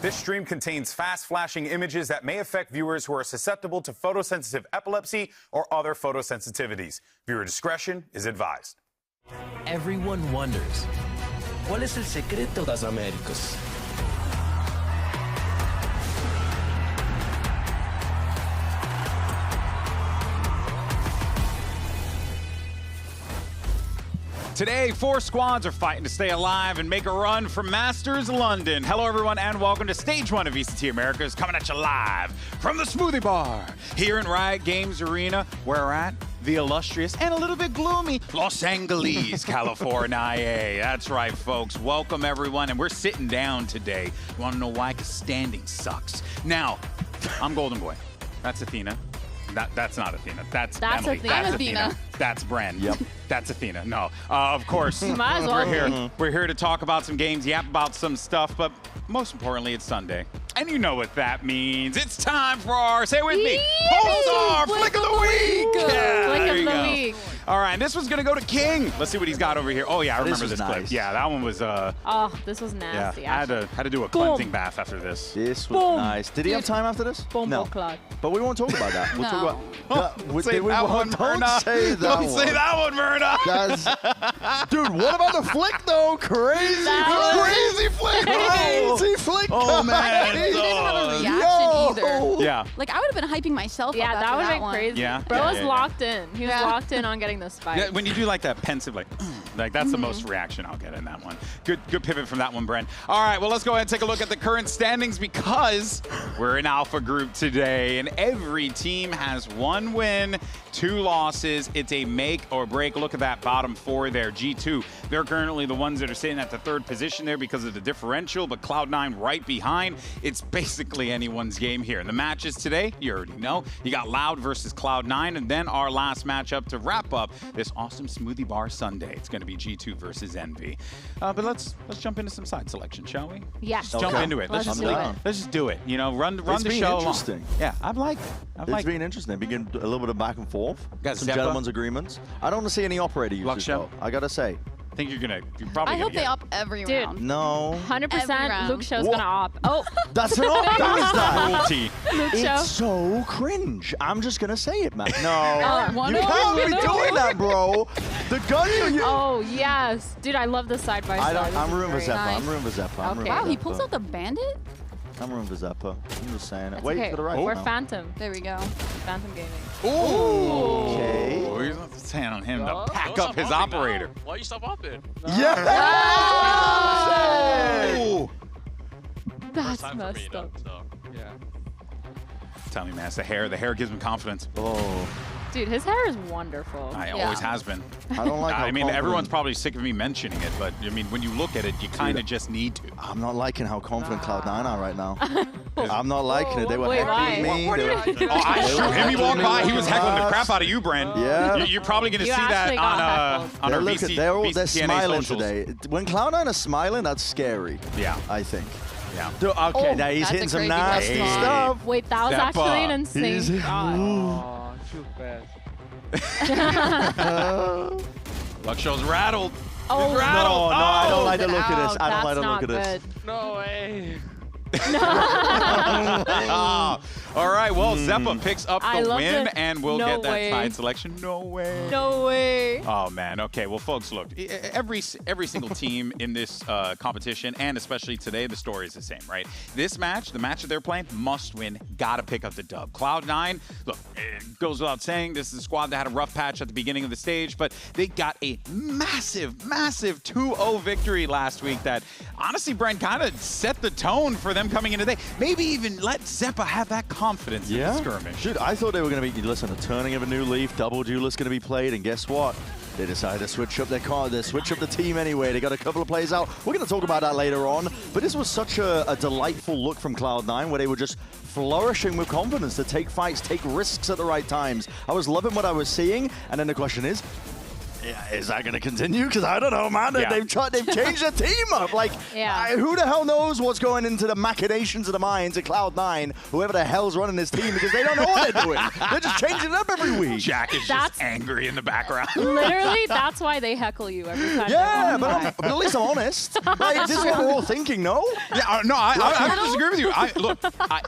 This stream contains fast flashing images that may affect viewers who are susceptible to photosensitive epilepsy or other photosensitivities. Viewer discretion is advised. Everyone wonders, ¿cuál es el secreto de las Américas? Today, 4 squads are fighting to stay alive and make a run for Masters London. Hello, everyone, and welcome to Stage 1 of VCT Americas, coming at you live from the Smoothie Bar here in Riot Games Arena, where we're at the illustrious and a little bit gloomy Los Angeles, California. That's right, folks. Welcome, everyone, and we're sitting down today. You want to know why? Because standing sucks. Now, I'm Golden Boy. That's Athena. That's not Athena. That's Emily. Athena. That's I'm Athena. That's Bren. Yep. That's Athena. No, of course. Might as well. We're here to talk about some games, yap about some stuff, but most importantly, it's Sunday. And you know what that means. It's time for our, say it with me, Pulsar Flick of the Week. Yeah, Flick there you of the go. Week. All right, and this one's going to go to King. Let's see what he's got over here. Oh, yeah, I remember this clip. nice. Yeah, that one was, Oh, this was nasty. yeah, I had to do a cleansing bath after this. This was Boom. nice. Did he have time after this? Boom, no. boom, cloud. But we won't talk about that. We'll talk about Don't say that one, Don't Myrna. say that Don't one. say that one, Myrna. That's, dude, what about the flick though? Crazy flick. Crazy flick. Oh, man. I didn't have a reaction either. Yeah. Like, I would have been hyping myself Yeah, up that after would have that been one. crazy. Yeah. Bro Yeah, was yeah, locked in. He was Yeah. locked in on getting this fight. Yeah, when you do like that pensive, like that's the most reaction I'll get in that one. Good pivot from that one, Brent. All right, well, let's go ahead and take a look at the current standings because we're in Alpha Group today, and every team has 1 win, 2 losses. It's a make or break. Look at that bottom 4 there, G2. They're currently the ones that are sitting at the 3rd position there because of the differential, but Cloud9 right behind. It's basically anyone's game here. And the matches today, you already know. You got Loud versus Cloud9, and then our last matchup to wrap up this awesome Smoothie Bar Sunday. It's going to be G2 versus Envy. But let's jump into some side selection, shall we? Yes. Jump into it. Let's just do do it. it. Let's just do it. You know, run It's the been show interesting. along. Yeah, I've liked it. It's been interesting. Begin a little bit of back and forth. Got Some Zeppa. gentlemen's agreements. I don't want to see any operator Luck uses show. though. I gotta say. I think you're probably I gonna hope get they it. up every Dude. round. No. 100% Luke Show's What? gonna op. Oh, That's an op. That is that. Cruelty. Luke Show. It's so cringe. I'm just gonna say it, man. No. One You over, can't be one over. doing that, bro. The gun you. Oh, yes. Dude, I love this side by I side. don't, This I'm is rooting for great. Zeppa. Nice. I'm rooting for Zeppa. I'm Okay. rooting Wow, for he Zeppa. pulls out the bandit? I'm rooting for Zeppa. I'm just saying it. That's Wait okay. for the right. We're now. Phantom. There we go. Phantom Gaming. Okay. Oh, he's not saying on him to Don't pack stop up his hopping now. operator. Why you stop hopping? Yeah. Oh! That's Time for me, messed you know, up. so, yeah. Tell me, man, it's the hair. The hair gives him confidence. Oh, Dude, his hair is wonderful. I Yeah. always has been. I don't like. How I mean, confident- everyone's probably sick of me mentioning it, but I mean, when you look at it, you kind of just need to. I'm not liking how confident Cloud9 are right now. I'm not liking it. They were Wait, heckling why? me. What They did were- I do? Oh, I They sure were him. He walked by. He was heckling the heckling crap out of you, Bren. Yeah. You're probably going to You see that actually got heckled. on our Look VC, at, they're VCTNA smiling socials. today. When Cloud9 are smiling, that's scary. Yeah, I think. yeah. Okay, Oh, now he's that's hitting a some crazy nasty question. stuff. Wait, that was Zeppa. actually an insane He's- shot. Oh, too fast. Luck show's rattled. Oh, He's No, rattled. I don't like the Get look of this. out. I don't That's like the not look of this. good. No way. All right, well, Zeppa picks up I the love win, it. and we'll No get that way. side selection. No way. No way. Oh, man. Okay, well, folks, look, every single team in this competition, and especially today, the story is the same, right? This match, the match that they're playing, must win. Got to pick up the dub. Cloud9, look, it goes without saying, this is a squad that had a rough patch at the beginning of the stage, but they got a massive 2-0 victory last week that, honestly, Brent, kind of set the tone for them coming into today. Maybe even let Zeppa have that confidence in the skirmish. Dude, I thought they were going to be, listen, a turning of a new leaf, double duelist going to be played, and guess what? They decided to switch up their card, they switch up the team anyway. They got a couple of players out. We're going to talk about that later on, but this was such a delightful look from Cloud9 where they were just flourishing with confidence to take fights, take risks at the right times. I was loving what I was seeing, and then the question is, Yeah, is that going to continue? Because I don't know, man. Yeah. They've changed their team up. Like, Yeah. who the hell knows what's going into the machinations of the minds at Cloud9, whoever the hell's running this team, because they don't know what they're doing. They're just changing it up every week. Jack is That's- just angry in the background. Literally, that's why they heckle you every time. Yeah, they're on but at least I'm honest. Like, this is what we're all thinking, no? Yeah, no, I don't disagree with you. Look,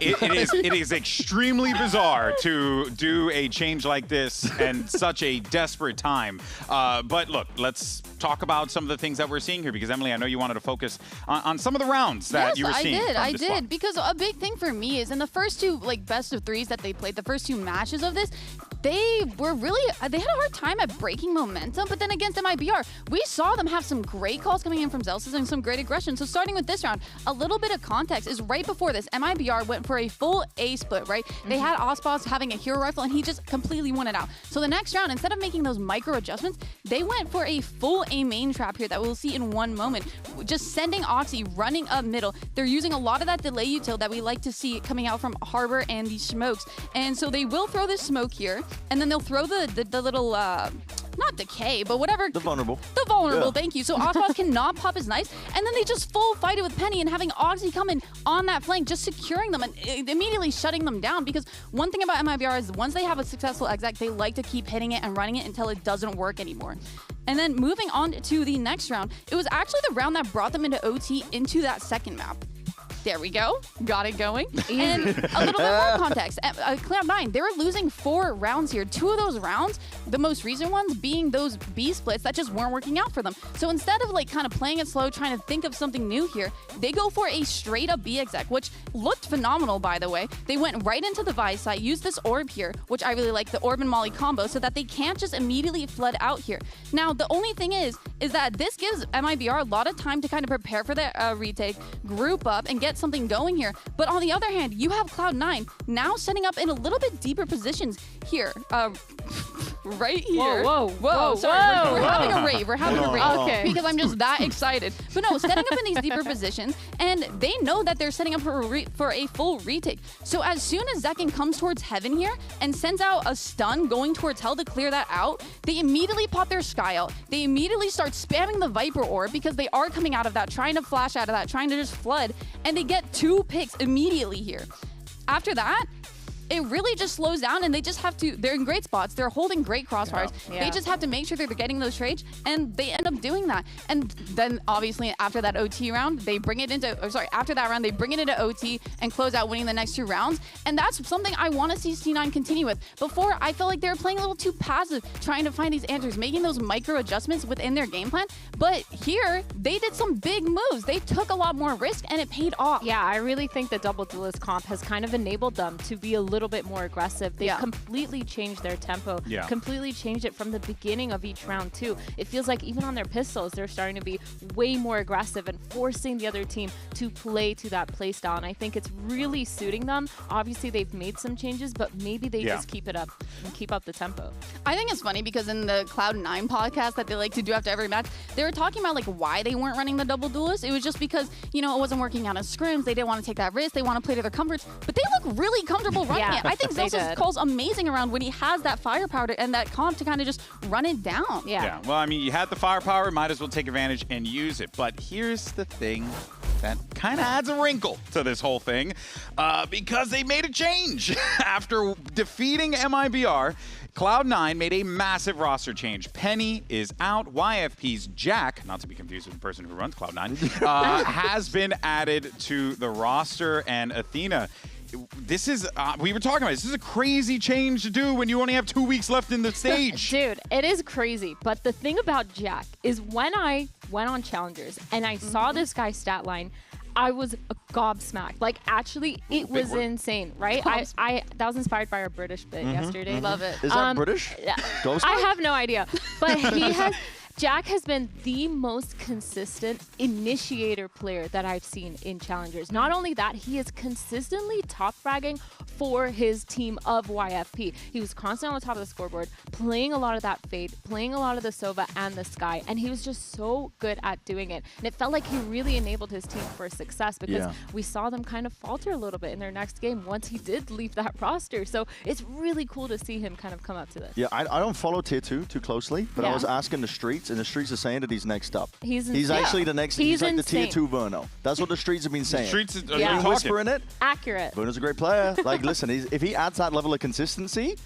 it is extremely bizarre to do a change like this and such a desperate time. But look, let's talk about some of the things that we're seeing here, because Emily, I know you wanted to focus on some of the rounds that you were seeing. I did, because a big thing for me is in the first two best of threes that they played, the first two matches of this, they had a hard time at breaking momentum, but then against MIBR, we saw them have some great calls coming in from Zelsis and some great aggression. So starting with this round, a little bit of context is right before this, MIBR went for a full A split, right? They had Aspas having a hero rifle, and he just completely won it out. So the next round, instead of making those micro adjustments, they went for a full A main trap here that we'll see in one moment. Just sending Oxy running up middle. They're using a lot of that delay util that we like to see coming out from Harbor and these smokes. And so they will throw this smoke here, and then they'll throw the little, not decay, but whatever. The vulnerable. The vulnerable, Yeah. thank you. So Aspas cannot pop his knife, and then they just full fight it with Penny and having Oxy come in on that flank, just securing them and immediately shutting them down, because one thing about MIBR is once they have a successful exec, they like to keep hitting it and running it until it doesn't work anymore. And then moving on to the next round, it was actually the round that brought them into OT into that second map. There we go. Got it going. And a little bit more context. Cloud9, they were losing 4 rounds here. 2 of those rounds, the most recent ones being those B splits that just weren't working out for them. So instead of kind of playing it slow, trying to think of something new here, they go for a straight up B exec, which looked phenomenal, by the way. They went right into the Vice site, used this orb here, which I really like, the orb and Molly combo, so that they can't just immediately flood out here. Now, the only thing is that this gives MIBR a lot of time to kind of prepare for their retake, group up, and get something going here. But on the other hand, you have Cloud9 now setting up in a little bit deeper positions here. Right here. Whoa, Sorry, we're whoa. having a rave. We're having a rave. Okay. Because I'm just that excited. But no, setting up in these deeper positions, and they know that they're setting up for a full retake. So as soon as Zekin comes towards Heaven here and sends out a stun going towards Hell to clear that out, they immediately pop their Sky out. They immediately start spamming the Viper Orb because they are coming out of that, trying to flash out of that, trying to just flood, and they get 2 picks immediately here. After that, it really just slows down, and they just have to, they're in great spots, they're holding great crossfires. Yeah. They just have to make sure they're getting those trades, and they end up doing that. And then obviously after that OT round, they bring it into, after that round, they bring it into OT and close out winning the next 2 rounds. And that's something I want to see C9 continue with. Before, I felt like they were playing a little too passive, trying to find these answers, making those micro adjustments within their game plan. But here, they did some big moves. They took a lot more risk, and it paid off. Yeah, I really think the double duelist comp has kind of enabled them to be a little bit more aggressive. They completely changed their tempo, completely changed it from the beginning of each round too. It feels like even on their pistols, they're starting to be way more aggressive and forcing the other team to play to that play style. And I think it's really suiting them. Obviously, they've made some changes, but maybe they just keep it up and keep up the tempo. I think it's funny because in the Cloud9 podcast that they like to do after every match, they were talking about why they weren't running the double duelist. It was just because, it wasn't working out in scrims. They didn't want to take that risk. They want to play to their comforts, but they look really comfortable running it. I think Zelsis calls amazing around when he has that firepower and that comp to kind of just run it down. Yeah, well, I mean, you had the firepower, might as well take advantage and use it. But here's the thing that kind of adds a wrinkle to this whole thing, because they made a change. After defeating MIBR, Cloud9 made a massive roster change. Penny is out. YFP's Jack, not to be confused with the person who runs Cloud9, has been added to the roster, and Athena, this is, we were talking about this is a crazy change to do when you only have 2 weeks left in the stage. Dude, it is crazy. But the thing about Jack is when I went on Challengers and I saw this guy's stat line, I was gobsmacked. Actually, it was insane, right? That was inspired by our British bit yesterday. Love it. Is that British? I have no idea. But he has Jack has been the most consistent initiator player that I've seen in Challengers. Not only that, he is consistently top fragging for his team of YFP. He was constantly on the top of the scoreboard, playing a lot of that Fade, playing a lot of the Sova and the Sky, and he was just so good at doing it. And it felt like he really enabled his team for success because we saw them kind of falter a little bit in their next game once he did leave that roster. So it's really cool to see him kind of come up to this. Yeah, I don't follow Tier 2 too closely, but I was asking the streets, and the streets are saying that he's next up. He's actually the next. He's like the Tier 2 Verno. That's what the streets have been saying. Streets are whispering it. Accurate. Verno's a great player. Like, listen, if he adds that level of consistency,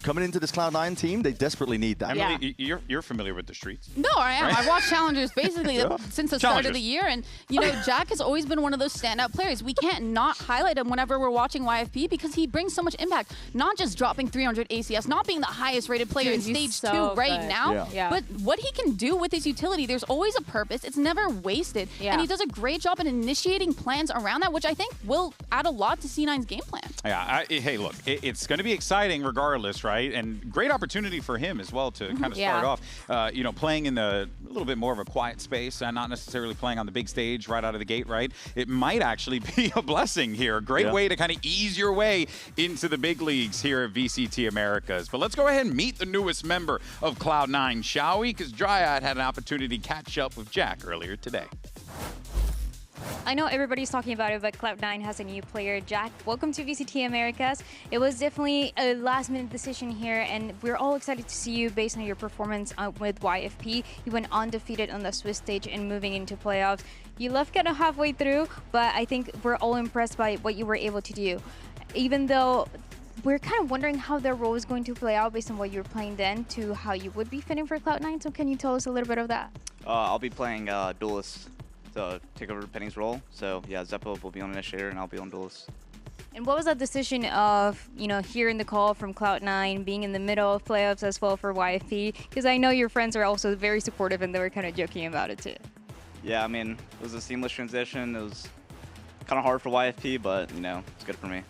coming into this Cloud9 team, they desperately need that. Emily, you're familiar with the streets. No, I am. I've watched Challengers basically since the start of the year, and you know, Jack has always been one of those standout players. We can't not highlight him whenever we're watching YFP because he brings so much impact. Not just dropping 300 ACS, not being the highest rated player in Stage 2 right now, but what he can do with his utility. There's always a purpose. It's never wasted, and he does a great job in initiating plans around that, which I think will add a lot to C9's game plan. Yeah, hey, look, it's going to be exciting regardless, right? And great opportunity for him as well to kind of start off, you know, playing in a little bit more of a quiet space and not necessarily playing on the big stage right out of the gate, right? It might actually be a blessing here. A great way to kind of ease your way into the big leagues here at VCT Americas. But let's go ahead and meet the newest member of Cloud9, shall we? Because Dryad had an opportunity to catch up with Jack earlier today. I know everybody's talking about it, but Cloud9 has a new player. Jack, welcome to VCT Americas. It was definitely a last-minute decision here, and we're all excited to see you based on your performance with YFP. You went undefeated on the Swiss stage and moving into playoffs. You left kind of halfway through, but I think we're all impressed by what you were able to do. Even though we're kind of wondering how their role is going to play out based on what you were playing then to how you would be fitting for Cloud9. So can you tell us a little bit of that? I'll be playing Duelist to take over Penny's role. So yeah, Zeppo will be on Initiator and I'll be on Duelist. And what was that decision of, you know, hearing the call from Cloud9, being in the middle of playoffs as well for YFP? Because I know your friends are also very supportive and they were kind of joking about it too. Yeah, I mean, it was a seamless transition. It was kind of hard for YFP, but, you know, it's good for me.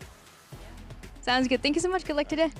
Sounds good. Thank you so much. Good luck today.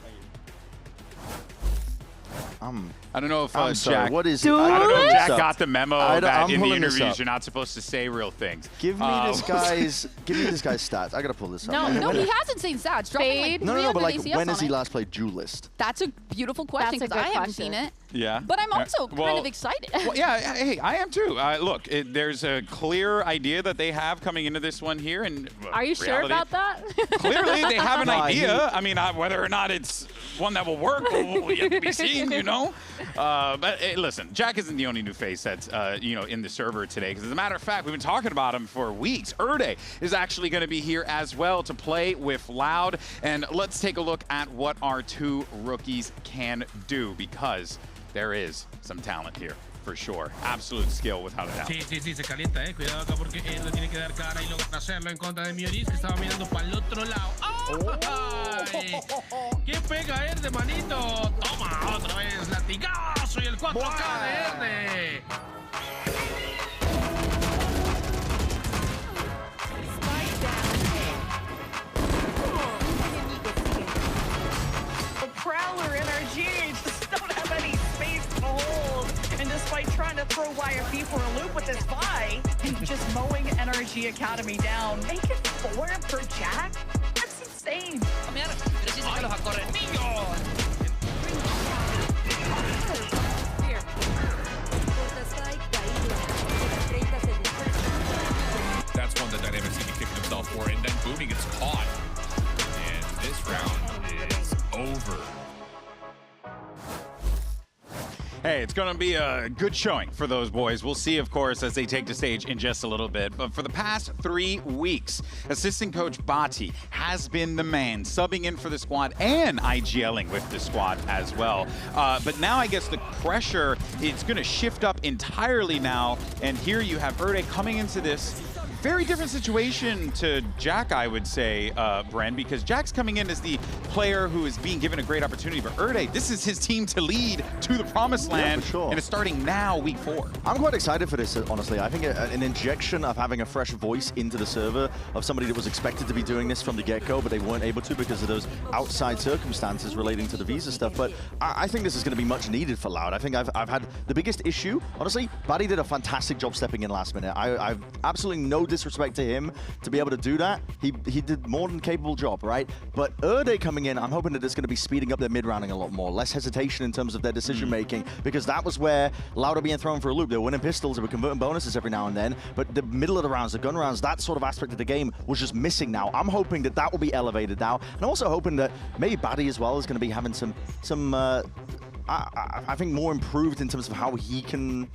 I don't know if I'm sorry, Jack. what is I don't know if Jack up? got the memo that in the pulling this interviews up. you're not supposed to say real things. Give me this guy's stats. I gotta pull this up. No, he hasn't seen stats. Dropping like no, but like ACS when has he on it. last played Duelist? That's a beautiful question because I haven't seen it. Yeah. But I'm also kind of excited. Well, yeah, hey, I am too. Look, there's a clear idea that they have coming into this one here, and are you sure about that? Clearly, they have an idea. I mean, whether or not it's one that will work will yet to be seen, you know. But hey, listen, Jack isn't the only new face that's you know, in the server today. Because as a matter of fact, we've been talking about him for weeks. Erde is actually going to be here as well to play with Loud. And let's take a look at what our two rookies can do, because there is some talent here. For sure. Absolute skill without a doubt. Sí, se calienta, cuidado acá porque él le tiene que dar cara y logra hacerlo en contra de Mioris, que estaba mirando para el otro lado. ¡Ay! ¿Qué pega Erde, manito? Toma, otra vez, latigazo y el 4K de Erde. Prowler NRG just don't have any space to hold. And despite trying to throw YFP for a loop with this buy, and just mowing NRG Academy down, make it 4 per Jack? That's insane. That's one that Dynamics can be kicking himself for, and then Booming gets caught. And this round is over. Hey, it's going to be a good showing for those boys. We'll see, of course, as they take the stage in just a little bit. But for the past 3 weeks, assistant coach Bati has been the man, subbing in for the squad and IGLing with the squad as well. But now I guess the pressure, it's going to shift up entirely now. And here you have Erde coming into this very different situation to Jack, I would say, Bren, because Jack's coming in as the player who is being given a great opportunity. But Erde, this is his team to lead to the promised land, for sure. And it's starting now, week 4. I'm quite excited for this, honestly. I think an injection of having a fresh voice into the server, of somebody that was expected to be doing this from the get-go, but they weren't able to because of those outside circumstances relating to the visa stuff. But I think this is going to be much needed for Loud. I think I've had the biggest issue, honestly. Buddy did a fantastic job stepping in last minute. I've absolutely no disrespect to him to be able to do that. He did more than capable job, right? But Erde coming in, I'm hoping that it's going to be speeding up their mid-rounding a lot more, less hesitation in terms of their decision-making, because that was where Loud are being thrown for a loop. They were winning pistols, they were converting bonuses every now and then, but the middle of the rounds, the gun rounds, that sort of aspect of the game was just missing now. I'm hoping that that will be elevated now, and I'm also hoping that maybe Baddy as well is going to be having some I think more improved in terms of how he can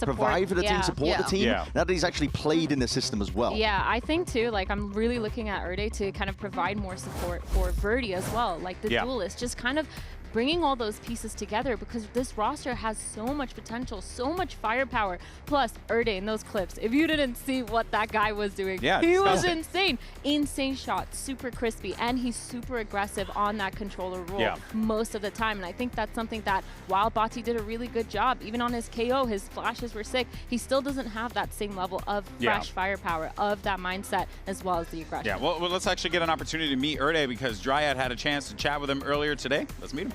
provide for the team, support the team, now that he's actually played in the system as well. Yeah, I think too, like I'm really looking at Erde to kind of provide more support for Verdi as well, like the duelist, just kind of bringing all those pieces together, because this roster has so much potential, so much firepower. Plus, Erde in those clips, if you didn't see what that guy was doing, he was insane. Insane shot, super crispy, and he's super aggressive on that controller roll most of the time. And I think that's something that, while Bati did a really good job, even on his KO, his flashes were sick, he still doesn't have that same level of fresh firepower, of that mindset, as well as the aggression. Yeah, well, let's actually get an opportunity to meet Erde, because Dryad had a chance to chat with him earlier today. Let's meet him.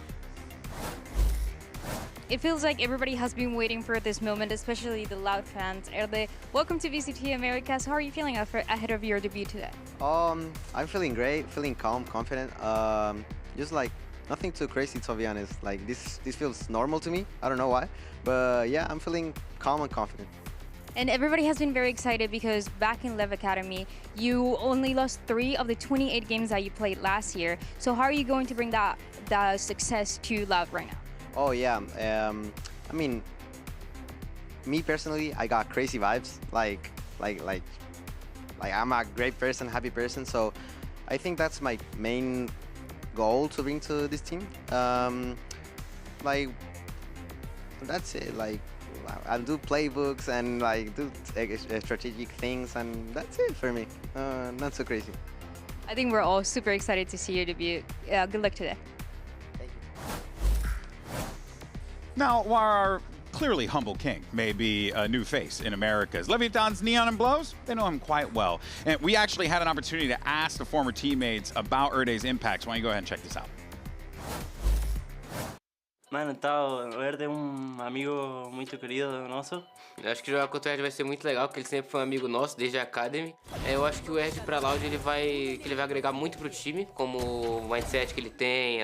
It feels like everybody has been waiting for this moment, especially the Loud fans. Erde, welcome to VCT Americas. How are you feeling ahead of your debut today? I'm feeling great, feeling calm, confident. Just like nothing too crazy, to be honest. Like this feels normal to me. I don't know why, but yeah, I'm feeling calm and confident. And everybody has been very excited because back in Lev Academy, you only lost 3 of the 28 games that you played last year. So how are you going to bring that success to Loud right now? Oh yeah, I mean, me personally, I got crazy vibes. Like I'm a great person, happy person. So I think that's my main goal to bring to this team. Like that's it. Like I'll do playbooks and like do strategic things, and that's it for me. Not so crazy. I think we're all super excited to see your debut. Good luck today. Now, while our clearly humble king may be a new face in Americas, Leviatan's Neon and Blows, they know him quite well. And we actually had an opportunity to ask the former teammates about Erde's impact. Why don't you go ahead and check this out? Mano, tal, o Erde é amigo muito querido nosso. Eu acho que jogar contra o Erde vai ser muito legal, porque ele sempre foi um amigo nosso, desde a Academy. Eu acho que o Erde pra Loud ele vai agregar muito pro time, como o mindset que ele tem,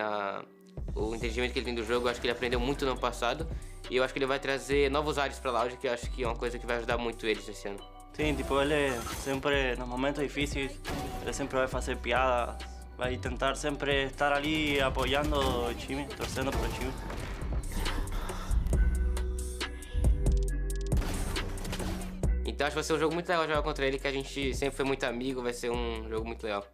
o entendimento que ele tem do jogo. Eu acho que ele aprendeu muito no ano passado. E eu acho que ele vai trazer novos ares pra Loud, que eu acho que é uma coisa que vai ajudar muito eles esse ano. Sim, tipo, ele sempre, nos momentos difíceis, ele sempre vai fazer piada, vai tentar sempre estar ali apoiando o time, torcendo pro time. Então acho que vai ser um jogo muito legal jogar contra ele, que a gente sempre foi muito amigo, vai ser um jogo muito legal.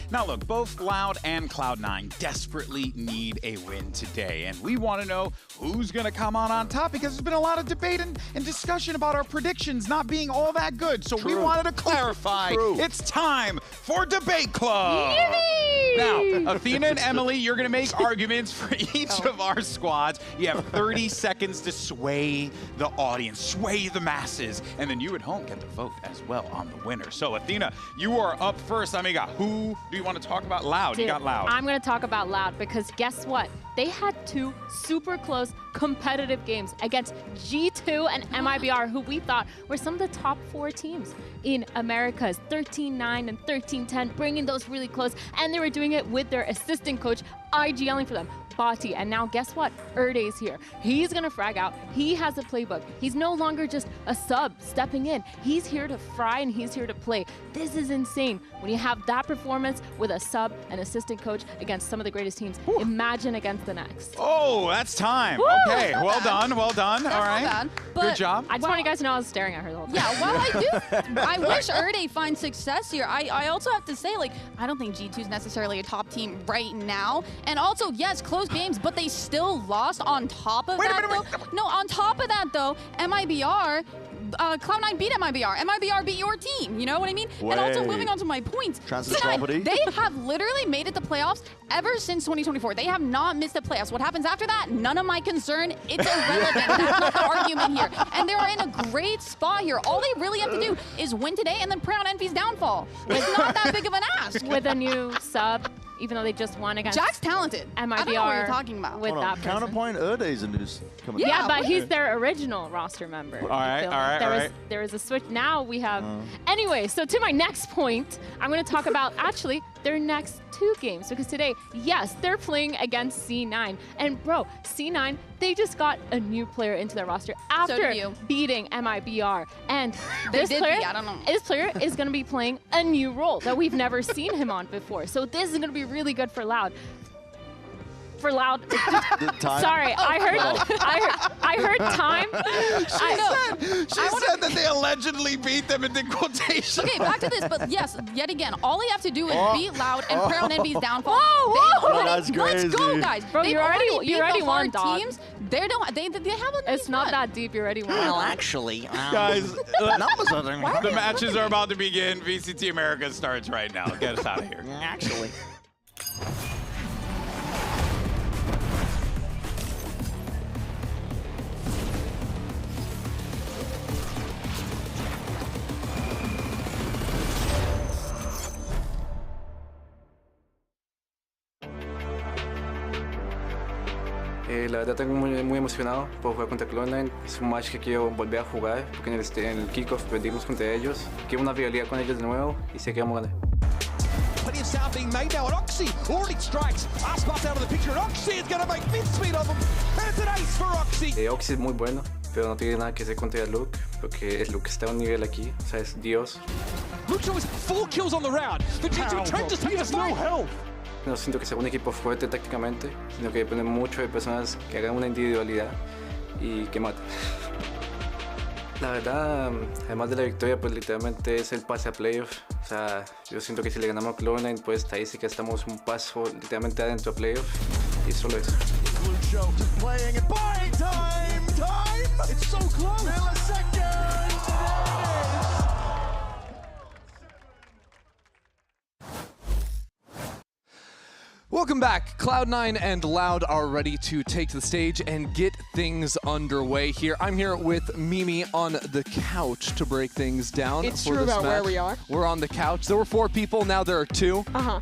Now look, both Loud and Cloud9 desperately need a win today, and we want to know who's going to come on top, because there's been a lot of debate and discussion about our predictions not being all that good, so we wanted to clarify. It's time for Debate Club! Yippee! Now, Athena and Emily, you're going to make arguments for each of our squads. You have 30 seconds to sway the audience, sway the masses, and then you at home get to vote as well on the winner. So Athena, you are up first, amiga. Who do you want to talk about? Loud. Dude, you got Loud. I'm going to talk about Loud because guess what? They had 2 super close competitive games against G2 and MIBR, who we thought were some of the top 4 teams in Americas, 13-9 and 13-10, bringing those really close. And they were doing it with their assistant coach, IGLing for them, Bati. And now guess what? Erde is here. He's going to frag out. He has a playbook. He's no longer just a sub stepping in. He's here to fry and he's here to play. This is insane. When you have that performance with a sub and assistant coach against some of the greatest teams, imagine against the next. Oh, that's time. Woo! Okay, well done, well done. That's all right. not bad, Good job. I just want you guys to know I was staring at her the whole time. Yeah, well, I wish Erde finds success here. I also have to say, like, I don't think G2 is necessarily a top team right now. And also, yes, close games, but they still lost on top of that, though. No, on top of that, though, MIBR, Cloud9 beat MIBR. MIBR beat your team. You know what I mean? And also moving on to my points, Transitive they have literally made it to playoffs ever since 2024. They have not missed the playoffs. What happens after that? None of my concern. It's irrelevant. That's not the argument here. And they're in a great spot here. All they really have to do is win today and then pray on Envy's downfall. It's not that big of an ask. With a new sub, even though they just won against Jack's talented. MIBR. I don't know what you're talking about. With that person. Counterpoint, Erde's in this coming. Yeah, but he's their original roster member. All right. There is a switch. Now we have. Anyway, so to my next point, I'm going to talk about actually their next 2 games, because today, yes, they're playing against C9. And bro, C9, they just got a new player into their roster after beating MIBR. And this player is going to be playing a new role that we've never seen him on before. So this is going to be really good for Loud. Sorry, I heard time. She said that they allegedly beat them in the quotation. Okay, back to this, but yes, yet again, all they have to do is beat Loud and pray on Envy's downfall. That's crazy. Let's go, guys. Bro, you already won, dog. Teams. They have a It's not that deep. You already won. Well, actually, guys, numbers are the matches are about to begin. VCT Americas starts right now. Get us out of here. Actually. La verdad estoy muy emocionado por jugar contra Cloud9. Es un match que quiero volver a jugar porque en el kickoff perdimos contra ellos. Quiero una rivalidad con ellos de nuevo y sé que vamos a ganar. Plenty of sound being made now, and Oxy already strikes. Aspas out of the picture, and Oxy is going to make mincemeat of him. And it's an ace for Oxy. Oxy es muy bueno, pero no tiene nada que hacer contra Luke, porque el Luke está a un nivel aquí, o sea, es Dios. Luke shows 4 kills on the round. The G2 Trent just takes no help. No siento que sea un equipo fuerte tácticamente, sino que depende mucho de personas que hagan una individualidad y que maten. La verdad, además de la victoria, pues literalmente es el pase a playoff. O sea, yo siento que si le ganamos a Cloud9, pues estadística estamos un paso literalmente adentro a playoff y solo eso. It's so close. Welcome back. Cloud9 and Loud are ready to take the stage and get things underway here. I'm here with Mimi on the couch to break things down. It's for true this about match. where we are. We're on the couch. There were 4 people, now there are 2. Uh-huh.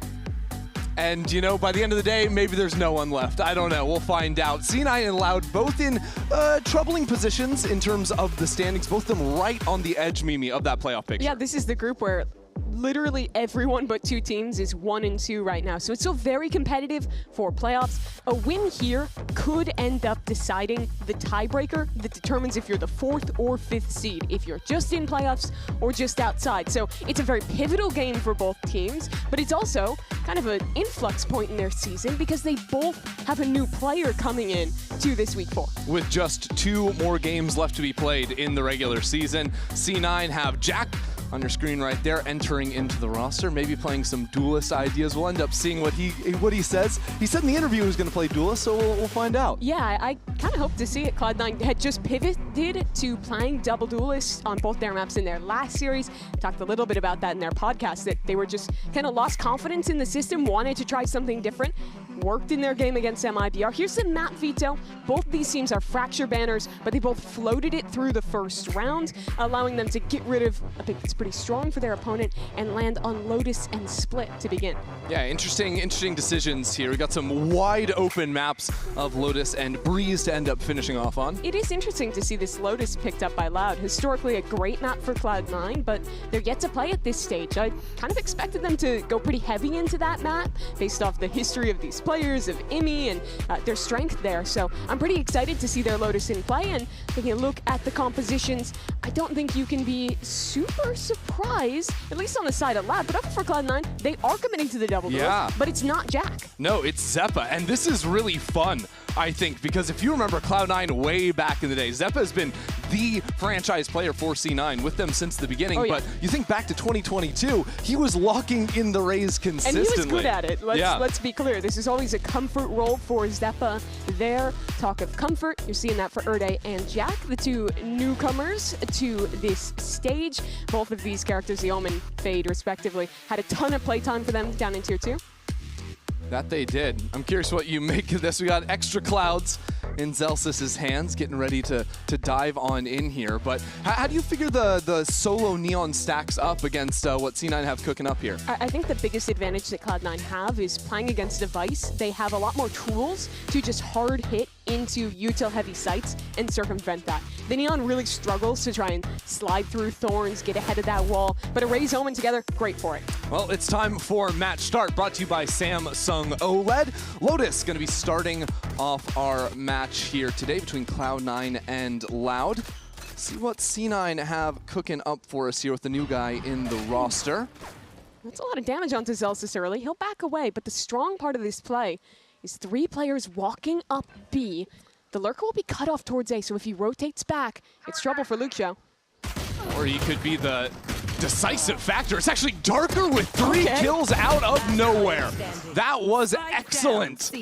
And, you know, by the end of the day, maybe there's no one left. I don't know. We'll find out. C9 and Loud both in troubling positions in terms of the standings, both of them right on the edge, Mimi, of that playoff picture. Yeah, this is the group where literally everyone but 2 teams is 1-2 right now. So it's still very competitive for playoffs. A win here could end up deciding the tiebreaker that determines if you're the 4th or 5th seed, if you're just in playoffs or just outside. So it's a very pivotal game for both teams, but it's also kind of an influx point in their season because they both have a new player coming in to this week 4. With just 2 more games left to be played in the regular season, C9 have Jack on your screen right there, entering into the roster, maybe playing some duelist ideas. We'll end up seeing what he says. He said in the interview he was going to play duelist, so we'll find out. Yeah, I kind of hope to see it. Cloud9 had just pivoted to playing double duelists on both their maps in their last series. Talked a little bit about that in their podcast, that they were just kind of lost confidence in the system, wanted to try something different. Worked in their game against MIBR. Here's the map veto. Both these teams are fracture banners, but they both floated it through the first round, allowing them to get rid of a pick that's pretty strong for their opponent and land on Lotus and Split to begin. Yeah, interesting decisions here. We got some wide open maps of Lotus and Breeze to end up finishing off on. It is interesting to see this Lotus picked up by Loud. Historically a great map for Cloud9, but they're yet to play at this stage. I kind of expected them to go pretty heavy into that map based off the history of these players, of IMI and their strength there. So I'm pretty excited to see their Lotus in play, and taking a look at the compositions, I don't think you can be super surprised, at least on the side of Loud, but up for Cloud9, they are committing to the double duel, but it's not Jack. No, it's Zeppa, and this is really fun. I think, because if you remember Cloud9 way back in the day, Zeppa has been the franchise player for C9 with them since the beginning. Oh, yeah. But you think back to 2022, he was locking in the Rays consistently. And he was good at it. Let's be clear. This is always a comfort role for Zeppa there. Talk of comfort, you're seeing that for Erde and Jack, the two newcomers to this stage. Both of these characters, the Omen, Fade, respectively, had a ton of playtime for them down in Tier 2. That they did. I'm curious what you make of this. We got extra clouds in Zelsis's hands, getting ready to dive on in here. But how do you figure the solo Neon stacks up against what C9 have cooking up here? I think the biggest advantage that Cloud9 have is playing against Device. They have a lot more tools to just hard hit into util heavy sites and circumvent that. The Neon really struggles to try and slide through thorns, get ahead of that wall, but Array's Omen together, great for it. Well, it's time for match start, brought to you by Samsung OLED. Lotus going to be starting off our match here today between Cloud9 and Loud. See what C9 have cooking up for us here with the new guy in the roster. That's a lot of damage onto Zelsis early. He'll back away, but the strong part of this play is 3 players walking up B. The Lurker will be cut off towards A, so if he rotates back, it's trouble for Luxio. Or he could be the decisive factor. It's actually Darker with 3 kills out of nowhere. That was excellent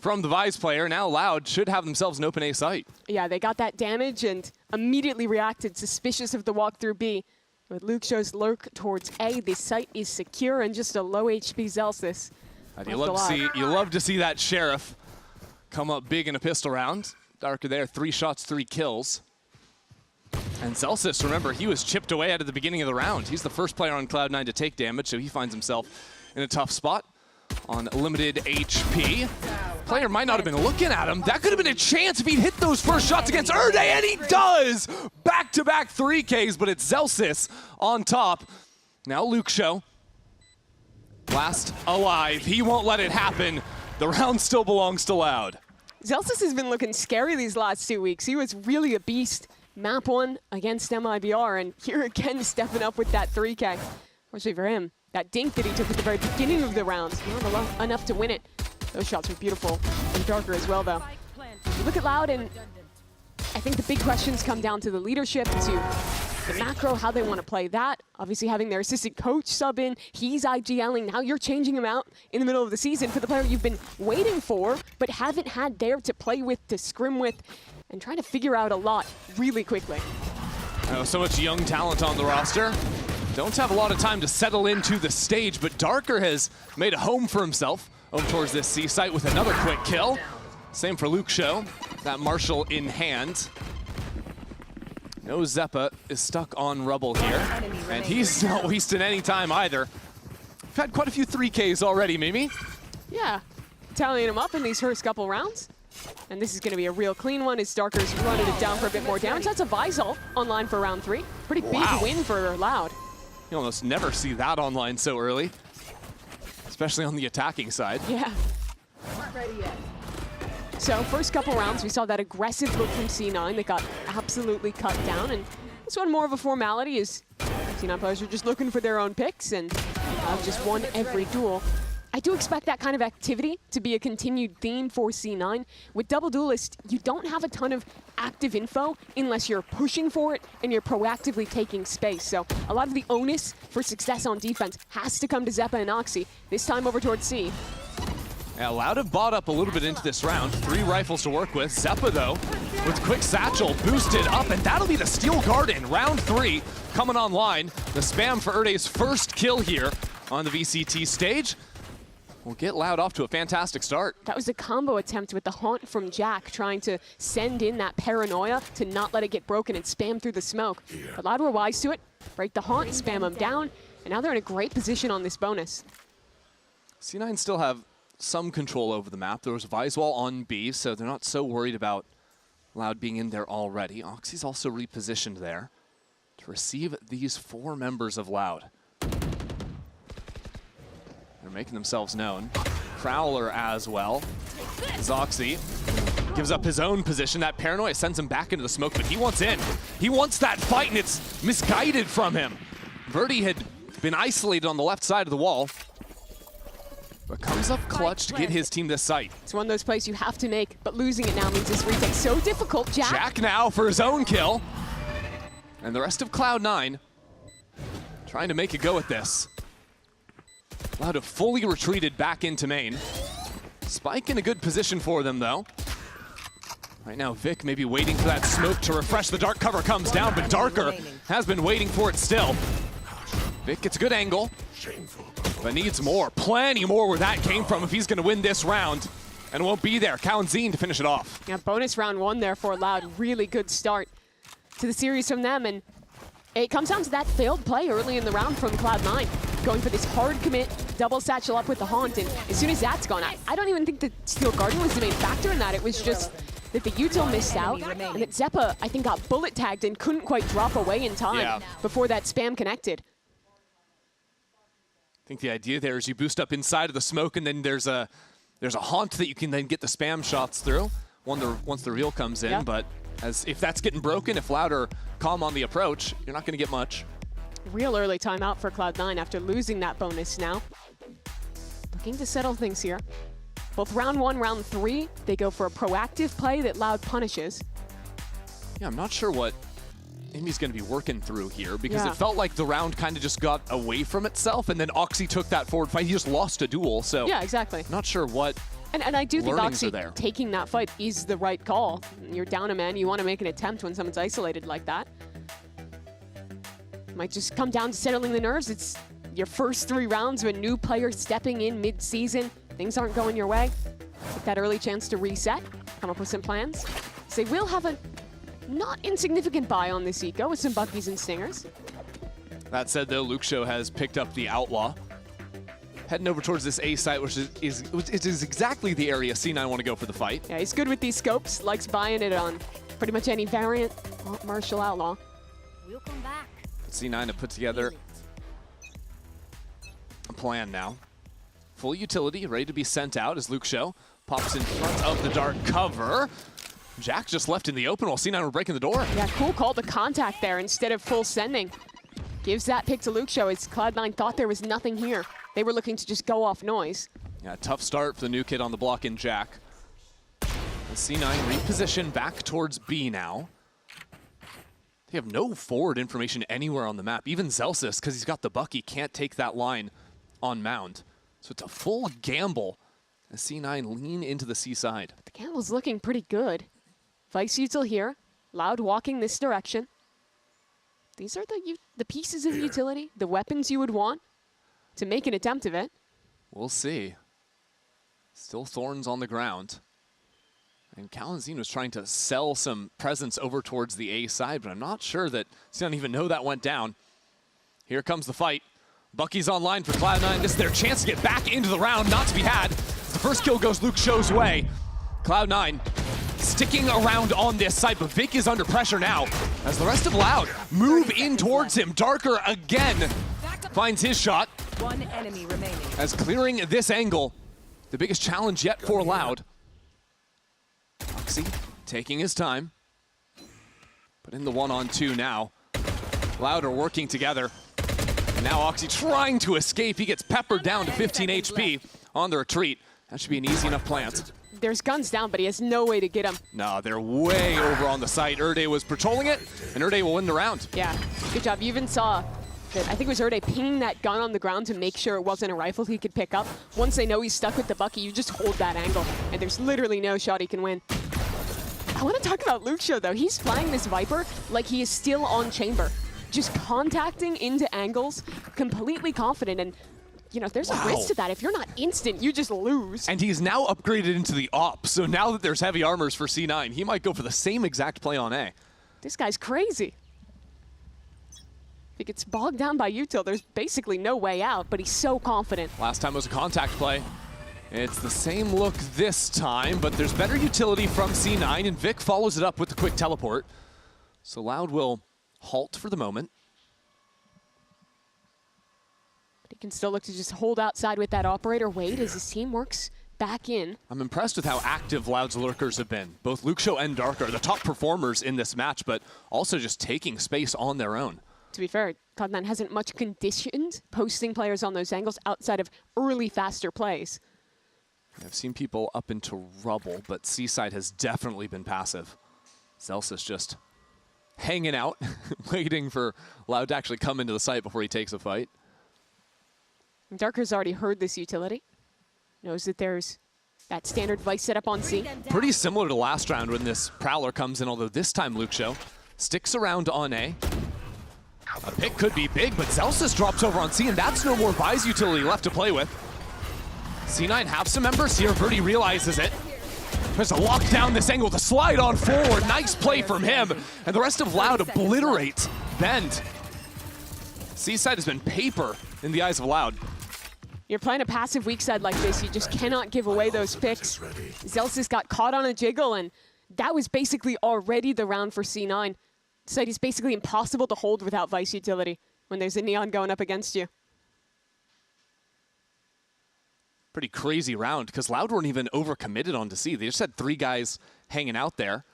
from the Vice player. Now Loud should have themselves an open A site. Yeah, they got that damage and immediately reacted, suspicious of the walk through B. With Luxio's lurk towards A, this site is secure and just a low HP Zelsis. You love to see that Sheriff come up big in a pistol round. Darker there, 3 shots, 3 kills. And Zelsis, remember, he was chipped away at the beginning of the round. He's the first player on Cloud9 to take damage, so he finds himself in a tough spot on limited HP. Player might not have been looking at him. That could have been a chance if he'd hit those first shots against Erde, and he does! Back-to-back 3Ks, but it's Zelsis on top. Now Luxio, last alive. He won't let it happen. The round still belongs to Loud. Zelsis has been looking scary these last 2 weeks. He was really a beast. Map 1 against MIBR, and here again stepping up with that 3K. Fortunately for him, that dink that he took at the very beginning of the round, not enough to win it. Those shots were beautiful and Darker as well, though. You look at Loud, and I think the big questions come down to the leadership, to the macro, how they want to play that. Obviously having their assistant coach sub in, he's IGLing. Now you're changing him out in the middle of the season for the player you've been waiting for, but haven't had there to play with, to scrim with, and trying to figure out a lot really quickly. Oh, so much young talent on the roster. Don't have a lot of time to settle into the stage, but Darker has made a home for himself over towards this C site with another quick kill. Same for Luxio, that Marshall in hand. No Zeppa is stuck on rubble here, and he's not wasting any time either. We've had quite a few 3Ks already, Mimi. Yeah, tallying him up in these first couple rounds. And this is going to be a real clean one as Darker's running it down for a bit more damage. That's a Visal online for round 3. Pretty big win for Loud. You almost never see that online so early, especially on the attacking side. Yeah. Not ready yet. So first couple rounds, we saw that aggressive look from C9 that got absolutely cut down. And this one more of a formality, is C9 players are just looking for their own picks and just won every duel. I do expect that kind of activity to be a continued theme for C9. With Double Duelist, you don't have a ton of active info unless you're pushing for it and you're proactively taking space. So a lot of the onus for success on defense has to come to Zeppa and Oxy, this time over towards C. Yeah, Loud have bought up a little bit into this round. 3 rifles to work with. Zeppa, though, with quick satchel, boosted up, and that'll be the Steel Garden. Round 3 coming online. The spam for Erde's first kill here on the VCT stage. We'll get Loud off to a fantastic start. That was a combo attempt with the haunt from Jack, trying to send in that paranoia to not let it get broken and spam through the smoke. But Loud were wise to it, break the haunt, spam them down, and now they're in a great position on this bonus. C9 still have some control over the map. There was Viswall on B, so they're not so worried about Loud being in there already. Oxy's also repositioned there to receive these 4 members of Loud. They're making themselves known. Prowler as well. Zoxy gives up his own position. That paranoia sends him back into the smoke, but he wants in. He wants that fight, and it's misguided from him. Verdi had been isolated on the left side of the wall. but comes up clutch to get his team this site. It's one of those plays you have to make, but losing it now means this retake so difficult. Jack now for his own kill. And the rest of Cloud9 trying to make a go at this. Cloud have fully retreated back into main. Spike in a good position for them, though. Right now, Vic may be waiting for that smoke to refresh. The dark cover comes down, but Darker has been waiting for it still. Vic gets a good angle, but needs more. Plenty more where that came from if he's going to win this round. And won't be there. Kaunzin to finish it off. Yeah, bonus round 1 there for Loud. Really good start to the series from them. And it comes down to that failed play early in the round from Cloud9. Going for this hard commit, double satchel up with the Haunt. And as soon as that's gone, I don't even think that Steel Guardian was the main factor in that. It was just that the util missed out, and that Zeppa, I think, got bullet tagged and couldn't quite drop away in time before that spam connected. I think the idea there is you boost up inside of the smoke, and then there's a Haunt that you can then get the spam shots through once the reel comes in. But if that's getting broken, if Loud are calm on the approach, you're not going to get much. Real early timeout for Cloud9 after losing that bonus now. Looking to settle things here. Both round 1, round 3, they go for a proactive play that Loud punishes. Yeah, I'm not sure what Indy's going to be working through here, because it felt like the round kind of just got away from itself, and then Oxy took that forward fight. He just lost a duel, so yeah, exactly. Not sure what and I do think Oxy there. taking that fight is the right call. You're down a man, you want to make an attempt when someone's isolated like that. Might just come down to settling the nerves. It's your first 3 rounds of a new player stepping in mid-season. Things aren't going your way. Take that early chance to reset, come up with some plans. So they will have a not insignificant buy on this eco with some Buckies and Stingers. That said, though, Luxio has picked up the Outlaw. Heading over towards this A site, which is exactly the area C9 want to go for the fight. Yeah, he's good with these scopes, likes buying it on pretty much any variant. Martial Outlaw. We'll come back. C9 have put together a plan now. Full utility, ready to be sent out as Luxio pops in front of the dark cover. Jack just left in the open while C9 were breaking the door. Yeah, cool call to contact there instead of full sending. Gives that pick to Luxio as Cloud9 thought there was nothing here. They were looking to just go off noise. Yeah, tough start for the new kid on the block in Jack. And C9 reposition back towards B now. They have no forward information anywhere on the map. Even Zelsis, because he's got the Bucky, can't take that line on Mound. So it's a full gamble as C9 lean into the C side. The gamble's looking pretty good. Vice util here. Loud walking this direction. These are the pieces of utility, the weapons you would want to make an attempt of it. We'll see. Still Thorns on the ground. And Kaunzin was trying to sell some presence over towards the A side, but I'm not sure that they don't even know that went down. Here comes the fight. Bucky's online for Cloud9. This is their chance to get back into the round, not to be had. The first kill goes Luxio's way. Cloud9 sticking around on this side, but Vic is under pressure now as the rest of Loud move in towards him. Darker again finds his shot. 1 enemy remaining. As clearing this angle, the biggest challenge yet for Loud. Oxy taking his time, but in the 1-on-2 now. Loud are working together. And now Oxy trying to escape. He gets peppered down to 15 HP on the retreat. That should be an easy enough plant. There's guns down, but he has no way to get him. No, they're way over on the site. Erde was patrolling it, and Erde will win the round. Yeah, good job. You even saw that, I think it was Erde pinging that gun on the ground to make sure it wasn't a rifle he could pick up. Once they know he's stuck with the Bucky, you just hold that angle, and there's literally no shot he can win. I want to talk about Luxio, though. He's flying this Viper like he is still on chamber. Just contacting into angles, completely confident, and you know, there's a risk to that. If you're not instant, you just lose. And he's now upgraded into the op, so now that there's heavy armors for C9, he might go for the same exact play on A. This guy's crazy. If he gets bogged down by util, there's basically no way out, but he's so confident. Last time was a contact play. It's the same look this time, but there's better utility from C9, and Vic follows it up with the quick teleport. So Loud will halt for the moment. But he can still look to just hold outside with that operator, wait as his team works back in. I'm impressed with how active Loud's lurkers have been. Both Luxio and Darker are the top performers in this match, but also just taking space on their own. To be fair, Cloud9 hasn't much conditioned posting players on those angles outside of early, faster plays. I've seen people up into rubble, but Seaside has definitely been passive. Zelsis just hanging out, waiting for Loud to actually come into the site before he takes a fight. Darker's already heard this utility. Knows that there's that standard Vice setup on C. Pretty similar to last round when this Prowler comes in, although this time Luxio sticks around on A. A pick could be big, but Zelsis drops over on C, and that's no more Vi's utility left to play with. C9 have some members here. Verdi realizes it. Tries to lock down this angle to slide on forward. Nice play from him. And the rest of Loud obliterate Bend. Seaside has been paper in the eyes of Loud. You're playing a passive weak side like this, you just cannot give away those picks. Zelsis got caught on a jiggle, and that was basically already the round for C9. Site is basically impossible to hold without Vice utility when there's a Neon going up against you. Pretty crazy round, because Loud weren't even overcommitted onto C. They just had 3 guys hanging out there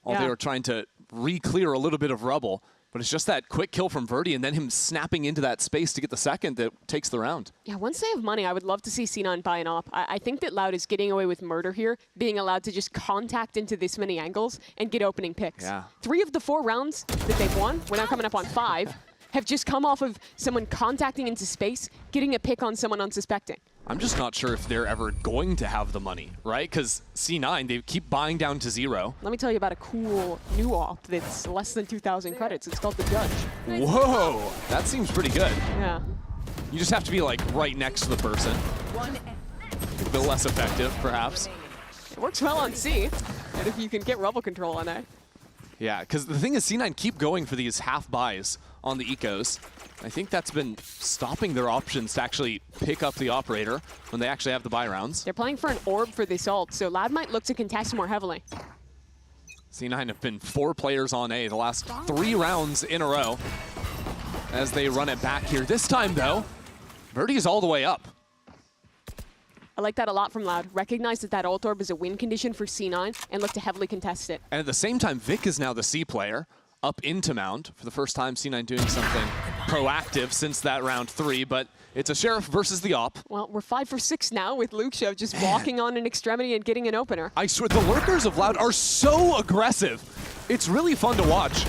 while they were trying to re-clear a little bit of rubble. But it's just that quick kill from Verdi and then him snapping into that space to get the second that takes the round. Yeah, once they have money, I would love to see C9 buy an op. I think that Loud is getting away with murder here, being allowed to just contact into this many angles and get opening picks. Yeah. 3 of the 4 rounds that they've won, we're now coming up on 5, have just come off of someone contacting into space, getting a pick on someone unsuspecting. I'm just not sure if they're ever going to have the money, right? Because C9, they keep buying down to 0. Let me tell you about a cool new op that's less than 2,000 credits. It's called the Judge. Whoa, that seems pretty good. Yeah. You just have to be like right next to the person. A bit less effective, perhaps. It works well on C, and if you can get rubble control on A. Yeah, because the thing is, C9 keep going for these half buys on the ecos. I think that's been stopping their options to actually pick up the operator when they actually have the buy rounds. They're playing for an orb for this ult, so Loud might look to contest more heavily. C9 have been 4 players on A the last 3 rounds in a row as they run it back here. This time, though, Verdi is all the way up. I like that a lot from Loud. Recognize that that ult orb is a win condition for C9 and look to heavily contest it. And at the same time, Vic is now the C player, up into Mound. For the first time, C9 doing something proactive since that round 3, but it's a Sheriff versus the op. Well, we're 5 for 6 now with Luxio just walking on an extremity and getting an opener. I swear, the lurkers of Loud are so aggressive. It's really fun to watch.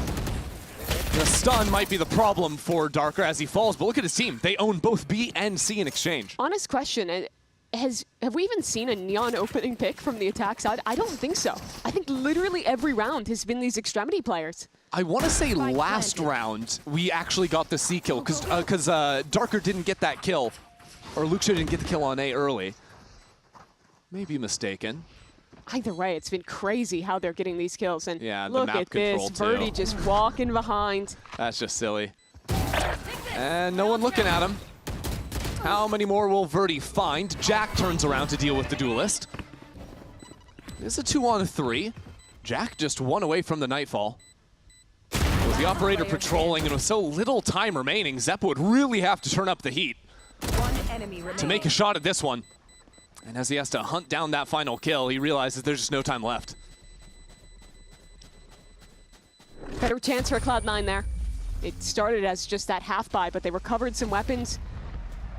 The stun might be the problem for Darker as he falls, but look at his team. They own both B and C in exchange. Honest question, have we even seen a Neon opening pick from the attack side? I don't think so. I think literally every round has been these extremity players. I want to say last round we actually got the C kill because Darker didn't get that kill, or Luxio didn't get the kill on A early. Maybe mistaken. Either way, it's been crazy how they're getting these kills. And yeah, look at this, Verdi just walking behind. That's just silly. And no one looking at him. How many more will Verdi find? Jack turns around to deal with the duelist. It's a 2-on-3. Jack just 1 away from the Nightfall. With the operator patrolling and with so little time remaining, Zeppa would really have to turn up the heat to make a shot at this one. And as he has to hunt down that final kill, he realizes there's just no time left. Better chance for Cloud9 there. It started as just that half buy, but they recovered some weapons.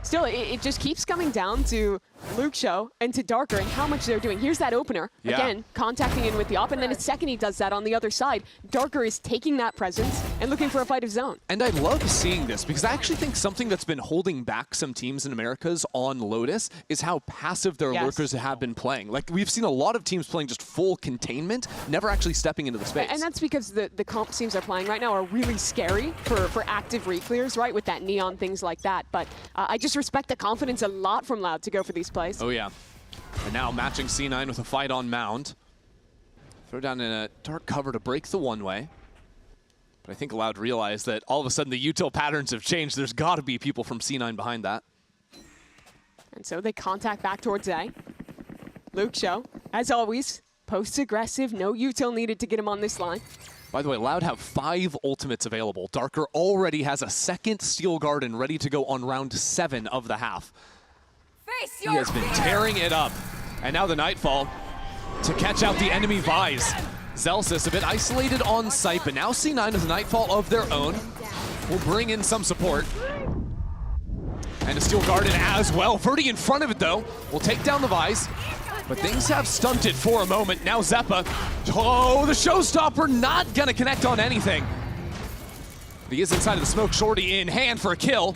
Still, it just keeps coming down to Luxio and to Darker and how much they're doing. Here's that opener. Yeah. Again, contacting in with the op, and then a second he does that on the other side. Darker is taking that presence and looking for a fight of zone. And I love seeing this because I actually think something that's been holding back some teams in Americas on Lotus is how passive their lurkers have been playing. Like, we've seen a lot of teams playing just full containment, never actually stepping into the space. And that's because the comp teams are playing right now are really scary for active re-clears, right, with that Neon, things like that. But I just respect the confidence a lot from Loud to go for these plays. Oh, yeah. And now matching C9 with a fight on Mound. Throw down in a dark cover to break the one-way. But I think Loud realized that all of a sudden the util patterns have changed. There's got to be people from C9 behind that. And so they contact back towards A. Luxio, as always, post-aggressive, no util needed to get him on this line. By the way, Loud have 5 ultimates available. Darker already has a second Steel Garden ready to go on round 7 of the half. He has been tearing it up. And now the Nightfall to catch out the enemy Vise. Zelsis a bit isolated on site, but now C9 with a Nightfall of their own. will bring in some support. And a Steel Garden as well. Verdi in front of it, though, will take down the Vise. But things have stunted for a moment. Now Zeppa. Oh, the showstopper not gonna connect on anything. He is inside of the smoke. Shorty in hand for a kill.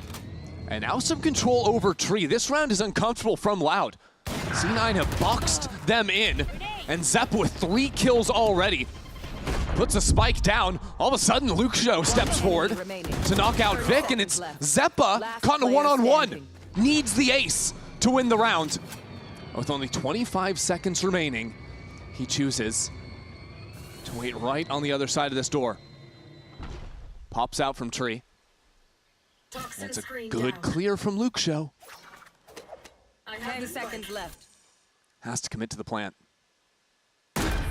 And now some control over Tree. This round is uncomfortable from Loud. C9 have boxed them in. And Zeppa with 3 kills already. Puts a spike down. All of a sudden, Luxio steps forward to knock out Vic, and it's Zeppa caught in a one-on-one. Needs the ace to win the round. With only 25 seconds remaining, he chooses to wait right on the other side of this door. Pops out from Tree. That's a good clear from Luxio. 10 seconds left. Has to commit to the plant.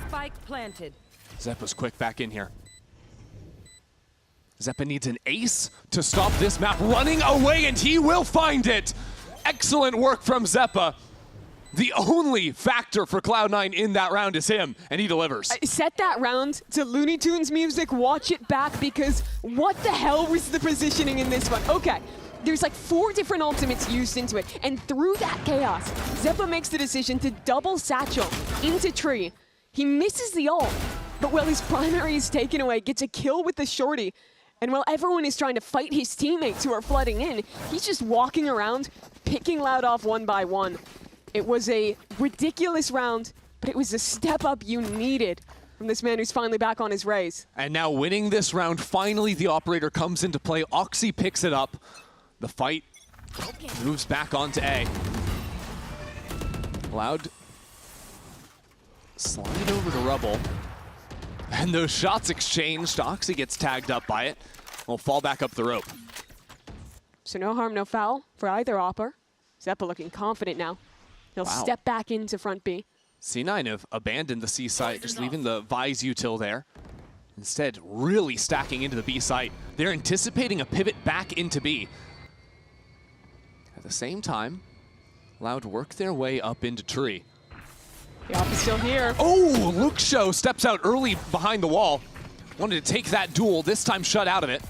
Spike planted. Zeppa's quick back in here. Zeppa needs an ace to stop this map running away, and he will find it. Excellent work from Zeppa. The only factor for Cloud9 in that round is him, and he delivers. Set that round to Looney Tunes music, watch it back, because what the hell was the positioning in this one? Okay, there's like 4 different ultimates used into it, and through that chaos, Zeppa makes the decision to double satchel into Tree. He misses the ult, but while his primary is taken away, gets a kill with the shorty. And while everyone is trying to fight his teammates who are flooding in, he's just walking around, picking Loud off one by one. It was a ridiculous round, but it was a step up you needed from this man who's finally back on his raise. And now winning this round, finally the operator comes into play. Oxy picks it up. The fight moves back onto A. Loud slide over to Rubble. And those shots exchanged. Oxy gets tagged up by it. Will fall back up the rope. So no harm, no foul for either Opper. Zeppa looking confident now. He'll step back into front B. C9 have abandoned the C site, just leaving the Vise util there. Instead, really stacking into the B site. They're anticipating a pivot back into B. At the same time, Loud work their way up into Tree. The op is still here. Oh, Luxio steps out early behind the wall. Wanted to take that duel, this time shut out of it.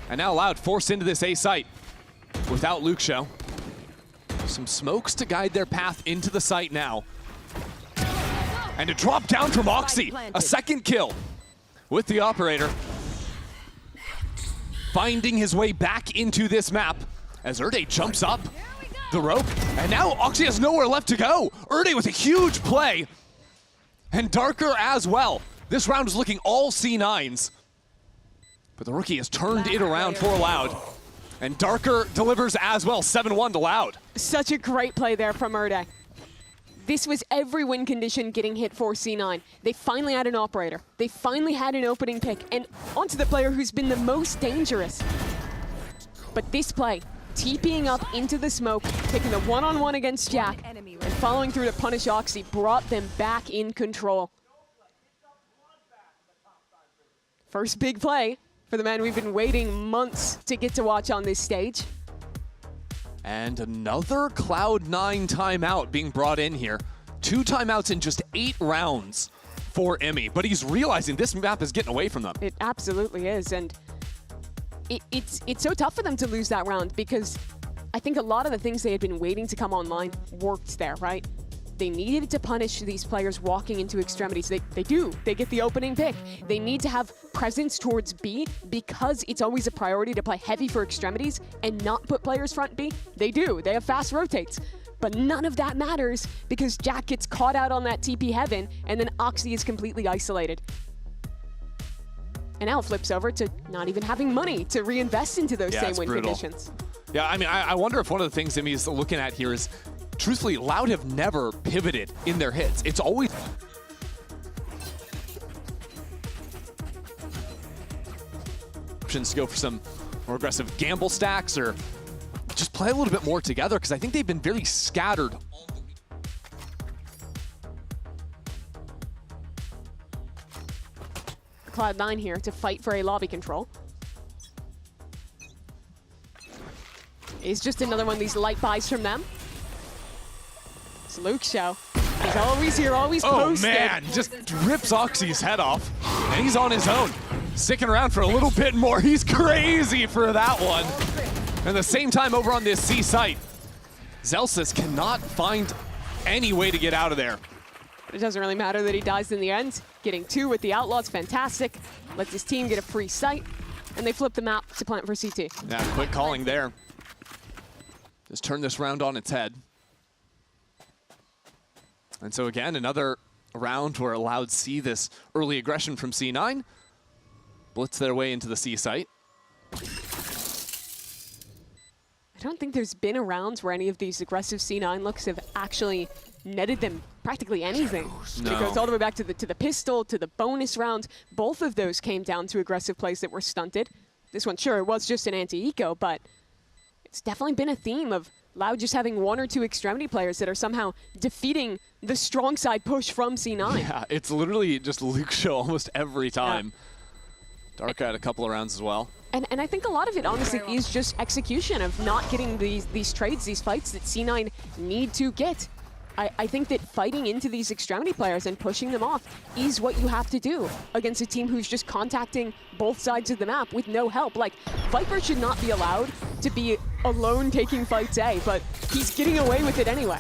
And now Loud forced into this A site without Luxio. Some smokes to guide their path into the site now. And a drop down from Oxy. A second kill with the operator. Finding his way back into this map as Erde jumps up the rope, and now Oxy has nowhere left to go. Erde with a huge play, and Darker as well. This round is looking all C9s, but the rookie has turned it around for Loud, and Darker delivers as well, 7-1 to Loud. Such a great play there from Erde. This was every win condition getting hit for C9. They finally had an operator. They finally had an opening pick, and onto the player who's been the most dangerous. But this play, TPing up into the smoke, taking the one-on-one against Jack, and following through to punish Oxy, brought them back in control. First big play for the man we've been waiting months to get to watch on this stage. And another Cloud9 timeout being brought in here. 2 timeouts in just 8 rounds for Emmy, but he's realizing this map is getting away from them. It absolutely is, and it's so tough for them to lose that round because I think a lot of the things they had been waiting to come online worked there, right? They needed to punish these players walking into extremities. They do. They get the opening pick. They need to have presence towards B because it's always a priority to play heavy for extremities and not put players front B. They do. They have fast rotates. But none of that matters because Jack gets caught out on that TP heaven and then Oxy is completely isolated. And now it flips over to not even having money to reinvest into those same win conditions. Yeah, I mean, I wonder if one of the things Emmy is looking at here is, truthfully, Loud have never pivoted in their hits. It's always options to go for some more aggressive gamble stacks or just play a little bit more together because I think they've been very scattered. Cloud9 here to fight for a lobby control. It's just another one of these light buys from them. It's Luxio. He's always here, always posted. Oh man, just rips Oxy's head off, and he's on his own. sticking around for a little bit more. He's crazy for that one. And at the same time over on this C site, Zelsis cannot find any way to get out of there. It doesn't really matter that he dies in the end. Getting 2 with the Outlaws, fantastic. Lets his team get a free site, and they flip the map to plant for CT. Yeah, quick calling there. Just turn this round on its head. And so again, another round where allowed see this early aggression from C9. Blitz their way into the C site. I don't think there's been a round where any of these aggressive C9 looks have actually netted them practically anything. No. It goes all the way back to the pistol, to the bonus round. Both of those came down to aggressive plays that were stunted. This one, sure, it was just an anti-eco, but it's definitely been a theme of Loud just having 1 or 2 extremity players that are somehow defeating the strong side push from C9. Yeah, it's literally just Luke Show almost every time. Yeah. Dark had a couple of rounds as well. And I think a lot of it, honestly, is just execution of not getting these trades, these fights that C9 need to get. I think that fighting into these extremity players and pushing them off is what you have to do against a team who's just contacting both sides of the map with no help. Like, Viper should not be allowed to be alone taking fights A, but he's getting away with it anyway.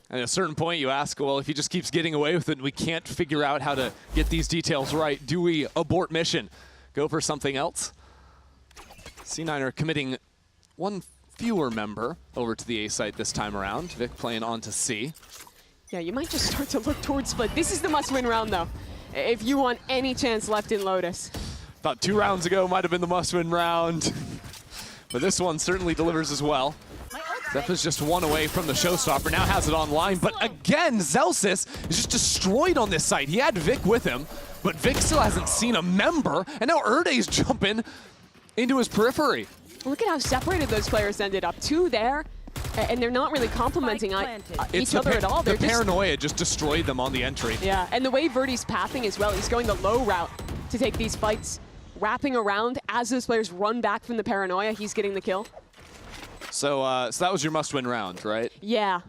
And at a certain point you ask, well, if he just keeps getting away with it, we can't figure out how to get these details right. Do we abort mission? Go for something else? C9 are committing 1 fewer member over to the A site this time around. Vic playing on to C. Yeah, you might just start to look towards split. This is the must-win round, though, if you want any chance left in Lotus. Thought 2 rounds ago might have been the must-win round. But this one certainly delivers as well. Zeppa's just 1 away from the showstopper, now has it online. But again, Zelsis is just destroyed on this site. He had Vic with him, but Vic still hasn't seen a member. And now Erde's jumping into his periphery. Look at how separated those players ended up. 2 there, and they're not really complimenting each other at all. The paranoia just destroyed them on the entry. Yeah, and the way Verdi's pathing as well, he's going the low route to take these fights, wrapping around as those players run back from the paranoia. He's getting the kill. So, so that was your must-win round, right? Yeah.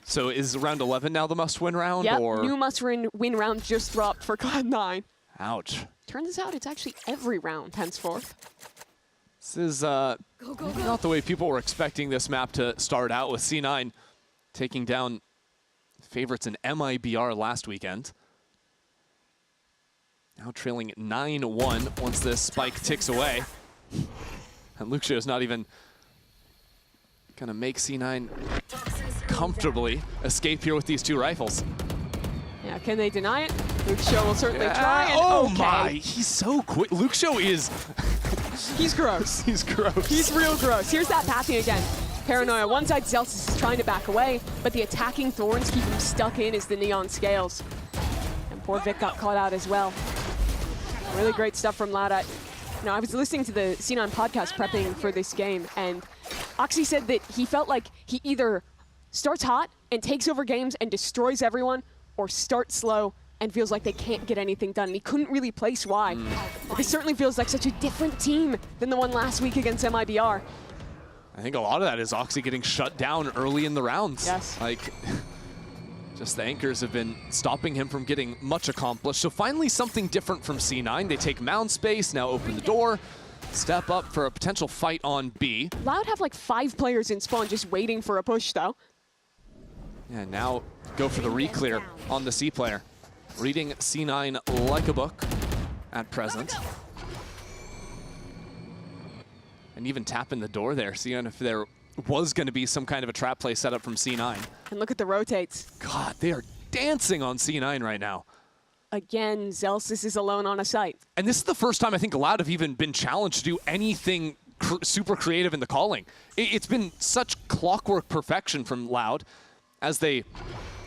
So is round 11 now the must-win round? Yep, or? New must-win round just dropped for Cloud9. Ouch. Turns out it's actually every round henceforth. This is not the way people were expecting this map to start out, with C9 taking down favorites in MIBR last weekend. Now trailing 9-1 once this spike ticks away. And Luxio is not even going to make C9 comfortably escape here with these 2 rifles. Yeah, can they deny it? Luxio will certainly try. And oh okay. My, he's so quick. Luxio is... He's gross. He's gross. He's real gross. Here's that pathing again. Paranoia. One side, Zelsis is trying to back away, but the attacking Thorns keep him stuck in as the neon scales. And poor Vic got caught out as well. Really great stuff from Loud. I was listening to the C9 podcast prepping for this game, and Oxy said that he felt like he either starts hot and takes over games and destroys everyone, or starts slow and feels like they can't get anything done. And he couldn't really place why. This certainly feels like such a different team than the one last week against MIBR. I think a lot of that is Oxy getting shut down early in the rounds. Yes. Like, just the anchors have been stopping him from getting much accomplished. So finally something different from C9. They take mound space, now open the door, step up for a potential fight on B. Loud have like 5 players in spawn just waiting for a push though. Yeah, now go for the re-clear on the C player. Reading C9 like a book at present. And even tapping the door there, seeing if there was going to be some kind of a trap play set up from C9. And look at the rotates. God, they are dancing on C9 right now. Again, Zelsis is alone on a site. And this is the first time I think Loud have even been challenged to do anything super creative in the calling. It's been such clockwork perfection from Loud as they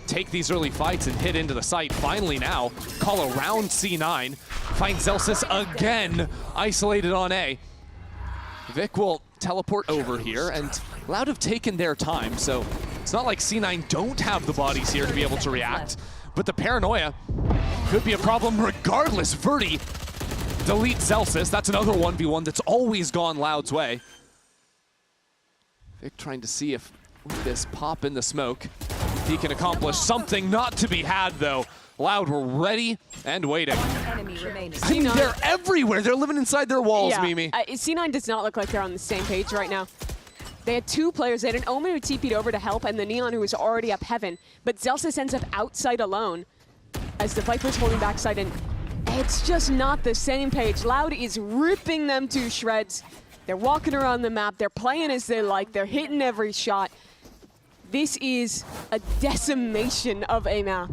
take these early fights and hit into the site. Finally now, call around C9, find Zelsis again, isolated on A. Vic will teleport over here, and Loud have taken their time, so it's not like C9 don't have the bodies here to be able to react, but the paranoia could be a problem regardless. Verdi delete Zelsis. That's another 1v1 that's always gone Loud's way. Vic trying to see if with this pop in the smoke, He can accomplish something not to be had, though. Loud were ready and waiting. Enemy remaining. I mean, they're everywhere. They're living inside their walls, Yeah. Mimi. C9 does not look like they're on the same page right now. They had two players. They had an Omen who TP'd over to help, and the Neon who was already up heaven. But Zelsis ends up outside alone as the Viper's holding backside, and it's just not the same page. Loud is ripping them to shreds. They're walking around the map. They're playing as they like. They're hitting every shot. This is a decimation of a map.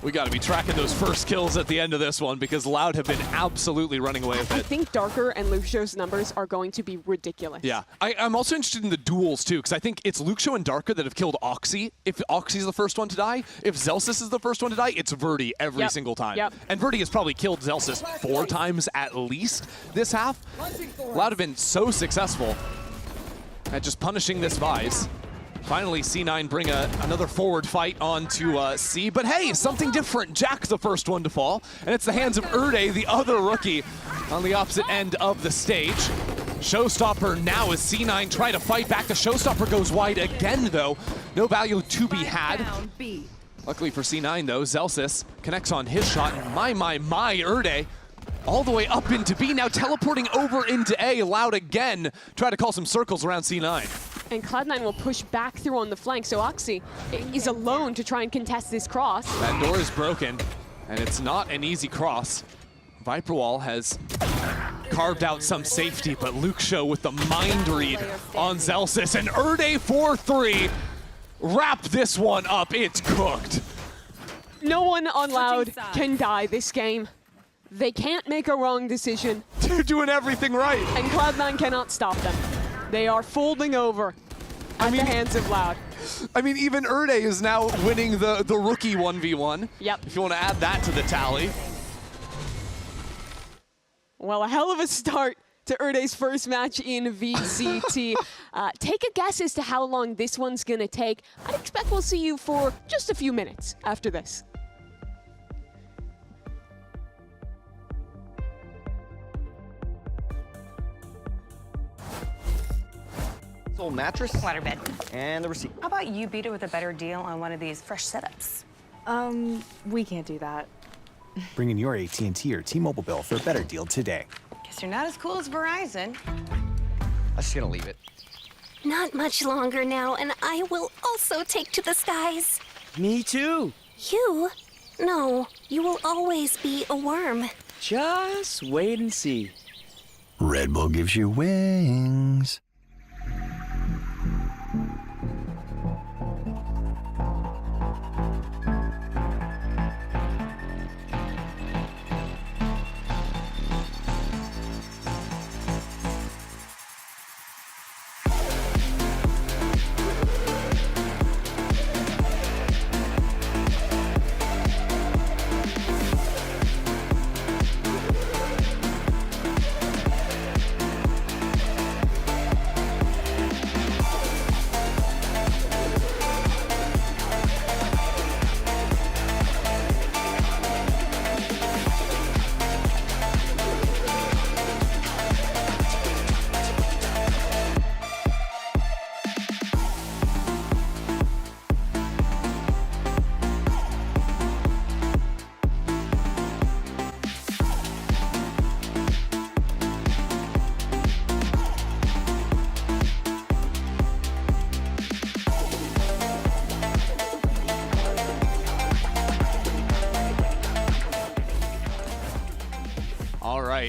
We got to be tracking those first kills at the end of this one because Loud have been absolutely running away with it. I think Darker and Luxio's numbers are going to be ridiculous. Yeah, I'm also interested in the duels too, because I think it's Luxio and Darker that have killed Oxy. If Oxy's the first one to die, if Zelsis is the first one to die, it's Verdi every single time. Yep. And Verdi has probably killed Zelsis 4 times at least this half. Loud have been so successful at just punishing this Vise. Finally, C9 bring another forward fight onto C, but hey, something different. Jack's the first one to fall, and it's the hands of Erde, the other rookie, on the opposite end of the stage. Showstopper now as C9 try to fight back. The Showstopper goes wide again, though. No value to be had. Luckily for C9, though, Zelsis connects on his shot, and my, Erde all the way up into B, now teleporting over into A. Loud again, try to call some circles around C9. And Cloud9 will push back through on the flank, so Oxy is alone to try and contest this cross. That door is broken, and it's not an easy cross. Viper Wall has carved out some safety, but Luxio with the mind read on Zelsis, and Erde 4-3. Wrap this one up, it's cooked. No one on Loud can die this game. They can't make a wrong decision. They're doing everything right. And Cloud9 cannot stop them. They are folding over at the hands of Loud. I mean, even Erde is now winning the rookie 1v1. Yep. If you want to add that to the tally. Well, a hell of a start to Erde's first match in VCT. Take a guess as to how long this one's going to take. I expect we'll see you for just a few minutes after this. Old mattress, waterbed, and the receipt. How about you beat it with a better deal on one of these fresh setups? We can't do that. Bring in your AT&T or T-Mobile bill for a better deal today. Guess you're not as cool as Verizon. I'm just gonna leave it. Not much longer now, and I will also take to the skies. Me too. You? No, you will always be a worm. Just wait and see. Red Bull gives you wings.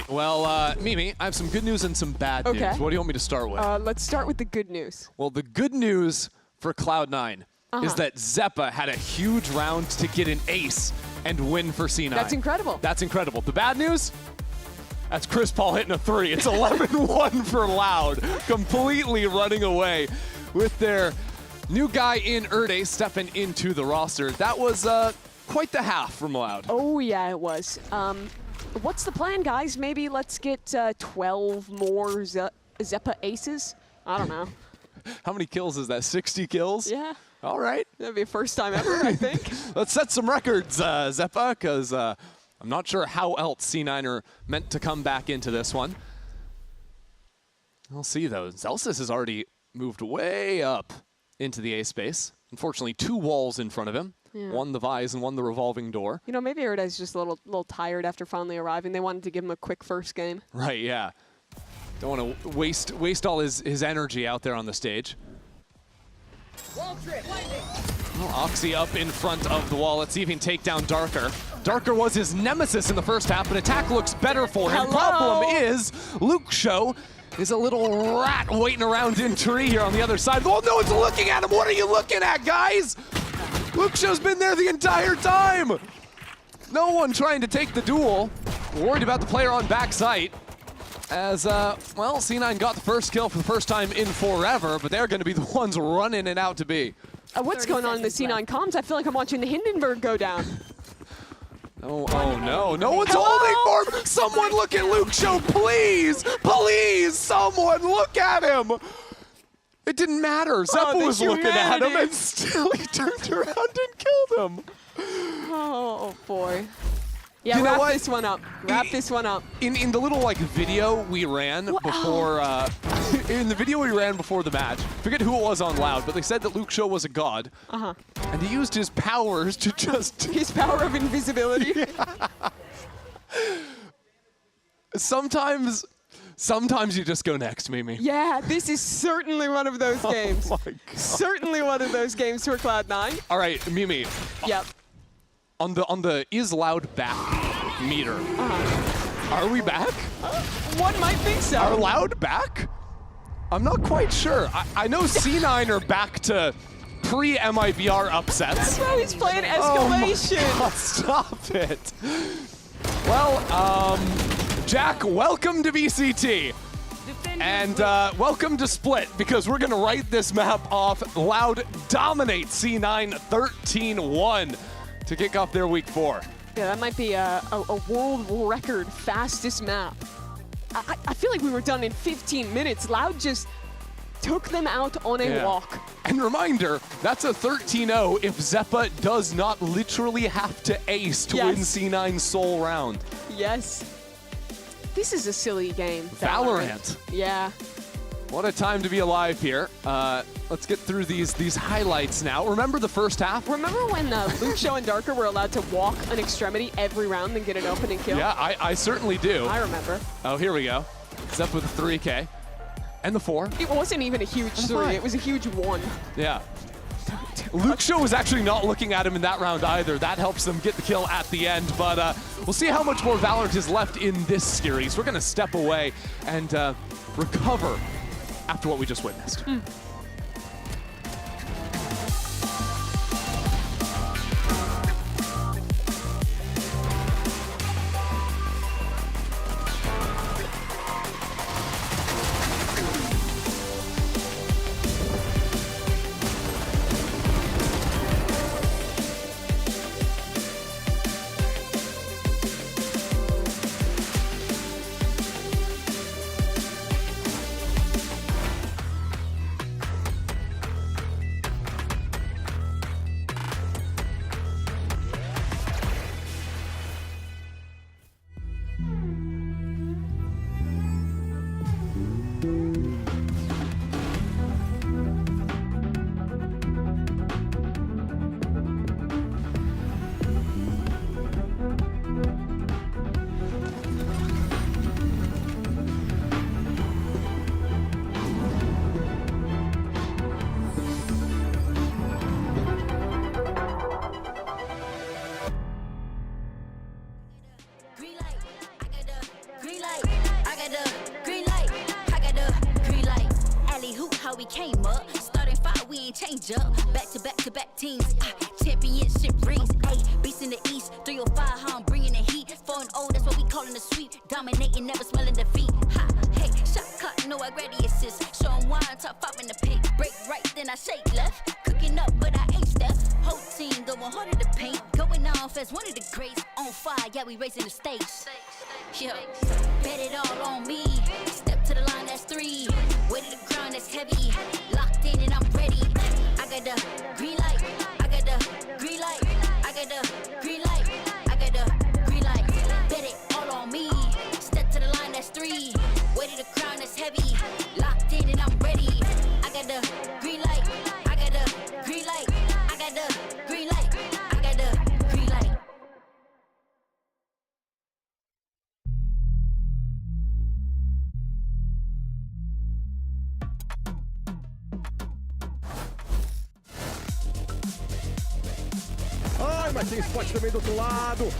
Well, Mimi, I have some good news and some bad news. What do you want me to start with? Let's start with the good news. Well, the good news for Cloud9 is that Zeppa had a huge round to get an ace and win for C9. That's incredible. That's incredible. The bad news? That's Chris Paul hitting a 3. It's 11-1 for Loud, completely running away with their new guy in Erde stepping into the roster. That was quite the half from Loud. Oh, yeah, it was. What's the plan, guys? Maybe let's get 12 more Zeppa aces? I don't know. How many kills is that? 60 kills? Yeah. All right. That'd be a first time ever, I think. Let's set some records, Zeppa, because I'm not sure how else C9 are meant to come back into this one. We'll see, though. Zelsis is already moved way up into the A space. Unfortunately, 2 walls in front of him. Yeah. One the vise and one the revolving door. You know, maybe Erde's just a little tired after finally arriving. They wanted to give him a quick first game. Right, yeah. Don't want to waste all his energy out there on the stage. Well, Oxy up in front of the wall. Let's see if he can take down Darker. Darker was his nemesis in the first half, but attack looks better for him. Hello? Problem is, Luke Show is a little rat waiting around in tree here on the other side. Oh, no one's looking at him. What are you looking at, guys? Luke Show's been there the entire time. No one trying to take the duel. Worried about the player on backside. As, well, C9 got the first kill for the first time in forever, but they're going to be the ones running it out to be. What's going on in the C9 comms? I feel like I'm watching the Hindenburg go down. Oh no, no one's holding for him. Someone look at Luke Show, please. Please, someone look at him. It didn't matter. Zeppa was looking at him and still he turned around and killed him. Oh, boy. Yeah, you know wrap what? this one up. Wrap this one up. In the little video we ran before, in the video we ran before the match, forget who it was on Loud, but they said that Luke Show was a god. And he used his powers to just... His power of invisibility. Yeah. Sometimes you just go next, Mimi. Yeah, this is certainly one of those games. Oh my God. Certainly one of those games for Cloud9. All right, Mimi. Yep. On the is Loud back meter, are we back? One might think so. Are Loud back? I'm not quite sure. I know C9 are back to pre-MIBR upsets. That's why he's playing Escalation. Oh my God, stop it. Well, Jack, welcome to VCT. And welcome to Split, because we're going to write this map off. Loud dominates C9 13-1 to kick off their week 4. Yeah, that might be a world record fastest map. I feel like we were done in 15 minutes. Loud just took them out on a walk. And reminder, that's a 13-0 if Zeppa does not literally have to ace to win C9's sole round. Yes. This is a silly game. Valorant. Yeah. What a time to be alive here. Let's get through these highlights now. Remember the first half? Remember when Luke Show and Darker were allowed to walk an extremity every round and get an opening kill? Yeah, I certainly do. I remember. Oh, here we go. Zep with the 3K. And the 4. It wasn't even a huge 3. It was a huge 1. Yeah. Luke Show was actually not looking at him in that round either. That helps them get the kill at the end. But we'll see how much more Valorant is left in this series. We're going to step away and recover after what we just witnessed. Change up, back-to-back teams, championship rings, ayy, beast in the east, 305, how I'm bringing the heat, 4-0, that's what we callin' the sweep, dominating, never smelling defeat, ha, hey, shot clock, no I ready assist, showing wine, top 5 in the pit, break right, then I shake left, cooking up, but I ain't steps, whole team going harder to paint, going off as one of the greats, on fire, yeah, we raising the stakes, yeah, bet it all on me, step to the line, that's 3, weight of the ground, that's heavy, locked in and I'm ready. I got the green light, I got the green light, I got the green light, I got the green light. Bet it all on me. Step to the line, that's 3. Weight of the crown, that's heavy. Locked in and I'm ready. I got mas tem spot também do outro lado.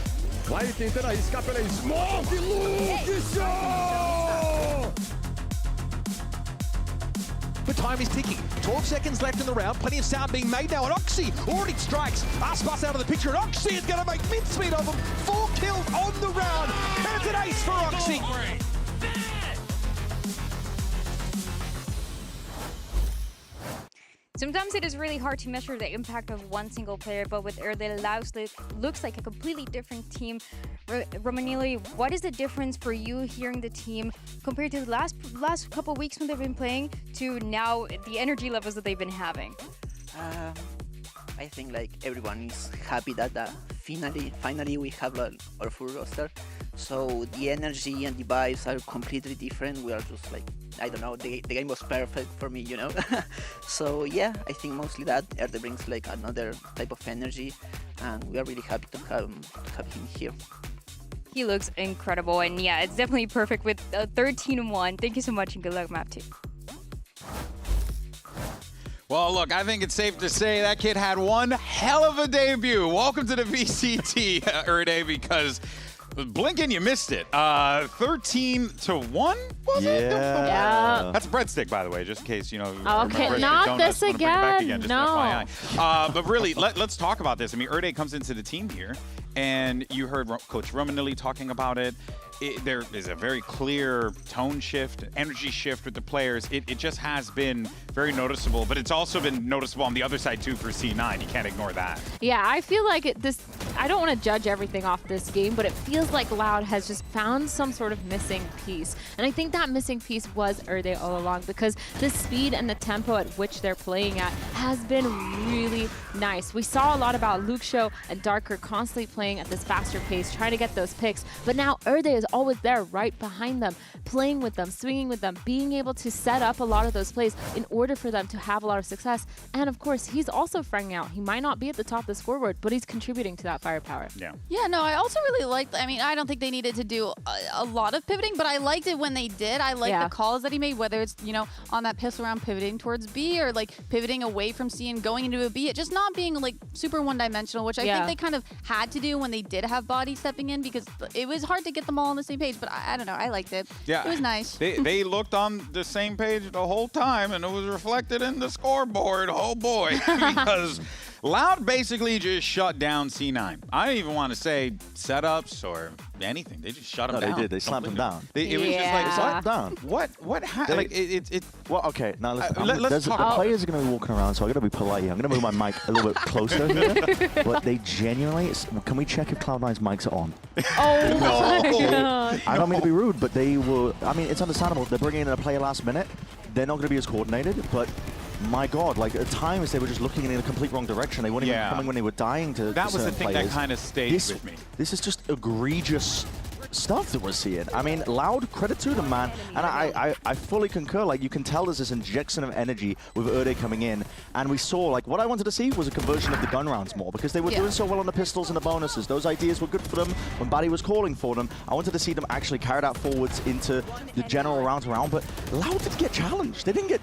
Vai tentando arriscar pela Smoke. Luke Show! The time is ticking. 12 seconds left in the round. Plenty of sound being made now. And Oxy already strikes. Aspas out of the picture. And Oxy is going to make mincemeat of him. 4 kills on the round. And it's an ace for Oxy. Sometimes it is really hard to measure the impact of one single player, but with Erde, looks like a completely different team. Romanili, what is the difference for you hearing the team compared to the last couple of weeks when they've been playing to now the energy levels that they've been having? I think like everyone is happy that finally we have our full roster. So the energy and the vibes are completely different. We are just like, I don't know, the game was perfect for me, you know? So yeah, I think mostly that Erde brings like another type of energy, and we are really happy to have him here. He looks incredible, and yeah, it's definitely perfect with 13-1. Thank you so much, and good luck, Map 2. Well, look, I think it's safe to say that kid had one hell of a debut. Welcome to the VCT, Erde, because blinking, you missed it. 13-1, was it? Yeah. That's a breadstick, by the way, just in case, you know. Okay, not this again. No. But really, let's talk about this. I mean, Erde comes into the team here, and you heard Coach Romanili talking about it. There is a very clear tone shift, energy shift with the players. It just has been very noticeable, but it's also been noticeable on the other side too for C9. You can't ignore that. Yeah, I feel like I don't want to judge everything off this game, but it feels like Loud has just found some sort of missing piece. And I think that missing piece was Erde all along, because the speed and the tempo at which they're playing at has been really nice. We saw a lot about Luke Show and Darker constantly playing at this faster pace, trying to get those picks, but now Erde is always there right behind them, playing with them, swinging with them, being able to set up a lot of those plays in order for them to have a lot of success. And of course, he's also fragging out. He might not be at the top of the scoreboard, but he's contributing to that firepower. Yeah, no, I also really liked, I mean, I don't think they needed to do a lot of pivoting, but I liked it when they did. I liked the calls that he made, whether it's, you know, on that pistol round pivoting towards B or like pivoting away from C and going into a B, it just not being like super one-dimensional, which I think they kind of had to do when they did have body stepping in, because it was hard to get them all on the same page. But I don't know, I liked it. Yeah, it was nice. They looked on the same page the whole time, and it was reflected in the scoreboard. Oh boy, because Loud basically just shut down C9. I don't even want to say setups or anything. They just shut them down. No, they did. They slammed them down. It was just like, slammed down. What happened? Like, well, okay, now listen. Let's talk. The players are going to be walking around, so I'm going to be polite here. I'm going to move my mic a little bit closer here. But they genuinely, can we check if Cloud9's mics are on? Oh, my God. I don't mean to be rude, but they were, I mean, it's understandable. They're bringing in a player last minute. They're not going to be as coordinated, but my God, like at times they were just looking in a complete wrong direction. They weren't even coming when they were dying to That was the thing players. that kind of stayed with me. This is just egregious stuff that we're seeing. I mean, Loud, credit to them, man. And I fully concur. Like, you can tell there's this injection of energy with Erde coming in. And we saw, like, what I wanted to see was a conversion of the gun rounds more, because they were doing so well on the pistols and the bonuses. Those ideas were good for them when Batty was calling for them. I wanted to see them actually carry that forwards into the general round-to-round, but Loud didn't get challenged. They didn't get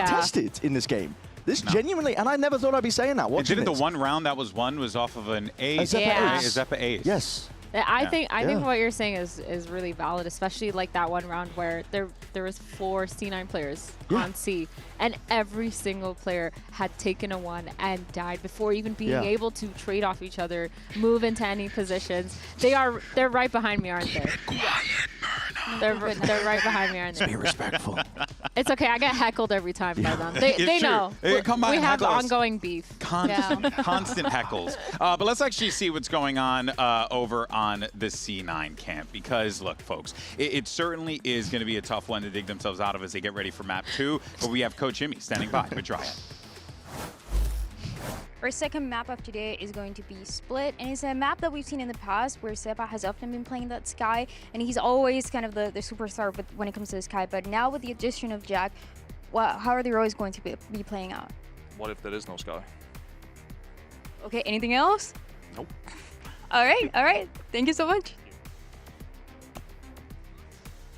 tested in this game. This genuinely, and I never thought I'd be saying that. Didn't the one round that was won was off of an ace? Zeppa ace. Yes. I think what you're saying is really valid, especially like that one round where there was 4 C9 players on C, and every single player had taken a one and died before even being able to trade off each other, move into any positions. They're right behind me, aren't they? Quiet, they're right behind me, aren't they? Be respectful. It's okay. I get heckled every time by them. They know. We have ongoing beef. Constant heckles. But let's actually see what's going on over on the C9 camp, because look, folks, it certainly is going to be a tough one to dig themselves out of as they get ready for map 2. But we have Coach Jimmy standing by with Dryad. Our second map of today is going to be Split, and it's a map that we've seen in the past where Sepa has often been playing that Sky, and he's always kind of the superstar when it comes to the Sky. But now with the addition of Jack, how are they always going to be playing out? What if there is no Sky? Okay, anything else? Nope. All right. Thank you so much.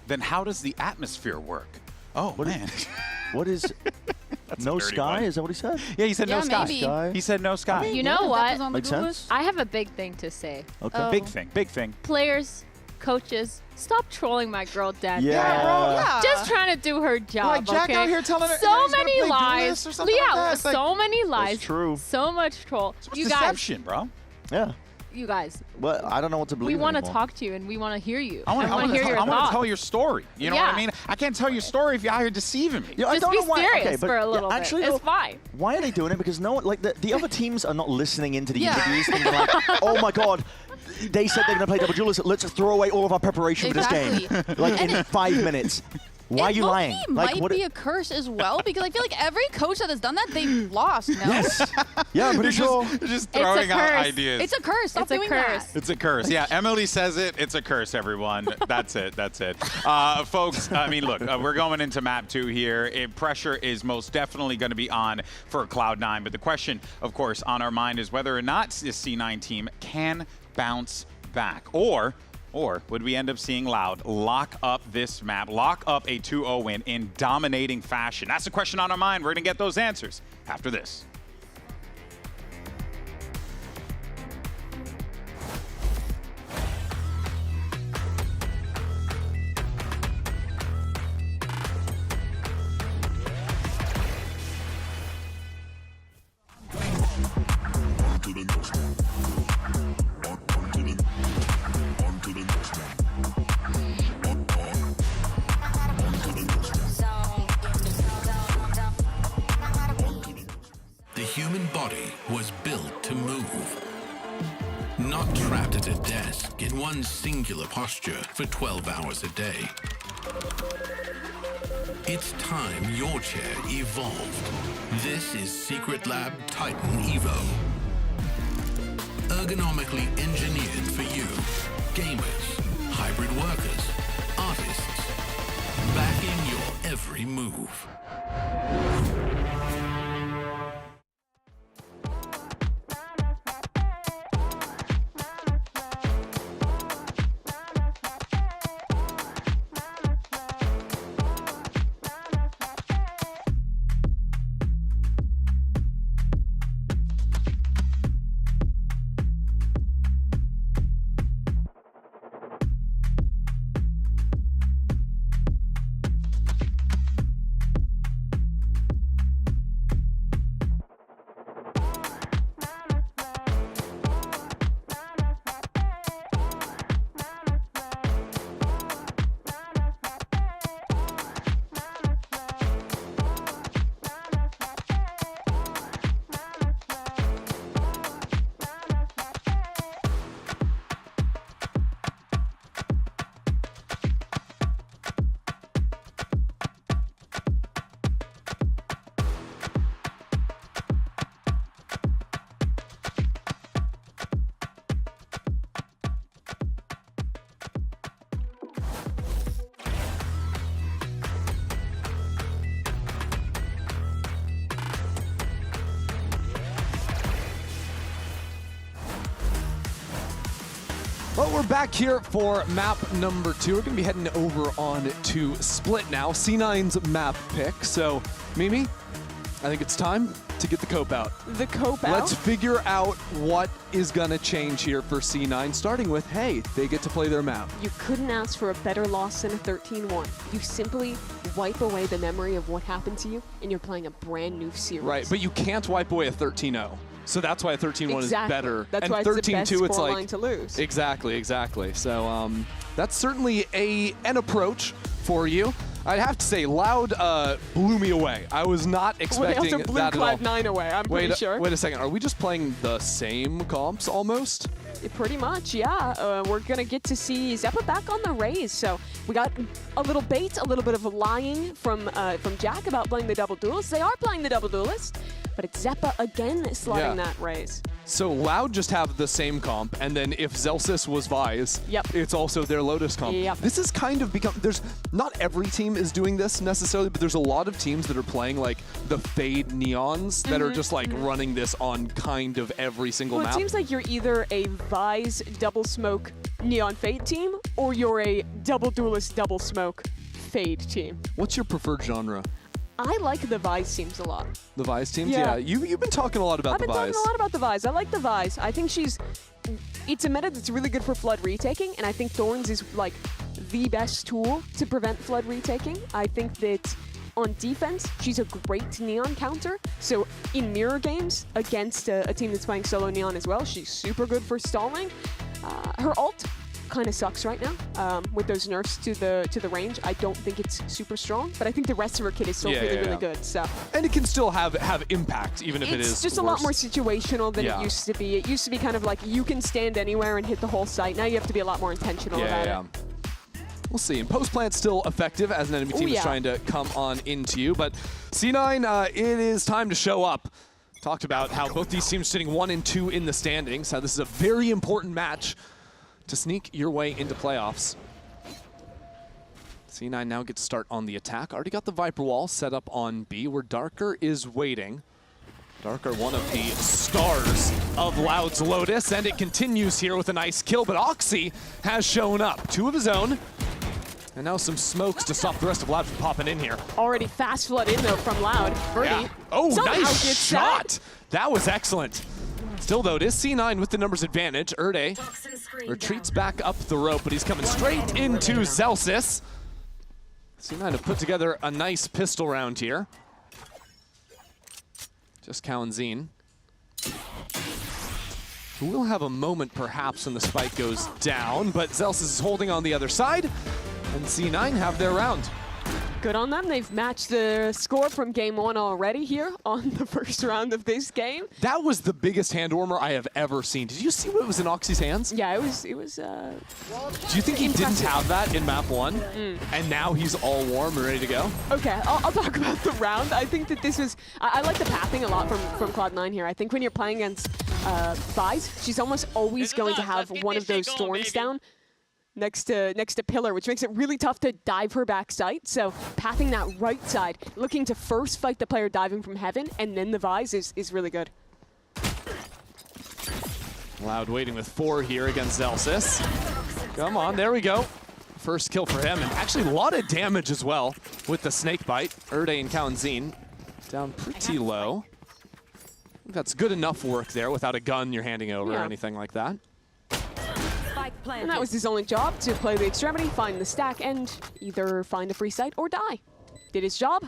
Then how does the atmosphere work? Oh, man. What is... That's no a dirty sky? one. Is that what he said? Yeah, he said no sky. maybe. He said no sky. You know what? Makes sense. I have a big thing to say. Okay. Big thing. Big thing. Players, coaches, stop trolling my girl Dad. Yeah. Bro, yeah. Just trying to do her job. Like Jack okay? out here telling her so he's gonna many play lies. Duelist or something Yeah, like that. It's like- so many lies. true. So much troll. It's You guys, deception, bro. Yeah. you guys, Well, I don't know what to believe we want to anymore. talk to you and we want to hear you. I want to hear your I want thoughts. to tell your story. You know what I Yeah. mean? I can't tell your story if you're out here deceiving me. Yeah, I Just don't be know why. serious Okay, but for a little bit. actually, It's though, fine. why are they doing it? Because no one, like the other teams are not listening into the Yeah. interviews, thinking like, oh my god, they said they're going to play double duelist. Let's just throw away all of our preparation for this game, like in 5 minutes. Why are you lying? It Like, might be a curse as well, because I feel like every coach that has done that, they've lost. No? Yes. Yeah, I'm pretty sure. You're just throwing out curse. ideas. It's a curse. Stop It's a doing curse. that. It's a curse. Yeah, Emily says it. It's a curse, everyone. That's it. That's it. Folks, I mean, look, we're going into map 2 here. Pressure is most definitely going to be on for Cloud9. But the question, of course, on our mind is whether or not this C9 team can bounce back. Or would we end up seeing Loud lock up this map, lock up a 2-0 win in dominating fashion? That's the question on our mind. We're going to get those answers after this. The human body was built to move. Not trapped at a desk in one singular posture for 12 hours a day. It's time your chair evolved. This is Secretlab Titan Evo. Ergonomically engineered for you, gamers, hybrid workers, artists, backing your every move. Well, we're back here for map number 2. We're going to be heading over on to Split now, C9's map pick. So, Mimi, I think it's time to get the cope out. The cope out? Let's figure out what is going to change here for C9, starting with, hey, they get to play their map. You couldn't ask for a better loss than a 13-1. You simply wipe away the memory of what happened to you, and you're playing a brand new series. Right, but you can't wipe away a 13-0. So that's why a 13-1 is better. That's and why 13-2, it's the best it's scoreline like to lose. Exactly. So that's certainly an approach for you. I'd have to say, Loud blew me away. I was not expecting well, they also blew that at all. Cloud9 away, I'm pretty sure. Wait a second. Are we just playing the same comps almost? Pretty much, yeah. We're going to get to see Zeppa back on the Raze. So we got a little bait, a little bit of lying from Jack about playing the double duelist. They are playing the double duelist, but it's Zeppa again slotting that Raze. So Loud just have the same comp, and then if Zelsis was Vise, it's also their Lotus comp. Yep. This has kind of become, not every team is doing this necessarily, but there's a lot of teams that are playing like the Fade Neons that are just like running this on kind of every single map. It seems like you're either a Vise double smoke Neon Fade team, or you're a double duelist double smoke Fade team. What's your preferred genre? I like the Vise teams a lot. The Vise teams? Yeah. You've been talking a lot about the Vise. I've been talking a lot about the Vise. I like the Vise. I think it's a meta that's really good for Flood retaking, and I think Thorns is like the best tool to prevent Flood retaking. I think that on defense, she's a great Neon counter. So in mirror games against a team that's playing solo Neon as well, she's super good for stalling. Her ult kind of sucks right now with those nerfs to the range. I don't think it's super strong, but I think the rest of her kit is still really good. So and it can still have impact even if it is it's just a lot more situational than it used to be. It used to be kind of like you can stand anywhere and hit the whole site. Now you have to be a lot more intentional about it. We'll see. And post plant's still effective as an enemy team is trying to come on into you, but C9, it is time to show up. Talked about how both these teams sitting 1 and 2 in the standings. How this is a very important match to sneak your way into playoffs. C9 now gets to start on the attack. Already got the Viper wall set up on B, where Darker is waiting. Darker, one of the stars of Loud's Lotus, and it continues here with a nice kill, but Oxy has shown up. 2 of his own, and now some smokes to stop the rest of Loud from popping in here. Already fast flood in though from Loud. Birdie. Oh, nice shot! That was excellent. Still, though, it is C9 with the numbers advantage. Erde retreats back up the rope, but he's coming straight into Zelsis. C9 have put together a nice pistol round here. Just Cow and Zine, who will have a moment perhaps when the spike goes down, but Zelsis is holding on the other side, and C9 have their round. Good on them. They've matched the score from game 1 already here on the first round of this game. That was the biggest hand warmer I have ever seen. Did you see what was in Oxy's hands? Yeah, it was Do you think he didn't have that in map 1? And now he's all warm and ready to go? Okay, I'll talk about the round. I think that this was, I like the pathing a lot from Cloud9 here. I think when you're playing against Vise, she's almost always going to have one of those thorns down next to Pillar, which makes it really tough to dive her back site. So pathing that right side, looking to first fight the player diving from heaven, and then the Vise is really good. Loud waiting with 4 here against Zelsis. Come on, there we go. First kill for him, and actually a lot of damage as well with the snake bite. Erde and Kaunzin down pretty low. That's good enough work there without a gun you're handing over or anything like that. And that was his only job, to play the extremity, find the stack, and either find a free site or die. Did his job.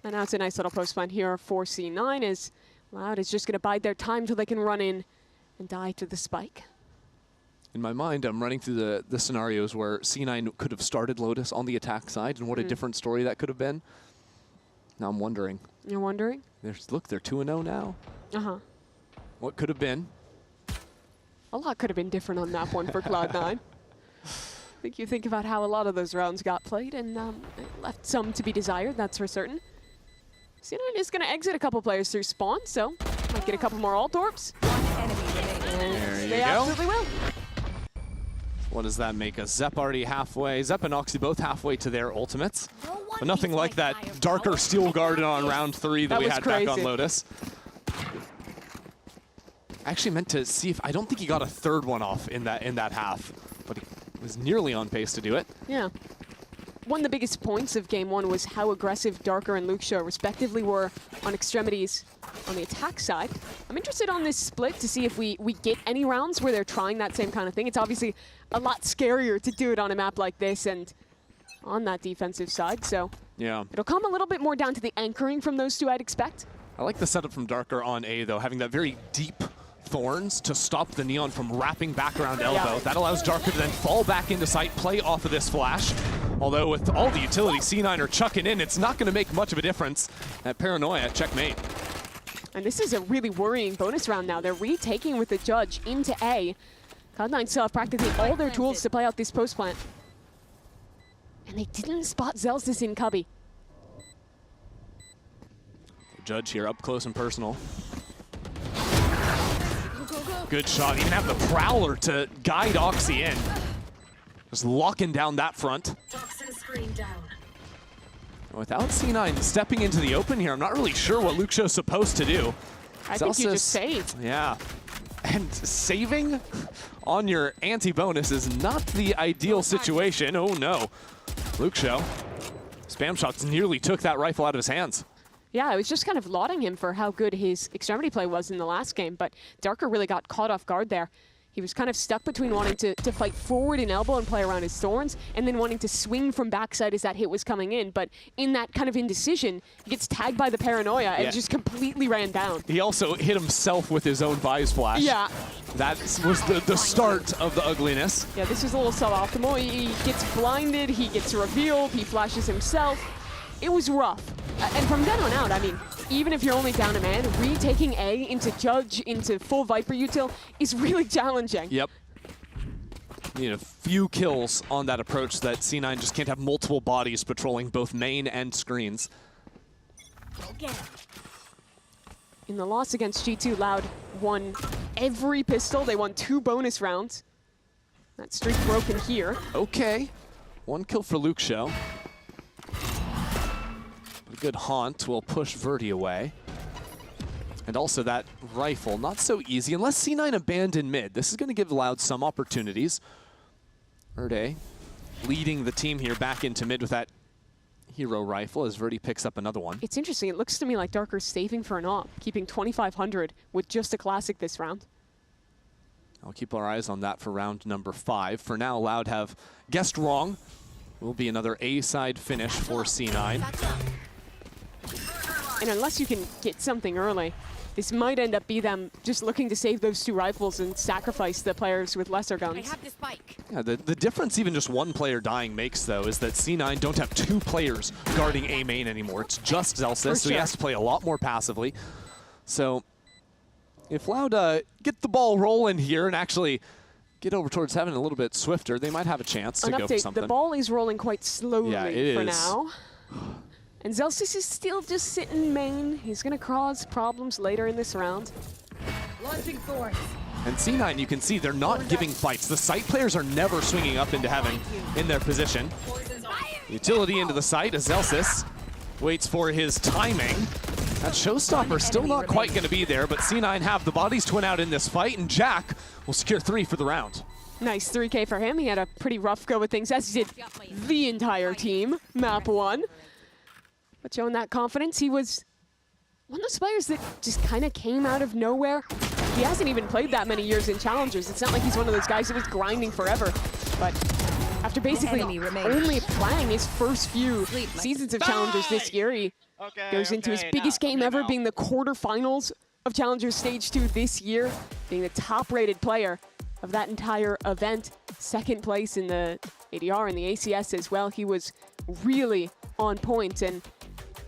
And now it's a nice little post plan here for C9, as Loud is just going to bide their time till they can run in and die to the spike. In my mind, I'm running through the scenarios where C9 could have started Lotus on the attack side, and what a different story that could have been. Now I'm wondering. You're wondering? Look, they're 2-0 now. Uh-huh. What could have been? A lot could have been different on that one for Cloud9. I think you think about how a lot of those rounds got played, and it left some to be desired, that's for certain. C9 is going to exit a couple players through spawn, so might get a couple more alt orbs. There you they go. absolutely will. What does that make us? Zep already halfway. Zep and Oxy both halfway to their ultimates. But nothing like that darker Steel Garden on round 3 that we had back on Lotus. I actually meant to see if, I don't think he got a third one off in that half, but he was nearly on pace to do it. Yeah. One of the biggest points of game 1 was how aggressive Darker and Luxio respectively were on extremities on the attack side. I'm interested on this split to see if we get any rounds where they're trying that same kind of thing. It's obviously a lot scarier to do it on a map like this and on that defensive side, so yeah, it'll come a little bit more down to the anchoring from those two, I'd expect. I like the setup from Darker on A, though, having that very deep thorns to stop the Neon from wrapping back around elbow. Yeah. That allows Darker to then fall back into sight, play off of this flash. Although with all the utility C9 are chucking in, it's not going to make much of a difference. That Paranoia, checkmate. And this is a really worrying bonus round now. They're retaking with the Judge into A. Cloud9 still have practically all their tools to play out this post plant. And they didn't spot Zelsis in Cubby. The Judge here up close and personal. Good shot. Even have the Prowler to guide Oxy in. Just locking down that front. Without C9 stepping into the open here, I'm not really sure what Luxio's supposed to do. I think you just save. Yeah. And saving on your anti-bonus is not the ideal situation. Oh no. Luxio Spam shots nearly took that rifle out of his hands. Yeah, I was just kind of lauding him for how good his extremity play was in the last game, but Darker really got caught off guard there. He was kind of stuck between wanting to fight forward in elbow and play around his thorns, and then wanting to swing from backside as that hit was coming in. But in that kind of indecision, he gets tagged by the paranoia and just completely ran down. He also hit himself with his own Vice Flash. Yeah. That was the start of the ugliness. Yeah, this is a little suboptimal. He gets blinded, he gets revealed, he flashes himself. It was rough. And from then on out, I mean, even if you're only down a man, retaking A into Judge, into full Viper util is really challenging. Yep. You know, a few kills on that approach so that C9 just can't have multiple bodies patrolling both main and screens. In the loss against G2, Loud won every pistol. They won 2 bonus rounds. That streak broken here. Okay. 1 kill for Luke Show. A good haunt will push Verdi away. And also that rifle, not so easy unless C9 abandon mid. This is going to give Loud some opportunities. Erde leading the team here back into mid with that hero rifle as Verdi picks up another one. It's interesting. It looks to me like Darker's saving for an op, keeping 2,500 with just a classic this round. I'll keep our eyes on that for round number 5. For now, Loud have guessed wrong. Will be another A-side finish for C9. And unless you can get something early, this might end up be them just looking to save those 2 rifles and sacrifice the players with lesser guns. Yeah, the difference even just 1 player dying makes, though, is that C9 don't have 2 players guarding A main anymore. It's just Zelsis, so he has to play a lot more passively. So if Loud get the ball rolling here and actually get over towards heaven a little bit swifter, they might have a chance to go for something. The ball is rolling quite slowly for now. And Zelsis is still just sitting main. He's going to cause problems later in this round. Launching force. And C9, you can see they're not giving fights. The site players are never swinging up into heaven in their position. Utility into the site as Zelsis waits for his timing. That showstopper still not quite going to be there, but C9 have the bodies twin out in this fight, and Jack will secure 3 for the round. Nice 3K for him. He had a pretty rough go with things, as did the entire team. Map 1. But showing that confidence, he was one of those players that just kind of came out of nowhere. He hasn't even played that many years in Challengers. It's not like he's one of those guys that was grinding forever. But after basically only playing his first few seasons of Challengers this year, he goes into his biggest game ever, being the quarterfinals of Challengers Stage 2 this year, being the top-rated player of that entire event. 2nd place in the ADR and the ACS as well. He was really on point, and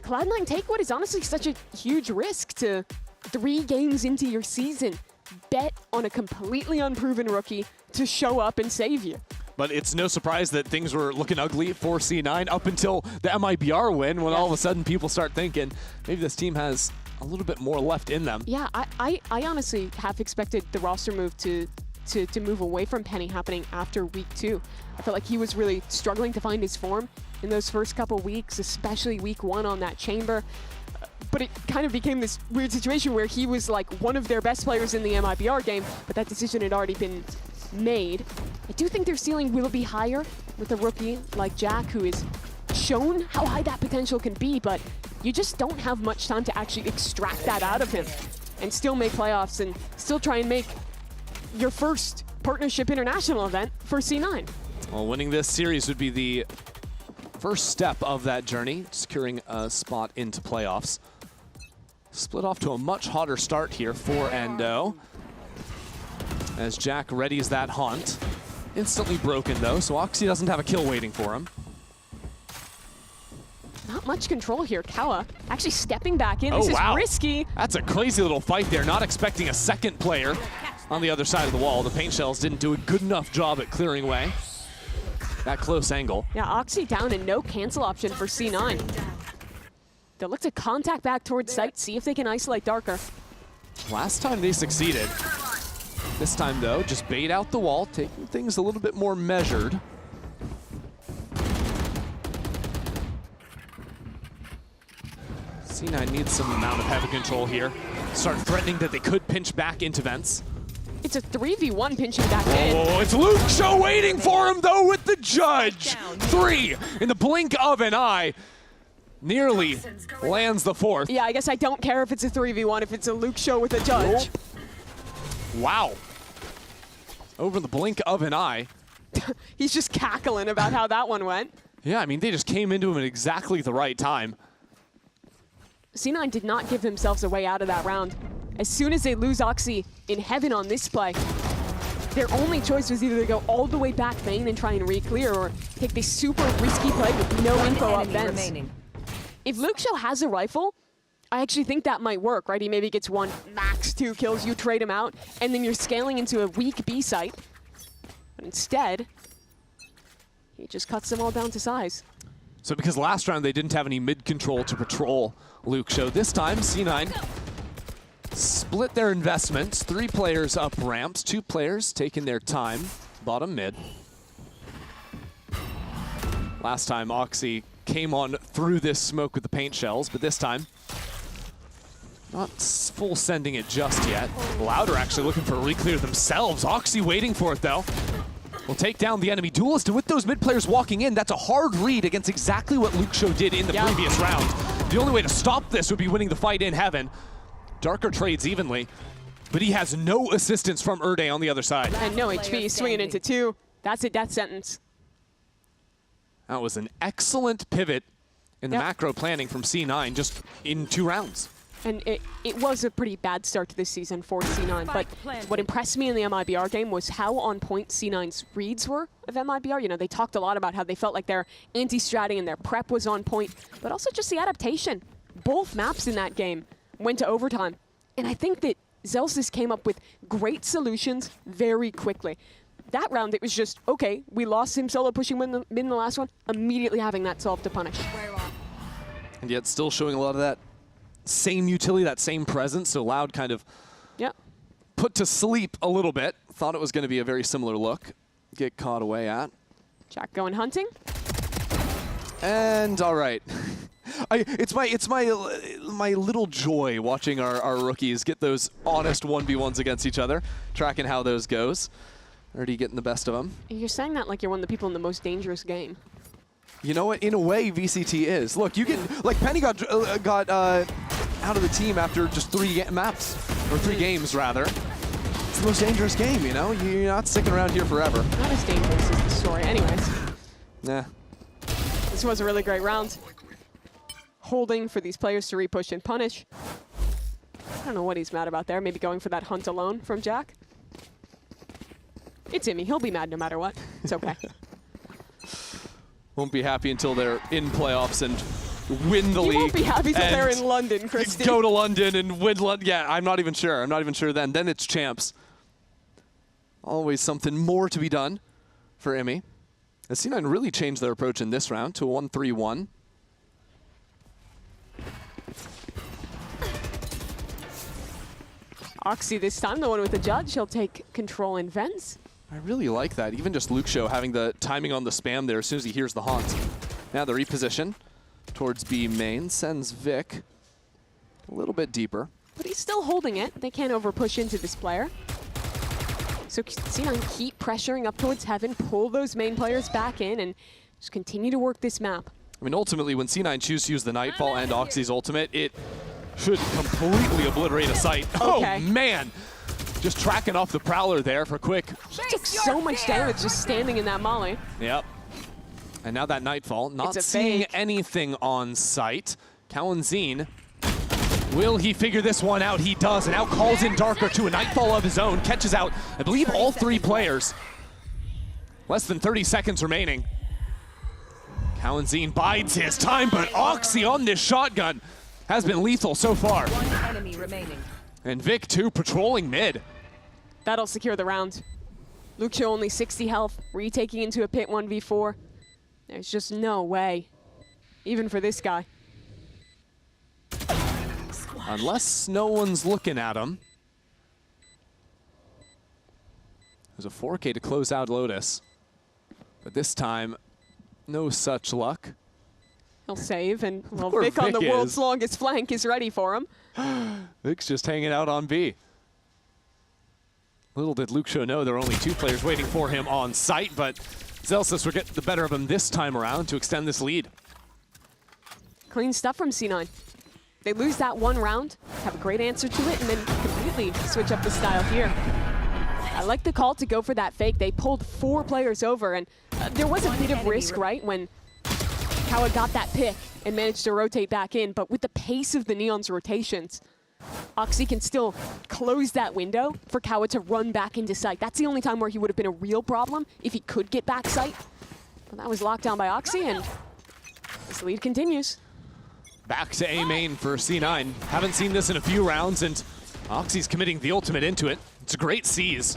Cloud9 take what is honestly such a huge risk to 3 games into your season. Bet on a completely unproven rookie to show up and save you. But it's no surprise that things were looking ugly for C9 up until the MIBR win, when all of a sudden people start thinking maybe this team has a little bit more left in them. Yeah, I honestly half expected the roster move to move away from Penny happening after week 2. I felt like he was really struggling to find his form in those first couple weeks, especially week 1 on that chamber. But it kind of became this weird situation where he was like one of their best players in the MIBR game, but that decision had already been made. I do think their ceiling will be higher with a rookie like Jack, who has shown how high that potential can be, but you just don't have much time to actually extract that out of him and still make playoffs and still try and make your first partnership international event for C9. Well, winning this series would be the first step of that journey, securing a spot into playoffs. Split off to a much hotter start here for Endo, as Jack readies that haunt. Instantly broken though, so Oxy doesn't have a kill waiting for him. Not much control here. Kawa actually stepping back in. This is risky. That's a crazy little fight there. Not expecting a second player on the other side of the wall. The paint shells didn't do a good enough job at clearing away that close angle. Yeah, Oxy down and no cancel option for C9. They'll look to contact back towards site, see if they can isolate Darker. Last time they succeeded. This time though, just bait out the wall, taking things a little bit more measured. C9 needs some amount of heavy control here. Start threatening that they could pinch back into vents. It's a 3v1 pinching back in. Oh, it's Luke Show waiting for him though with the judge. 3 in the blink of an eye. Nearly lands the fourth. Yeah, I guess I don't care if it's a 3v1, if it's a Luke show with a judge. Wow. Over the blink of an eye. He's just cackling about how that one went. Yeah, I mean, they just came into him at exactly the right time. C9 did not give themselves a way out of that round. As soon as they lose Oxy in heaven on this play, their only choice was either to go all the way back main and try and re-clear, or take this super risky play with no info up vents. If Luke Show has a rifle, I actually think that might work, right? He maybe gets 1, max 2 kills, you trade him out, and then you're scaling into a weak B site. But instead, he just cuts them all down to size. So because last round they didn't have any mid control to patrol Luke Show, this time C9 split their investments. 3 players up ramps, 2 players taking their time, bottom mid. Last time Oxy came on through this smoke with the paint shells, but this time not full sending it just yet. Louder actually looking for a re-clear themselves. Oxy waiting for it though. Will take down the enemy duelist, and with those mid players walking in, that's a hard read against exactly what Luke Show did in the previous round. The only way to stop this would be winning the fight in heaven. Darker trades evenly, but he has no assistance from Erde on the other side. And no HP, swinging into 2. That's a death sentence. That was an excellent pivot in the macro planning from C9 just in 2 rounds. And it was a pretty bad start to this season for C9, but what impressed me in the MIBR game was how on point C9's reads were of MIBR. You know, they talked a lot about how they felt like their anti-stratting and their prep was on point, but also just the adaptation. Both maps in that game went to overtime. And I think that Zellsis came up with great solutions very quickly. That round, it was just, okay, we lost him solo pushing mid in the last one, immediately having that solved to punish. And yet still showing a lot of that same utility, that same presence, so Loud kind of put to sleep a little bit. Thought it was going to be a very similar look. Get caught away at. Jack going hunting. And all right. It's my little joy watching our rookies get those honest 1v1s against each other, tracking how those goes. Already getting the best of them. You're saying that like you're one of the people in the most dangerous game. You know what? In a way, VCT is. Look, you get like Penny got out of the team after just 3 maps, or 3 games rather. It's the most dangerous game, you know? You're not sticking around here forever. Not as dangerous as the story, anyways. Nah. This was a really great round. Holding for these players to repush and punish. I don't know what he's mad about there. Maybe going for that hunt alone from Jack. It's Immy. He'll be mad no matter what. It's okay. Won't be happy until they're in playoffs and win the league. You won't be happy until they're in London, Christy. Go to London and win London. Yeah, I'm not even sure. I'm not even sure then. Then it's champs. Always something more to be done for Immy. As C9 really changed their approach in this round to a 1-3-1. Oxy this time, the one with the judge. He'll take control in vents. I really like that. Even just Luke Show having the timing on the spam there as soon as he hears the haunt. Now the reposition towards B main sends Vic a little bit deeper. But he's still holding it. They can't overpush into this player. So C9 keep pressuring up towards heaven, pull those main players back in, and just continue to work this map. I mean, ultimately, when C9 choose to use the Nightfall and Oxy's ultimate, it should completely obliterate a site. Okay. Oh, man! Just tracking off the Prowler there for quick. He took so much damage just standing in that molly. Yep. And now that Nightfall, not seeing anything on site. Kalenzine, will he figure this one out? He does, and now calls in Darker to a Nightfall of his own, catches out, I believe, all 3 players. Less than 30 seconds remaining. Kalenzine bides his time, but Oxy on this shotgun has been lethal so far. 1 enemy remaining. And Vic, too, patrolling mid. That'll secure the round. Luke Show only 60 health, retaking into a pit 1v4. There's just no way, even for this guy. Unless no one's looking at him. There's a 4K to close out Lotus. But this time, no such luck. He'll save, and well, Vic on the world's longest flank is ready for him. Vic's just hanging out on B. Little did Luke Show know there are only 2 players waiting for him on site, but Zellsis will get the better of him this time around to extend this lead. Clean stuff from C9. They lose that one round, have a great answer to it, and then completely switch up the style here. I like the call to go for that fake. They pulled 4 players over, and there was a bit of risk, right, when Kawa got that pick and managed to rotate back in, but with the pace of the Neon's rotations, Oxy can still close that window for Kawa to run back into sight. That's the only time where he would have been a real problem if he could get back sight. But that was locked down by Oxy, and this lead continues. Back to A main for C9. Haven't seen this in a few rounds, and Oxy's committing the ultimate into it. It's a great seize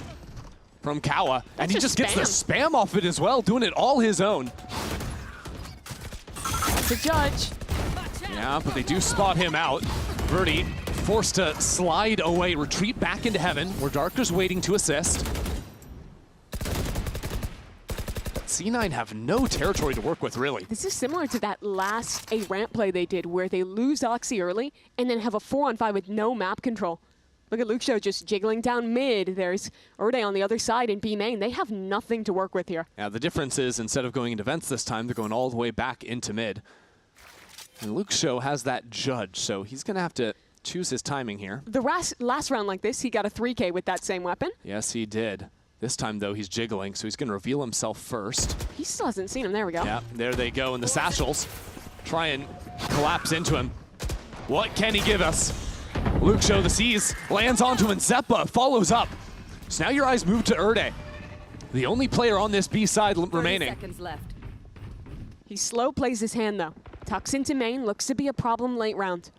from Kawa, and he just gets the spam off it as well, doing it all his own. That's a judge. Yeah, but they do spot him out. Verdi forced to slide away, retreat back into heaven, where Darker's waiting to assist. C9 have no territory to work with, really. This is similar to that last A ramp play they did, where they lose Oxy early and then have a 4-on-5 with no map control. Look at Luke Show just jiggling down mid. There's Erde on the other side in B main. They have nothing to work with here. Yeah, the difference is instead of going into vents this time, they're going all the way back into mid. And Luke Show has that judge, so he's going to have to choose his timing here. The last round like this, he got a 3K with that same weapon. Yes, he did. This time, though, he's jiggling, so he's going to reveal himself first. He still hasn't seen him. There we go. Yeah, there they go. And the satchels try and collapse into him. What can he give us? Luke Show the seize, lands onto him, and Zeppa follows up. So now your eyes move to Erde, the only player on this B side remaining. 30 seconds left. He slow plays his hand, though. Tucks into main, looks to be a problem late round.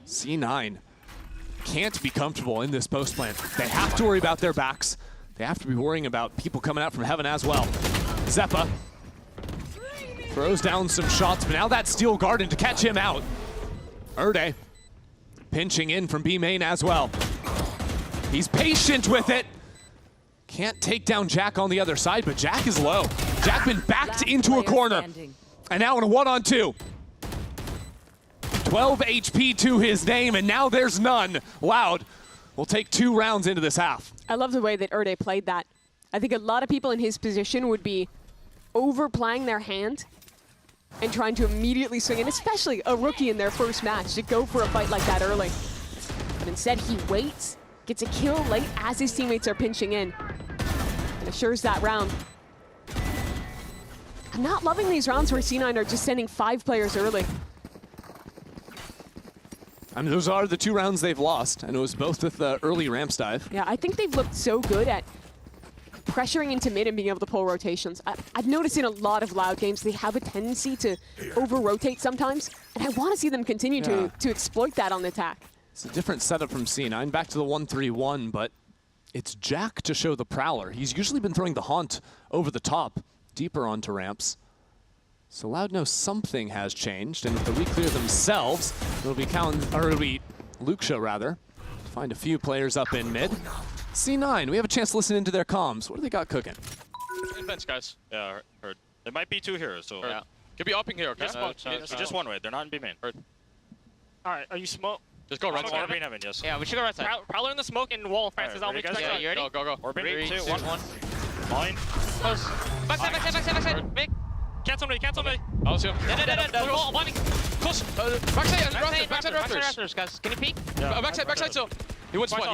C9 can't be comfortable in this post plant. They have to worry about their backs. They have to be worrying about people coming out from heaven as well. Zeppa throws down some shots, but now that steel garden to catch him out. Erde pinching in from B main as well. He's patient with it. Can't take down Jack on the other side, but Jack is low. Jack been backed into a corner. And now in a 1-on-2. 12 HP to his name, and now there's none. Loud will take 2 rounds into this half. I love the way that Erde played that. I think a lot of people in his position would be overplaying their hand and trying to immediately swing in, especially a rookie in their first match, to go for a fight like that early. But instead, he waits, gets a kill late as his teammates are pinching in, and assures that round. I'm not loving these rounds where C9 are just sending 5 players early. I mean, those are the 2 rounds they've lost, and it was both with the early ramps dive. Yeah, I think they've looked so good at pressuring into mid and being able to pull rotations. I've noticed in a lot of Loud games, they have a tendency to over-rotate sometimes, and I want to see them continue to exploit that on the attack. It's a different setup from C9, back to the 1-3-1, but it's Jack to show the Prowler. He's usually been throwing the Haunt over the top, deeper onto ramps. So Loud knows something has changed, and if they re-clear themselves, it'll be Luke Show rather. Find a few players up in mid. C9, we have a chance to listen into their comms. What do they got cooking? Bench, guys. Yeah, heard. There might be 2 here, so. Yeah. Could be upping here, okay? Just one way. They're not in B main. Heard. Alright, are you smoke? Just go right side. Or B heaven, yes. Yeah, we should go right side. Prowler in the smoke and wall, Francis. I'll ready, reach guys? back. Yeah, you ready? Go. Or 3, 2, 1. Mine. Close. Backside. Big. Cancel me. I'll see him. Wall, blinding. Close. Backside rafters. Guys. Can you peek? Yeah. Backside still. He would spawn.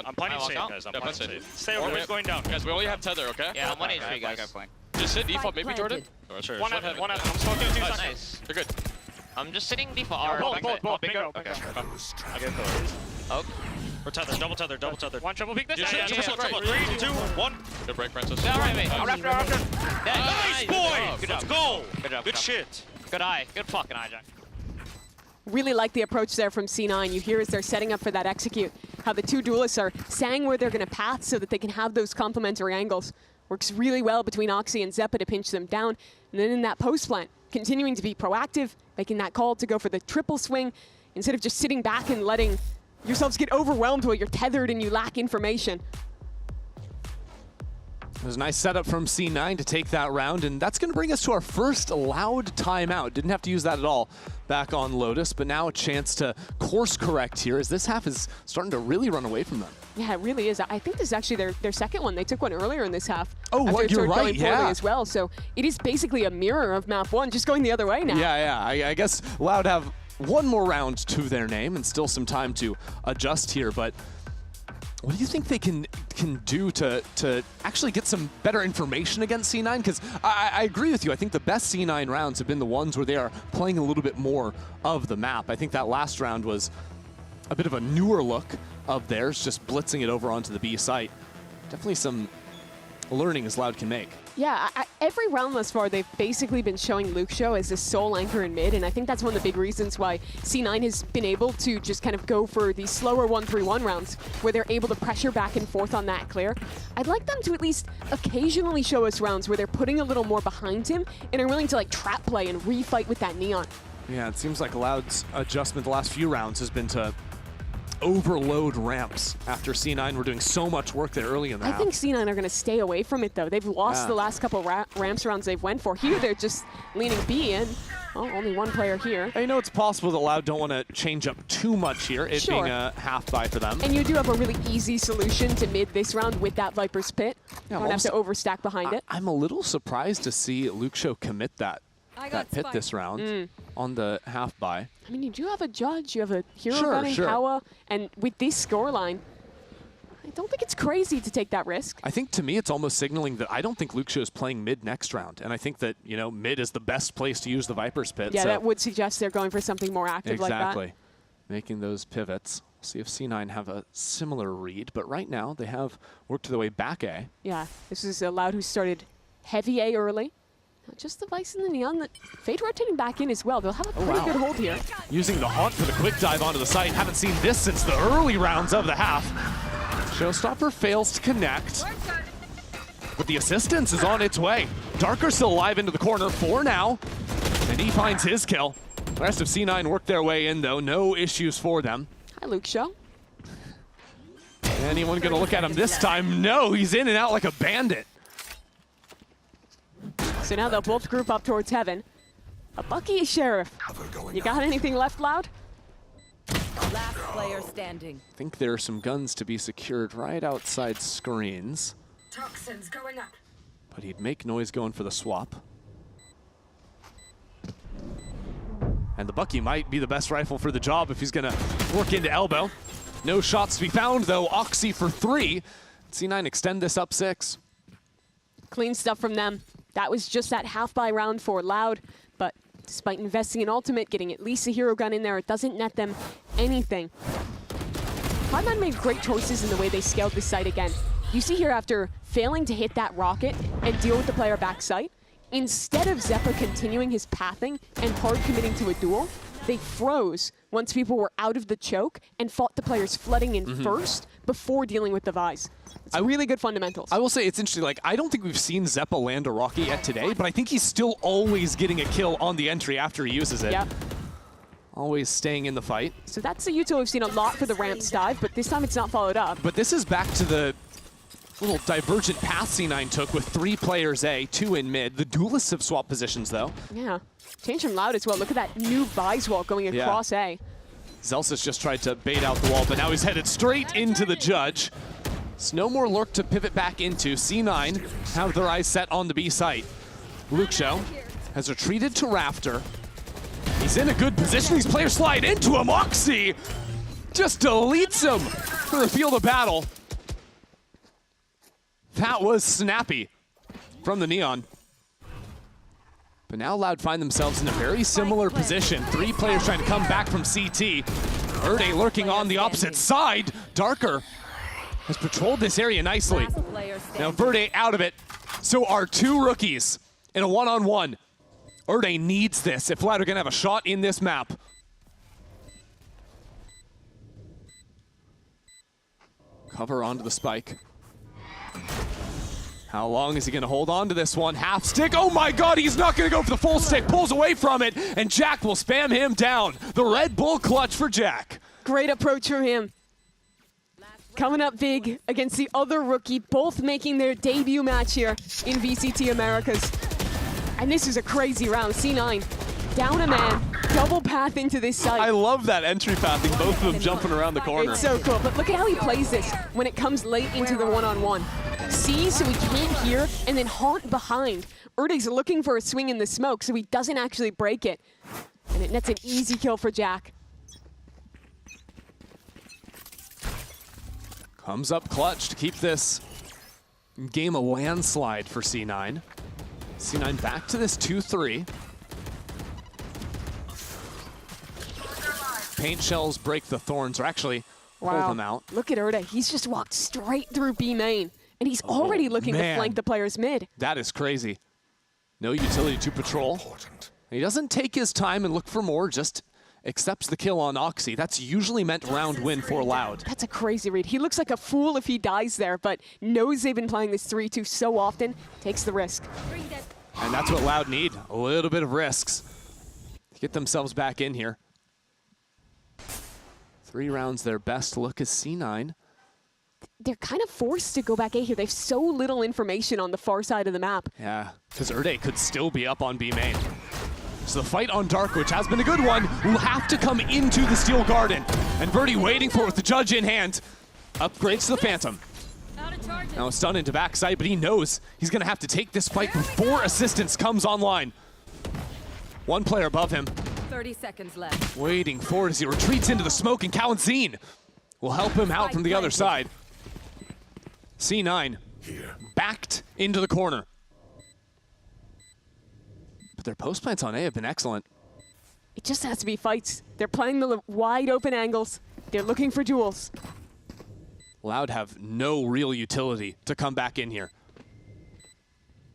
I'm planning safe, guys. I'm planning safe. Stay over there. Going down. Guys, we only have tether, okay? Yeah, I'm 1 HP, guys. Just sit default, maybe Jordan. Sure. One heaven. I'm smoking 2 seconds. Nice. You're good. I'm just sitting default. Both. Bingo. Okay. I get close. Okay. We're tethered. Double tethered. One triple peek this? Yeah. Triple. 3, 2, 1. Good break, Francis. Yeah, alright, mate. I'm after. Nice, boy! Let's go! Good shit. Good eye. Good fucking eye, Jack. Really like the approach there from C9. You hear as they're setting up for that execute, how the 2 duelists are saying where they're going to path so that they can have those complementary angles. Works really well between Oxy and Zeppa to pinch them down. And then in that post plant, continuing to be proactive, making that call to go for the triple swing, instead of just sitting back and letting yourselves get overwhelmed while you're tethered and you lack information. There's a nice setup from C9 to take that round, and that's going to bring us to our first Loud timeout. Didn't have to use that at all back on Lotus, but now a chance to course correct here as this half is starting to really run away from them. Yeah, it really is. I think this is actually their second one. They took one earlier in this half. Oh, what? You're right, yeah. As well, so it is basically a mirror of map 1, just going the other way now. Yeah. I guess Loud have one more round to their name and still some time to adjust here, but what do you think they can do to actually get some better information against C9? Because I agree with you. I think the best C9 rounds have been the ones where they are playing a little bit more of the map. I think that last round was a bit of a newer look of theirs, just blitzing it over onto the B site. Definitely some learning as Loud can make. Yeah, every round thus far, they've basically been showing Luxio as the sole anchor in mid, and I think that's one of the big reasons why C9 has been able to just kind of go for these slower 1-3-1 rounds, where they're able to pressure back and forth on that clear. I'd like them to at least occasionally show us rounds where they're putting a little more behind him and are willing to like trap play and refight with that Neon. Yeah, it seems like Loud's adjustment the last few rounds has been to overload ramps after C9 were doing so much work there early in the half. I think C9 are going to stay away from it, though. They've lost the last couple ramps rounds they've went for. Here, they're just leaning B in. Well, only one player here. I know it's possible that Loud don't want to change up too much here, it being a half buy for them. And you do have a really easy solution to mid this round with that Viper's Pit. You don't have to overstack behind it. I'm a little surprised to see Luxio commit that pit this round on the half buy. I mean, you do have a Judge, you have a hero gun in Kawa, and with this scoreline, I don't think it's crazy to take that risk. I think to me it's almost signaling that I don't think Luxio is playing mid next round, and I think that, you know, mid is the best place to use the Viper's Pit. Yeah, that would suggest they're going for something more active like that. Exactly. Making those pivots. See if C9 have a similar read, but right now they have worked their way back A. Yeah, this is a Loud who started heavy A early. Just the Vice and the Neon. That Fade rotating back in as well. They'll have a pretty good hold here. Using the Haunt for the quick dive onto the site. Haven't seen this since the early rounds of the half. Showstopper fails to connect, but the assistance is on its way. Darker still alive into the corner for now, and he finds his kill. The rest of C9 worked their way in, though. No issues for them. Hi, Luxio. Anyone gonna look at him this time? No, he's in and out like a bandit. So now they'll both group up towards Heaven. A Bucky Sheriff. You got anything left, Loud? Last player standing. I think there are some guns to be secured right outside screens. Toxins going up. But he'd make noise going for the swap. And the Bucky might be the best rifle for the job if he's gonna work into elbow. No shots to be found though. Oxy for 3. C9 extend this up 6. Clean stuff from them. That was just that half-buy round for Loud, but despite investing in Ultimate, getting at least a hero gun in there, it doesn't net them anything. Cloud9 made great choices in the way they scaled this site again. You see here after failing to hit that rocket and deal with the player back site, instead of Zeppa continuing his pathing and hard committing to a duel, they froze once people were out of the choke and fought the players flooding in first before dealing with the Vice. It's really good fundamentals. I will say it's interesting, like, I don't think we've seen Zeppa land a rocket yet today, but I think he's still always getting a kill on the entry after he uses it. Yeah. Always staying in the fight. So that's the util we've seen a lot for the ramps dive, but this time it's not followed up. But this is back to the little divergent path C9 took with 3 players A, 2 in mid. The duelists have swapped positions though. Yeah. Change from Loud as well. Look at that new Vice wall going across A. Zelsis just tried to bait out the wall, but now he's headed straight into the Judge. It's no more lurk to pivot back into. C9 have their eyes set on the B site. Luxio has retreated to Rafter. He's in a good position. These players slide into him. Oxy just deletes him for the field of battle. That was snappy from the Neon. But now Loud find themselves in a very similar position. 3 players trying to come back from CT. Erde lurking on the opposite side. Darker has patrolled this area nicely. Now Verde out of it. So are 2 rookies in a one-on-one. Erde needs this if Loud are gonna have a shot in this map. Cover onto the spike. How long is he gonna hold on to this one? Half stick, oh my God, he's not gonna go for the full stick, pulls away from it, and Jack will spam him down. The Red Bull clutch for Jack. Great approach from him. coming up big against the other rookie, both making their debut match here in VCT Americas. And this is a crazy round. C9 down a man, double path into this site. I love that entry pathing, both of them jumping around the corner. It's so cool, but look at how he plays this when it comes late into the one-on-one. Sees so he can't hear, and then haunt behind. Erde's looking for a swing in the smoke, so he doesn't actually break it. And it nets an easy kill for Jack. Comes up clutch to keep this game a landslide for C9. C9 back to this 2-3. Paint shells break the thorns, or actually pull them out. Look at Erde. He's just walked straight through B main, and he's already looking to flank the players mid. That is crazy. No utility to patrol. He doesn't take his time and look for more, just accepts the kill on Oxy. That's usually meant round win for Loud. That's a crazy read. He looks like a fool if he dies there, but knows they've been playing this 3-2 so often, takes the risk. And that's what Loud need, a little bit of risks to get themselves back in here. 3 rounds their best look as C9. They're kind of forced to go back A here. They have so little information on the far side of the map. Yeah, because Erde could still be up on B main. So the fight on Dark, which has been a good one, will have to come into the Steel Garden. And Verdi waiting for it with the Judge in hand. Upgrades to the Phantom. Now it's done into backside, but he knows he's going to have to take this fight before assistance comes online. One player above him. 30 seconds left. Waiting for it as he retreats into the smoke, and Kalanzine will help him out from the other side. C9 backed into the corner. But their post plants on A have been excellent. It just has to be fights. They're playing the wide open angles. They're looking for duels. Loud have no real utility to come back in here.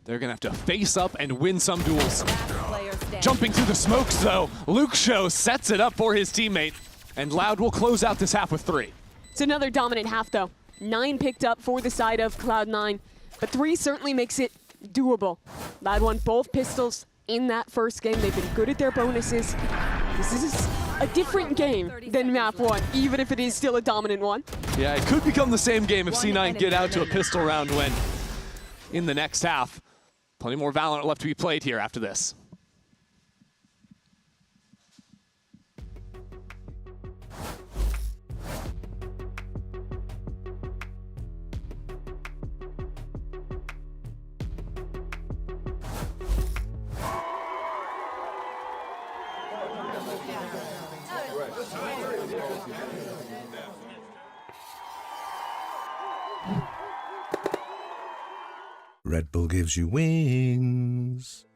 They're gonna have to face up and win some duels. Jumping through the smokes though, Luke Show sets it up for his teammate, and Loud will close out this half with 3. It's another dominant half though. 9 picked up for the side of Cloud9, but 3 certainly makes it doable. Loud won both pistols in that first game. They've been good at their bonuses. This is a different game than map 1, even if it is still a dominant one. Yeah, it could become the same game if C9 get out to a pistol round win in the next half. Plenty more VALORANT left to be played here after this. Red Bull gives you wings.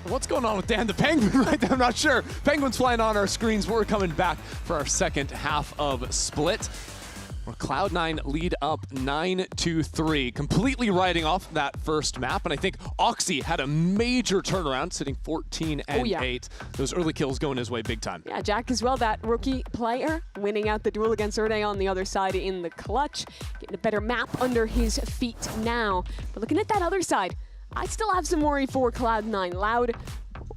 What's going on with Dan the Penguin right there? I'm not sure. Penguin's flying on our screens. We're coming back for our second half of Split, where Cloud9 lead up 9-3, completely riding off that first map. And I think Oxy had a major turnaround, sitting 14-8. Those early kills going his way big time. Yeah, Jack as well, that rookie player, winning out the duel against Erde on the other side in the clutch. Getting a better map under his feet now. But looking at that other side, I still have some worry for Cloud9. Loud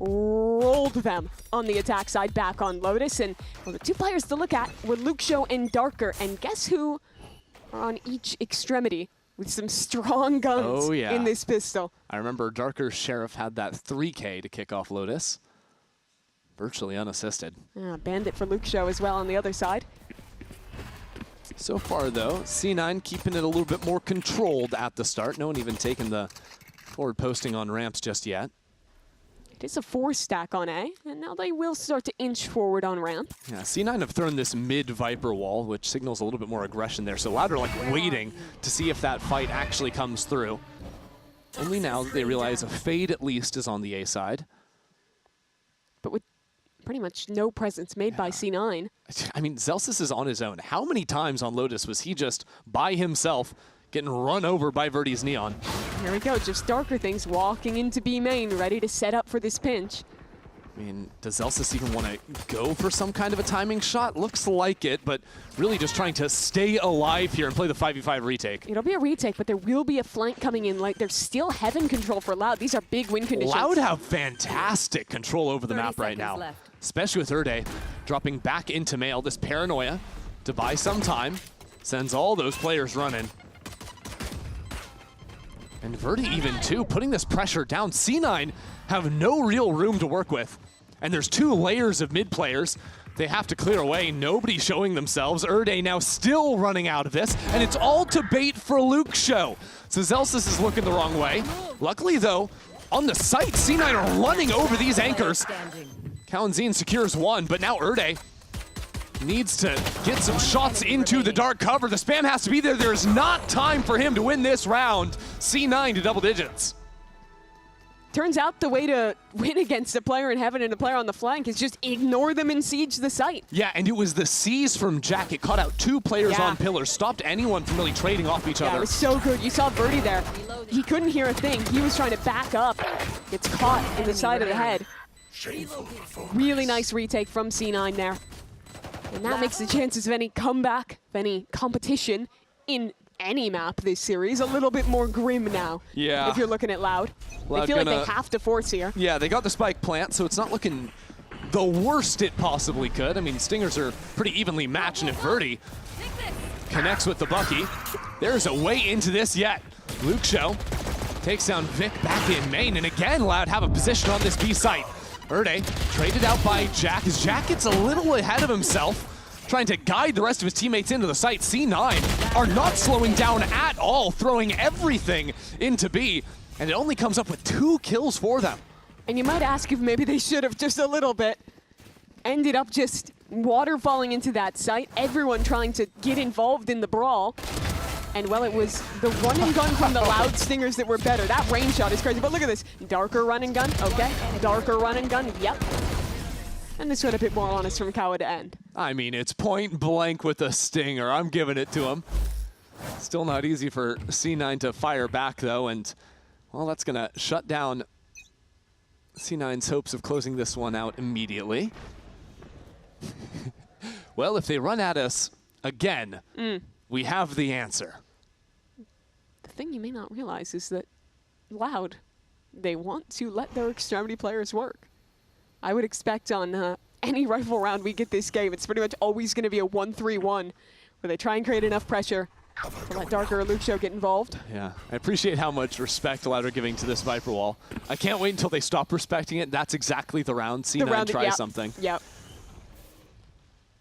rolled them on the attack side back on Lotus. And well, the 2 players to look at were Luke Show and Darker. And guess who are on each extremity with some strong guns in this pistol. I remember Darker Sheriff had that 3K to kick off Lotus. Virtually unassisted. Bandit for Luke Show as well on the other side. So far, though, C9 keeping it a little bit more controlled at the start. No one even taking the forward posting on ramps just yet. It is a 4-stack on A, and now they will start to inch forward on ramp. Yeah, C9 have thrown this mid-Viper wall, which signals a little bit more aggression there. So Louder like waiting to see if that fight actually comes through. Only now that they realize a fade at least is on the A side. But with pretty much no presence made by C9. I mean, Zelsis is on his own. How many times on Lotus was he just by himself getting run over by Verdi's Neon? Here we go, just Darker Things walking into B main, ready to set up for this pinch. I mean, does Zelsis even want to go for some kind of a timing shot? Looks like it, but really just trying to stay alive here and play the 5v5 retake. It'll be a retake, but there will be a flank coming in. Like, there's still heaven control for Loud. These are big win conditions. Loud have fantastic control over the map right now, especially with Erde dropping back into Mail. This paranoia to buy some time sends all those players running. And Verdi even too, putting this pressure down. C9 have no real room to work with. And there's 2 layers of mid players they have to clear away. Nobody showing themselves. Erde now still running out of this. And it's all to bait for Luke Show. So Zelsis is looking the wrong way. Luckily though, on the site, C9 are running over these anchors. Kalanzine secures 1, but now Erde needs to get some shots into the dark cover. The spam has to be there. There's not time for him to win this round. C9 to double digits. Turns out the way to win against a player in heaven and a player on the flank is just ignore them and siege the site. Yeah, and it was the C's from Jack. It caught out 2 players on pillars, stopped anyone from really trading off each other. It was so good. You saw Verdi there. He couldn't hear a thing. He was trying to back up. Gets caught in the side of the head. Really nice retake from C9 there. And that makes the chances of any comeback, of any competition in any map this series a little bit more grim now. Yeah. If you're looking at Loud. They feel like they have to force here. Yeah, they got the spike plant, so it's not looking the worst it possibly could. I mean, Stingers are pretty evenly matched, and if Verdi connects with the Bucky, there's a way into this yet. Luke Show takes down Vic back in main, and again, Loud have a position on this B site. Erde traded out by Jack as Jack gets a little ahead of himself, trying to guide the rest of his teammates into the site. C9 are not slowing down at all, throwing everything into B, and it only comes up with 2 kills for them. And you might ask if maybe they should have just a little bit. Ended up just waterfalling into that site, everyone trying to get involved in the brawl. And well, it was the run and gun from the Loud Stingers that were better. That range shot is crazy, but look at this. Darker run and gun, okay. Darker run and gun, yep. And this one a bit more honest from Kawa to end. I mean, it's point blank with a Stinger. I'm giving it to him. Still not easy for C9 to fire back though, and well, that's gonna shut down C9's hopes of closing this one out immediately. Well, if they run at us again, we have the answer. The thing you may not realize is that Loud, they want to let their extremity players work. I would expect on any rifle round we get this game, it's pretty much always going to be a 1-3-1, where they try and create enough pressure to let Darker or Luke Show get involved. Yeah, I appreciate how much respect Loud are giving to this Viper wall. I can't wait until they stop respecting it. That's exactly the round. C9 tries something. Yep.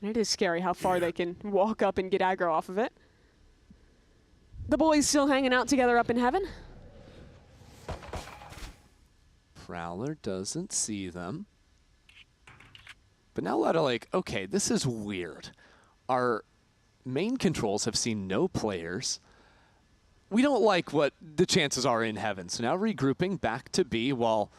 And it is scary how far they can walk up and get aggro off of it. The boys still hanging out together up in heaven. Prowler doesn't see them. But now Loud are like, okay, this is weird. Our main controls have seen no players. We don't like what the chances are in heaven. So now regrouping back to B while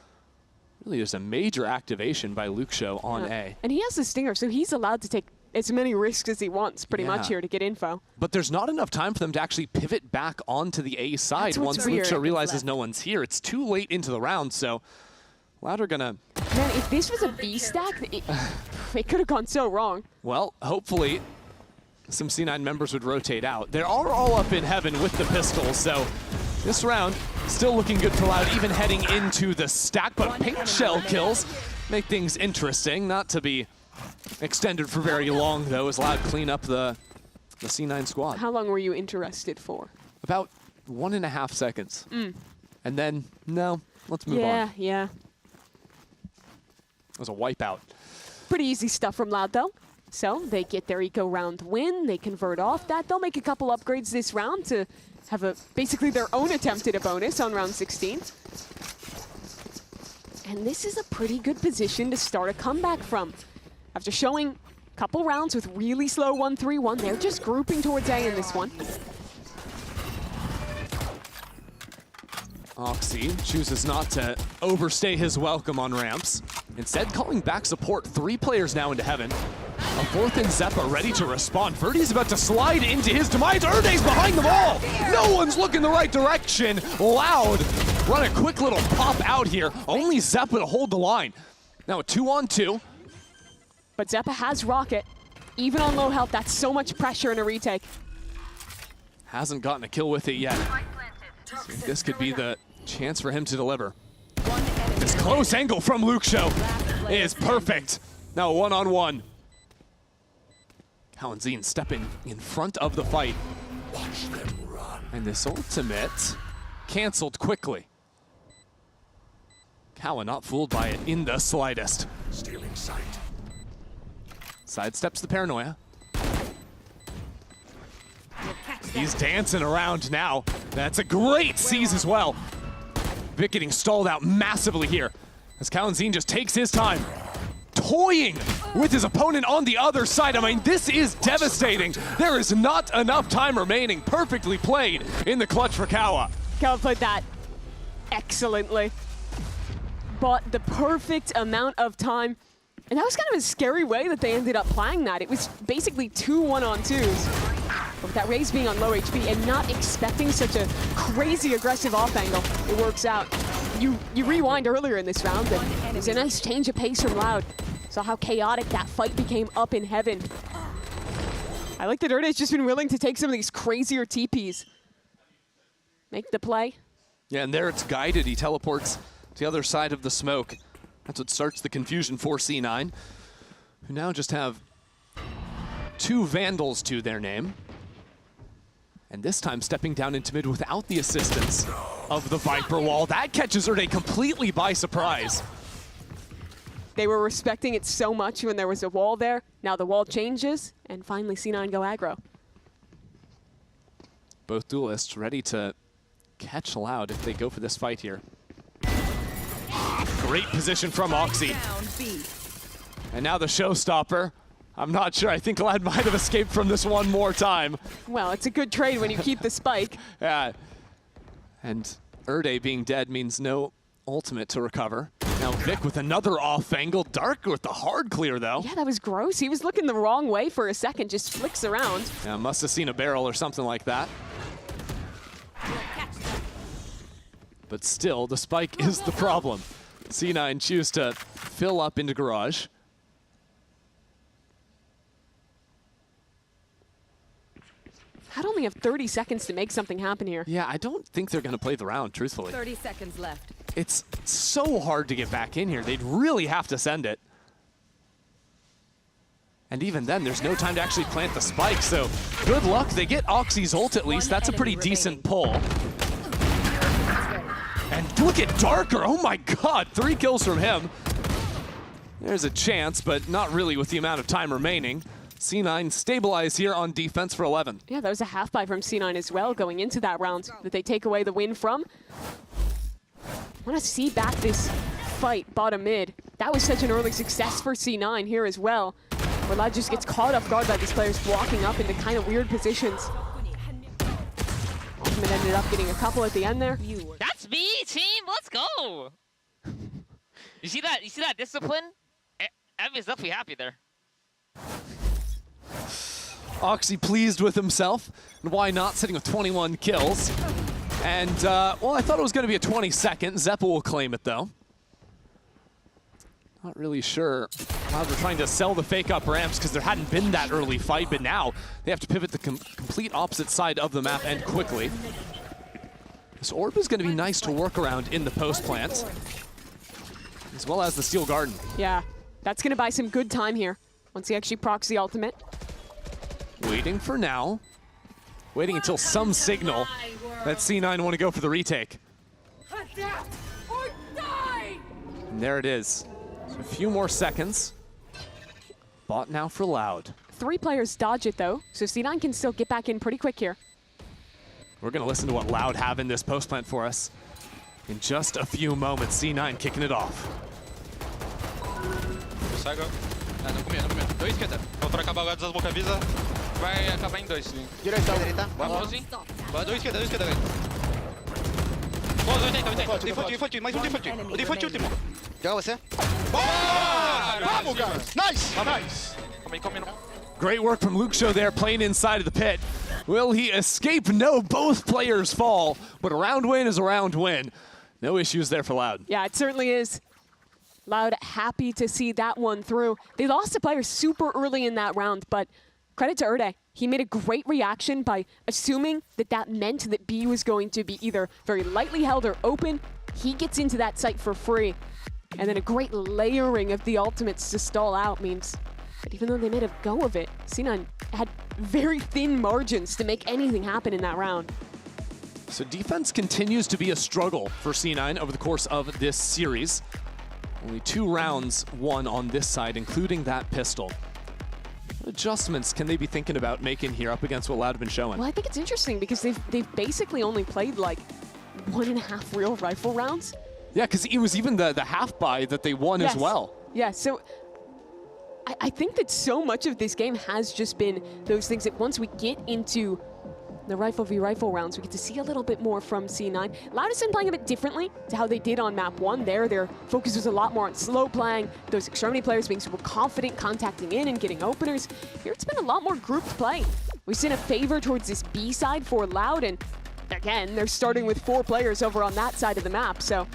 really there's a major activation by Luke Show on A. And he has the Stinger, so he's allowed to take as many risks as he wants pretty much here to get info. But there's not enough time for them to actually pivot back onto the A side once Luke Show realizes no one's here. It's too late into the round, so Loud are gonna... Man, if this was a B stack, it could have gone so wrong. Well, hopefully some C9 members would rotate out. They are all up in heaven with the pistols, so this round still looking good for Loud, even heading into the stack, but pink shell kills make things interesting, not to be extended for very long, though, as Loud clean up the C9 squad. How long were you interested for? About 1.5 seconds. And then, no, let's move on. Yeah. It was a wipeout. Pretty easy stuff from Loud, though. So they get their eco round win. They convert off that. They'll make a couple upgrades this round to have basically their own attempt at a bonus on round 16. And this is a pretty good position to start a comeback from. After showing a couple rounds with really slow 1-3-1, they're just grouping towards A in this one. Oxy chooses not to overstay his welcome on ramps. Instead, calling back support. 3 players now into heaven. A fourth and Zeppa ready to respond. Verdi's about to slide into his demise. Erde's behind them all. No one's looking the right direction. Loud run a quick little pop out here. Only Zeppa to hold the line. Now a 2-on-2. But Zeppa has Rocket. Even on low health, that's so much pressure in a retake. Hasn't gotten a kill with it yet. So this could be the chance for him to deliver. This close angle from Luke Show is perfect. Now 1-on-1. Kalanzine stepping in front of the fight. And this ultimate canceled quickly. Kawa not fooled by it in the slightest. Stealing sight. Sidesteps the paranoia. He's dancing around now. That's a great seize as well. Vic getting stalled out massively here as Kalanzine just takes his time, toying with his opponent on the other side. I mean, this is devastating. There is not enough time remaining. Perfectly played in the clutch for Kawa. Kawa played that excellently. Bought the perfect amount of time. And that was kind of a scary way that they ended up playing that. It was basically 2 1-on-2s. But with that Raze being on low HP and not expecting such a crazy aggressive off angle, it works out. You rewind earlier in this round, and it was a nice change of pace from Loud. Saw how chaotic that fight became up in heaven. I like that Erde's just been willing to take some of these crazier TPs. Make the play. Yeah, and there it's guided. He teleports to the other side of the smoke. That's what starts the confusion for C9, who now just have 2 Vandals to their name. And this time stepping down into mid without the assistance of the Viper wall. That catches Erde completely by surprise. They were respecting it so much when there was a wall there. Now the wall changes, and finally C9 go aggro. Both duelists ready to catch Loud if they go for this fight here. Great position from Oxy. And now the showstopper. I'm not sure. I think Loud might have escaped from this one more time. Well, it's a good trade when you keep the spike. Yeah. And Erde being dead means no ultimate to recover. Now Vic with another off angle. Dark with the hard clear, though. Yeah, that was gross. He was looking the wrong way for a second, just flicks around. Yeah, must have seen a barrel or something like that. But still, the spike is the problem. C9 choose to fill up into garage. I'd only have 30 seconds to make something happen here. Yeah, I don't think they're going to play the round, truthfully. 30 seconds left. It's so hard to get back in here. They'd really have to send it. And even then, there's no time to actually plant the spike, so good luck. They get Oxy's ult at least. That's a pretty decent pull. And look at Darker. Oh my god, 3 kills from him. There's a chance, but not really with the amount of time remaining. C9 stabilize here on defense for 11. Yeah, that was a half buy from C9 as well going into that round that they take away the win from. I want to see back this fight bottom mid. That was such an early success for C9 here as well, where Loud just gets caught off guard by these players walking up into kind of weird positions. Ultimate ended up getting a couple at the end there. That's me, team. Let's go. You see that? You see that discipline? Evan's definitely happy there. Oxy pleased with himself, and why not, sitting with 21 kills. And, well, I thought it was going to be a 22nd. Zeppa will claim it, though. Not really sure how they're trying to sell the fake up ramps because there hadn't been that early fight, but now they have to pivot the complete opposite side of the map and quickly. This orb is going to be nice to work around in the post plant, as well as the steel garden. Yeah, that's going to buy some good time here once he actually procs the ultimate. Waiting for now. Waiting until some signal that C9 want to go for the retake. Adapt or die! And there it is. So a few more seconds. Bought now for Loud. 3 players dodge it though, so C9 can still get back in pretty quick here. We're going to listen to what Loud have in this post plant for us. In just a few moments, C9 kicking it off. Sai agora. Ah, não comia, não comia. 2 esquerda. Faltou acabar agora, desasboca, avisa. Vai acabar em 2, sim. Direita. Vai, pause. Vai, 2 esquerda, velho. Pause, 80. Default, mais default. O default último. Joga você. Vamos, guys. Nice. Come in. Great work from Luxo there, playing inside of the pit. Will he escape? No, both players fall, but a round win is a round win. No issues there for Loud. Yeah, it certainly is. Loud happy to see that one through. They lost a player super early in that round, but credit to Erde. He made a great reaction by assuming that that meant that B was going to be either very lightly held or open. He gets into that site for free. And then a great layering of the ultimates to stall out means that even though they made a go of it, C9 had very thin margins to make anything happen in that round. So defense continues to be a struggle for C9 over the course of this series. Only 2 rounds won on this side, including that pistol. What adjustments can they be thinking about making here up against what Loud have been showing? Well, I think it's interesting because they've basically only played like 1.5 real rifle rounds. Yeah, because it was even the half buy that they won as well. Yeah, so I think that so much of this game has just been those things that once we get into the rifle v rifle rounds, we get to see a little bit more from C9. Loud has been playing a bit differently to how they did on map 1. Their focus was a lot more on slow playing, those extremity players being super confident, contacting in and getting openers. Here it's been a lot more grouped play. We've seen a favor towards this B side for Loud, and again, they're starting with 4 players over on that side of the map, so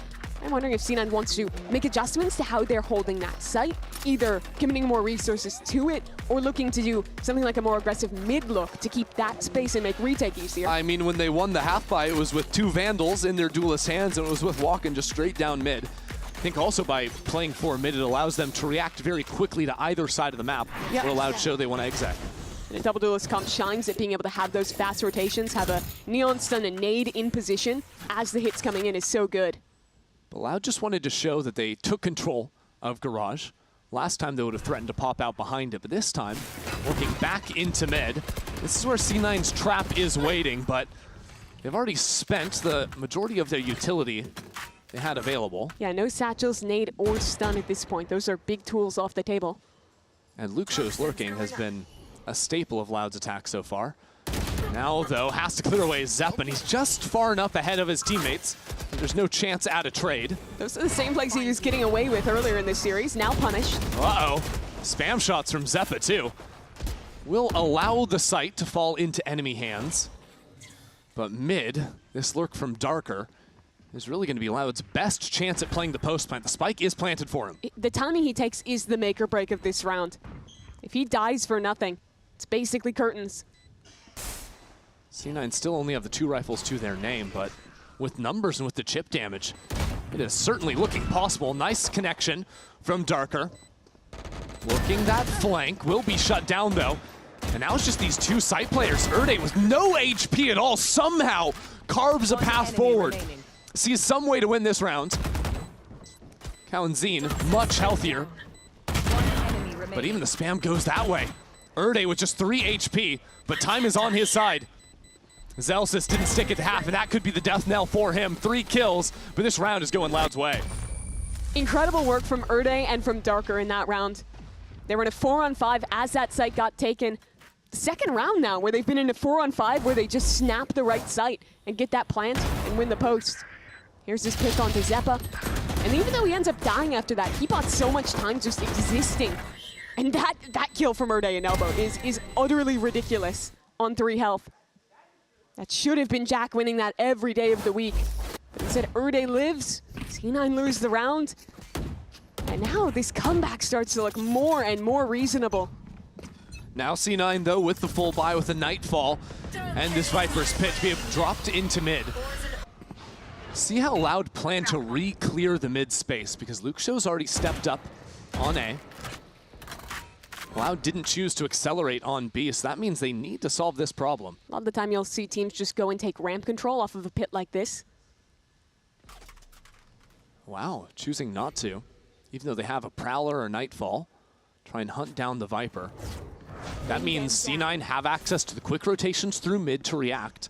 I'm wondering if C9 wants to make adjustments to how they're holding that site, either committing more resources to it or looking to do something like a more aggressive mid look to keep that space and make retake easier. I mean, when they won the half buy, it was with 2 Vandals in their duelist hands, and it was with walking just straight down mid. I think also by playing 4 mid, it allows them to react very quickly to either side of the map. Yeah. Where Loud show they want to exec. And a double duelist comp shines at being able to have those fast rotations, have a neon stun and nade in position as the hits coming in is so good. But Loud just wanted to show that they took control of Garage. Last time they would have threatened to pop out behind it, but this time, working back into mid. This is where C9's trap is waiting, but they've already spent the majority of their utility they had available. Yeah, no satchels, nade, or stun at this point. Those are big tools off the table. And Luxo's lurking has been a staple of Loud's attack so far. Now, though, has to clear away Zepp, and he's just far enough ahead of his teammates. There's no chance at a trade. Those are the same plays he was getting away with earlier in this series, now punished. Uh-oh. Spam shots from Zeppa, too. Will allow the site to fall into enemy hands. But mid, this lurk from Darker is really going to be Loud's best chance at playing the post plant. The spike is planted for him. The timing he takes is the make or break of this round. If he dies for nothing, it's basically curtains. C9 still only have the 2 rifles to their name, but with numbers and with the chip damage, it is certainly looking possible. Nice connection from Darker. Working that flank, will be shut down though. And now it's just these 2 site players. Erde with no HP at all somehow carves a path forward. Sees some way to win this round. Cow and Zine much healthier. But even the spam goes that way. Erde with just 3 HP, but time is on his side. Zelsis didn't stick it to half, and that could be the death knell for him. 3 kills, but this round is going Loud's way. Incredible work from Erde and from Darker in that round. They were in a 4-on-5 as that site got taken. Second round now where they've been in a 4-on-5 where they just snap the right site and get that plant and win the post. Here's this pick onto Zeppa. And even though he ends up dying after that, he bought so much time just existing. And that kill from Erde and Elbow is utterly ridiculous on 3 health. That should have been Jack winning that every day of the week. But instead, Erde lives, C9 lose the round. And now this comeback starts to look more and more reasonable. Now C9, though, with the full buy with the Nightfall, and this Viper's Pit to be dropped into mid. See how Loud plan to re-clear the mid space, because Luxo's already stepped up on A. Cloud didn't choose to accelerate on B, so that means they need to solve this problem. A lot of the time you'll see teams just go and take ramp control off of a pit like this. Wow, choosing not to, even though they have a Prowler or Nightfall. Try and hunt down the Viper. That means C9 have access to the quick rotations through mid to react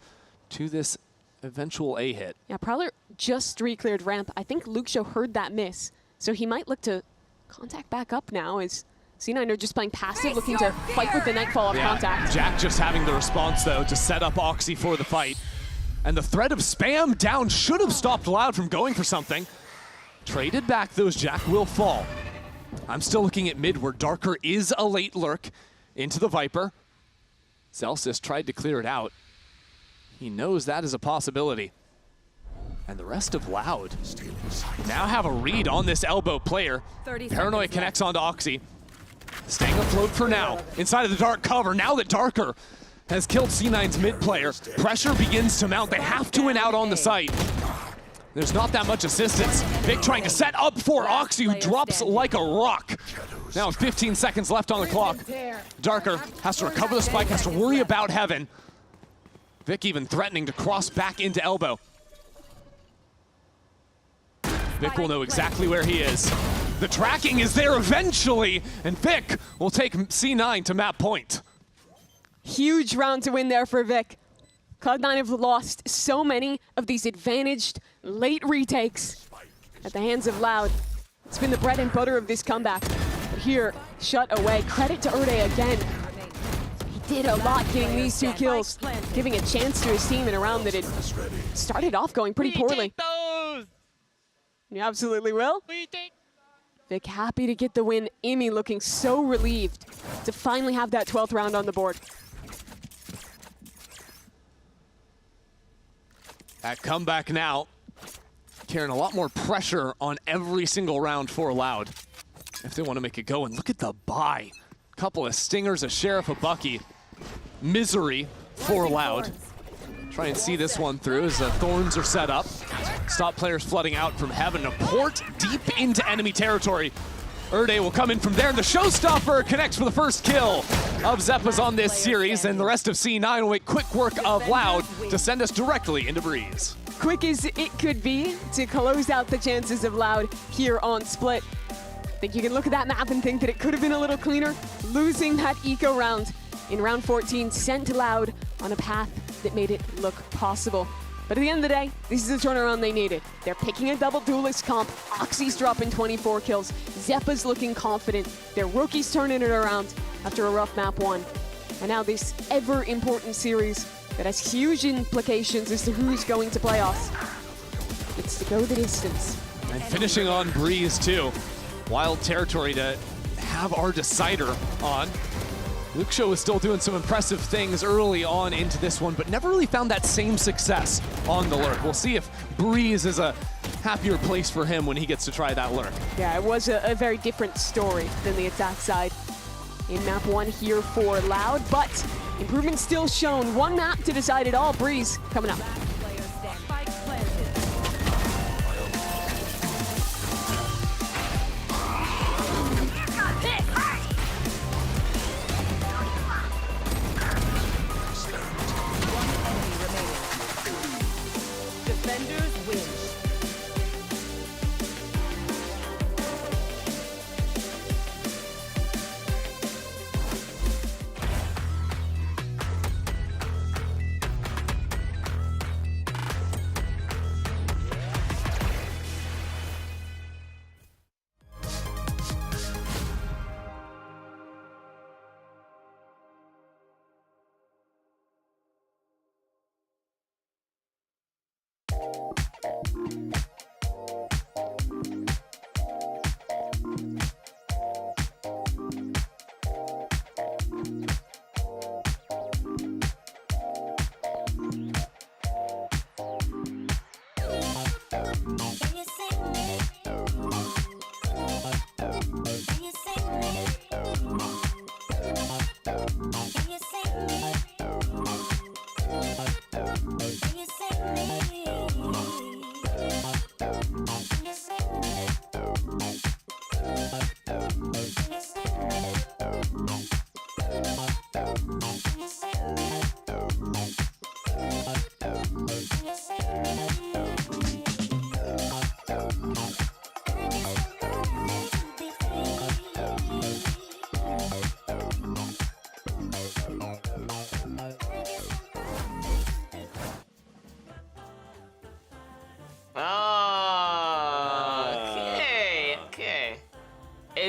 to this eventual A hit. Yeah, Prowler just re-cleared ramp. I think Luxio heard that miss, so he might look to contact back up now as C9 are just playing passive, looking to fight with the Nightfall off contact. Jack just having the response, though, to set up Oxy for the fight. And the threat of spam down should have stopped Loud from going for something. Traded back, those Jack will fall. I'm still looking at mid, where Darker is a late lurk into the Viper. Celsius tried to clear it out. He knows that is a possibility. And the rest of Loud now have a read on this elbow player. Paranoia connects onto Oxy. Staying afloat for now, inside of the dark cover. Now that Darker has killed C9's mid player, pressure begins to mount. They have to win out on the site. There's not that much assistance. Vic trying to set up for Oxy, who drops like a rock. Now 15 seconds left on the clock. Darker has to recover the spike, has to worry about Heaven. Vic even threatening to cross back into elbow. Vic will know exactly where he is. The tracking is there eventually, and Vic will take C9 to map point. Huge round to win there for Vic. Cloud9 have lost so many of these advantaged late retakes at the hands of Loud. It's been the bread and butter of this comeback. But here, shut away. Credit to Erde again. He did a lot getting these 2 kills, giving a chance to his team in a round that had started off going pretty poorly. You absolutely will. Vic happy to get the win. Imi looking so relieved to finally have that 12th round on the board. That comeback now, carrying a lot more pressure on every single round for Loud if they want to make it go. And look at the buy. Couple of stingers, a Sheriff, a Bucky. Misery for Loud. Try and see this one through as the Thorns are set up. Stop players flooding out from Heaven. A port deep into enemy territory. Erde will come in from there, and the showstopper connects for the first kill of Zeppa's on this series, and the rest of C9 will make quick work of Loud to send us directly into Breeze. Quick as it could be to close out the chances of Loud here on Split. I think you can look at that map and think that it could have been a little cleaner. Losing that eco round in round 14 sent Loud on a path that made it look possible. But at the end of the day, this is the turnaround they needed. They're picking a double duelist comp. Oxy's dropping 24 kills. Zeppa's looking confident. Their rookies turning it around after a rough map 1. And now this ever-important series that has huge implications as to who's going to playoffs. It's to go the distance. And finishing on Breeze, too. Wild territory to have our decider on. Luxio was still doing some impressive things early on into this one, but never really found that same success on the lurk. We'll see if Breeze is a happier place for him when he gets to try that lurk. Yeah, it was a very different story than the attack side in map 1 here for Loud, but improvement still shown. One map to decide it all. Breeze coming up. Defenders win.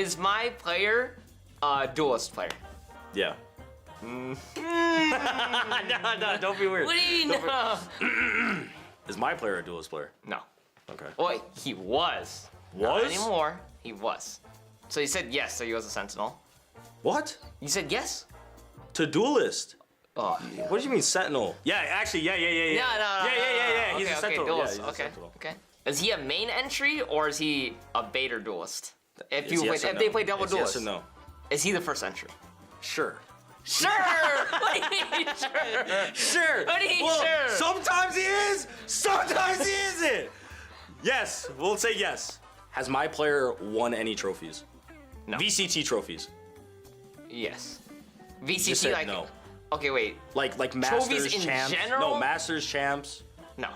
Is my player a duelist player? Yeah. No, don't be weird. What do you mean no? Is my player a duelist player? No. Okay. Wait, he was. Not anymore. He was. So you said yes, so he was a sentinel. What? You said yes? To duelist. Oh. What do you mean sentinel? Yeah, actually, yeah. No. Yeah. He's a sentinel. Duelist. Yeah, he's a okay. sentinel. Okay. Is he a main entry or is he a baiter duelist? If you Yes or if no. they play double It's duelist. yes or no? Is he the first entry? Sure. Sure. What do you mean sure? Sure. What do you mean Well, sure? sometimes he is. Sometimes he isn't. Yes, we'll say yes. Has my player won any trophies? No. VCT trophies. Yes. You VCT said like no. Okay, wait. Like Trophies Masters in champs. general? No, Masters champs. No.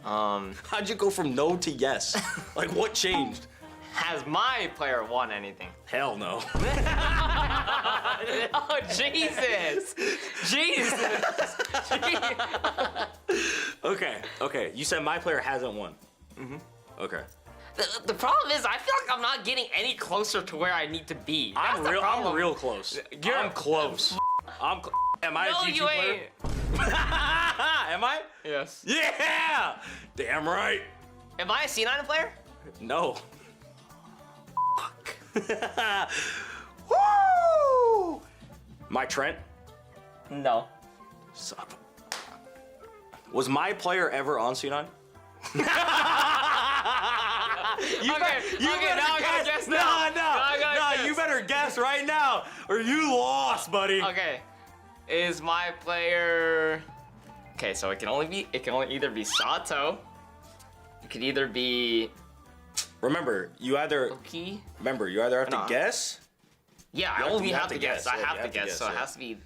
How'd you go from no to yes? Like what changed? Has my player won anything? Hell no. Oh Jesus! Jesus! Okay. You said my player hasn't won. Okay. The problem is, I feel like I'm not getting any closer to where I need to be. That's the problem. I'm real close. I'm close. Am I a No, G2 you player? ain't. Am I? Yes. Yeah! Damn right. Am I a C9 player? No. Woo! My Trent? No. Son of a... Was my player ever on C9? You better guess now. No, you better guess right now, or you lost, buddy. Okay. Is my player... Okay, so it can only either be Sato. It could either be... Remember, you either have to guess. Yeah, I only have to guess. I have to guess, so it has to be...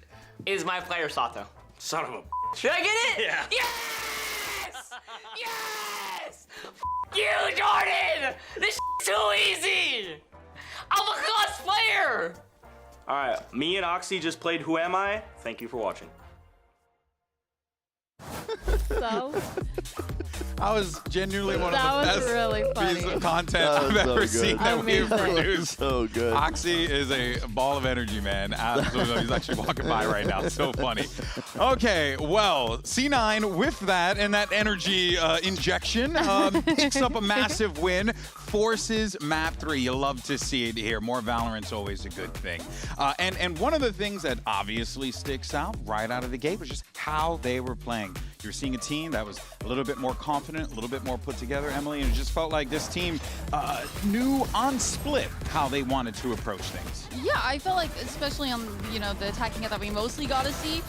Is my player Sato? Son of a... Did I get it? Yeah. Yes! Yes! You, Jordan! This too easy! I'm a cosplayer! Alright, me and Oxy just played Who Am I? Thank you for watching. So? That was genuinely one That of the was best really funny. pieces of content That I've was so ever good. seen that we've Amazing. produced. So good. Oxy is a ball of energy, man. Absolutely. He's actually walking by right now. So funny. Okay, well, C9 with that and that energy injection picks up a massive win, forces map 3. You love to see it here. More Valorant's always a good thing. And one of the things that obviously sticks out right out of the gate was just how they were playing. You're seeing a team that was a little bit more confident, a little bit more put together, Emily, and it just felt like this team knew on split how they wanted to approach things. Yeah, I felt like, especially on the attacking it that we mostly got to see,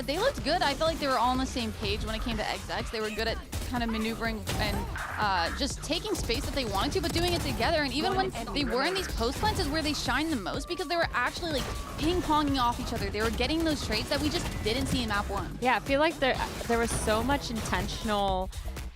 they looked good. I felt like they were all on the same page when it came to XX. They were good at kind of maneuvering and just taking space that they wanted to, but doing it together. And even when they were in these post plants is where they shined the most because they were actually like ping-ponging off each other. They were getting those traits that we just didn't see in map 1. Yeah, I feel like there was so much intentional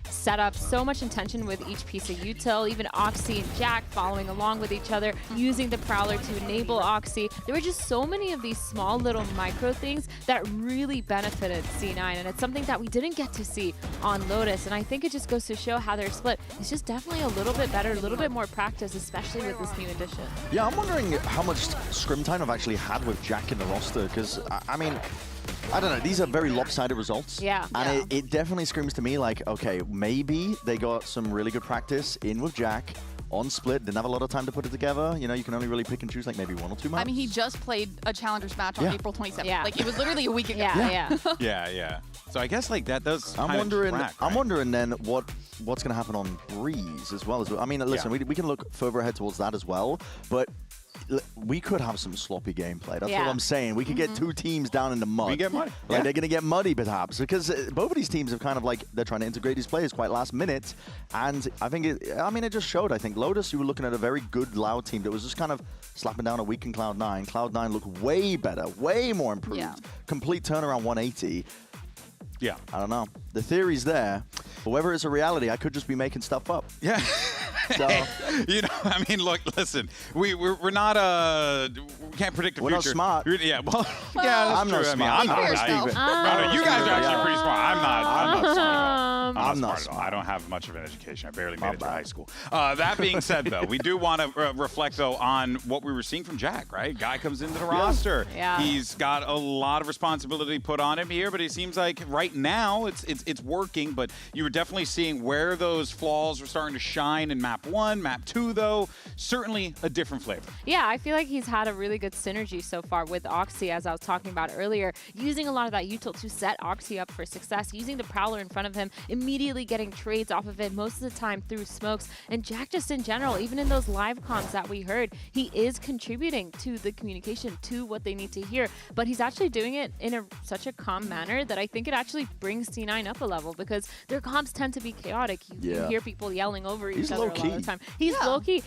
setup, so much intention with each piece of util, even Oxy and Jack following along with each other, using the Prowler to enable Oxy. There were just so many of these small little micro things that really benefited C9, and it's something that we didn't get to see on Lotus, and I think it just goes to show how their split is just definitely a little bit better, a little bit more practice, especially with this new addition. Yeah, I'm wondering how much scrim time I've actually had with Jack in the roster, because, I mean, I don't know, these are very lopsided results. Yeah. And it definitely screams to me like, okay, maybe they got some really good practice in with Jack on split, didn't have a lot of time to put it together. You know, you can only really pick and choose like maybe 1 or 2 maps. I mean, he just played a Challengers match on April 27th. Yeah. Like, it was literally a week ago. Yeah. So I guess like that does I'm kind of wondering. track, I'm right? wondering then what's going to happen on Breeze as well. I mean, listen, we can look further ahead towards that as well, but we could have some sloppy gameplay. That's what I'm saying. We could get 2 teams down in the mud. We get muddy. Like they're going to get muddy perhaps because both of these teams have kind of like they're trying to integrate these players quite last minute, and I think it just showed. I think Lotus, you were looking at a very good Loud team that was just kind of slapping down a weakened Cloud9. Cloud9 looked way better, way more improved. Yeah. Complete turnaround 180. Yeah. I don't know. The theory's there, but whether it's a reality, I could just be making stuff up. Yeah. So, I mean, look, listen, we're not we can't predict the we're future. not smart. Yeah, well, yeah, that's I'm true. not I mean, smart. I'm not. Speak for yourself. No, you guys are actually pretty smart. I'm not smart. I'm not smart at all. I don't have much of an education. I barely made it to high school. That being said, though, we do want to reflect, though, on what we were seeing from Jack, right? Guy comes into the roster. Yeah. He's got a lot of responsibility put on him here, but it seems like right now it's working, but you were definitely seeing where those flaws were starting to shine in map 1. Map 2, though, certainly a different flavor. Yeah, I feel like he's had a really good synergy so far with Oxy, as I was talking about earlier, using a lot of that util to set Oxy up for success, using the Prowler in front of him, immediately getting trades off of it, most of the time through smokes. And Jack, just in general, even in those live comms that we heard, he is contributing to the communication, to what they need to hear, but he's actually doing it in such a calm manner that I think it actually brings C9 up a level, because their comms tend to be chaotic. You hear people yelling over each other a lot of the time. He's low-key.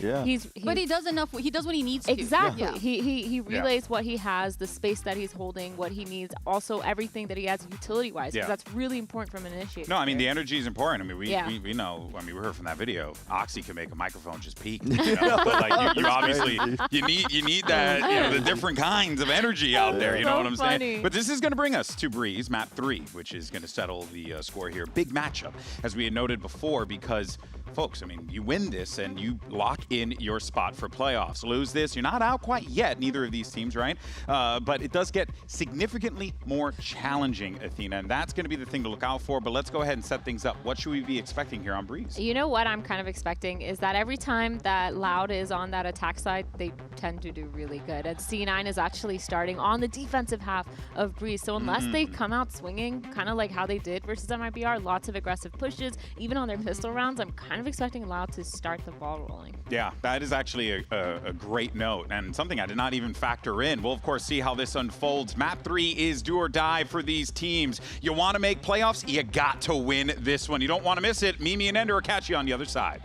But he does enough. He does what he needs to. Exactly. He relays what he has, the space that he's holding, what he needs, also everything that he has utility-wise, because that's really important from an initiator. No, I mean, the energy is important. I mean, we know, I mean, we heard from that video, Oxy can make a microphone just peak. You know? But like, you obviously, you need that, you know, the different kinds of energy out there, you know what I'm saying? But this is going to bring us to Breeze, map 3, which is going to settle the score here. Big matchup, as we had noted before, because folks, I mean, you win this and you lock in your spot for playoffs. Lose this, you're not out quite yet, neither of these teams, right? But it does get significantly more challenging, Athena, and that's going to be the thing to look out for. But let's go ahead and set things up. What should we be expecting here on Breeze? You know what I'm kind of expecting is that every time that Loud is on that attack side, they tend to do really good. And C9 is actually starting on the defensive half of Breeze. So unless they come out swinging, kind of like how they did versus MIBR, lots of aggressive pushes, even on their pistol rounds, I'm kind of expecting Loud to start the ball rolling. Yeah, that is actually a great note and something I did not even factor in. We'll, of course, see how this unfolds. Map 3 is do or die for these teams. You want to make playoffs? You got to win this one. You don't want to miss it. Mimi and Ender will catch you on the other side.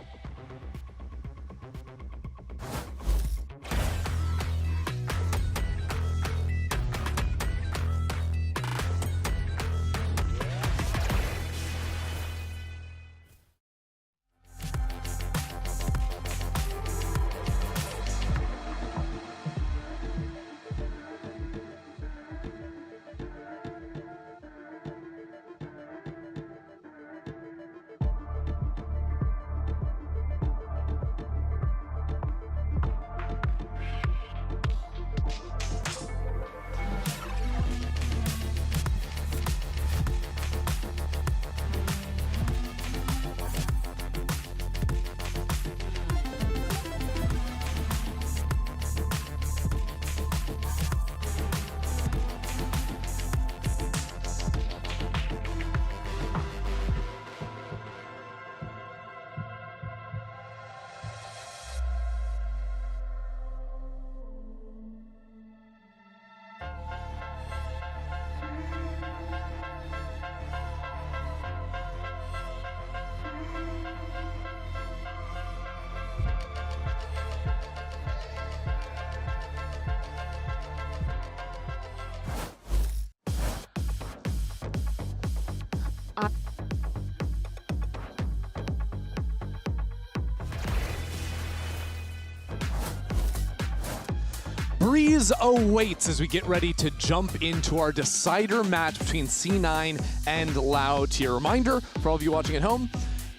Breeze awaits as we get ready to jump into our decider match between C9 and Loud tier. Reminder for all of you watching at home,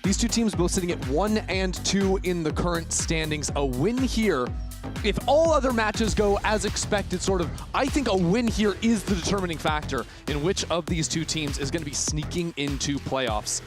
these two teams both sitting at 1 and 2 in the current standings. A win here, if all other matches go as expected, sort of, I think a win here is the determining factor in which of these two teams is going to be sneaking into playoffs.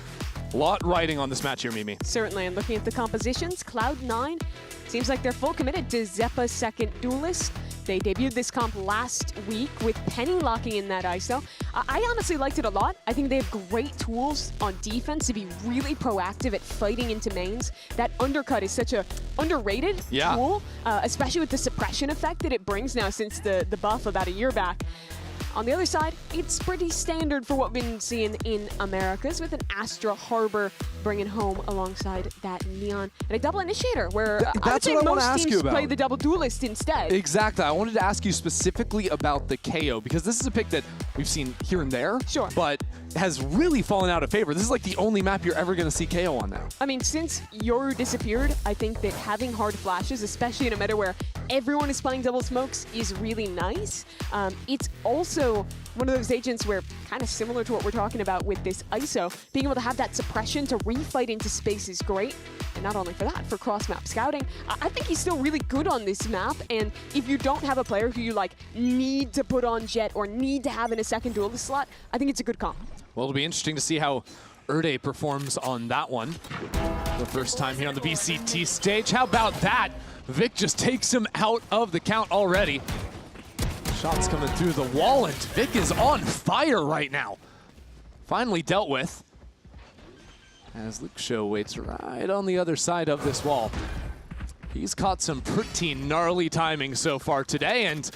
A lot riding on this match here, Mimi. Certainly, and looking at the compositions, Cloud9 seems like they're full committed to Zeppa's second duelist. They debuted this comp last week with Penny locking in that ISO. I honestly liked it a lot. I think they have great tools on defense to be really proactive at fighting into mains. That undercut is such a underrated tool, especially with the suppression effect that it brings now since the buff about a year back. On the other side, it's pretty standard for what we've been seeing in Americas, with an Astra Harbor bringing home alongside that Neon and a double initiator, where I would say most teams play the double duelist instead. Exactly. I wanted to ask you specifically about the KO, because this is a pick that we've seen here and there, but has really fallen out of favor. This is like the only map you're ever going to see KO on now. I mean, since Yoru disappeared, I think that having hard flashes, especially in a meta where everyone is playing double smokes is really nice. It's also one of those agents where, kind of similar to what we're talking about with this ISO, being able to have that suppression to refight into space is great. And not only for that, for cross-map scouting, I think he's still really good on this map. And if you don't have a player who you like need to put on Jet or need to have in a second duelist slot, I think it's a good comp. Well, it'll be interesting to see how Erde performs on that one. The first time here on the VCT stage. How about that? Vic just takes him out of the count already. Shots coming through the wall, and Vic is on fire right now. Finally dealt with. As Luxio waits right on the other side of this wall. He's caught some pretty gnarly timing so far today, and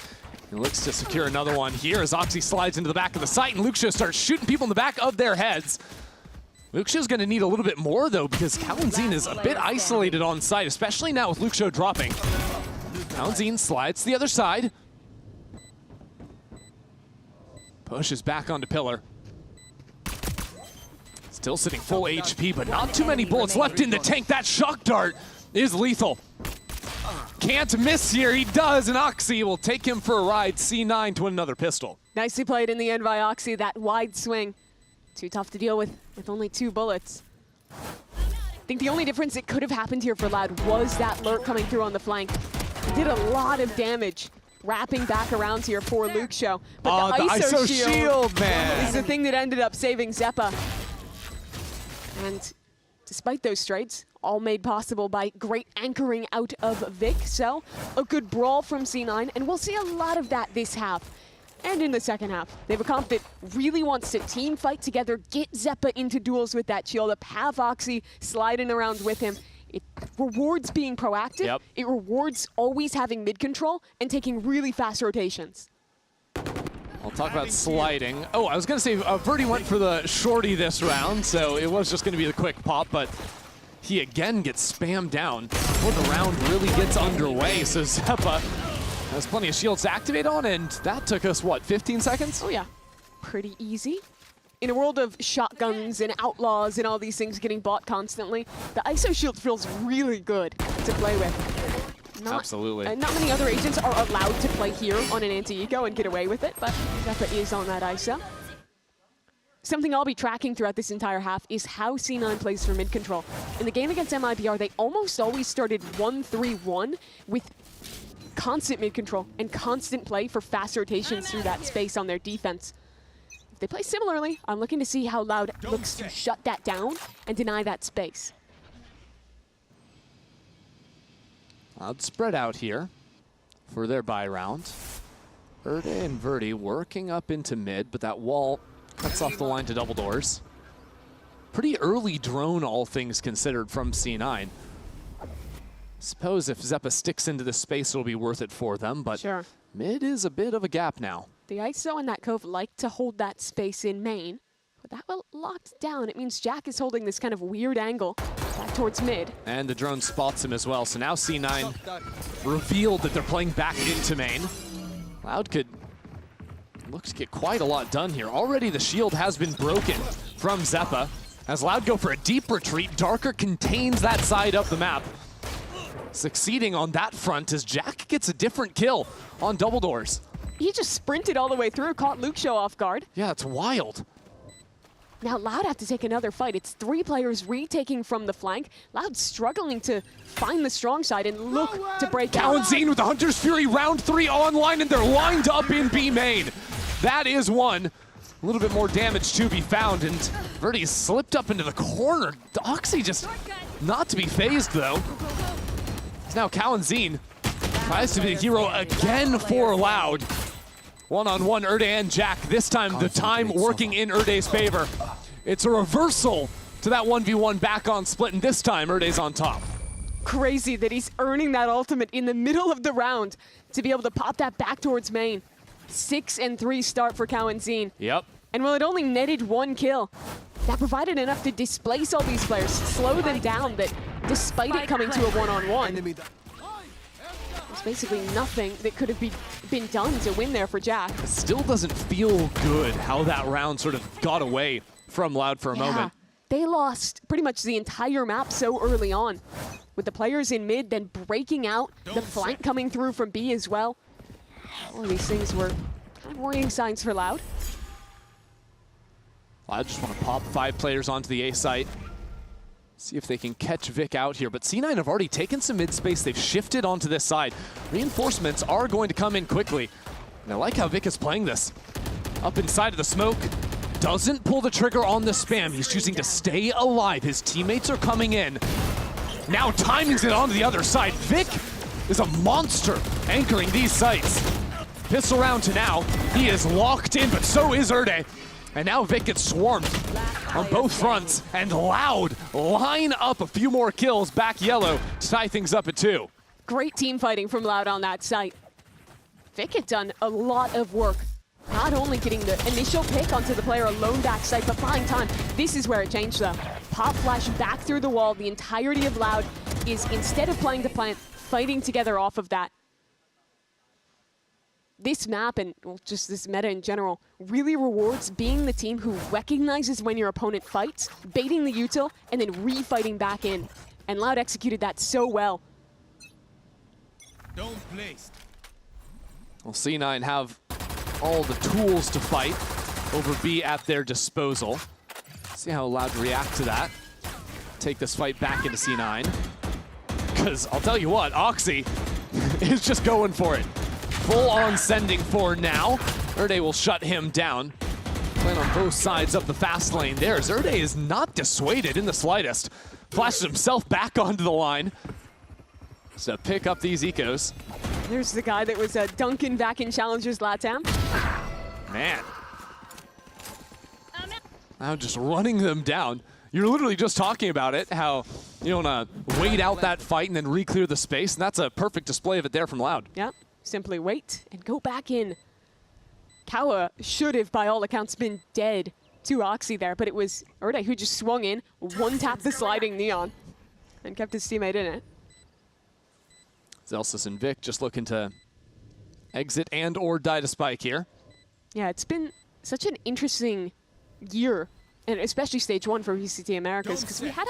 he looks to secure another one here as Oxy slides into the back of the site, and Luxio starts shooting people in the back of their heads. Luxio's going to need a little bit more, though, because Kalenzin is a bit isolated on site, especially now with Luxio dropping. Kalenzin slides to the other side. Pushes back onto Pillar. Still sitting full HP, but not too many bullets left in the tank. That shock dart is lethal. Can't miss here, he does, and Oxy will take him for a ride. C9 to another pistol. Nicely played in the end by Oxy, that wide swing. Too tough to deal with only 2 bullets. I think the only difference that could have happened here for Loud was that lurk coming through on the flank. He did a lot of damage wrapping back around here for Luxio. But the ISO shield, man, is the thing that ended up saving Zeppa. And despite those trades, all made possible by great anchoring out of Vic. So a good brawl from C9, and we'll see a lot of that this half. And in the second half, they have a comp that really wants to team fight together, get Zeppa into duels with that shield up, have Oxy sliding around with him. It rewards being proactive. Yep. It rewards always having mid control and taking really fast rotations. I'll talk about sliding. Oh, I was going to say Verdi went for the shorty this round, so it was just going to be the quick pop, but he again gets spammed down before the round really gets underway. So Zeppa has plenty of shields to activate on, and that took us, what, 15 seconds? Oh yeah, pretty easy. In a world of shotguns and outlaws and all these things getting bought constantly, the ISO shield feels really good to play with. Absolutely. Not many other agents are allowed to play here on an anti-eco and get away with it, but Zeppa is on that ISO. Something I'll be tracking throughout this entire half is how C9 plays for mid control. In the game against MIBR, they almost always started 1-3-1 with constant mid control and constant play for fast rotations through that space on their defense. If they play similarly, I'm looking to see how Loud looks to shut that down and deny that space. Loud spread out here for their buy round. Erde and Verdi working up into mid, but that wall cuts off the line to double doors. Pretty early drone, all things considered, from C9. Suppose if Zeppa sticks into this space, it'll be worth it for them, but sure. Mid is a bit of a gap now. The ISO and that Cove like to hold that space in main, but that will locked down. It means Jack is holding this kind of weird angle back towards mid. And the drone spots him as well, so now C9 revealed that they're playing back into main. Loud could look to get quite a lot done here. Already the shield has been broken from Zeppa. As Loud go for a deep retreat, Darker contains that side of the map. Succeeding on that front as Jack gets a different kill on double doors. He just sprinted all the way through, caught Luxio off guard. Yeah, it's wild. Now Loud have to take another fight. It's 3 players retaking from the flank. Loud struggling to find the strong side and look to break out. Kalenzin with the Hunter's Fury, round 3 online, and they're lined up in B main. That is one. A little bit more damage to be found, and Verdi slipped up into the corner. Oxy just not to be phased, though. Now Kalenzin tries to be the hero again for Loud. One-on-one, Erde and Jack. This time, the time working in Erde's favor. It's a reversal to that 1v1 back on split, and this time, Erde's on top. Crazy that he's earning that ultimate in the middle of the round to be able to pop that back towards main. 6-3 start for Kalenzin. Yep. And while it only netted 1 kill, that provided enough to displace all these players, slow them down, that despite it coming to a one-on-one, there's basically nothing that could have been done to win there for Jack. It still doesn't feel good how that round sort of got away from Loud for a moment. they lost pretty much the entire map so early on, with the players in mid then breaking out, the flank coming through from B as well. All of these things were kind of worrying signs for Loud. Loud just want to pop 5 players onto the A site. See if they can catch Vic out here, but C9 have already taken some mid space. They've shifted onto this side. Reinforcements are going to come in quickly. And I like how Vic is playing this. Up inside of the smoke, doesn't pull the trigger on the spam. He's choosing to stay alive. His teammates are coming in. Now timings it onto the other side. Vic is a monster anchoring these sites. Pistol round to now. He is locked in, but so is Erde. And now Vic gets swarmed on both fronts, and Loud line up a few more kills back yellow to tie things up at 2. Great team fighting from Loud on that site. Vic had done a lot of work, not only getting the initial pick onto the player alone back site, but buying time. This is where it changed though. Pop flash back through the wall. The entirety of Loud is, instead of playing to plant, fighting together off of that. This map, and well, just this meta in general, really rewards being the team who recognizes when your opponent fights, baiting the util, and then re-fighting back in. And Loud executed that so well. Don't place. Well, C9 have all the tools to fight over B at their disposal. See how Loud react to that. Take this fight back into C9. Because I'll tell you what, Oxy is just going for it. Full on sending for now. Erde will shut him down. Playing on both sides of the fast lane there. Erde is not dissuaded in the slightest. Flashes himself back onto the line. So pick up these ecos. There's the guy that was Duncan back in Challengers LATAM. Man. Now just running them down. You're literally just talking about it, how you want to wait out that fight and then re-clear the space, and that's a perfect display of it there from Loud. Yep. Simply wait and go back in. Kawa should have, by all accounts, been dead to Oxy there, but it was Erde who just swung in, one-tapped the sliding Neon, and kept his teammate in it. Zelsis and Vic just looking to exit and or die to spike here. Yeah, it's been such an interesting year, and especially stage 1 for VCT Americas, because we had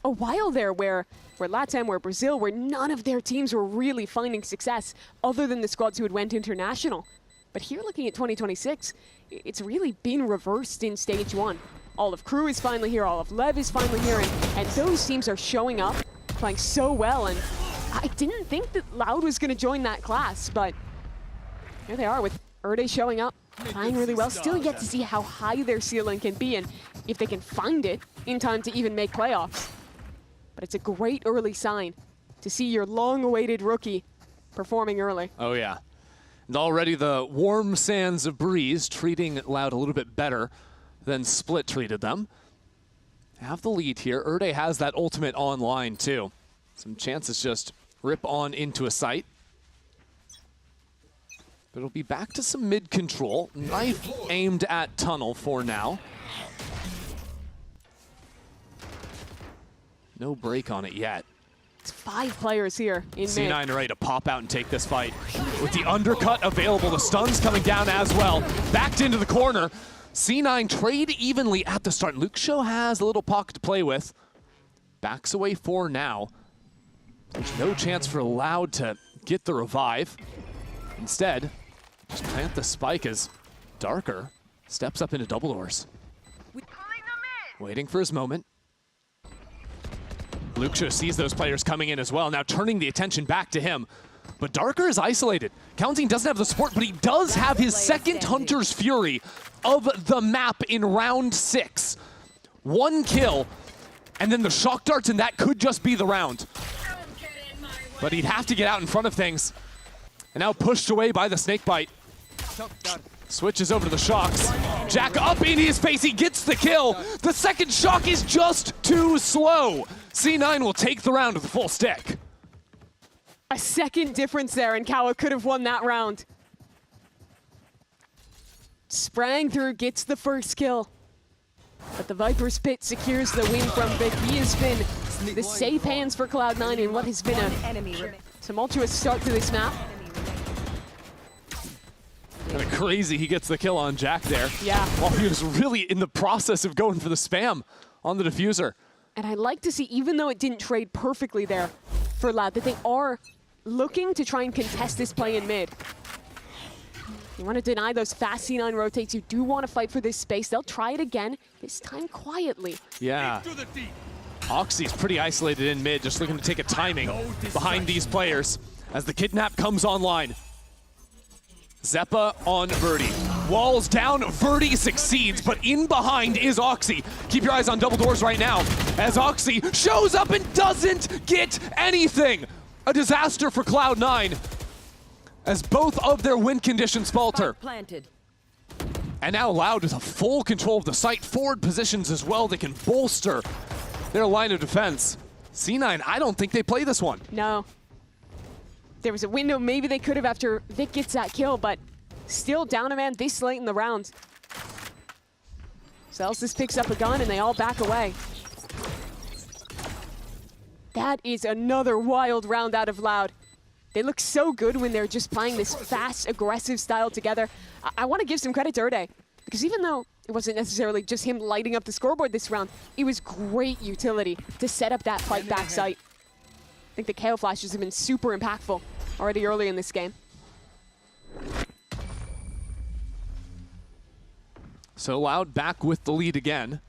a while there where LATAM, where Brazil, where none of their teams were really finding success other than the squads who had went international. But here, looking at 2026, it's really been reversed in stage 1. All of Crew is finally here, all of Lev is finally here, and those teams are showing up, playing so well, and I didn't think that Loud was going to join that class, but here they are with Erde showing up, playing really well. Still yet to see how high their ceiling can be and if they can find it in time to even make playoffs. But it's a great early sign to see your long-awaited rookie performing early. Oh, yeah. And already the warm sands of Breeze treating Loud a little bit better than Split treated them. Have the lead here. Erde has that ultimate online, too. Some chances just rip on into a site. But it'll be back to some mid control. Knife aimed at tunnel for now. No break on it yet. It's 5 players here in C9 mid. are ready to pop out and take this fight. With the undercut available, the stuns coming down as well. Backed into the corner. C9 trade evenly at the start. Luke Show has a little pocket to play with. Backs away for now. There's no chance for Loud to get the revive. Instead, just plant the spike as Darker steps up into double doors. Waiting for his moment. Luxo sees those players coming in as well, now turning the attention back to him. But Darker is isolated. Counting doesn't have the support, but he does have his second Hunter's Fury of the map in round 6. 1 kill, and then the shock darts, and that could just be the round. But he'd have to get out in front of things. And now pushed away by the snakebite. Switches over to the shocks. Jack up in his face, he gets the kill. The second shock is just too slow. C9 will take the round with a full stick. A second difference there, and Kawa could have won that round. Sprang through, gets the first kill. But the Viper's Pit secures the win from Vic. He has been the safe hands for Cloud9 in what has been a tumultuous start to this map. Kind of crazy he gets the kill on Jack there. Yeah. While he was really in the process of going for the spam on the diffuser. And I'd like to see, even though it didn't trade perfectly there for Loud, that they are looking to try and contest this play in mid. You want to deny those fast C9 rotates. You do want to fight for this space. They'll try it again, this time quietly. Yeah. Oxy's pretty isolated in mid, just looking to take a timing behind these players as the kidnap comes online. Zeppa on Verdi. Walls down, Verdi succeeds, but in behind is Oxy. Keep your eyes on double doors right now as Oxy shows up and doesn't get anything. A disaster for Cloud9 as both of their win conditions falter. Planted. And now Loud with a full control of the site, forward positions as well. They can bolster their line of defense. C9, I don't think they play this one. No. There was a window maybe they could have after Vic gets that kill, but still down a man this late in the round. Celsius picks up a gun and they all back away. That is another wild round out of Loud. They look so good when they're just playing this fast, aggressive style together. I want to give some credit to Erde, because even though it wasn't necessarily just him lighting up the scoreboard this round, it was great utility to set up that fight back site. I think the KO flashes have been super impactful already early in this game. So Loud back with the lead again.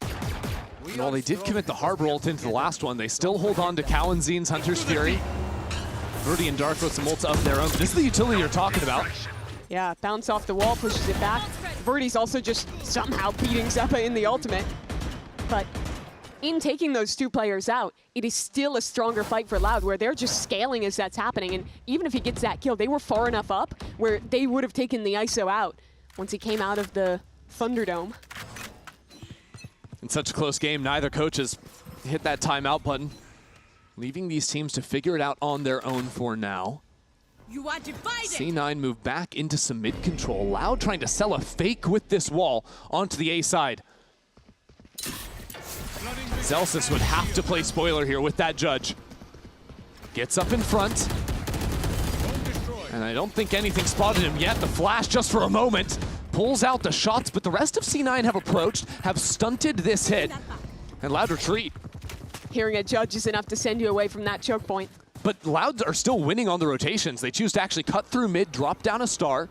And while they did commit the hard ult into the last one, they still hold on to Kalenzin's Hunter's Fury. Verdi and Dark with some ults of their own. This is the utility you're talking about. Yeah, bounce off the wall, pushes it back. Verdi's also just somehow beating Zeppa in the ultimate. But in taking those two players out, it is still a stronger fight for Loud, where they're just scaling as that's happening. And even if he gets that kill, they were far enough up where they would have taken the ISO out once he came out of the Thunderdome. In such a close game, neither coach has hit that timeout button, leaving these teams to figure it out on their own for now. You are divided. C9 move back into some mid control. Loud trying to sell a fake with this wall onto the A side. Celsius would have to play spoiler here with that judge. Gets up in front. And I don't think anything spotted him yet. The flash just for a moment. Pulls out the shots, but the rest of C9 have approached, have stunted this hit. And Loud retreat. Hearing a judge is enough to send you away from that choke point. But Loud are still winning on the rotations. They choose to actually cut through mid, drop down a star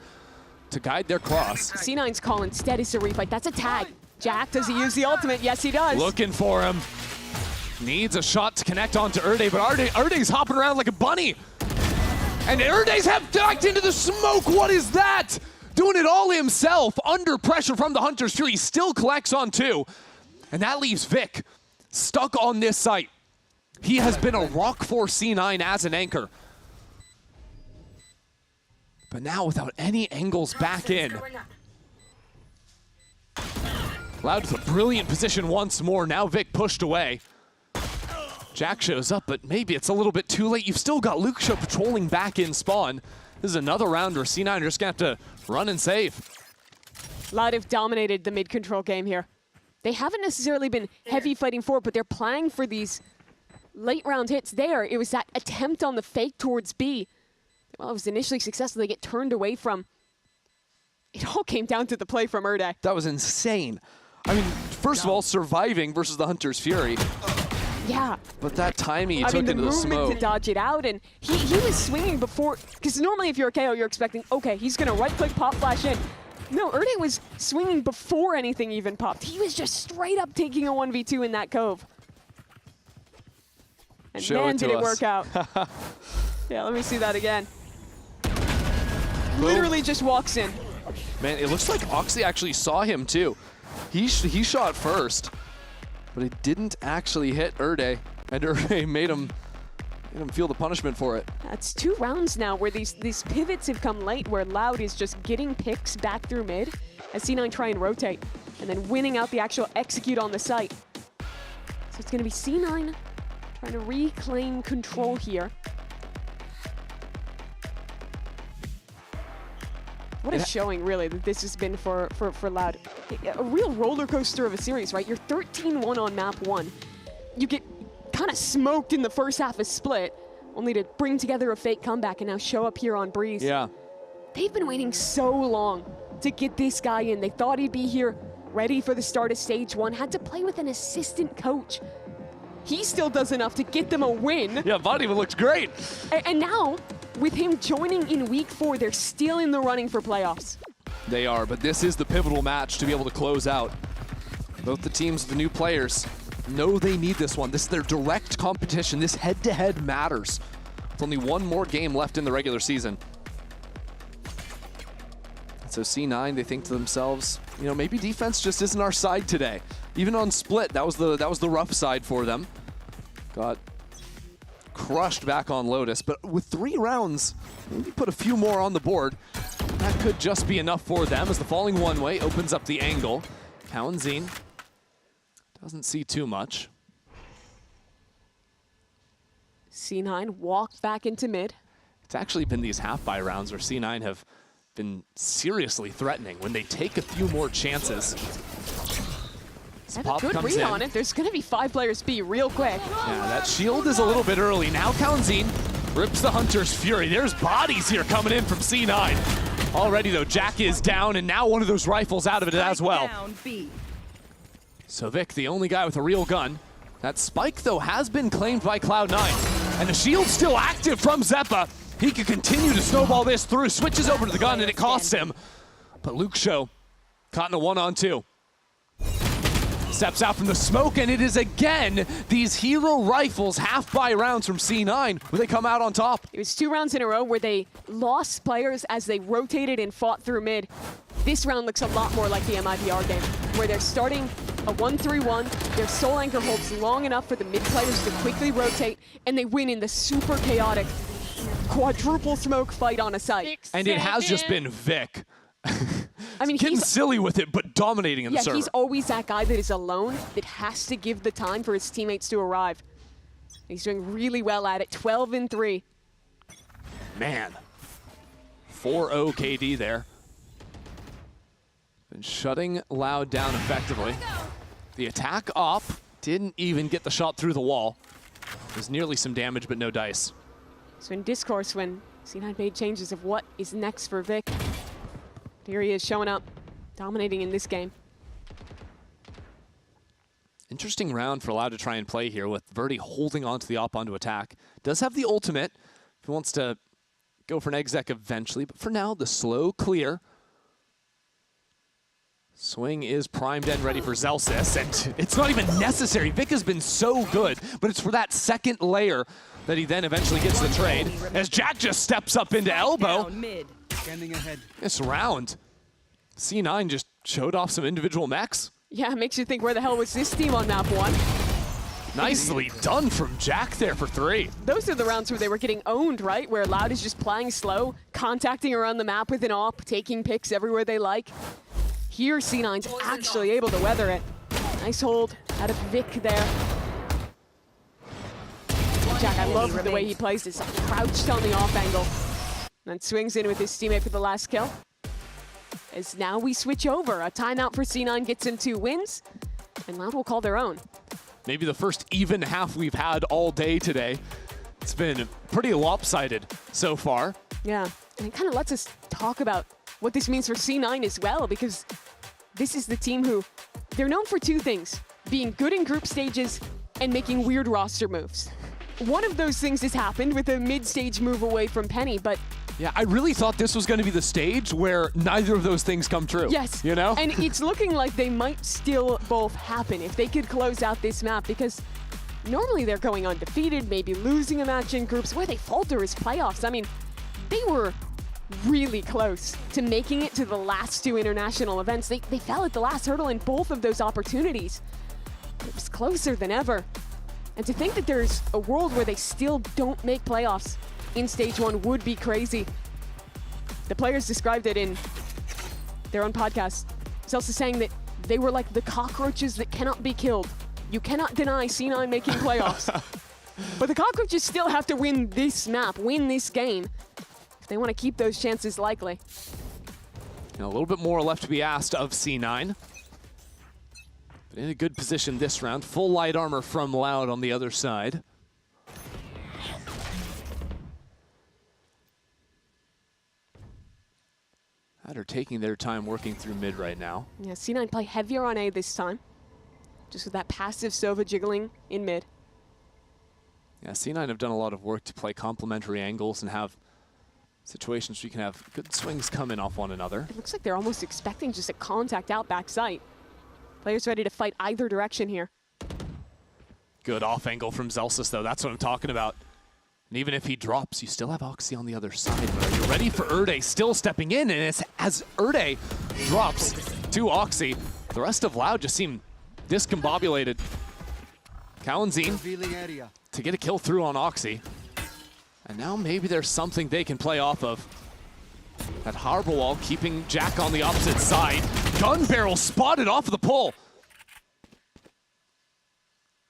to guide their cross. C9's call instead is a refight. That's a tag. Jack, does he use the ultimate? Yes, he does. Looking for him. Needs a shot to connect onto Erde, but Erde's hopping around like a bunny. And Erde's have ducked into the smoke. What is that? Doing it all himself, under pressure from the Hunter's Fury. He still collects on two. And that leaves Vic stuck on this site. He has been a rock for C9 as an anchor. But now without any angles back in. Loud with a brilliant position once more. Now Vic pushed away. Jack shows up, but maybe it's a little bit too late. You've still got Luxio patrolling back in spawn. This is another round where C9 are just going to have to run and save. Loud have dominated the mid-control game here. They haven't necessarily been heavy fighting forward, but they're playing for these late round hits there. It was that attempt on the fake towards B. Well, it was initially successful. They get turned away from. It all came down to the play from Erde. That was insane. I mean, first of all, surviving versus the Hunter's Fury. Yeah. But that timing he took into the smoke. The movement to dodge it out, and he was swinging before, because normally if you're a KO, you're expecting, okay, he's going to right-click, pop flash in. No, Erde was swinging before anything even popped. He was just straight up taking a 1v2 in that cove. And man, did it work out. Yeah, let me see that again. Literally just walks in. Man, it looks like Oxy actually saw him too. He shot first, but it didn't actually hit Erde, and Erde made him feel the punishment for it. That's 2 rounds now where these pivots have come late, where Loud is just getting picks back through mid as C9 try and rotate, and then winning out the actual execute on the site. So it's going to be C9 trying to reclaim control here. What a showing, really, that this has been for Loud. A real roller coaster of a series, right? You're 13-1 on map 1. You get kind of smoked in the first half of split, only to bring together a fake comeback and now show up here on Breeze. Yeah. They've been waiting so long to get this guy in. They thought he'd be here ready for the start of stage 1, had to play with an assistant coach. He still does enough to get them a win. Yeah, Buddy looks great. And now, with him joining in week 4, they're still in the running for playoffs. They are, but this is the pivotal match to be able to close out. Both the teams, the new players, know they need this one. This is their direct competition. This head-to-head matters. With only one more game left in the regular season. So C9, they think to themselves, you know, maybe defense just isn't our side today. Even on split, that was the rough side for them. Got crushed back on Lotus, but with 3 rounds, maybe put a few more on the board. That could just be enough for them as the falling one-way opens up the angle. Kawanzin doesn't see too much. C9 walked back into mid. It's actually been these half-buy rounds where C9 have been seriously threatening when they take a few more chances. Pop good read on it. There's going to be 5 players B real quick. Yeah, that shield is a little bit early. Now Kawanzin rips the Hunter's Fury. There's bodies here coming in from C9. Already, though, Jack is down, and now one of those rifles out of it as well. So Vic, the only guy with a real gun. That spike, though, has been claimed by Cloud9. And the shield's still active from Zeppa. He can continue to snowball this through. Switches over to the gun, and it costs him. But Luke Show caught in a 1-on-2. Steps out from the smoke, and it is again these hero rifles half-buy rounds from C9 where they come out on top. It was 2 rounds in a row where they lost players as they rotated and fought through mid. This round looks a lot more like the MIBR game, where they're starting a 1-3-1, their soul anchor holds long enough for the mid players to quickly rotate, and they win in the super chaotic quadruple smoke fight on a site. And it has just been Vic. I mean, getting he's silly with it, but dominating in the server. He's always that guy that is alone, that has to give the time for his teammates to arrive. He's doing really well at it, 12-3. Man, 4-0 KD there. Been shutting Loud down effectively. The attack up, didn't even get the shot through the wall. There's nearly some damage, but no dice. So in Discourse, when C9 made changes of what is next for Vic, here he is showing up, dominating in this game. Interesting round for Loud to try and play here with Verdi holding on to the op onto attack. Does have the ultimate if he wants to go for an exec eventually, but for now, the slow clear. Swing is primed and ready for Zelsis, and it's not even necessary. Vic has been so good, but it's for that second layer that he then eventually gets the trade as Jack just steps up into elbow. Standing ahead. This round, C9 just showed off some individual mechs. Yeah, it makes you think, where the hell was this team on map 1? Nicely done from Jack there for 3. Those are the rounds where they were getting owned, right? Where Loud is just playing slow, contacting around the map with an op, taking picks everywhere they like. Here, C9's actually able to weather it. Nice hold out of Vic there. Jack, I love the way he plays this, crouched on the off angle. And swings in with his teammate for the last kill. As now we switch over. A timeout for C9 gets him 2 wins, and Loud will call their own. Maybe the first even half we've had all day today. It's been pretty lopsided so far. Yeah, and it kind of lets us talk about what this means for C9 as well, because this is the team who, they're known for 2 things, being good in group stages and making weird roster moves. One of those things has happened with a mid-stage move away from Penny, but yeah, I really thought this was going to be the stage where neither of those things come true. yes, you know? And it's looking like they might still both happen if they could close out this map, because normally they're going undefeated, maybe losing a match in groups. Where they falter is playoffs. I mean, they were really close to making it to the last 2 international events. They fell at the last hurdle in both of those opportunities. It was closer than ever. And to think that there's a world where they still don't make playoffs in stage 1 would be crazy. The players described it in their own podcast. It's also saying that they were like the cockroaches that cannot be killed. You cannot deny C9 making playoffs. But the cockroaches still have to win this map, win this game, if they want to keep those chances likely. And a little bit more left to be asked of C9. But in a good position this round. Full light armor from Loud on the other side. Cloud are taking their time working through mid right now. Yeah, C9 play heavier on A this time. Just with that passive Sova jiggling in mid. Yeah, C9 have done a lot of work to play complementary angles and have situations where you can have good swings come in off one another. It looks like they're almost expecting just a contact out back sight. Players ready to fight either direction here. Good off angle from Zelsis, though. That's what I'm talking about. And even if he drops, you still have Oxy on the other side. But are you ready for Erde still stepping in? And it's as Erde drops to Oxy, the rest of Loud just seem discombobulated. Kalenzine to get a kill through on Oxy. And now maybe there's something they can play off of. That harbor wall keeping Jack on the opposite side. Gun barrel spotted off of the pole.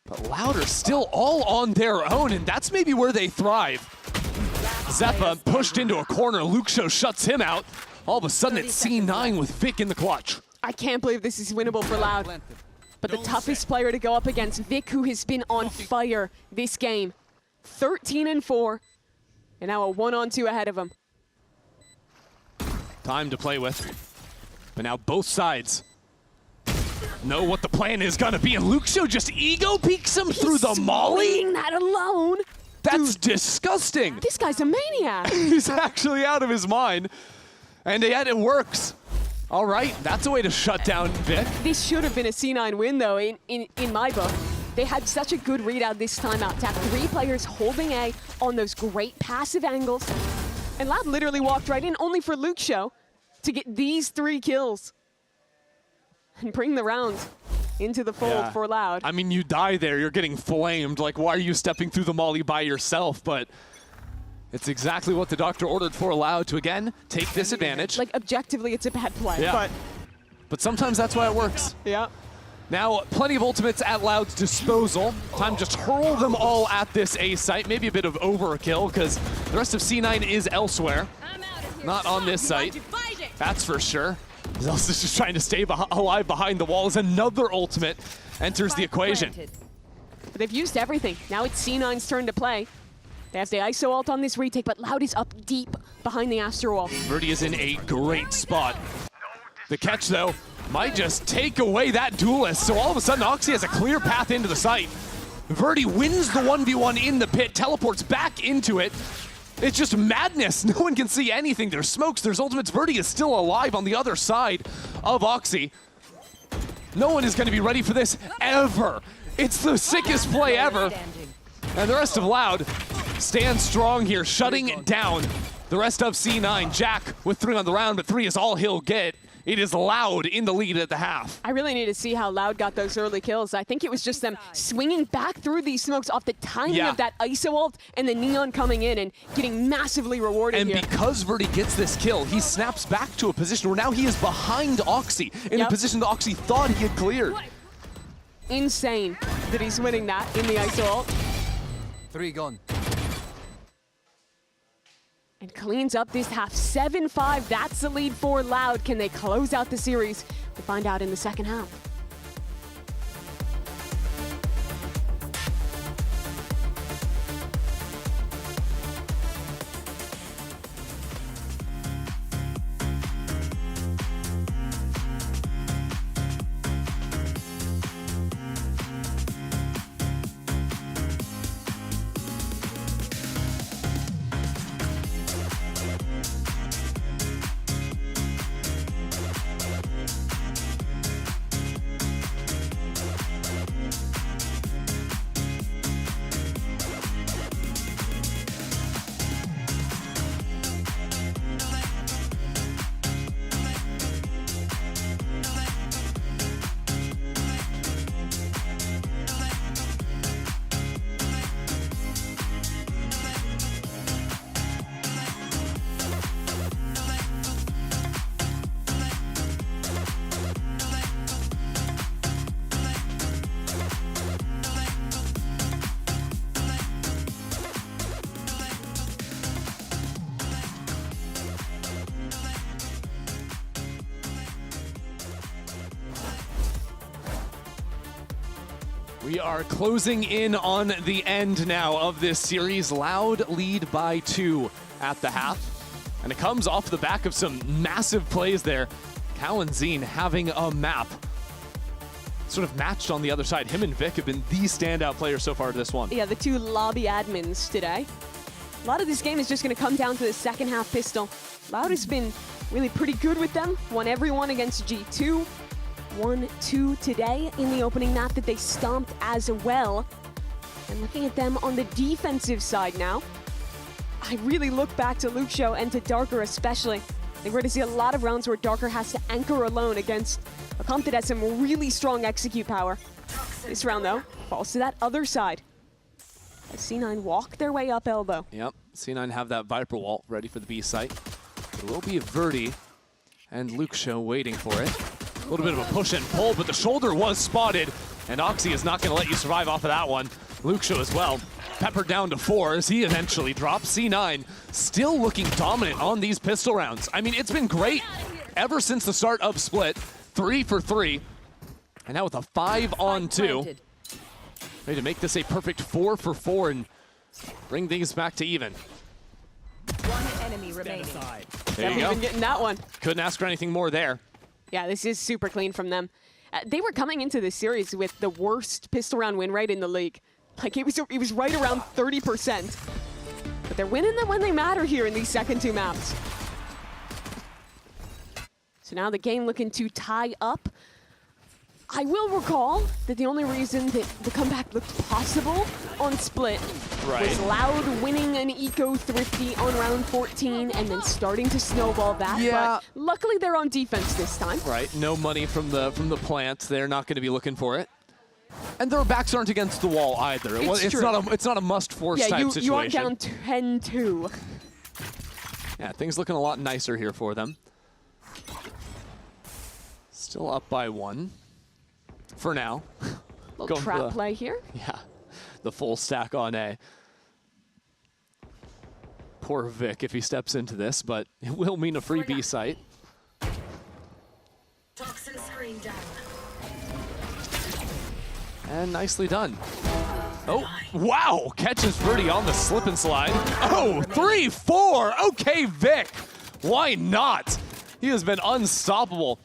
But Loud are still all on their own, and that's maybe where they thrive. Zeppa pushed into a corner. Luxo shuts him out. All of a sudden, it's C9 with Vic in the clutch. I can't believe this is winnable for Loud. But the toughest player to go up against, Vic, who has been on fire this game. 13-4, and now a 1-on-2 ahead of him. Time to play with. But now both sides know what the plan is gonna be, and Luxo just ego peeks him through the molly? Swinging that alone? That's disgusting. This guy's a maniac. He's actually out of his mind. And yet it works. All right, that's a way to shut down Vic. This should have been a C9 win, though, in my book. They had such a good readout this time out to have 3 players holding A on those great passive angles. And Loud literally walked right in, only for Luxo to get these 3 kills and bring the round into the fold for Loud. I mean, you die there, you're getting flamed. Like, why are you stepping through the molly by yourself? But it's exactly what the doctor ordered for Loud to, again, take this advantage. Like, objectively, it's a bad play. Yeah. But sometimes that's why it works. Yeah. Now, plenty of ultimates at Loud's disposal. Time to just hurl them all at this A site. Maybe a bit of overkill, because the rest of C9 is elsewhere. Not on this site. That's for sure. Zelsis is just trying to stay alive behind the walls. Another ultimate enters the equation. But they've used everything. Now it's C9's turn to play. They have the ISO ult on this retake, but Loud is up deep behind the Astro wall. Verdi is in a great spot. The catch, though, might just take away that duelist. So all of a sudden, Oxy has a clear path into the site. Verdi wins the 1v1 in the pit, teleports back into it. It's just madness. No one can see anything. There's smokes, there's ultimates. Verdi is still alive on the other side of Oxy. No one is going to be ready for this ever. It's the sickest play ever. And the rest of Loud stands strong here, shutting down the rest of C9. Jack with 3 on the round, but 3 is all he'll get. It is Loud in the lead at the half. I really need to see how Loud got those early kills. I think it was just them swinging back through these smokes off the timing of that ISO ult and the Neon coming in and getting massively rewarded here. And because Verdi gets this kill, he snaps back to a position where now he is behind Oxy in a position that Oxy thought he had cleared. Insane that he's winning that in the ISO ult. 3 gone. And cleans up this half. 7-5, that's the lead for Loud. Can they close out the series? We'll find out in the second half. We are closing in on the end now of this series. Loud lead by 2 at the half. And it comes off the back of some massive plays there. Kalenzine having a map sort of matched on the other side. Him and Vic have been the standout players so far to this one. Yeah, the two lobby admins today. A lot of this game is just going to come down to the second half pistol. Loud has been really pretty good with them. Won everyone against G2. 1-2 today in the opening map that they stomped as well. And looking at them on the defensive side now, I really look back to Luxio and to Darker especially. I think we're going to see a lot of rounds where Darker has to anchor alone against a comp that has some really strong execute power. This round, though, falls to that other side. As C9 walk their way up elbow. Yep, C9 have that Viper wall ready for the B site. It will be Verdi and Luxio waiting for it. A little bit of a push and pull, but the shoulder was spotted, and Oxy is not going to let you survive off of that one. Luxio as well. Peppered down to 4 as he eventually drops. C9 still looking dominant on these pistol rounds. I mean, it's been great ever since the start of Split. 3 for 3. And now with a 5-on-2. Ready to make this a perfect 4 for 4 and bring things back to even. One enemy remaining. There you go. Even getting that one. Couldn't ask for anything more there. Yeah, this is super clean from them. They were coming into this series with the worst pistol round win rate in the league. Like, it was right around 30%. But they're winning them when they matter here in these second two maps. So now the game looking to tie up. I will recall that the only reason that the comeback looked possible on Split was Loud winning an Eco Thrifty on round 14 and then starting to snowball that. Yeah. But luckily they're on defense this time. Right, no money from the plant. They're not going to be looking for it. And their backs aren't against the wall either. It's not a must-force type situation. You aren't down 10-2. Yeah, things looking a lot nicer here for them. Still up by 1. For now. Little trap play here. Yeah, the full stack on A. Poor Vic if he steps into this, but it will mean a free B site. Toxin screen down. And nicely done. Oh, wow! Catches Verdi on the slip and slide. Oh, 3-4! Okay, Vic! Why not? He has been unstoppable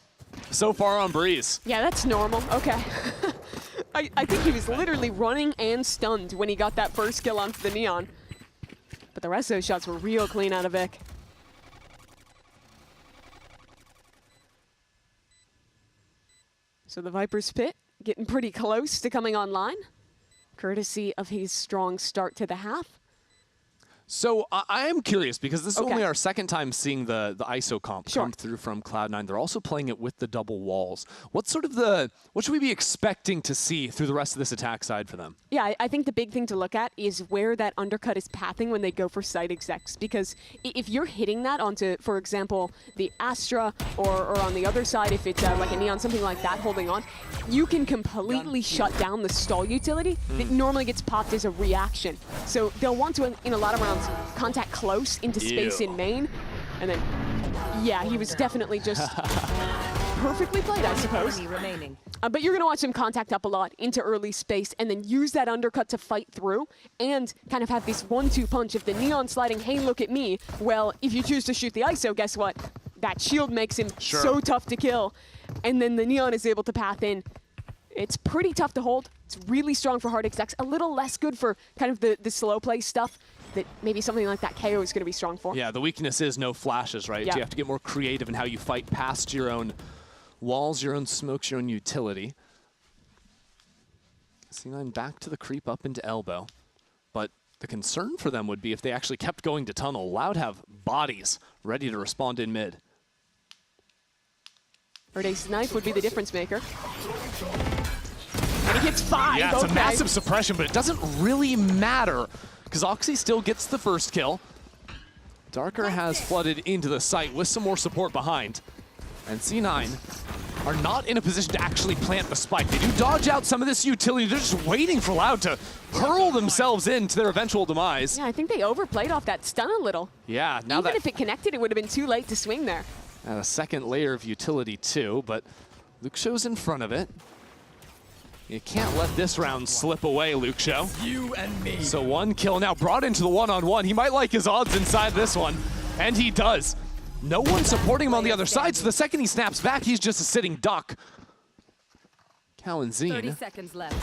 so far on Breeze. Yeah, that's normal. Okay. I think he was literally running and stunned when he got that first kill onto the Neon. But the rest of those shots were real clean out of Vic. So the Viper's Pit getting pretty close to coming online, courtesy of his strong start to the half. So I am curious because this is only our second time seeing the ISO comp come through from Cloud9. They're also playing it with the double walls. What should we be expecting to see through the rest of this attack side for them? Yeah, I think the big thing to look at is where that undercut is pathing when they go for site execs. Because if you're hitting that onto, for example, the Astra or on the other side, if it's like a Neon, something like that holding on, you can completely shut down the stall utility that normally gets popped as a reaction. So they'll want to, in a lot of rounds, contact close into space in main. And then, yeah, he was definitely just perfectly played, I suppose. But you're going to watch him contact up a lot into early space and then use that undercut to fight through and kind of have this 1-2 punch. If the Neon sliding, hey, look at me, well, if you choose to shoot the ISO, guess what? That shield makes him so tough to kill. And then the Neon is able to path in. It's pretty tough to hold. It's really strong for hard execs. A little less good for kind of the slow play stuff that maybe something like that KO is going to be strong for. Yeah, the weakness is no flashes, right? Yeah. So you have to get more creative in how you fight past your own walls, your own smokes, your own utility. C9 back to the creep up into elbow. But the concern for them would be if they actually kept going to tunnel. Loud have bodies ready to respond in mid. Erde's knife would be the difference maker. And he gets 5. Yeah, it's a massive suppression, but it doesn't really matter because Oxy still gets the first kill. Darker has flooded into the site with some more support behind. And C9 are not in a position to actually plant the spike. They do dodge out some of this utility. They're just waiting for Loud to hurl themselves into their eventual demise. Yeah, I think they overplayed off that stun a little. Yeah, now Even if it connected, it would have been too late to swing there. And a second layer of utility too, but Luxio's in front of it. You can't let this round slip away, Luxio. You and me. So 1 kill now brought into the one-on-one. He might like his odds inside this one. And he does. No one supporting him on the other side, so the second he snaps back, he's just a sitting duck. Cow&Zine 30 seconds left.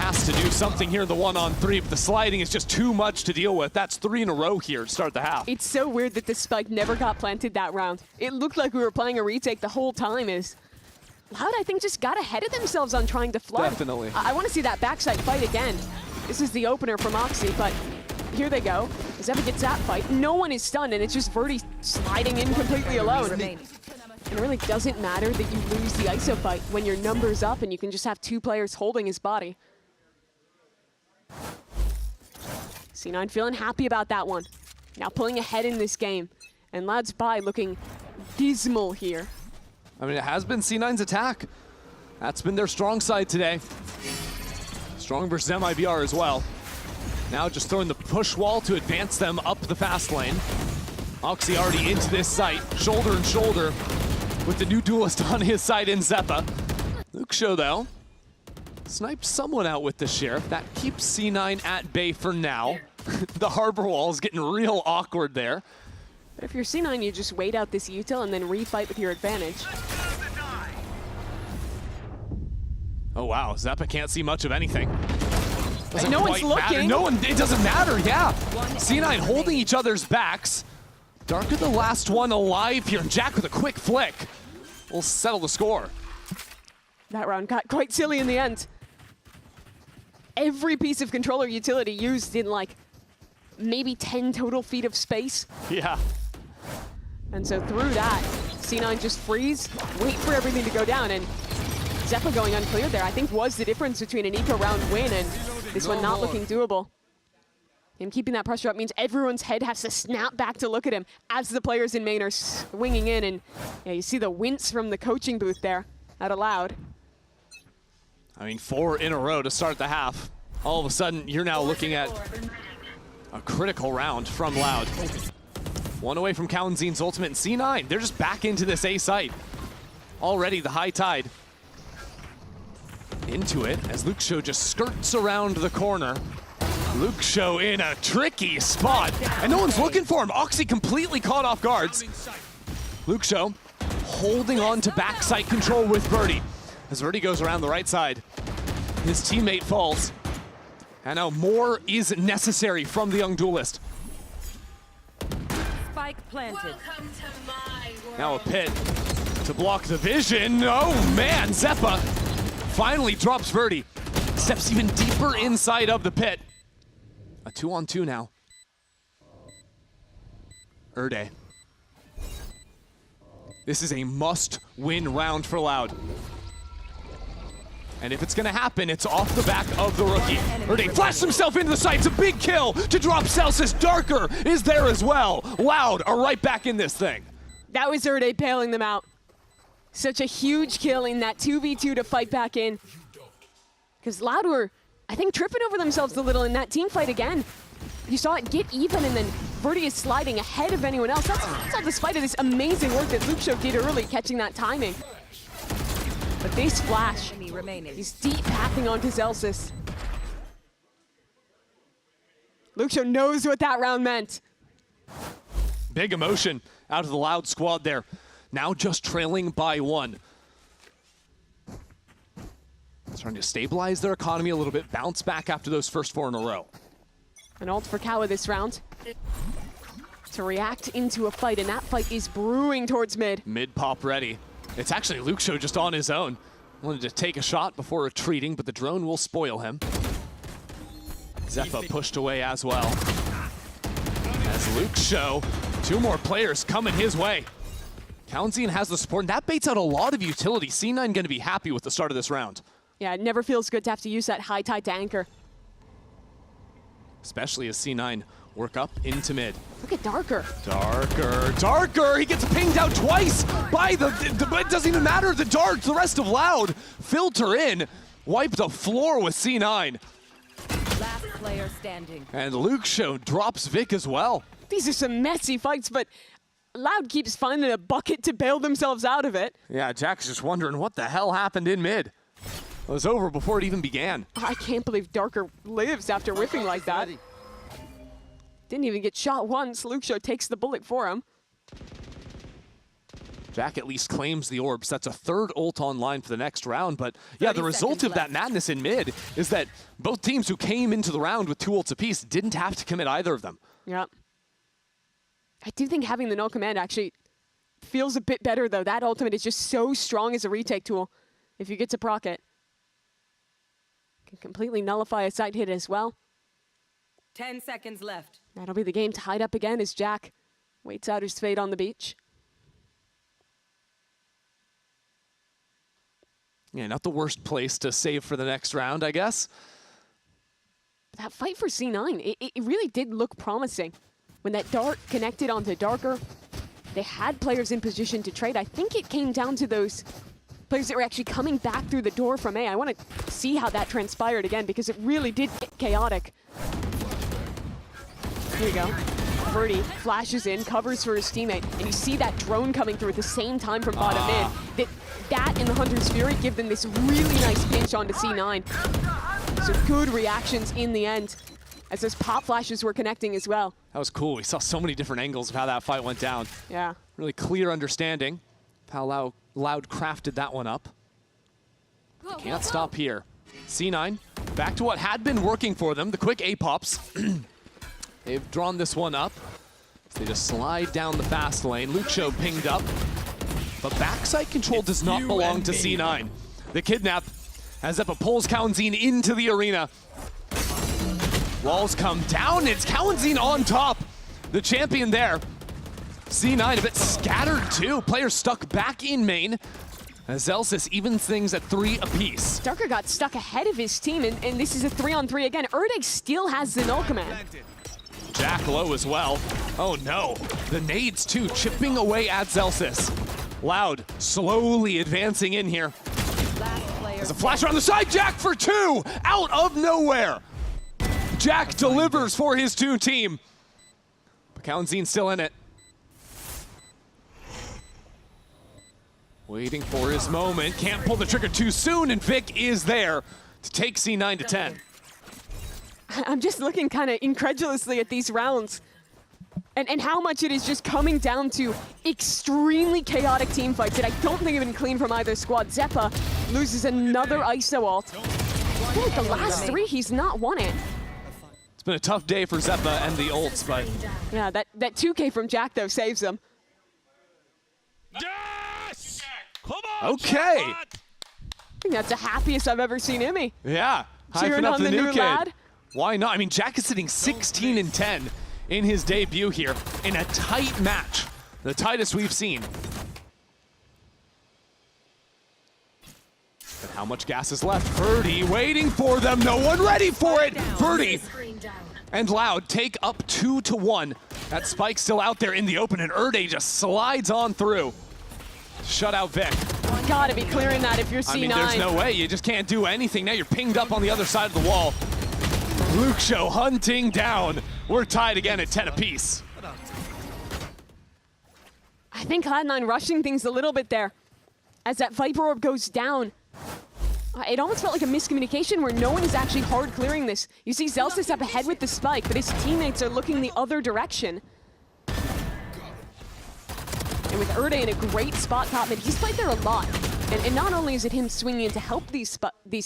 has to do something here in the 1-on-3, but the sliding is just too much to deal with. That's 3 in a row here to start the half. It's so weird that the spike never got planted that round. It looked like we were playing a retake the whole time. Loud, I think, just got ahead of themselves on trying to flood. Definitely. I want to see that backside fight again. This is the opener from Oxy, but here they go. Zeppa gets that fight. No one is stunned, and it's just Verdi sliding in completely alone. And it really doesn't matter that you lose the ISO fight when your number's up and you can just have 2 players holding his body. C9 feeling happy about that one. Now pulling ahead in this game. And Loud's buy looking dismal here. I mean, it has been C9's attack. That's been their strong side today. Strong versus MIBR as well. Now just throwing the push wall to advance them up the fast lane. Oxy already into this site, shoulder and shoulder with the new duelist on his side in Zeppa. Luxo, though, sniped someone out with the Sheriff. That keeps C9 at bay for now. The harbor wall is getting real awkward there. But if you're C9, you just wait out this util and then refight with your advantage. Oh wow, Zeppa can't see much of anything. Doesn't no one's quite matter. looking. No one, it doesn't matter, yeah. C9 holding each other's backs. Darker the last one alive here, and Jack with a quick flick will settle the score. That round got quite silly in the end. Every piece of controller utility used in like maybe 10 total feet of space. Yeah. And so through that, C9 just freeze, wait for everything to go down, and Zeppa going uncleared there, I think was the difference between an eco round win and this one not looking doable. Him keeping that pressure up means everyone's head has to snap back to look at him as the players in main are swinging in, and yeah, you see the wince from the coaching booth there at Loud. I mean, 4 in a row to start the half. All of a sudden, you're now looking at a critical round from Loud. 1 away from Cow&Zine's ultimate, and C9, they're just back into this A site. Already the high tide. Into it as Luxo just skirts around the corner. Luxo in a tricky spot, and no one's looking for him. Oxy completely caught off guards. Luxo holding on to backside control with Verdi. As Verdi goes around the right side, his teammate falls. And now more is necessary from the young duelist. Spike planted. Now a pit to block the vision. Oh man, Zeppa finally drops Verdi. Steps even deeper inside of the pit. A 2-on-2 now. Erde. This is a must-win round for Loud. And if it's gonna happen, it's off the back of the rookie. Erde flashed himself into the site. It's a big kill to drop Celsius. Darker is there as well. Loud are right back in this thing. That was Erde bailing them out. Such a huge kill in that 2v2 to fight back in. Because Loud were, I think, tripping over themselves a little in that team fight again. You saw it get even, and then Verdi is sliding ahead of anyone else. That's all despite of this amazing work that Luxo did early, catching that timing. But they splash. He's deep pathing onto Celsius. Luxo knows what that round meant. Big emotion out of the Loud squad there. Now just trailing by 1. Trying to stabilize their economy a little bit, bounce back after those first 4 in a row. An ult for Kawa this round to react into a fight, and that fight is brewing towards mid. Mid pop ready. It's actually Luxo just on his own. Wanted to take a shot before retreating, but the drone will spoil him. Zeppa pushed away as well. As Luxo, 2 more players coming his way. Cow&Zine has the support, and that baits out a lot of utility. C9 going to be happy with the start of this round. Yeah, it never feels good to have to use that high tide to anchor. Especially as C9 work up into mid. Look at Darker. Darker! He gets pinged out twice by it doesn't even matter, the dart. The rest of Loud filter in, wipe the floor with C9. Last player standing. And Luxo drops Vic as well. These are some messy fights, but Loud keeps finding a bucket to bail themselves out of it. Yeah, Jack's just wondering what the hell happened in mid. It was over before it even began. I can't believe Darker lives after whiffing like that. Didn't even get shot once. Luxo takes the bullet for him. Jack at least claims the orbs. That's a third ult online for the next round. But yeah, the result of that madness in mid is that both teams who came into the round with 2 ults apiece didn't have to commit either of them. Yep. I do think having the no command actually feels a bit better, though. That ultimate is just so strong as a retake tool. If you get to proc it, can completely nullify a side hit as well. 10 seconds left. That'll be the game tied up again as Jack waits out his fate on the beach. Yeah, not the worst place to save for the next round, I guess. That fight for C9, it really did look promising. When that dart connected onto Darker, they had players in position to trade. I think it came down to those players that were actually coming back through the door from A. I want to see how that transpired again, because it really did get chaotic. Here we go. Birdie flashes in, covers for his teammate, and you see that drone coming through at the same time from bottom mid. That and the Hunter's Fury give them this really nice pinch onto C9. So good reactions in the end, as those pop flashes were connecting as well. That was cool. We saw so many different angles of how that fight went down. Yeah. Really clear understanding of how Loud crafted that one up. Can't stop here. C9, back to what had been working for them, the quick A-pops. They've drawn this one up. So they just slide down the fast lane. Luxo pinged up. But backside control does not belong to C9. The kidnap as Zeppa pulls Kaunzin into the arena. Walls come down. It's Kaunzin on top. The champion there. C9 a bit scattered too. Players stuck back in main. As Zelsis evens things at 3 apiece. Darker got stuck ahead of his team, and this is a 3-on-3 again. Erde still has the null command. Jack low as well. Oh no. The nades too, chipping away at Zelsis. Loud slowly advancing in here. There's a flash around the side. Jack for 2 out of nowhere. Jack delivers for his 2 team. But Kaunzin still in it. Waiting for his moment. Can't pull the trigger too soon, and Vic is there to take C9 to 10. I'm just looking kind of incredulously at these rounds and how much it is just coming down to extremely chaotic team fights that I don't think have been clean from either squad. Zeppa loses another ISO ult. I feel like the last 3 he's not won it. It's been a tough day for Zeppa and the ults, but... Yeah, that 2K from Jack, though, saves him. Yes! Come on, okay. I think that's the happiest I've ever seen Emmy. Yeah. Cheering Hyping up on the new kid. lad. Why not? I mean, Jack is sitting 16 and 10 in his debut here in a tight match, the tightest we've seen. But how much gas is left? Birdie waiting for them. No one ready for it. Birdie and Loud take up 2-1. That spike still out there in the open, and Erde just slides on through. Shut out Vic. Gotta be clearing that if you're C9. I mean, there's no way. You just can't do anything. Now you're pinged up on the other side of the wall. Luxo hunting down. We're tied again at 10 apiece. I think Cloud9 rushing things a little bit there. As that Viper Orb goes down, it almost felt like a miscommunication where no one is actually hard clearing this. You see Zelsis up ahead with the spike, but his teammates are looking the other direction. And with Erde in a great spot top mid, he's played there a lot. And not only is it him swinging in to help these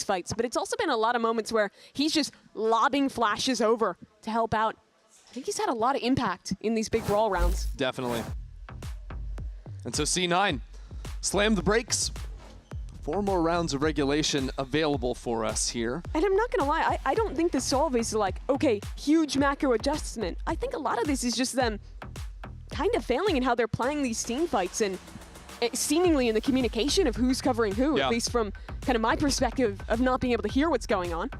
fights, but it's also been a lot of moments where he's just lobbing flashes over to help out. I think he's had a lot of impact in these big brawl rounds. Definitely. And so C9 slam the brakes. 4 more rounds of regulation available for us here. And I'm not gonna lie, I don't think the solve is like, okay, huge macro adjustment. I think a lot of this is just them kind of failing in how they're playing these team fights and seemingly in the communication of who's covering who, at least from kind of my perspective of not being able to hear what's going on.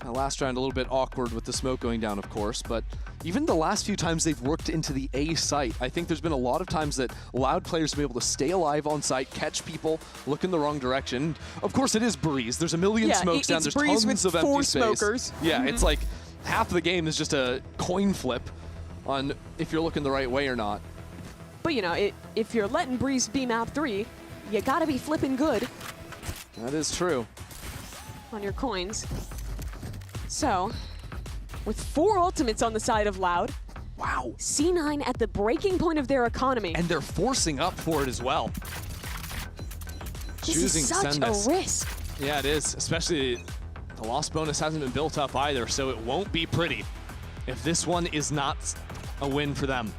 Last round a little bit awkward with the smoke going down, of course, but even the last few times they've worked into the A site, I think there's been a lot of times that Loud players have been able to stay alive on site, catch people, look in the wrong direction. Of course, it is Breeze. There's a million smokes down. There's Breeze tons with of empty 4 space. smokers. Yeah, it's like half of the game is just a coin flip on if you're looking the right way or not. But you know, if you're letting Breeze be map 3, you gotta be flipping good. That is true. On your coins. So, with 4 ultimates on the side of Loud. Wow. C9 at the breaking point of their economy. And they're forcing up for it as well. This Choosing is to such send this. a risk. Yeah, it is. Especially the loss bonus hasn't been built up either, so it won't be pretty if this one is not a win for them.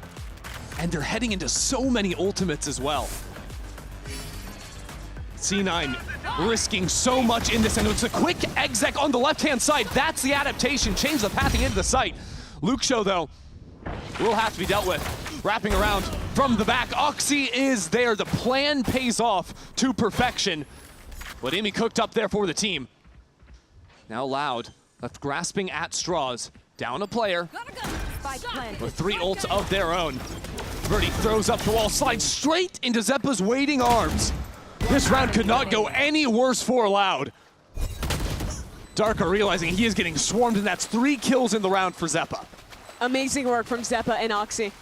And they're heading into so many ultimates as well. C9 risking so much in this, and it's a quick exec on the left-hand side. That's the adaptation. Change the pathing into the site. Luke Show, though, will have to be dealt with. Wrapping around from the back. Oxy is there. The plan pays off to perfection. But Amy cooked up there for the team. Now Loud, left grasping at straws. Down a player with 3 ults of their own. Verdi throws up the wall, slides straight into Zeppa's waiting arms. This round could not go any worse for Loud. Darka realizing he is getting swarmed, and that's 3 kills in the round for Zeppa. Amazing work from Zeppa and Oxy.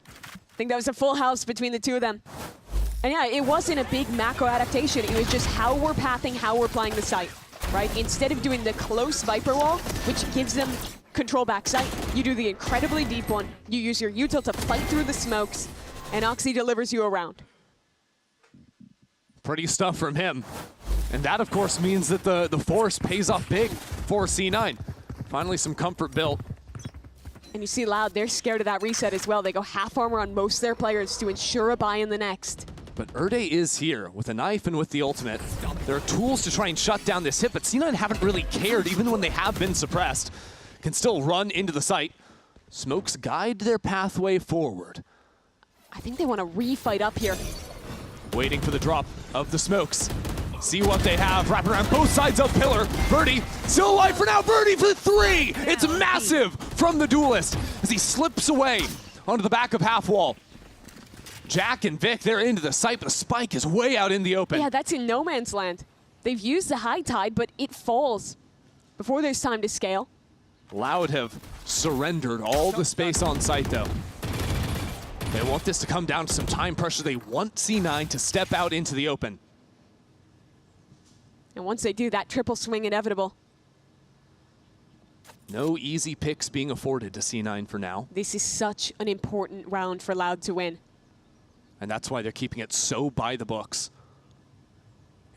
I think that was a full house between the two of them. And yeah, it wasn't a big macro adaptation. It was just how we're pathing, how we're playing the site, right? Instead of doing the close Viper wall, which gives them control backside, you do the incredibly deep one. You use your util to fight through the smokes, and Oxy delivers you a round. Pretty stuff from him. And that, of course, means that the force pays off big for C9. Finally, some comfort built. And you see Loud, they're scared of that reset as well. They go half armor on most of their players to ensure a buy in the next. But Erde is here with a knife and with the ultimate. There are tools to try and shut down this hit, but C9 haven't really cared, even when they have been suppressed. Can still run into the site. Smokes guide their pathway forward. I think they want to refight up here. Waiting for the drop of the smokes. See what they have. Wrapping around both sides of Pillar. Verdi still alive for now. Verdi for 3. It's massive from the duelist as he slips away onto the back of half wall. Jack and Vic, they're into the site, but the spike is way out in the open. Yeah, that's in no man's land. They've used the high tide, but it falls before there's time to scale. Loud have surrendered all the space on site, though. They want this to come down to some time pressure. They want C9 to step out into the open. And once they do, that triple swing inevitable. No easy picks being afforded to C9 for now. This is such an important round for Loud to win. And that's why they're keeping it so by the books.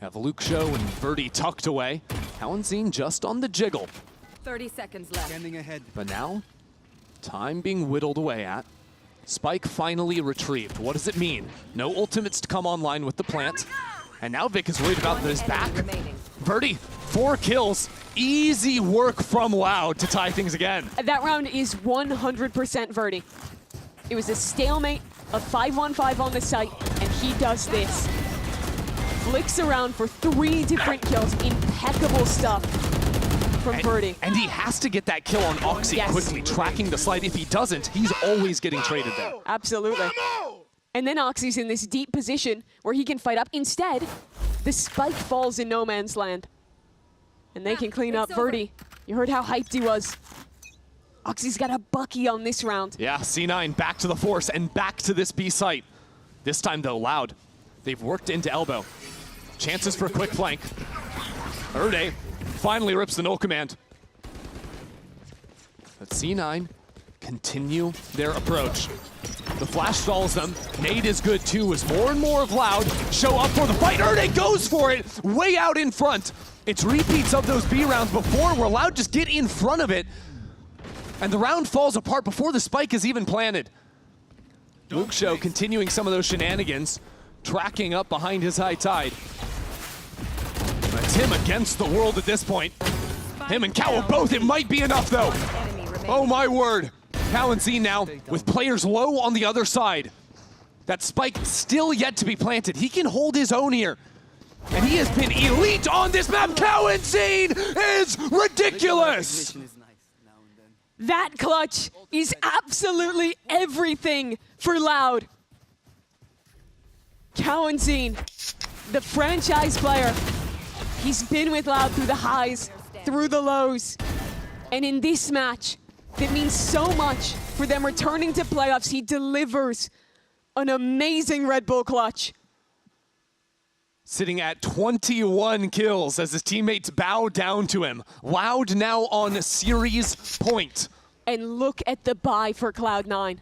Have Luke Show and Verdi tucked away. Houndzine just on the jiggle. 30 seconds left. Standing ahead. But now, time being whittled away at. Spike finally retrieved. What does it mean? No ultimates to come online with the plant. And now Vic is worried about his back. Verdi, 4 kills. Easy work from Loud to tie things again. That round is 100% Verdi. It was a stalemate, a 5-1-5 on the site, and he does this. Flicks around for 3 different kills. Impeccable stuff from Verdi. And he has to get that kill on Oxy quickly, tracking the slide. If he doesn't, he's always getting traded there. Absolutely. And then Oxy's in this deep position where he can fight up. Instead, the spike falls in no man's land. And they can clean up Verdi. You heard how hyped he was. Oxy's got a bucky on this round. Yeah, C9 back to the force and back to this B site. This time, though, Loud. They've worked into elbow. Chances for a quick flank. Erde finally rips the null command. But C9 continue their approach. The flash stalls them. Nade is good too as more and more of Loud show up for the fight. Erde goes for it, way out in front. It's repeats of those B rounds before where Loud just get in front of it. And the round falls apart before the spike is even planted. Luke Show continuing some of those shenanigans, tracking up behind his high tide. It's him against the world at this point. Him and Cow both, it might be enough though. Oh my word. Cow and Z now with players low on the other side. That spike still yet to be planted. He can hold his own here. And he has been elite on this map. Cow and Z is ridiculous. That clutch is absolutely everything for Loud. Cowanzine, the franchise player. He's been with Loud through the highs, through the lows. And in this match, that means so much for them returning to playoffs. He delivers an amazing Red Bull clutch. sitting at 21 kills as his teammates bow down to him. Loud now on series point. And look at the buy for Cloud9.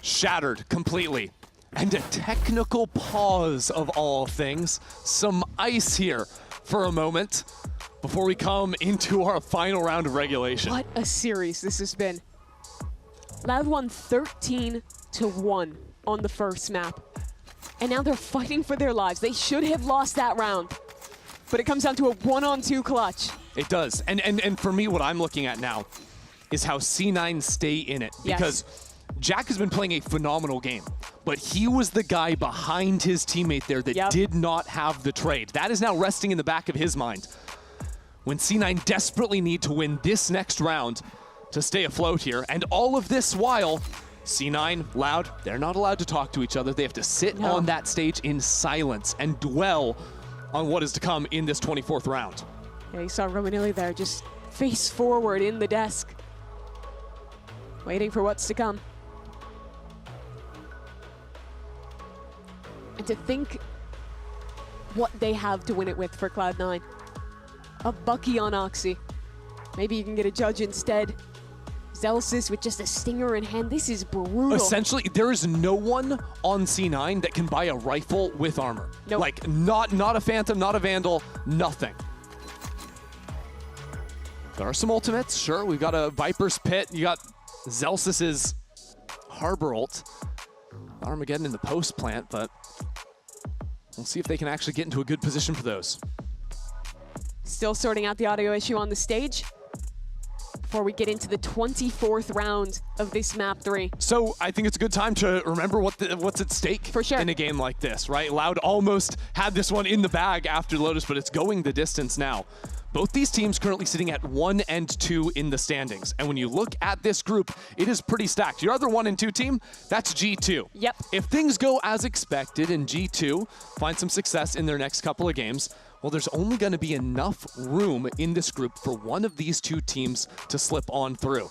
Shattered completely. And a technical pause of all things. Some ice here for a moment before we come into our final round of regulation. What a series this has been. Loud won 13-1 on the first map. And now they're fighting for their lives. They should have lost that round. But it comes down to a 1-on-2 clutch. It does. And for me, what I'm looking at now is how C9 stay in it. Yes. Because Jack has been playing a phenomenal game, but he was the guy behind his teammate there that did not have the trade. That is now resting in the back of his mind. When C9 desperately need to win this next round to stay afloat here, and all of this while, C9, Loud, they're not allowed to talk to each other. They have to sit on that stage in silence and dwell on what is to come in this 24th round. Yeah, you saw Romanilli there just face forward in the desk, waiting for what's to come. And to think what they have to win it with for Cloud9. A Bucky on Oxy. Maybe you can get a judge instead. Zelsis with just a stinger in hand. This is brutal. Essentially, there is no one on C9 that can buy a rifle with armor. Nope. Like, not a Phantom, not a Vandal, nothing. There are some ultimates, sure. We've got a Viper's Pit. You got Zelsis's Harbor ult. Armageddon in the post plant, but we'll see if they can actually get into a good position for those. Still sorting out the audio issue on the stage before we get into the 24th round of this map 3. So I think it's a good time to remember what's at stake for sure in a game like this, right? Loud almost had this one in the bag after Lotus, but it's going the distance now. Both these teams currently sitting at 1 and 2 in the standings. And when you look at this group, it is pretty stacked. Your other 1 and 2 team, that's G2. Yep. If things go as expected and G2 find some success in their next couple of games, well, there's only going to be enough room in this group for one of these two teams to slip on through.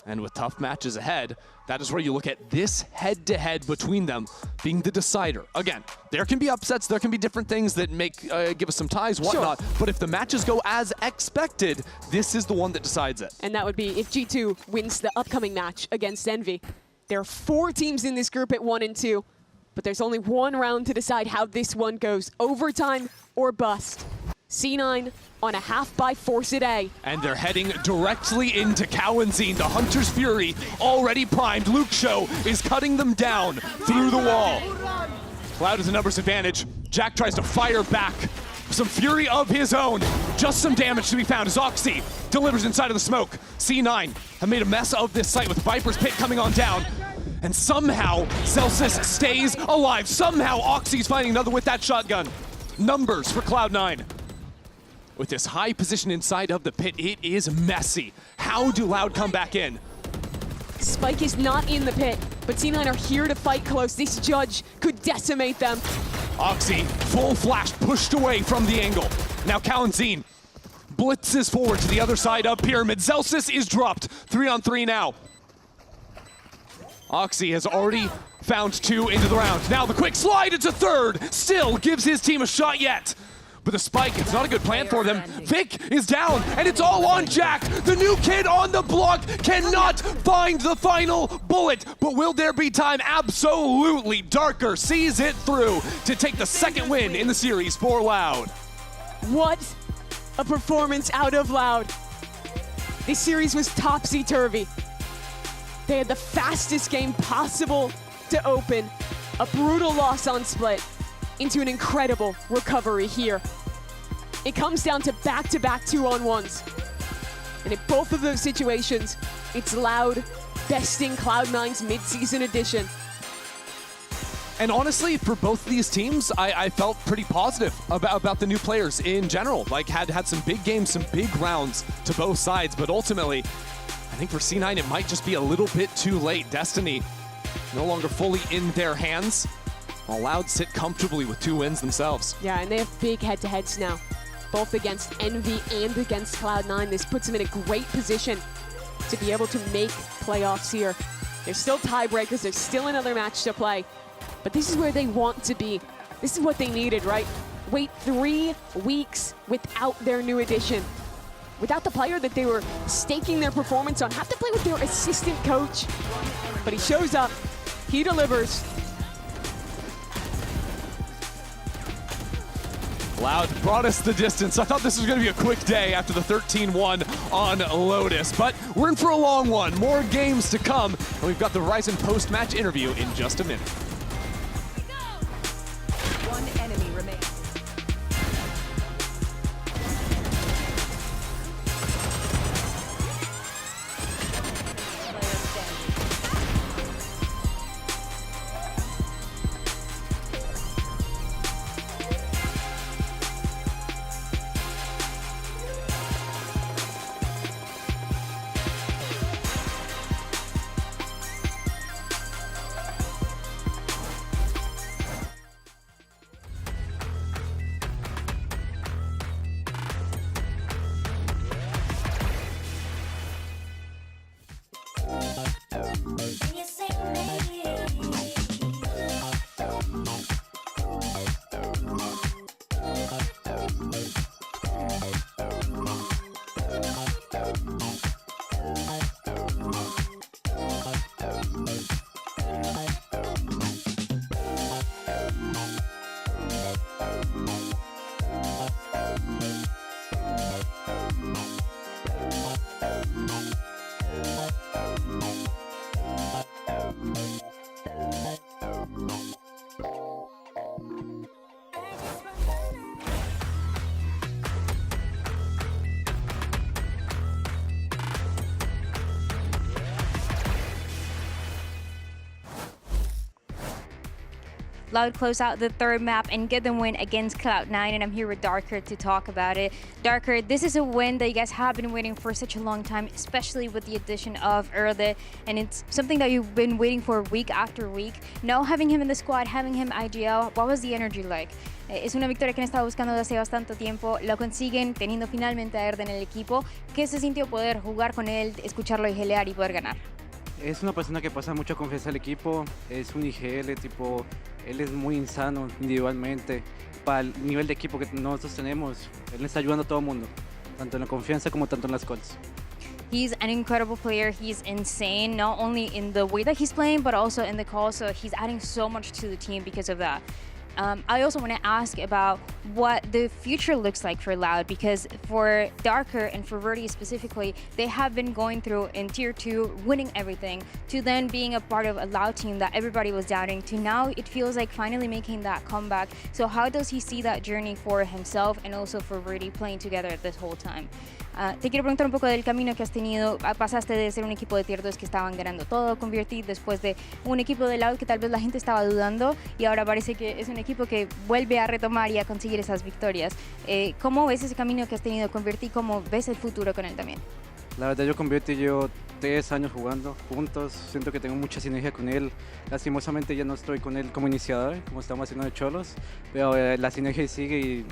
And with tough matches ahead, that is where you look at this head-to-head between them being the decider. Again, there can be upsets, there can be different things that make give us some ties, whatnot, but if the matches go as expected, this is the one that decides it. And that would be if G2 wins the upcoming match against Envy. There are 4 teams in this group at 1 and 2, but there's only one round to decide how this one goes, overtime or bust. C9 on a half by Force It A. And they're heading directly into Cowanzine. The Hunter's Fury already primed. Luke Show is cutting them down through the wall. Cloud has a numbers advantage. Jack tries to fire back. Some Fury of his own. Just some damage to be found as Oxy delivers inside of the smoke. C9 have made a mess of this site with Viper's Pit coming on down. And somehow Celsius stays alive. Somehow Oxy's finding another with that shotgun. Numbers for Cloud9. With this high position inside of the pit, it is messy. How do Loud come back in? Spike is not in the pit, but C9 are here to fight close. This judge could decimate them. Oxy, full flash, pushed away from the angle. Now Cowanzine blitzes forward to the other side of Pyramid. Celsius is dropped. 3-on-3 now. Oxy has already found 2 into the round. Now the quick slide, it's a third. Still gives his team a shot yet. But the spike, it's not a good plan for them. Vic is down, and it's all on Jack. The new kid on the block cannot find the final bullet. But will there be time? Absolutely. Darker sees it through to take the second win in the series for Loud. What a performance out of Loud. This series was topsy-turvy. They had the fastest game possible to open. A brutal loss on split into an incredible recovery here. It comes down to back-to-back 2-on-1s. And in both of those situations, it's Loud besting Cloud9's mid-season edition. And honestly, for both of these teams, I felt pretty positive about the new players in general. Like, had some big games, some big rounds to both sides, but ultimately, I think for C9, it might just be a little bit too late. Destiny no longer fully in their hands. While Loud sit comfortably with 2 wins themselves. Yeah, and they have big head-to-heads now, both against Envy and against Cloud9. This puts them in a great position to be able to make playoffs here. There's still tiebreakers, there's still another match to play, but this is where they want to be. This is what they needed, right? Wait 3 weeks without their new addition. Without the player that they were staking their performance on. Have to play with their assistant coach. But he shows up, he delivers. Loud brought us the distance. I thought this was going to be a quick day after the 13-1 on Lotus, but we're in for a long one. More games to come, and we've got the Verizon post-match interview in just a minute. One enemy remains. Loud close out the third map and get the win against Cloud9, and I'm here with Darker to talk about it. Darker, this is a win that you guys have been waiting for such a long time, especially with the addition of Erde, and it's something that you've been waiting for week after week. Now having him in the squad, having him IGL, what was the energy like? Es una victoria que han estado buscando desde hace bastante tiempo, lo consiguen teniendo finalmente a Erde en el equipo. ¿Qué se sintió poder jugar con él, escucharlo gelear y poder ganar? Es una persona que pasa mucha confianza al equipo, es un IGL, tipo, él es muy insano individualmente. Para el nivel de equipo que nosotros tenemos, él le está ayudando a todo el mundo, tanto en la confianza como tanto en las calls. He's an incredible player. He's insane, not only in the way that he's playing, but also in the call. So he's adding so much to the team because of that. I also want to ask about what the future looks like for Loud, because for Darker and for Verdi specifically, they have been going through in Tier 2, winning everything, to then being a part of a Loud team that everybody was doubting, to now it feels like finally making that comeback. So how does he see that journey for himself and also for Verdi playing together this whole time? Te quiero preguntar un poco del camino que has tenido. Pasaste de ser un equipo de Tier 2 que estaban ganando todo, convertir después de un equipo de Loud que tal vez la gente estaba dudando, y ahora parece que es un equipo que vuelve a retomar y a conseguir esas victorias. ¿Cómo ves ese camino que has tenido Converti? ¿Cómo ves el futuro con él también? La verdad, yo Converti llevo 3 años jugando juntos, siento que tengo mucha sinergia con él. Lastimosamente ya no estoy con él como iniciador, como estamos haciendo de Cholos, pero la sinergia sigue y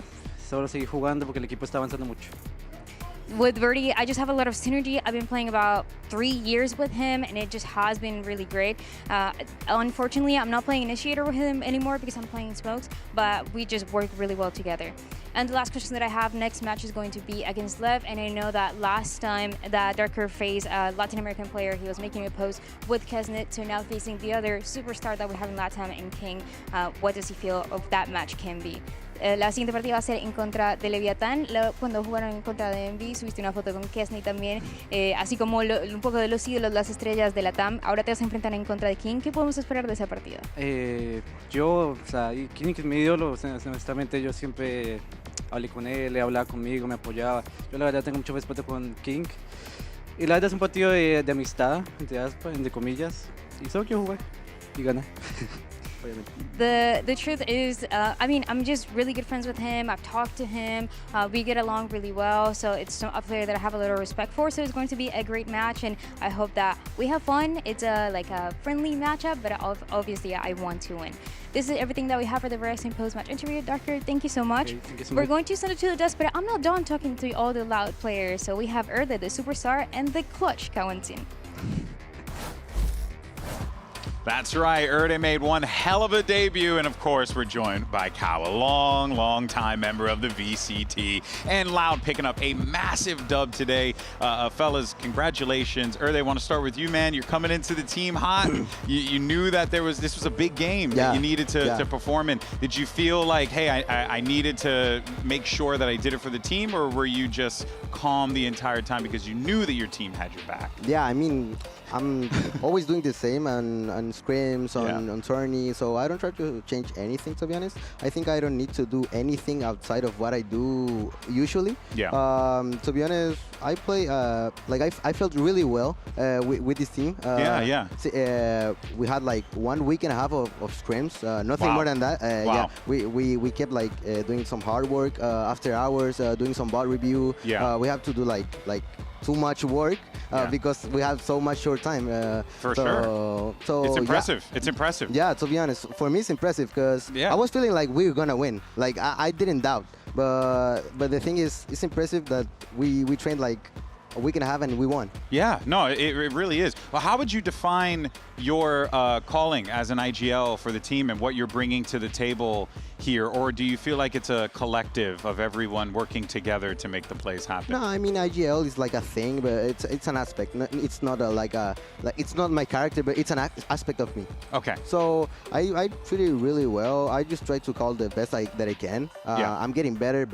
solo seguir jugando porque el equipo está avanzando mucho. With Verdi, I just have a lot of synergy. I've been playing about 3 years with him, and it just has been really great. Unfortunately, I'm not playing Initiator with him anymore because I'm playing Smokes, but we just work really well together. And the last question that I have, next match is going to be against Lev, and I know that last time that Darker faced a Latin American player, he was making a post with Kesnet, so now facing the other superstar that we have in Latam and King. What does he feel of that match can be? La siguiente partida va a ser en contra de Leviatán. Cuando jugaron en contra de Envy, subiste una foto con Kesney también, así como un poco de los ídolos, las estrellas de Latam. Ahora te vas a enfrentar en contra de King. ¿Qué podemos esperar de esa partida? Yo, o sea, King es mi ídolo, o sea, honestamente yo siempre hablé con él, hablaba conmigo, me apoyaba. Yo la verdad tengo mucho respeto con King. Y la verdad es un partido de amistad, entre Aspas, entre comillas. Y solo quiero jugar y ganar. The truth is, I mean, I'm just really good friends with him. I've talked to him. We get along really well. So it's a player that I have a little respect for. So it's going to be a great match, and I hope that we have fun. It's like a friendly matchup, but obviously I want to win. This is everything that we have for the Verizon post-match interview. Darker, thank you so much. We're going to send it to the dust, but I'm not done talking to all the Loud players. So we have Erde, the superstar, and the clutch Kawantin. That's right, Erde made one hell of a debut, and of course we're joined by Kao, a long time member of the VCT, and Loud picking up a massive dub today. Fellas, congratulations. Erde, I want to start with you, man. You're coming into the team hot. you knew that this was a big game that you needed to perform in. Did you feel like, hey, I needed to make sure that I did it for the team, or were you just calm the entire time because you knew that your team had your back? Yeah, I mean, I'm always doing the same on scrims, on tourney, so I don't try to change anything, to be honest. I think I don't need to do anything outside of what I do usually. Yeah. To be honest, I play, I felt really well with this team. We had like 1 week and a half of scrims, nothing more than that. Yeah, we kept like doing some hard work after hours, doing some bot review. Yeah. We have to do like too much work because we have so much short time. For sure. So it's impressive. It's impressive. Yeah, to be honest, for me it's impressive because I was feeling like we were gonna win. Like I didn't doubt, but the thing is, it's impressive that we trained like a week and a half and we won. Yeah, no, it really is. Well, how would you define your calling as an IGL for the team and what you're bringing to the table here? Or do you feel like it's a collective of everyone working together to make the plays happen? No, I mean, IGL is like a thing, but it's an aspect. It's not it's not my character, but it's an aspect of me. Okay. So I treat it really well. I just try to call the best that I can. I'm getting better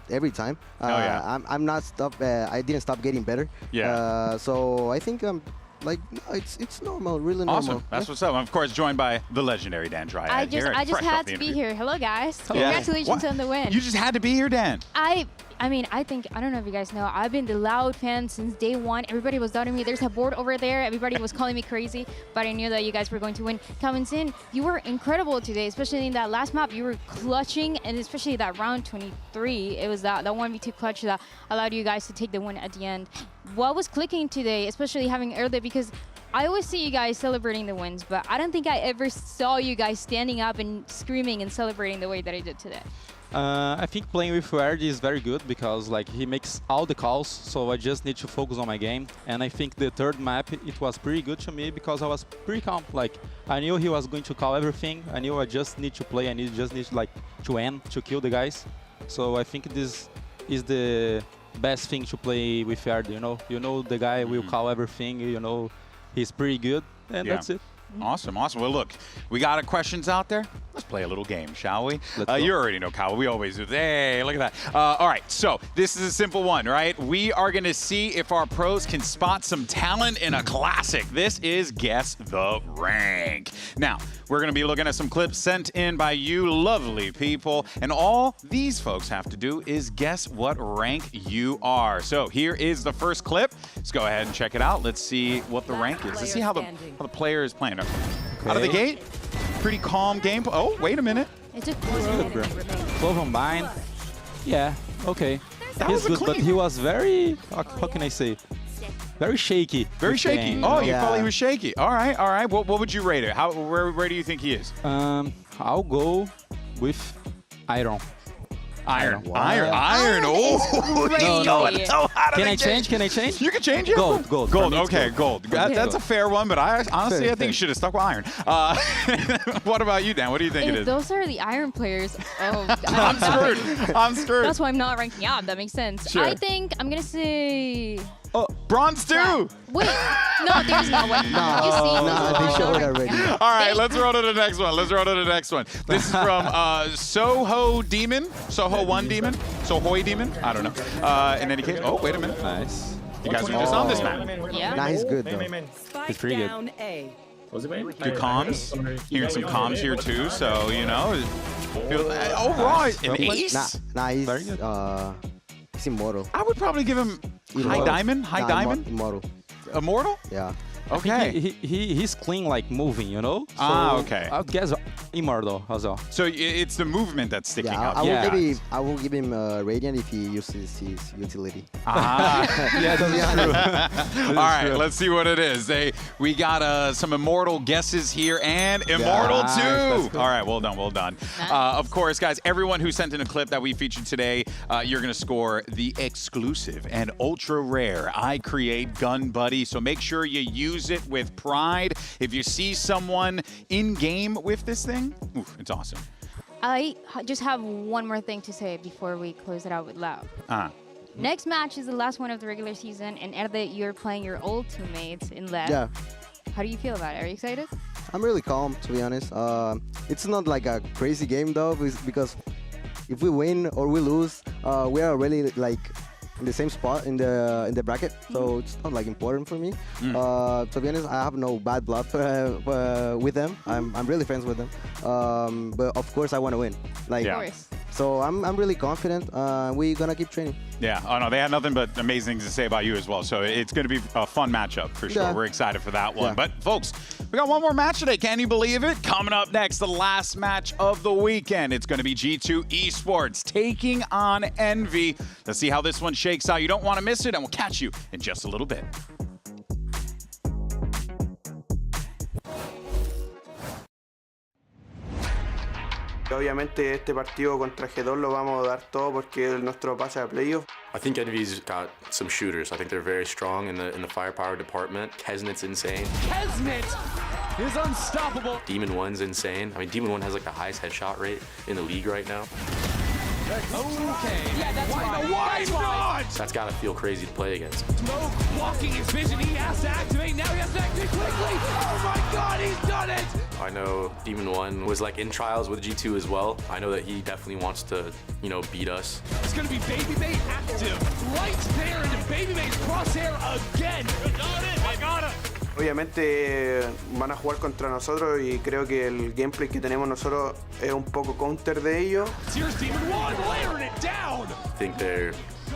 every time. I'm not stop. I didn't stop getting better. Yeah. So I think it's normal, really normal. Awesome. That's what's up. I'm of course joined by the legendary Dan Dryad. I just had to be here. Hello, guys. Congratulations on the win. You just had to be here, Dan. I mean, I don't know if you guys know, I've been the Loud fan since day one. Everybody was doubting me. There's a board over there. Everybody was calling me crazy, but I knew that you guys were going to win. Coming in, you were incredible today, especially in that last map. You were clutching, and especially that round 23. It was that 1v2 clutch that allowed you guys to take the win at the end. What was clicking today, especially having Erde, because I always see you guys celebrating the wins, but I don't think I ever saw you guys standing up and screaming and celebrating the way that I did today. I think playing with Erde is very good because like he makes all the calls, so I just need to focus on my game. And I think the third map, it was pretty good to me because I was pretty calm. Like I knew he was going to call everything. I knew I just need to play. Just need like to end, to kill the guys. So I think this is the best thing to play with Erde. You know the guy will call everything. You know he's pretty good, and that's it. Awesome, awesome. Well, look, we got questions out there. Let's play a little game, shall we? You already know, Kyle. We always do. Hey, look at that. All right, so this is a simple one, right? We are going to see if our pros can spot some talent in a classic. This is Guess the Rank. Now, we're going to be looking at some clips sent in by you lovely people, and all these folks have to do is guess what rank you are. So here is the first clip. Let's go ahead and check it out. Let's see what the rank is. Let's see how the player is playing. Out of the gate, pretty calm game. Oh, wait a minute. It took 12 on bind. Yeah, okay. He's good, but he was very, how can I say, very shaky. Very shaky. Oh, you thought he was shaky. All right, all right. What would you rate it? Where do you think he is? I'll go with Iron. Iron. Oh, no. Can I change? You can change it. Gold. Okay, gold. That's a fair one, but honestly, I think you should have stuck with Iron. What about you, Dan? What do you think it is? Those are the Iron players. Oh, I'm screwed. That's why I'm not ranking up. That makes sense. Sure. I think I'm gonna say. Oh, Bronze 2! Wait, no, there's no way. You see, they showed already. All right, let's roll to the next one. This is from Soho Demon. Soho 1 Demon? Sohoy Demon? I don't know. In any case, oh, wait a minute. Nice. You guys are just on this map. Yeah. Nah, he's good, though. He's pretty good. Good comms. Hearing some comms here, too, so, you know. Oh, right. An ace? Nah, he's very good. He's immortal. I would probably give him high diamond. Immortal. Immortal? Yeah. Okay. He's clean, like moving, you know? So okay. I guess immortal as well. So it's the movement that's sticking out. I will give him Radiant if he uses his utility. Yeah, that's true. All right, let's see what it is. We got some immortal guesses here and immortal 2. All right, well done. Nice. Of course, guys, everyone who sent in a clip that we featured today, you're going to score the exclusive and ultra rare I Create Gun Buddy. So make sure you use use it with pride. If you see someone in-game with this thing, oof, it's awesome. I just have one more thing to say before we close it out with Lau. Next match is the last one of the regular season, and Erde, you're playing your old teammates in Lev. Yeah. How do you feel about it? Are you excited? I'm really calm, to be honest. It's not like a crazy game though, because if we win or we lose, we are really like in the same spot in the bracket, so it's not like important for me. To be honest, I have no bad blood with them. I'm really friends with them, but of course I want to win. Like, of course. So I'm really confident. We're gonna keep training. Yeah, oh no, they had nothing but amazing things to say about you as well. So it's going to be a fun matchup for sure. Yeah. We're excited for that one. Yeah. But folks, we got one more match today. Can you believe it? Coming up next, the last match of the weekend. It's going to be G2 Esports taking on Envy. Let's see how this one shakes out. You don't want to miss it, and we'll catch you in just a little bit. Obviamente este partido contra G2 lo vamos a dar todo porque es nuestro pase a playoff. I think Envy's got some shooters. I think they're very strong in the firepower department. Kesnet's insane. Kesnet is unstoppable. Demon 1's insane. I mean, Demon 1 has like the highest headshot rate in the league right now. Okay. Yeah, that's why not? That's gotta feel crazy to play against. Smoke blocking his vision. He has to activate. Now he has to activate quickly. Oh my God, he's done it. I know Demon 1 was like in trials with G2 as well. I know that he definitely wants to, you know, beat us. It's gonna be Babybay active. Right there into Babybay's crosshair again. I got it. Obviamente van a jugar contra nosotros y creo que el gameplay que tenemos nosotros es un poco counter de ellos. Here's Demon 1 layering it down. I think they're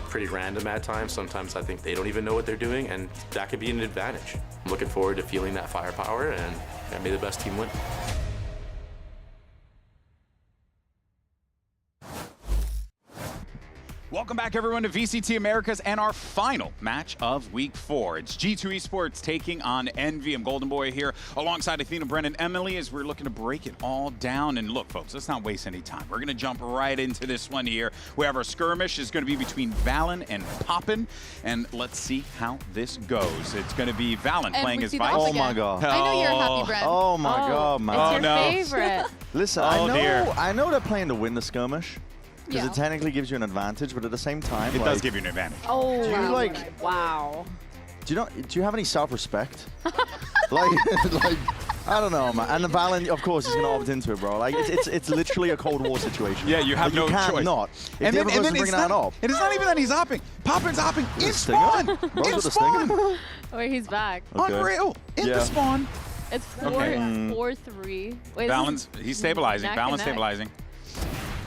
pretty random at times. Sometimes I think they don't even know what they're doing, and that could be an advantage. I'm looking forward to feeling that firepower, and may the best team win. Welcome back, everyone, to VCT Americas and our final match of Week 4. It's G2 Esports taking on Envy. I'm Golden Boy here alongside Athena, Brennan, Emily, as we're looking to break it all down. And look, folks, let's not waste any time. We're going to jump right into this one here. We have our skirmish is going to be between Valen and Poppin, and let's see how this goes. It's going to be Valen playing as Vice. Oh my God. I know you're happy, Brent. Oh my God, man. It's your favorite. Listen, I know they're playing to win the skirmish. Because it technically gives you an advantage, but at the same time, it does give you an advantage. Oh, do you wow. Do you have any self-respect? like, I don't know, man. And the Valen, of course, is going to opt into it, bro. Like, it's literally a Cold War situation. Yeah, you have no choice. You can't not. If the other person's bringing that up. And it's not even that he's hopping. Poppin's hopping in spawn. In spawn. Wait, he's back. Okay. Unreal. In the spawn. It's 4-3. Wait, Balance. He's stabilizing. Balance stabilizing.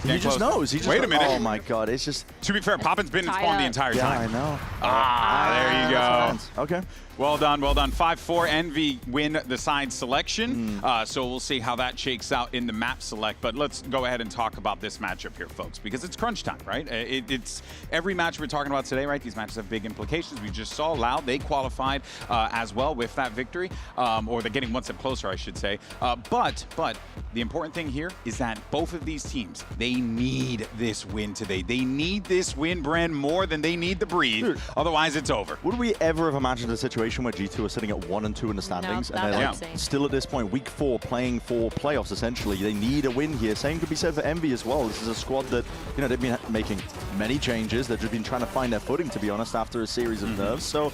He just knows. He just Wait a minute. Oh my God! It's just. To be fair, Poppin's been in spawn the entire time. Yeah, I know. There you go. Okay. Well done, well done. 5-4, Envy win the side selection. So we'll see how that shakes out in the map select. But let's go ahead and talk about this matchup here, folks, because it's crunch time, right? It's every match we're talking about today, right? These matches have big implications. We just saw Loud, they qualified as well with that victory, or they're getting one step closer, I should say. But the important thing here is that both of these teams, they need this win today. They need this win, Bren, more than they need the breathe. Dude, otherwise, it's over. Would we ever have imagined a situation where G2 are sitting at 1 and 2 in the standings, and they're like still at this point, week 4, playing for playoffs essentially? They need a win here. Same could be said for Envy as well. This is a squad that, you know, they've been making many changes. They've just been trying to find their footing, to be honest, after a series of nerves. So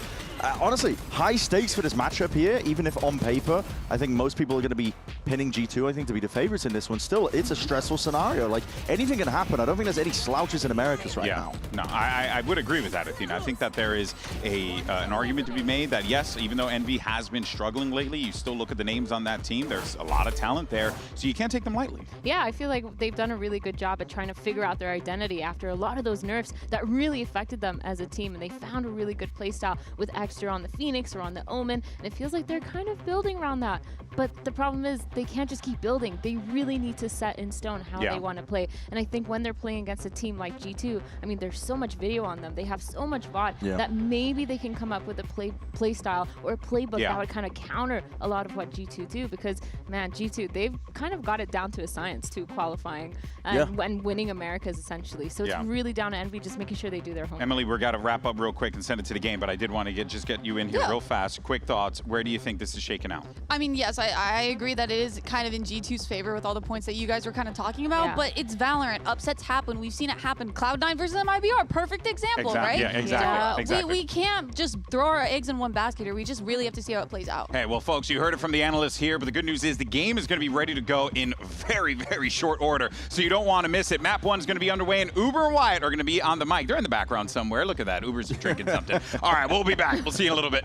honestly, high stakes for this matchup here, even if on paper, I think most people are going to be pinning G2, I think, to be the favorites in this one. Still, it's a stressful scenario. Like, anything can happen. I don't think there's any slouches in Americas right now. No, I would agree with that, Athena. I think that there is an argument to be made that, yes, even though Envy has been struggling lately, you still look at the names on that team. There's a lot of talent there, so you can't take them lightly. Yeah, I feel like they've done a really good job at trying to figure out their identity after a lot of those nerfs that really affected them as a team, and they found a really good playstyle with Extra on the Phoenix or on the Omen, and it feels like they're kind of building around that. But the problem is they can't just keep building. They really need to set in stone how they want to play. And I think when they're playing against a team like G2, I mean, there's so much video on them. They have so much VOD that maybe they can come up with a play style or a playbook that would kind of counter a lot of what G2 do. Because, man, G2, they've kind of got it down to a science too, qualifying and winning Americas essentially. So it's really down to Envy, just making sure they do their homework. Emily, we're got to wrap up real quick and send it to the game, but I did want to get you in here real fast. Quick thoughts. Where do you think this is shaking out? I mean, yes, I agree that it is kind of in G2's favor with all the points that you guys were kind of talking about, but it's Valorant. Upsets happen. We've seen it happen. Cloud9 versus MIBR, perfect example, right? Yeah, exactly. We can't just throw our eggs in one basket here. We just really have to see how it plays out. Hey, well, folks, you heard it from the analysts here, but the good news is the game is going to be ready to go in very, very short order, so you don't want to miss it. Map 1 is going to be underway, and Uber and Wyatt are going to be on the mic. They're in the background somewhere. Look at that. Uber's drinking something. All right, we'll be back. We'll see you in a little bit.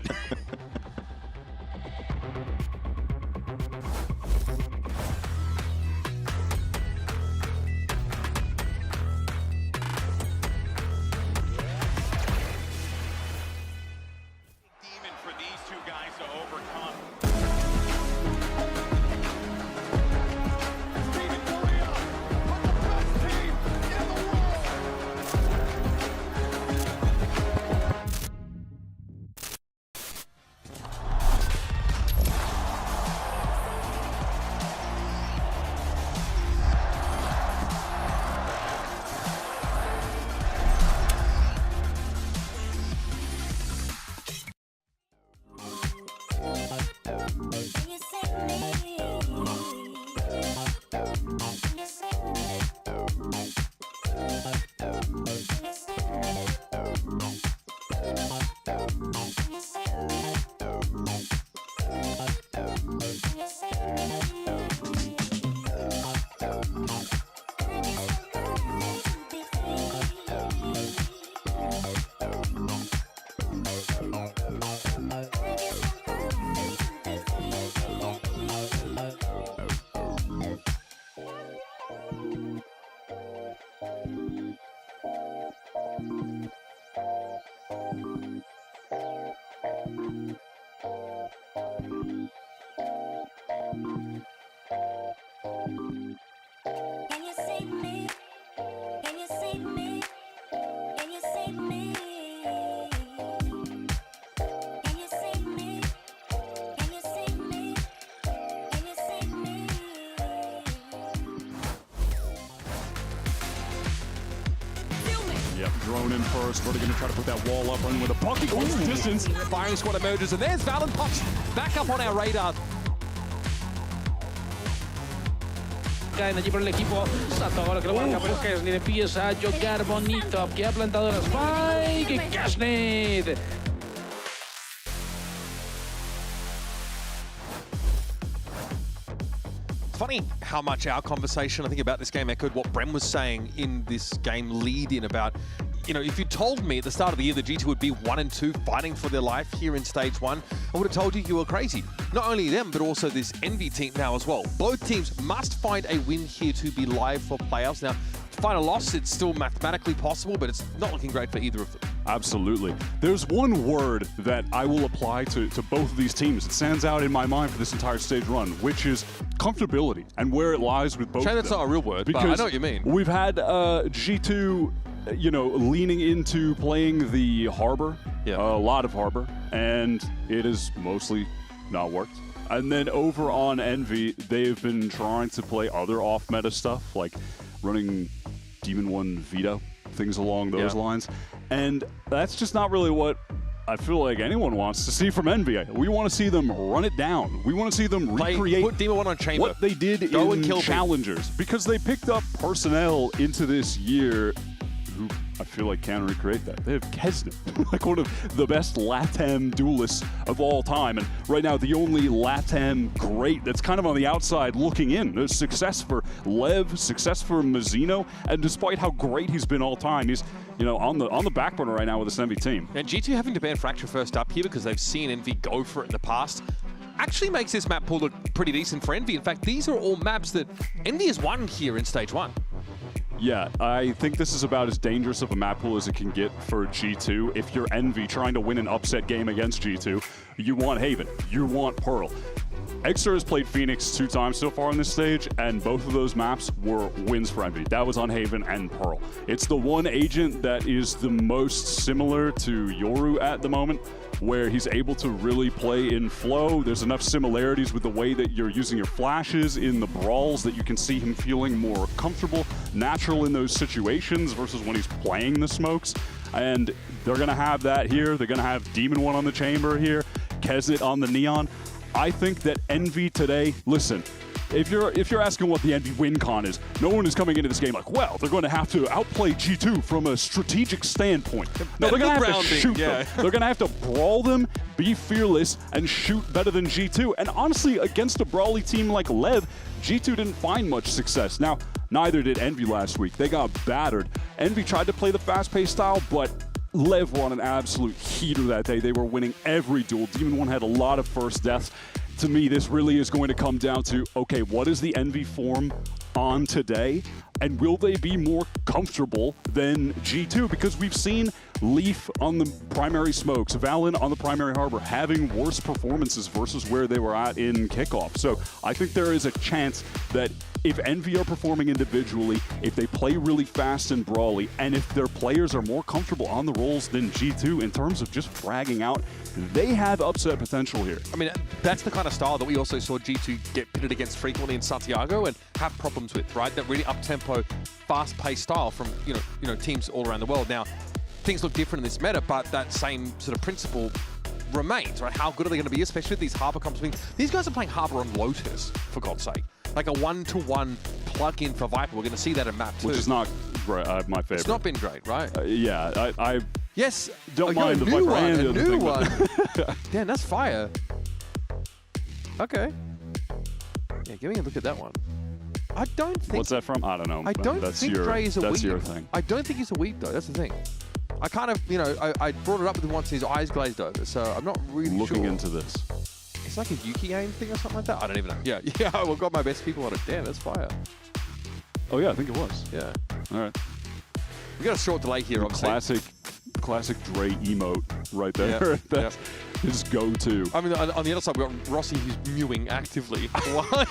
Drone in first. We're going to try to put that wall up, running with a bucket close distance. Firing squad emerges, and there's VALORANT pops back up on our radar. Caen allí por el equipo. Sato ahora que lo marca por Kesnid. Empieza a jugar bonito. Que ha plantado la spike. Kesnid. Funny how much our conversation, I think, about this game echoed what Bren was saying in this game lead-in about, you know, if you told me at the start of the year that G2 would be 1 and 2 fighting for their life here in Stage 1, I would have told you were crazy. Not only them, but also this Envy team now as well. Both teams must find a win here to be live for playoffs. Now, find a loss, it's still mathematically possible, but it's not looking great for either of them. Absolutely. There's one word that I will apply to both of these teams. It stands out in my mind for this entire stage run, which is comfortability and where it lies with both of them. That's not a real word, because but I know what you mean. We've had G2, you know, leaning into playing the Harbor, a lot of Harbor, and it has mostly not worked. And then over on Envy, they've been trying to play other off-meta stuff, like running Demon 1 veto, things along those lines. And that's just not really what I feel like anyone wants to see from Envy. We want to see them run it down. We want to see them recreate put Demon 1 on Chamber. What they did in Challengers. Because they picked up personnel into this year who I feel like can recreate that. They have Kesnid, like one of the best LATAM duelists of all time. And right now, the only LATAM great that's kind of on the outside looking in. There's success for Lev, success for Mazzino, and despite how great he's been all time, he's, you know, on the back burner right now with this Envy team. And G2 having to ban Fracture first up here because they've seen Envy go for it in the past actually makes this map pool look pretty decent for Envy. In fact, these are all maps that Envy has won here in Stage 1. Yeah, I think this is about as dangerous of a map pool as it can get for G2. If you're Envy trying to win an upset game against G2, you want Haven, you want Pearl. Extra has played Phoenix 2 times so far on this stage, and both of those maps were wins for Envy. That was on Haven and Pearl. It's the one agent that is the most similar to Yoru at the moment, where he's able to really play in flow. There's enough similarities with the way that you're using your flashes in the brawls that you can see him feeling more comfortable, natural in those situations versus when he's playing the smokes. And they're going to have that here. They're going to have Demon 1 on the Chamber here, Kezit on the Neon. I think that Envy today, listen, if you're asking what the Envy win con is, no one is coming into this game like, well, they're going to have to outplay G2 from a strategic standpoint. No, they're going to have to shoot them. They're going to have to brawl them, be fearless, and shoot better than G2. And honestly, against a brawly team like Lev, G2 didn't find much success. Now, neither did Envy last week. They got battered. Envy tried to play the fast-paced style, but Lev were on an absolute heater that day. They were winning every duel. Demon 1 had a lot of first deaths. To me, this really is going to come down to, okay, what is the Envy form on today? And will they be more comfortable than G2? Because we've seen Leaf on the primary smokes, Valen on the primary harbor, having worse performances versus where they were at in kickoff. So I think there is a chance that if Envy are performing individually, if they play really fast and brawly, and if their players are more comfortable on the roles than G2 in terms of just fragging out, they have upset potential here. I mean, that's the kind of style that we also saw G2 get pitted against frequently in Santiago and have problems with, right? That really up-tempo, fast-paced style from you know teams all around the world. Now, things look different in this meta, but that same sort of principle remains, right? How good are they going to be, especially with these Harbor comps? These guys are playing Harbor on Lotus, for God's sake. Like a one-to-one plug-in for Viper. We're going to see that in map 2. Which is not my favorite. It's not been great, right? Yeah, I yes, don't mind the Viper and the other thing. One. Damn, that's fire. Okay. Yeah, give me a look at that one. I don't think... What's that from? I don't know. I don't think Dre is a weeb. That's your thing. I don't think he's a weeb, though. That's the thing. I kind of, I brought it up with him once, his eyes glazed over, so I'm not really Looking sure. into this. It's like a Yuki aim thing or something like that? I don't even know. Yeah, well, got my best people on it. Damn, that's fire. Oh, yeah, I think it was. Yeah. All right. We got a short delay here, obviously. Classic Dre emote right there. Yep. That's his go-to. I mean, on the other side, we've got Rossi who's mewing actively. Why?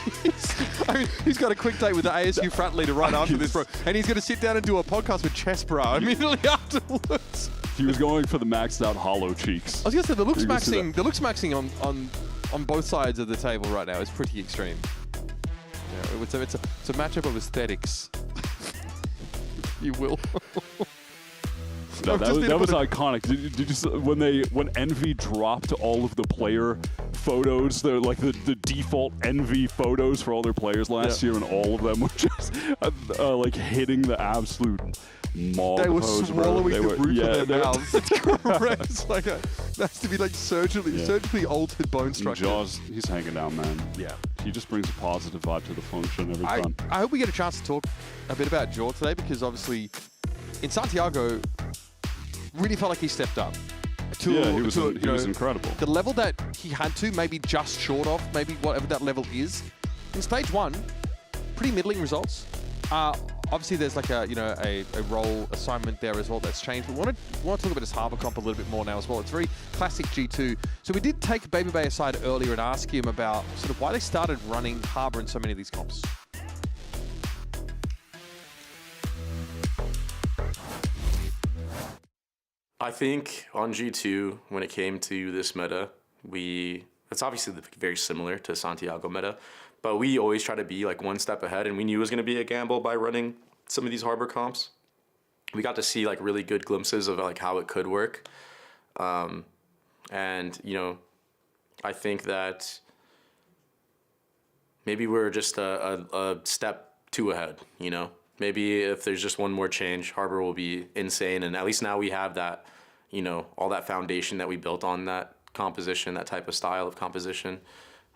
I mean, he's got a quick date with the ASU frat leader right after this, bro. And he's going to sit down and do a podcast with Chess Bra immediately afterwards. He was going for the maxed out hollow cheeks. I was going to say, the looks maxing on both sides of the table right now is pretty extreme. Yeah, it's a matchup of aesthetics. You will. No, that was iconic. Did you see when Envy dropped all of the player photos, the default Envy photos for all their players last year, and all of them were just like hitting the absolute mob. They were pose, swallowing the roof of their mouths. It's correct. It's like that has to be like surgically altered bone structure. Jaws, he's hanging down, man. Yeah. He just brings a positive vibe to the function every time. I hope we get a chance to talk a bit about Jaw today, because obviously in Santiago, really felt like he stepped up. He was incredible. The level that he had to, maybe just short of, maybe whatever that level is. In stage 1, pretty middling results. Obviously, there's like a role assignment there as well that's changed. But we want to talk about his Harbor comp a little bit more now as well. It's very classic G2. So we did take Baby Bay aside earlier and ask him about sort of why they started running Harbor in so many of these comps. I think on G2, when it came to this meta, it's obviously very similar to Santiago meta, but we always try to be like one step ahead, and we knew it was going to be a gamble by running some of these Harbor comps. We got to see like really good glimpses of like how it could work. And, I think that maybe we're just a step too ahead, Maybe if there's just one more change, Harbor will be insane. And at least now we have that, all that foundation that we built on that composition, that type of style of composition.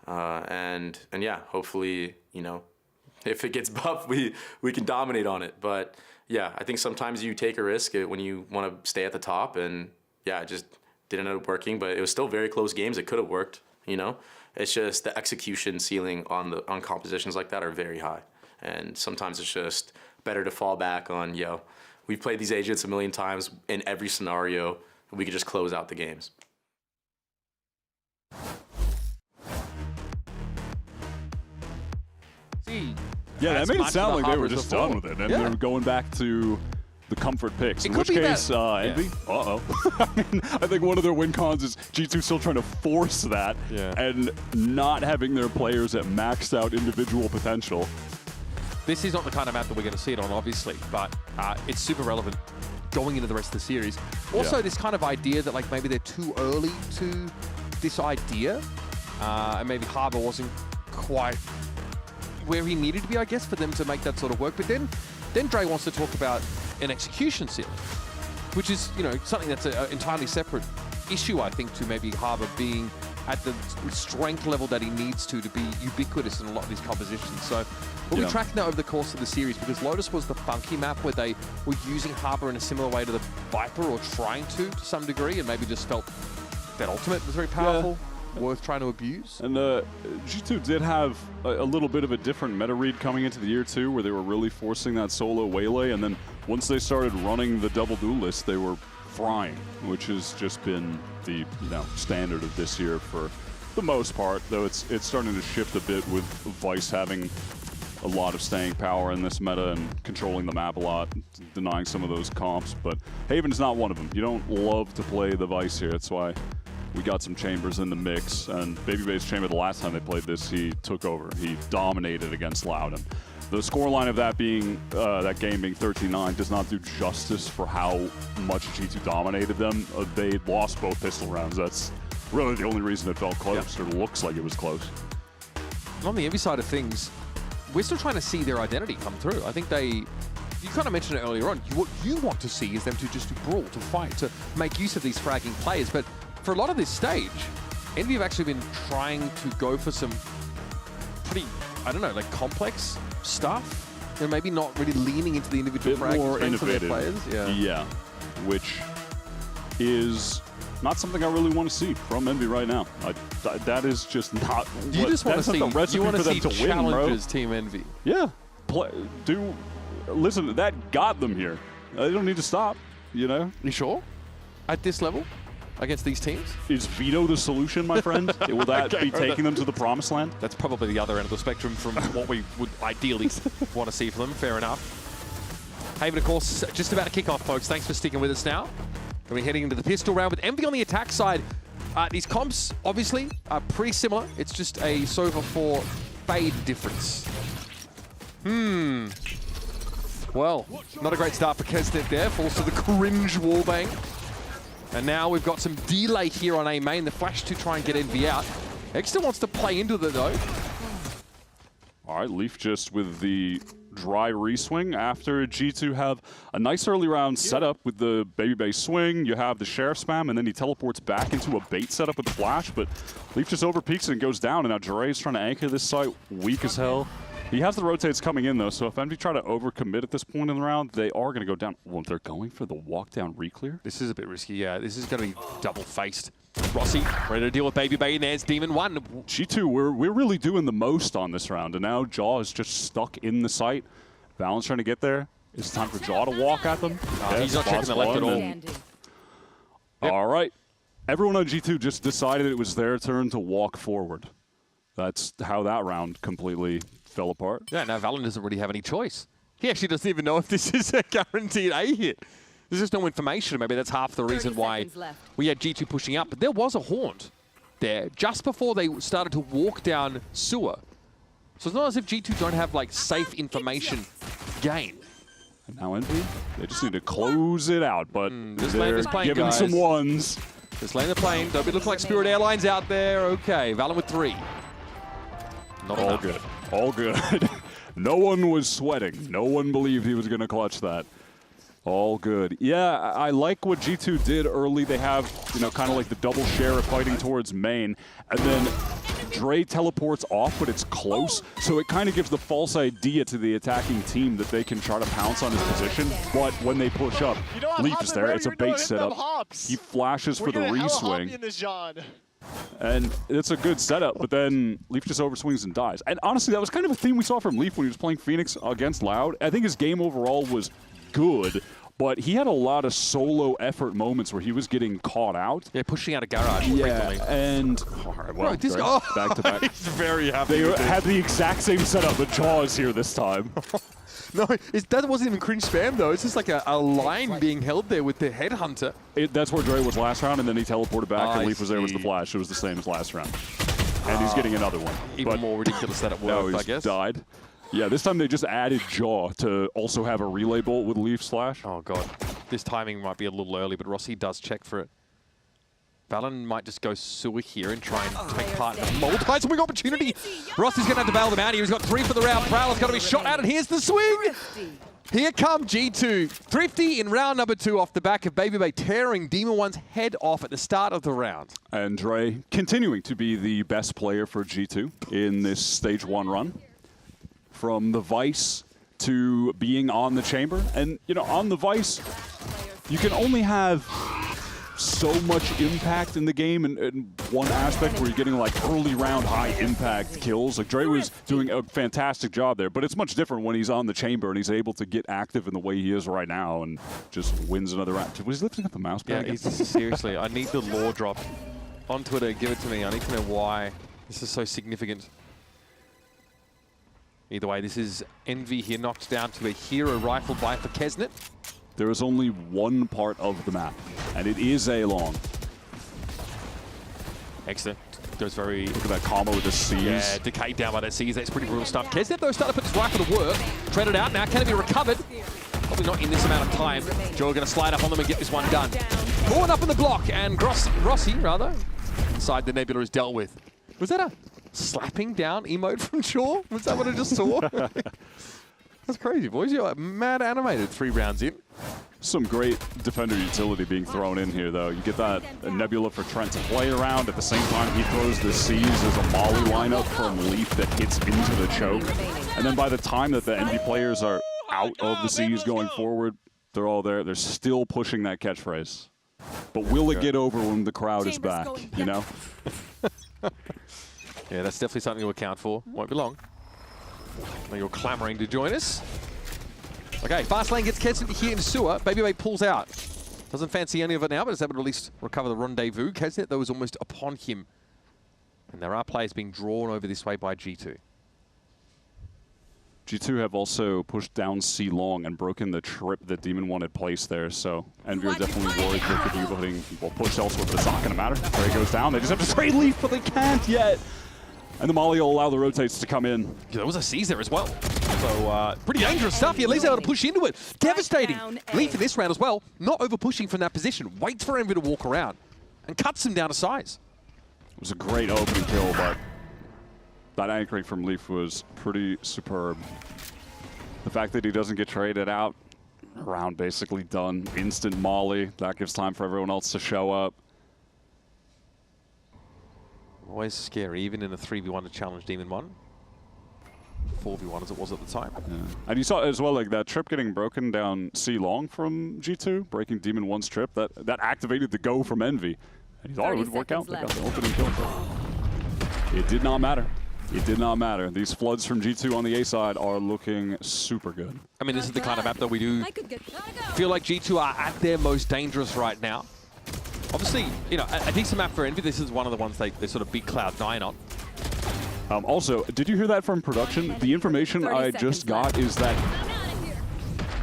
And yeah, hopefully, if it gets buffed, we can dominate on it. But yeah, I think sometimes you take a risk when you want to stay at the top. And yeah, it just didn't end up working. But it was still very close games. It could have worked, It's just the execution ceiling on compositions like that are very high. And sometimes it's just better to fall back on, we've played these agents a million times in every scenario. We could just close out the games. Yeah, that made it sound like they were just before. done with it, and they're going back to the comfort picks. In which case, Envy, I mean, I think one of their win cons is G2 still trying to force that and not having their players at maxed out individual potential. This is not the kind of map that we're going to see it on, obviously, but it's super relevant going into the rest of the series. Also, this kind of idea that like maybe they're too early to this idea, and maybe Harbor wasn't quite where he needed to be, I guess, for them to make that sort of work. But then Dre wants to talk about an execution ceiling, which is, you know, something that's an entirely separate issue, I think, to maybe Harbor being at the strength level that he needs to be ubiquitous in a lot of these compositions. So we'll be tracking that over the course of the series, because Lotus was the funky map where they were using Harbor in a similar way to the Viper, or trying to some degree, and maybe just felt that Ultimate was very powerful. Worth trying to abuse. And G2 did have a little bit of a different meta read coming into the year too, where they were really forcing that solo waylay, and then once they started running the double duelist, they were frying, which has just been the standard of this year for the most part, though it's starting to shift a bit with Vice having a lot of staying power in this meta and controlling the map a lot, denying some of those comps, but Haven's not one of them. You don't love to play the Vice here, that's why we got some Chambers in the mix, and Babyface Chamber, the last time they played this, he took over. He dominated against Loud, and the scoreline of that being, that game being 13-9 does not do justice for how much G2 dominated them. They lost both pistol rounds. That's really the only reason it felt close, or looks like it was close. And on the Envy side of things, we're still trying to see their identity come through. I think you kind of mentioned it earlier on, what you want to see is them to just brawl, to fight, to make use of these fragging players, but for a lot of this stage, Envy have actually been trying to go for some pretty, I don't know, like complex stuff. They're maybe not really leaning into the individual frags more innovative players. Yeah, which is not something I really want to see from Envy right now. That is just not. You just want to see. The recipe You want for to them see to win, challenges, bro. Team Envy. Yeah, listen, that got them here. They don't need to stop. You know. You sure? At this level? Against these teams? Is veto the solution, my friend? Will that be taking them to the promised land? That's probably the other end of the spectrum from what we would ideally want to see from them. Fair enough. Haven, of course, just about to kick off, folks. Thanks for sticking with us now. We're heading into the pistol round with Envy on the attack side. These comps, obviously, are pretty similar. It's just a Sova 4 fade difference. Well, not a great start for Kesnet there. Falls to the cringe wallbang. And now we've got some delay here on A main. The flash to try and get Envy out. Extra wants to play into it though. All right, Leaf just with the dry reswing after G2 have a nice early round setup with the baby base swing. You have the sheriff spam, and then he teleports back into a bait setup with the flash, but Leaf just overpeaks and goes down, and now Jure is trying to anchor this site, weak as hell. He has the rotates coming in, though, so if Envy try to overcommit at this point in the round, they are going to go down. Well, they're going for the walk-down re-clear? This is a bit risky, yeah. This is going to be double-faced. Rossi ready to deal with Baby Bay, and there's Demon 1. G2, we're really doing the most on this round, and now Jaw is just stuck in the site. Valent's trying to get there. It's time for Jaw to walk at them. He's not checking the left at all. All right. Everyone on G2 just decided it was their turn to walk forward. That's how that round completely fell apart. Yeah, now Valen doesn't really have any choice. He actually doesn't even know if this is a guaranteed A hit. There's just no information. Maybe that's half the reason why we had G2 pushing up. But there was a haunt there just before they started to walk down sewer. So it's not as if G2 don't have like safe information gain. And now Envy, they just need to close it out, but they're giving some ones. Just land the plane. Don't be looking like Spirit Airlines out there. Okay, Valen with 3. Not all enough. good. All good. No one was sweating. No one believed he was going to clutch that. All good. Yeah, I like what G2 did early. They have, kind of like the double share of fighting towards main. And then Dre teleports off, but it's close. So it kind of gives the false idea to the attacking team that they can try to pounce on his position. But when they push up, Leaf is there. It's a bait setup. He flashes for the re-swing. And it's a good setup, but then Leaf just overswings and dies. And honestly, that was kind of a theme we saw from Leaf when he was playing Phoenix against Loud. I think his game overall was good, but he had a lot of solo effort moments where he was getting caught out. Yeah, pushing out a garage frequently. And well, back to back. He's very happy. They had the exact same setup, but Jaws here this time. No, that wasn't even cringe spam though. It's just like a line being held there with the headhunter. That's where Dre was last round, and then he teleported back, and Leaf was there with the flash. It was the same as last round. And he's getting another one. Even more ridiculous that it worked, I guess. Died. Yeah, this time they just added Jaw to also have a relay bolt with Leaf Slash. Oh, God. This timing might be a little early, but Rossi does check for it. Valen might just go sewer here and try and take part in the multi-swing opportunity. Rossi's going to have to bail them out here. He's got 3 for the round. Prowler's going to be shot at, and here's the swing. Here come G2. Thrifty in round number 2 off the back of Baby Bay tearing Demon One's head off at the start of the round. And Dre continuing to be the best player for G2 in this stage 1 run. From the Vice to being on the Chamber. And, you know, on the Vice, you can only have so much impact in the game in one aspect where you're getting like early round high impact kills. Like Dre was doing a fantastic job there, but it's much different when he's on the Chamber and he's able to get active in the way he is right now and just wins another round. Was he lifting up the mouse pad? Yeah, seriously, I need the lore drop on Twitter. Give it to me. I need to know why this is so significant. Either way, this is Envy here knocked down to a hero rifle buy for Kesnet. There is only one part of the map, and it is A long. Excellent. Goes very... Look at that combo with the C's. Yeah, decayed down by that C's. That's pretty brutal stuff. Kesnet, though, started to put his rifle to work. Treaded out now. Can it be recovered? Probably not in this amount of time. Joe going to slide up on them and get this one done. Born up in the block, and Rossi, inside the Nebula is dealt with. Was that a slapping down emote from Shaw? Was that what I just saw? That's crazy, boys. You're mad animated 3 rounds in. Some great defender utility being thrown in here, though. You get that Nebula for Trent to play around. At the same time, he throws the C's as a molly lineup from Leaf that hits into the choke. And then by the time that the Envy players are out of the C's going forward, they're all there. They're still pushing that catchphrase. But will it get over when the crowd is back, you know? Yeah, that's definitely something to account for. Won't be long. Now you're clamoring to join us. Okay, fast lane gets Kesnet here in sewer. Baby Bay pulls out. Doesn't fancy any of it now, but is able to at least recover the rendezvous. Kesnet, though, is almost upon him. And there are players being drawn over this way by G2. G2 have also pushed down C long and broken the trip that Demon One had placed there, so Envy are definitely worried they could be putting, well, push elsewhere, but it's not going to matter. Trey goes down. They just have to trade Leaf, but they can't yet. And the molly will allow the rotates to come in. Yeah, there was a C's there as well. So, pretty dangerous stuff here. Lee's able to push into it. Devastating. Leaf in this round as well. Not over-pushing from that position. Waits for Envy to walk around. And cuts him down to size. It was a great opening kill, but that anchoring from Leaf was pretty superb. The fact that he doesn't get traded out, round basically done. Instant molly. That gives time for everyone else to show up. Always scary, even in a 3v1 to challenge Demon One. 4v1 as it was at the time. Yeah. And you saw as well, like that trip getting broken down C long from G2, breaking Demon One's trip. That activated the go from Envy. And he thought it would work out. They got the opening kill. It did not matter. It did not matter. These floods from G2 on the A side are looking super good. I mean, this is the kind of map that we do feel like G2 are at their most dangerous right now. Obviously, you know, a decent map for Envy. This is one of the ones they sort of beat Cloud9 on. Also, did you hear that from production? The information I just got is that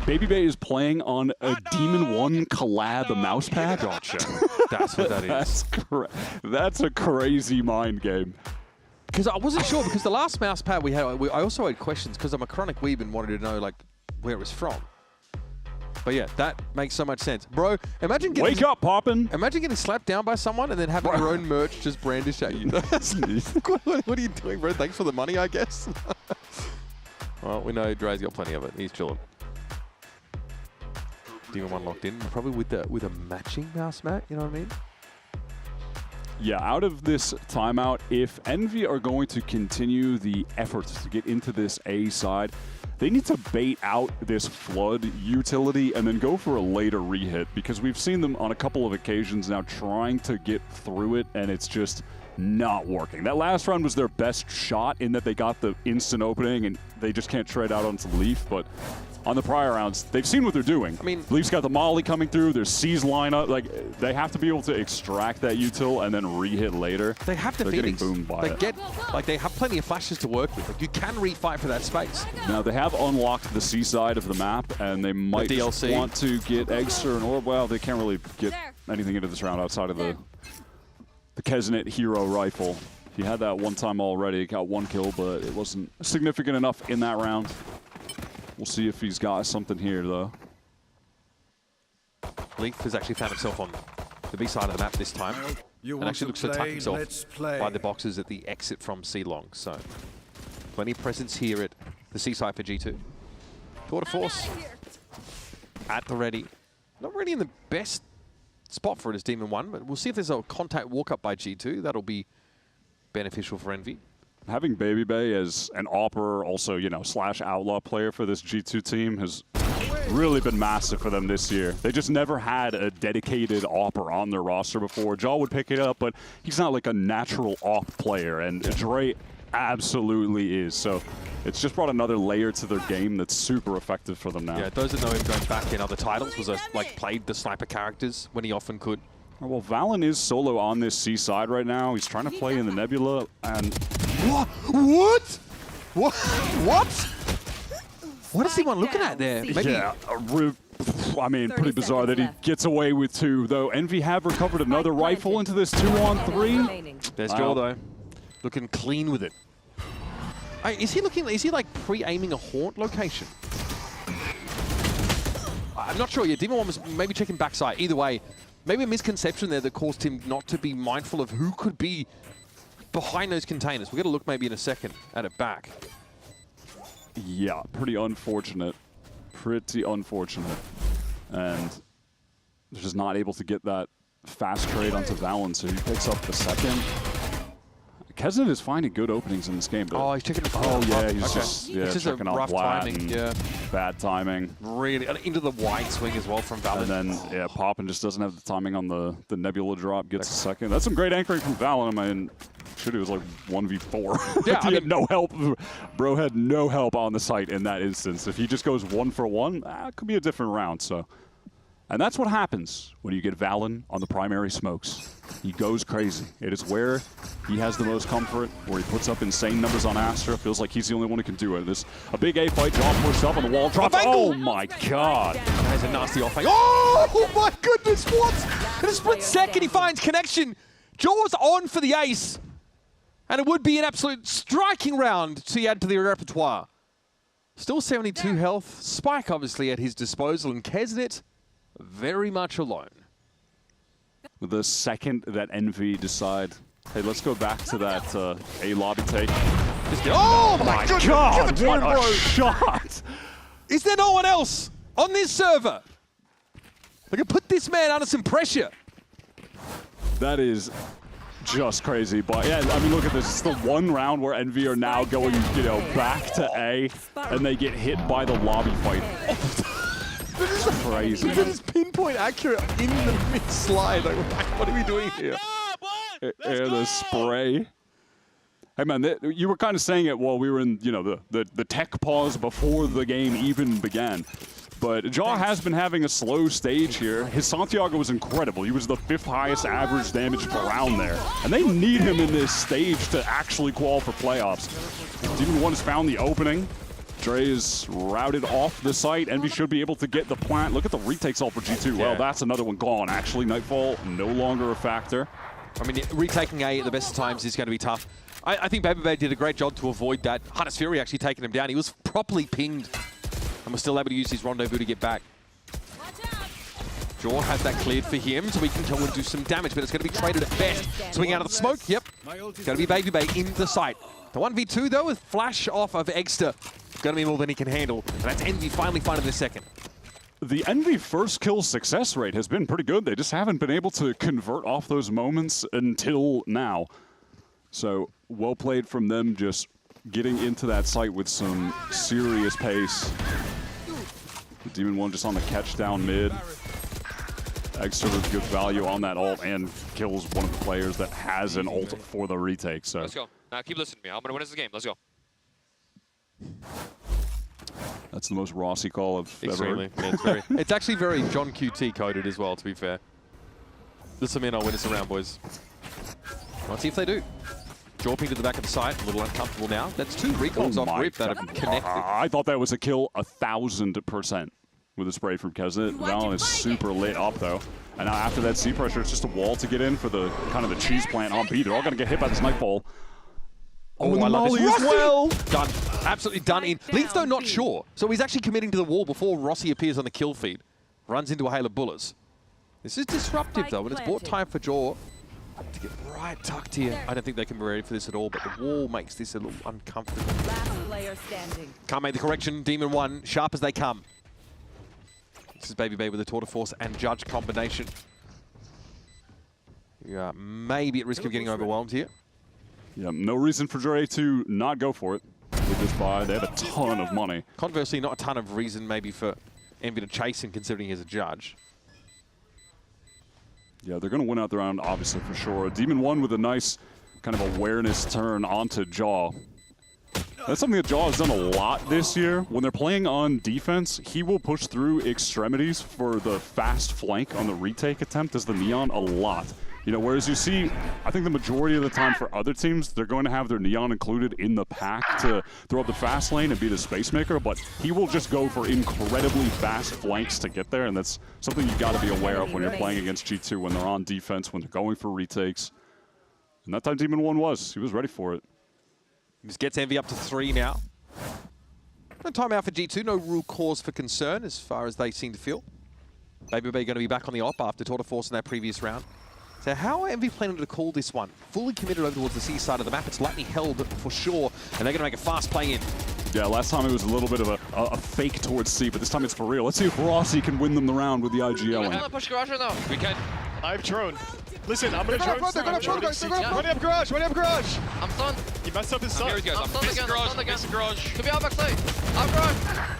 Baby Bay is playing on a Demon One collab mousepad. Gotcha. That's what that is. That's a crazy mind game. Because I wasn't sure, because the last mousepad we had, I also had questions, because I'm a chronic weeb and wanted to know, like, where it was from. But yeah, that makes so much sense. Bro, imagine getting... Wake up, Poppin'! Imagine getting slapped down by someone and then having your own merch just brandished at you. What are you doing, bro? Thanks for the money, I guess. Well, we know Dre's got plenty of it. He's chilling. Demon One locked in, probably with a matching mouse mat, you know what I mean? Yeah, out of this timeout, if Envy are going to continue the efforts to get into this A side, they need to bait out this flood utility and then go for a later rehit, because we've seen them on a couple of occasions now trying to get through it, and it's just not working. That last round was their best shot in that they got the instant opening and they just can't trade out onto Leaf, but on the prior rounds, they've seen what they're doing. I mean, Leaf's got the molly coming through, there's C's lineup, like, they have to be able to extract that util and then re-hit later. They have the They're Phoenix. getting boomed by it. They have plenty of flashes to work with. Like, you can refight for that space. Now, they have unlocked the C side of the map, and they might just want to get Eggster and Orb. Well, they can't really get anything into this round outside of the Kesnet Hero rifle. He had that one time already, got 1 kill, but it wasn't significant enough in that round. We'll see if he's got something here, though. Leaf has actually found himself on the B side of the map this time, and actually looks to tuck himself by the boxes at the exit from C-Long. So, plenty of presence here at the C side for G2. Tour de Force at the ready. Not really in the best spot for it as Demon 1, but we'll see if there's a contact walk-up by G2. That'll be beneficial for Envy. Having Baby Bay as an AWPer, also, you know, / outlaw player for this G2 team has really been massive for them this year. They just never had a dedicated AWPer on their roster before. Jaw would pick it up, but he's not like a natural AWP player, and Dre absolutely is. So it's just brought another layer to their game that's super effective for them now. Yeah, those that know him going back in other titles was like played the sniper characters when he often could. Well, Valen is solo on this C side right now. He's trying to play in the Nebula, and what is he one looking at there? Maybe. Yeah, I mean, pretty bizarre that he gets away with 2, though. Envy have recovered another rifle into this 2-on-3. There's Jaw, though. Looking clean with it. Is he like pre-aiming a haunt location? I'm not sure. Yeah, Demon 1 was maybe checking backside. Either way, maybe a misconception there that caused him not to be mindful of who could be behind those containers. We're going to look maybe in a second at it back. Yeah, pretty unfortunate. Pretty unfortunate. And they're just not able to get that fast trade onto Valen, so he picks up the second. Kesnet is finding good openings in this game. Oh, he's checking. Oh, yeah, he's just checking out flat timing. Bad timing. Really, into the wide swing as well from Valen. And then, yeah, Poppin just doesn't have the timing on the Nebula drop. Gets a second. That's some great anchoring from Valen. I mean, should it was like 1v4. Yeah, he had no help. Bro had no help on the site in that instance. If he just goes 1 for 1, it could be a different round. So, and that's what happens when you get Valen on the primary smokes. He goes crazy. It is where he has the most comfort, where he puts up insane numbers on Astra. Feels like he's the only one who can do it. There's a big A fight. Jaw pushed up on the wall. Drops. Oh my god. That is a nasty off angle. Oh my goodness, what? In a split second, he finds connection. Jaw's on for the ace. And it would be an absolute striking round to add to the repertoire. Still 72 health. Spike obviously at his disposal, and Kesnet very much alone. With the second that Envy decide, hey, let's go back to that A lobby take. Oh my god! What a shot! Is there no one else on this server that can put this man under some pressure? That is just crazy. But yeah, I mean, look at this. It's the one round where Envy are now going, you know, back to A, and they get hit by the lobby fight. This is crazy. That is pinpoint accurate in the mid-slide. Like, what are we doing here? The spray. Hey man, you were kind of saying it while we were in, you know, the tech pause before the game even began. But Jaw has been having a slow stage here. His Santiago was incredible. He was the 5th highest average damage per round there. And they need him in this stage to actually qualify for playoffs. Demon 1 has found the opening. Dre is routed off the site. Envy should be able to get the plant. Look at the retakes all for G2. Well, that's another one gone. Actually, Nightfall no longer a factor. I mean, retaking A at the best of times is going to be tough. I think Baby Bay did a great job to avoid that. Hunter's Fury actually taking him down. He was properly pinged and was still able to use his rendezvous to get back. Jaw has that cleared for him, so he can go and do some damage, but it's going to be traded at best. Swing out of the smoke, yep. Going to be Baby Bay in the site. The 1v2, though, with flash off of Eggster. Going to be more than he can handle, and that's Envy finally finding the second. The Envy first kill success rate has been pretty good. They just haven't been able to convert off those moments until now. So, well played from them, just getting into that site with some serious pace. The Demon 1 just on the catch down mid. Extra with good value on that ult and kills one of the players that has an ult for the retake. So let's go. Now keep listening to me. I'm gonna win this game. Let's go. that's the most Rossi call I've ever heard. Yeah, it's actually very John QT coded as well, to be fair. Listen in, I'll win this around, boys. Let's see if they do. Jaw ping to the back of the site, a little uncomfortable now. That's 2 recalls off rip that have connected. I thought that was a kill 1,000% with a spray from Kesnet. Valen is super lit up though. And now after that C pressure, it's just a wall to get in for the kind of the cheese plant on B. They're all gonna get hit by this Nightfall. Oh, I love this. As well. Done. Absolutely done in. Leeds though not sure. So he's actually committing to the wall before Rossi appears on the kill feed. Runs into a hail of bullets. This is disruptive though, and it's bought time for Jaw to get right tucked here. I don't think they can be ready for this at all, but the wall makes this a little uncomfortable. Last player standing. Can't make the correction. Demon 1, sharp as they come. This is Baby Bay with a Tour de Force and Judge combination. Yeah, maybe at risk of getting overwhelmed here. Yeah, no reason for Dre to not go for it with this buy. They have a ton of money. Conversely, not a ton of reason maybe for Envy to chase him, considering he's a Judge. Yeah, they're going to win out the round, obviously, for sure. Demon 1 with a nice kind of awareness turn onto Jaw. That's something that Jaw has done a lot this year. When they're playing on defense, he will push through extremities for the fast flank on the retake attempt as the Neon a lot. You know, whereas you see, I think the majority of the time for other teams, they're going to have their Neon included in the pack to throw up the fast lane and be the space maker, but he will just go for incredibly fast flanks to get there, and that's something you got to be aware of when you're playing against G2, when they're on defense, when they're going for retakes. And that time Demon 1 was. He was ready for it. This gets Envy up to 3 now. No timeout for G2, no real cause for concern as far as they seem to feel. Baby Bay going to be back on the op after Tour de Force in that previous round. So how are Envy planning to call this one? Fully committed over towards the C side of the map. It's lightly held for sure, and they're going to make a fast play in. Yeah, last time it was a little bit of a fake towards C, but this time it's for real. Let's see if Rossi can win them the round with the IGL. We can push garage right now. We can. I have drone. Listen, I'm gonna drone. They're gonna front, guys. They're gonna front. Running up garage. Running up garage. I'm stunned. He messed up his son. Here he goes. I'm stunned again. I'm stunned again. Garage. Could be out backside. Out garage.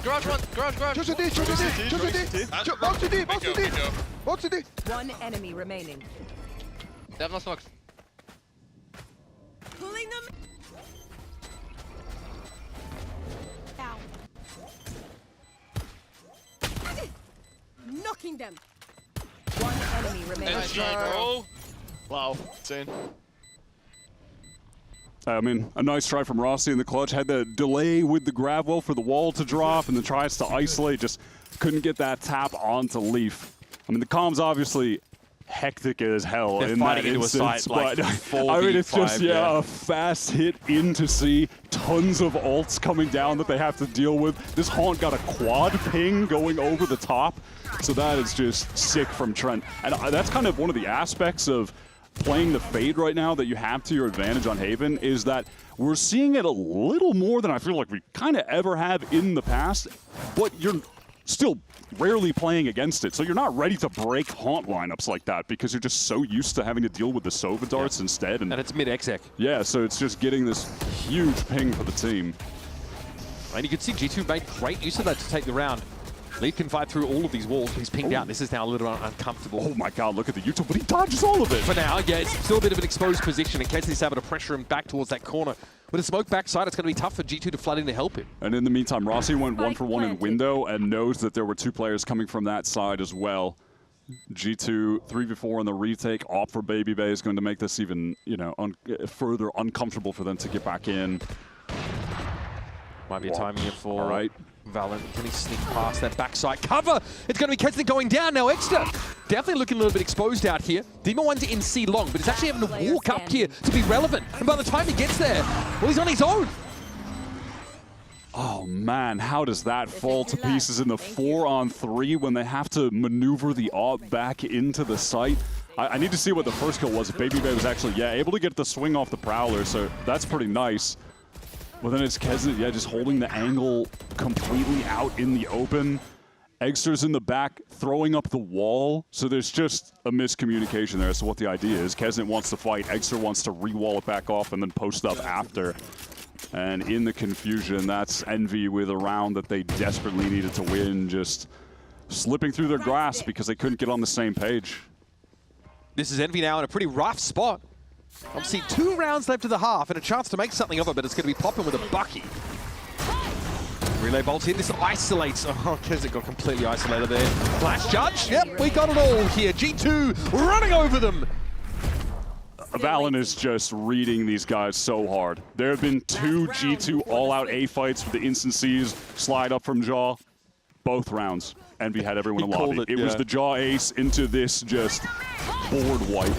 Garage one. Garage. Choose a D. Choose a D. Choose a D. Box to D. Box to D. Box to D. One enemy remaining. They have no smokes. Pulling them out. Knocking them. One enemy remaining. Nice try, bro. Wow, insane. I mean, a nice try from Rossi in the clutch. Had the delay with the grab well for the wall to drop, and then tries to isolate. Just couldn't get that tap onto Leaf. I mean, the comms obviously hectic as hell in that instance, but I mean, it's just a fast hit into C, tons of ults coming down that they have to deal with. This Haunt got a quad ping going over the top, so that is just sick from Trent. And that's kind of one of the aspects of playing the Fade right now that you have to your advantage on Haven, is that we're seeing it a little more than I feel like we kind of ever have in the past, but you're still rarely playing against it, so you're not ready to break Haunt lineups like that because you're just so used to having to deal with the Sova darts instead. And it's mid-exec. Yeah, so it's just getting this huge ping for the team. And you can see G2 made great use of that to take the round. Leaf can fight through all of these walls, but he's pinged out. This is now a little uncomfortable. Oh my god, look at the YouTube, but he dodges all of it. For now, yeah, it's still a bit of an exposed position, and Kesney's able to pressure him back towards that corner. With a smoke backside, it's going to be tough for G2 to flood in to help him. And in the meantime, Rossi went 1 for 1 in window and knows that there were 2 players coming from that side as well. G2 3v4 on the retake. Opt for Baby Bay is going to make this even, you know, further uncomfortable for them to get back in. Might be a timing here for Valorant. Can he sneak past that backside cover? It's going to be Kesney going down now. Extra definitely looking a little bit exposed out here. Demon 1's in C long, but he's actually having to walk up here to be relevant. And by the time he gets there, well, he's on his own. Oh man, how does that fall to pieces in the 4-on-3 when they have to maneuver the AWP back into the site? I need to see what the first kill was. Baby Bay was actually, able to get the swing off the Prowler, so that's pretty nice. But then it's Kesnet, just holding the angle completely out in the open. Eggster's in the back, throwing up the wall. So there's just a miscommunication there as to what the idea is. Kesnet wants to fight, Eggster wants to re-wall it back off and then post up after. And in the confusion, that's Envy with a round that they desperately needed to win, just slipping through their grasp because they couldn't get on the same page. This is Envy now in a pretty rough spot. Obviously 2 rounds left of the half and a chance to make something of it, but it's going to be popping with a Bucky. Relay bolts in, this isolates. Oh, Keswick got completely isolated there. Flash Judge, yep, we got it all here. G2 running over them. VALORANT is just reading these guys so hard. There have been 2 G2 all-out A fights with the instances slide up from Jaw. Both rounds, Envy had everyone in lobby. It was the Jaw ace into this just board wipe.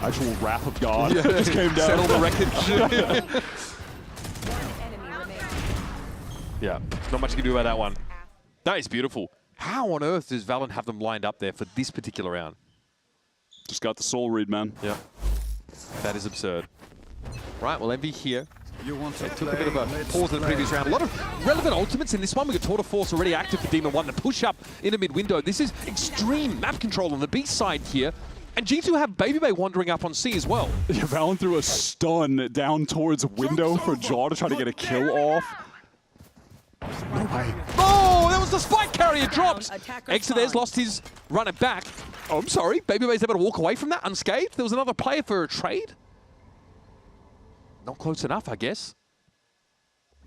Actual wrath of God just came down. Settle the wreckage. Yeah, not much you can do about that one. That is beautiful. How on earth does VALORANT have them lined up there for this particular round? Just got the soul read, man. Yeah. That is absurd. Right, well, Envy here. They took a bit of a pause in the previous round. A lot of relevant ultimates in this one. We got Tour de Force already active for Demon 1 to push up in a mid-window. This is extreme map control on the B side here. And G2 have BabyBay wandering up on C as well. Yeah, VALORANT threw a stun down towards window for Jaw to try to get a kill off. No way. Oh, that was the spike carrier dropped. Exodus lost his runner back. Oh, I'm sorry. BabyBay's able to walk away from that unscathed. There was another player for a trade. Not close enough, I guess.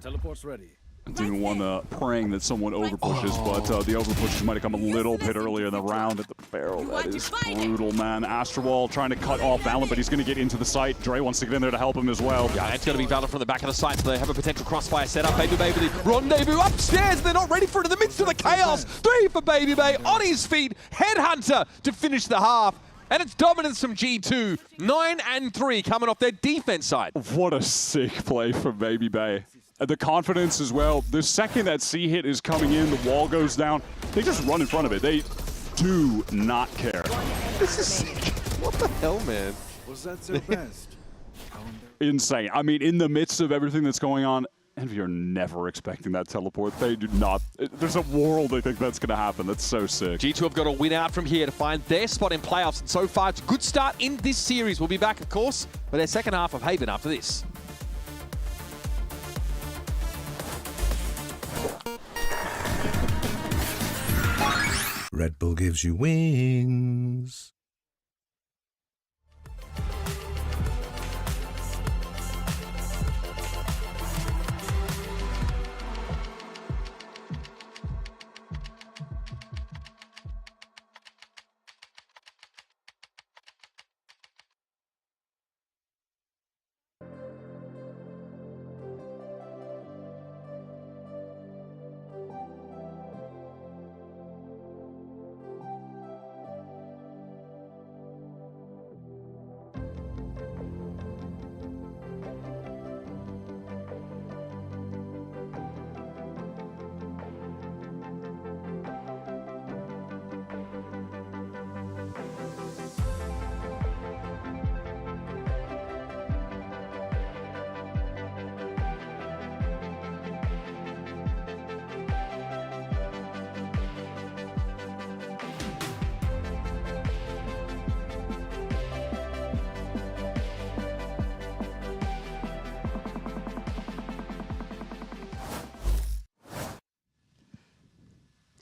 Teleport's ready. Demon 1 praying that someone overpushes, but the overpushes might have come a little bit earlier in the round at the barrel. That is brutal, man. Astrowall trying to cut off VALORANT, but he's going to get into the site. Dre wants to get in there to help him as well. Yeah, it's going to be VALORANT from the back of the site, so they have a potential crossfire set up. BabyBay with the rendezvous upstairs. They're not ready for it in the midst of the chaos. 3 for BabyBay on his feet. Headhunter to finish the half. And it's dominance from G2. 9 and 3 coming off their defense side. What a sick play from BabyBay. The confidence as well. The second that C hit is coming in, the wall goes down. They just run in front of it. They do not care. This is sick. What the hell, man? Was that their best? Insane. I mean, in the midst of everything that's going on, Envy are never expecting that teleport. They do not. There's a world they think that's going to happen. That's so sick. G2 have got to win out from here to find their spot in playoffs. And so far, it's a good start in this series. We'll be back, of course, for their second half of Haven after this. Red Bull gives you wings.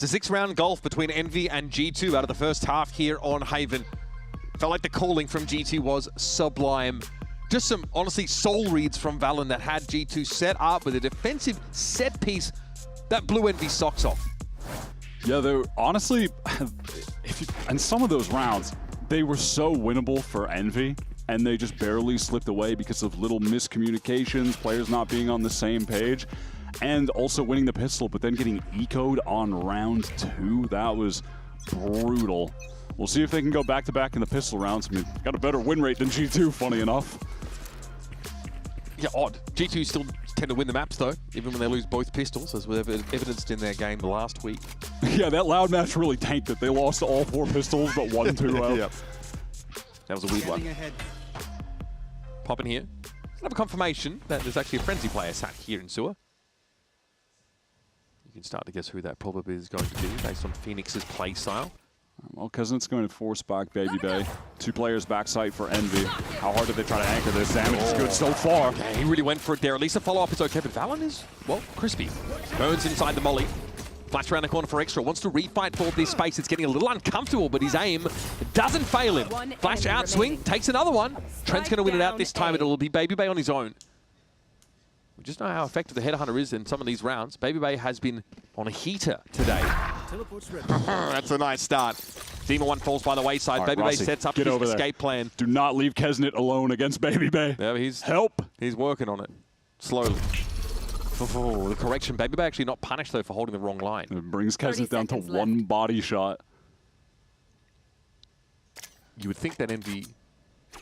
It's a 6-round golf between Envy and G2 out of the first half here on Haven. Felt like the calling from G2 was sublime. Just some, honestly, soul reads from VALORANT that had G2 set up with a defensive set piece that blew Envy's socks off. Yeah, though, honestly, in some of those rounds, they were so winnable for Envy, and they just barely slipped away because of little miscommunications, players not being on the same page. And also winning the pistol, but then getting ecoed on round 2. That was brutal. We'll see if they can go back-to-back in the pistol rounds. I mean, got a better win rate than G2, funny enough. Yeah, odd. G2 still tend to win the maps, though, even when they lose both pistols, as we've evidenced in their game last week. Yeah, that loud match really tanked it. They lost all 4 pistols, but 1 2 out. Yep. That was a weird one. Pop in here. Another confirmation that there's actually a Frenzy player sat here in Sewer. You can start to guess who that probably is going to be based on Phoenix's play style. Well, Cousin's going to force back BabyBay. 2 players backside for Envy. How hard did they try to anchor this? Damage is good so far. Okay, he really went for it there. At least the follow-up is okay, but VALORANT is, well, crispy. Burns inside the molly. Flash around the corner for Extra. Wants to refight for this space. It's getting a little uncomfortable, but his aim doesn't fail him. Flash out swing, takes another one. Trent's going to win it out this time. It'll be Baby Bay on his own. We just know how effective the Headhunter is in some of these rounds. Baby Bay has been on a heater today. That's a nice start. Demon 1 falls by the wayside. Right, Baby Rossi, Bay sets up get his over escape plan. Do not leave Kesnet alone against Baby Bay. Yeah, Help! He's working on it. Slowly. Oh, the correction. Baby Bay actually not punished, though, for holding the wrong line. It brings Kesnet down to one body shot. You would think that Envy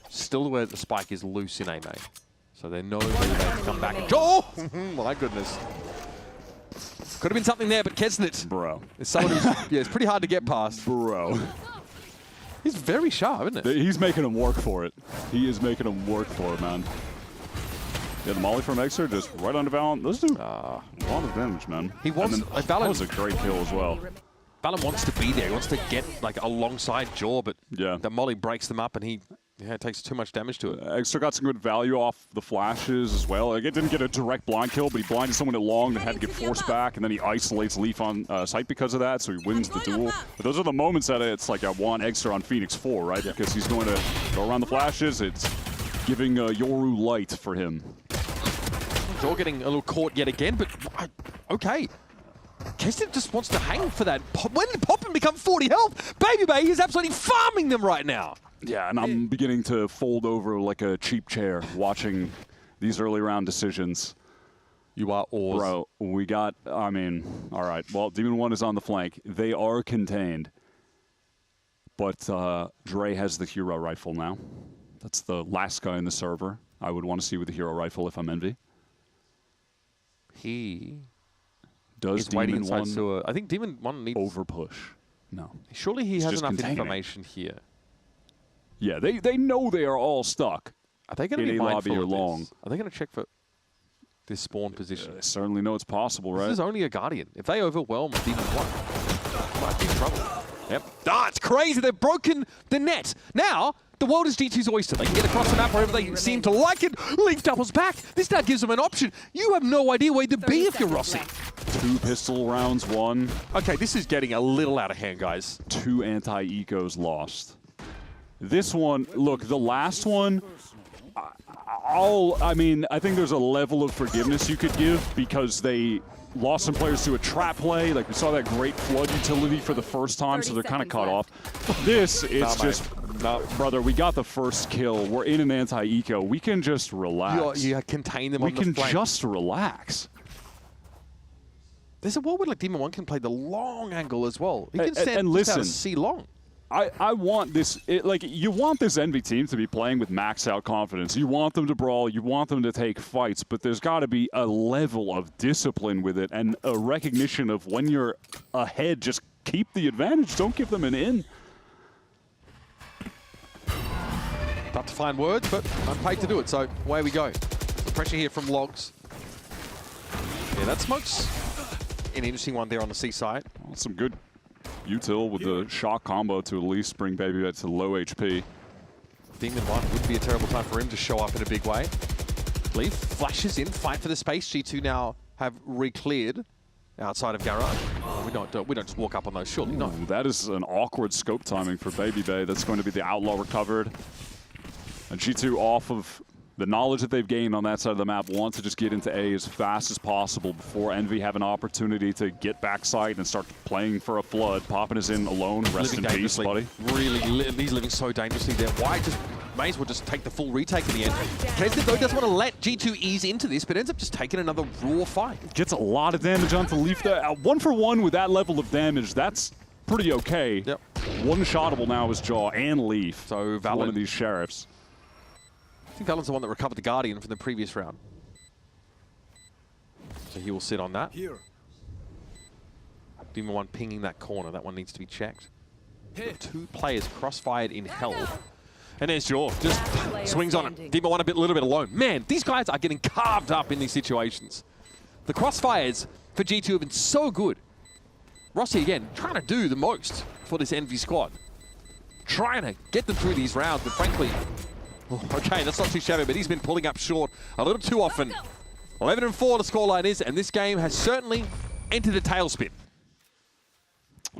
still where the spike is loose in A main. So they know Baby Bay to come back. And oh! My goodness. Could have been something there, but Kesnet. Bro. Is someone who's, yeah, it's pretty hard to get past. Bro. He's very sharp, isn't it? He's making him work for it. He is making him work for it, man. Yeah, the molly from Exer just right under Valorant. Those do a lot of damage, man. He wants like, that was a great kill as well. Valorant wants to be there. He wants to get like alongside Jaw, but yeah, the molly breaks them up, and he takes too much damage to it. Exer got some good value off the flashes as well. Like, it didn't get a direct blind kill, but he blinded someone at long that had to get forced back, and then he isolates Leaf on site because of that, so he wins the duel. But those are the moments that it's like I want Exer on Phoenix 4, right? Because he's going to go around the flashes. It's giving Yoru light for him. Jaw getting a little caught yet again, but okay. Keston just wants to hang for that. When did Poppin become 40 health? Baby Bay is absolutely farming them right now. Yeah, and I'm beginning to fold over like a cheap chair watching these early round decisions. You are awesome. Bro, we got, I mean, all right. Well, Demon 1 is on the flank. They are contained. But Dre has the hero rifle now. That's the last guy in the server I would want to see with the hero rifle if I'm Envy. He does Demon 1 sewer. I think Demon 1 needs over push. No. Surely he has enough information here. Yeah, they know they are all stuck. Are they going to be lobby mindful or of long? This? Are they going to check for this spawn position? They certainly know it's possible, right? This is only a Guardian. If they overwhelm Demon 1, might be in trouble. Yep. Ah, it's crazy. They've broken the net. Now, the world is G2's oyster. They can get across the map wherever they seem to like it. Leaf doubles back. This now gives them an option. You have no idea where to be if you're Rossi. 2 pistol rounds won. Okay, this is getting a little out of hand, guys. 2 anti-ecos lost. This one, look, the last one, I mean, I think there's a level of forgiveness you could give because they lost some players to a trap play. Like, we saw that great flood utility for the first time, so they're kind of cut off. This, it's just, brother, we got the first kill. We're in an anti-eco. We can just relax. You contain them on the flank. We can just relax. There's a world where like Demon 1 can play the long angle as well. He can stand and listen, see long. I want this, like, you want this Envy team to be playing with max out confidence. You want them to brawl, you want them to take fights, but there's got to be a level of discipline with it and a recognition of when you're ahead, just keep the advantage, don't give them an in. Tough to find words, but I'm paid to do it, so away we go. The pressure here from Logs. Yeah, that Smoke's an interesting one there on the C side. Well, some good util with the shock combo to at least bring Baby Bay to low HP. Demon 1 would be a terrible time for him to show up in a big way. Leaf flashes in, fight for the space. G2 now have re-cleared outside of Garage. We don't just walk up on those, surely not. That is an awkward scope timing for Baby Bay. That's going to be the Outlaw recovered. And G2 off of the knowledge that they've gained on that side of the map want to just get into A as fast as possible before Envy have an opportunity to get backside and start playing for a flood. Poppin is in alone. Rest in peace, buddy. Really, he's living so dangerously there. Why just may as well just take the full retake in the end. Keston, though, doesn't want to let G2 ease into this, but ends up just taking another raw fight. Gets a lot of damage onto Leaf there. 1-for-1 with that level of damage, that's pretty okay. Yep. One-shottable now is Jaw and Leaf. So Valorant, one of these sheriffs. I think Valorant's the one that recovered the Guardian from the previous round. So he will sit on that. Here. Demon 1 pinging that corner. That one needs to be checked. 2 players crossfired in hell. And there's Jaw. Just swings on him. Demon 1 little bit alone. Man, these guys are getting carved up in these situations. The crossfires for G2 have been so good. Rossi, again, trying to do the most for this Envy squad. Trying to get them through these rounds, but frankly, okay, that's not too shabby, but he's been pulling up short a little too often. 11-4 the scoreline is, and this game has certainly entered a tailspin.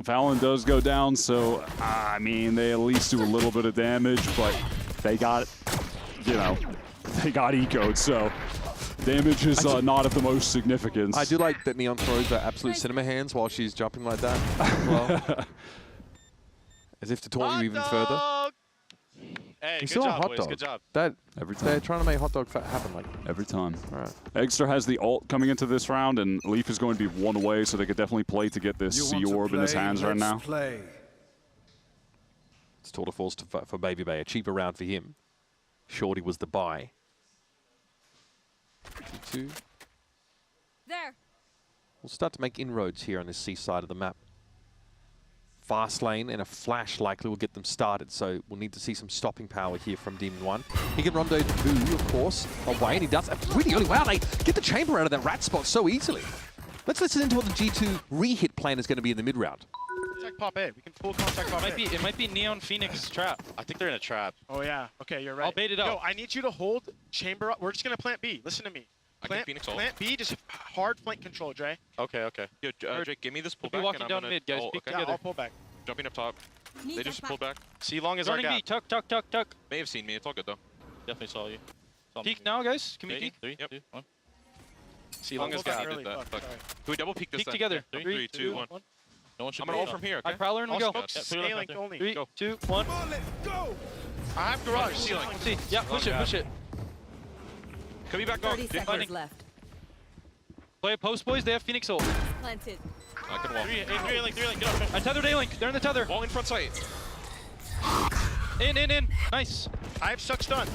Valen does go down, so, I mean, they at least do a little bit of damage, but they got, you know, they got eco'd, so damage is not of the most significance. I do like that Neon throws her absolute cinema hands while she's jumping like that as well. As if to taunt you even further. Hey, You good saw a job, hot boys. dog. Good job. That, Every time. they're trying to make hot dog happen like every time. All right. Extra has the ult coming into this round, and Leaf is going to be one away, so they could definitely play to get this C orb in his hands right now. It's tour de force for Baby Bay. A cheaper round for him. Shorty was the buy. G2. There. We'll start to make inroads here on this C side of the map. Fast lane and a flash likely will get them started, so we'll need to see some stopping power here from Demon 1. He can rondo the Boo, of course, away, and he does that really early. Wow, they get the chamber out of that rat spot so easily. Let's listen into what the G2 re-hit plan is going to be in the mid-round. Contact pop A. We can full contact pop A. It might be Neon Phoenix trap. I think they're in a trap. Oh yeah. Okay, you're right. I'll bait it out. Yo, I need you to hold chamber up. We're just going to plant B. Listen to me. Plant B, just hard flank control, Dre. Okay. Yo, Drake, give me this pullback. We'll be walking down mid, guys. Peek together. Yeah, I'll pull back. Jumping up top. They just pulled back. C long is our Running gap. B. Tuck. May have seen me. It's all good though. Definitely saw you. Peek now, guys. Can we peek? 3, 2, 1. C long is gap. Can we double peek this? Peek together. 3, 2, 1. No one should I'm gonna ult from here. Okay. Prowler and we go. Scaling only. 3, 2, 1. Go! I have garage. Ceiling. See. Yeah, push it. Can we back off? 30 seconds left. Play a post, boys. They have Phoenix ult. Planted. I can walk. 3 A-Link, get up. I tethered A-Link. They're in the tether. Wall in front sight. In. Nice. I have suck stun.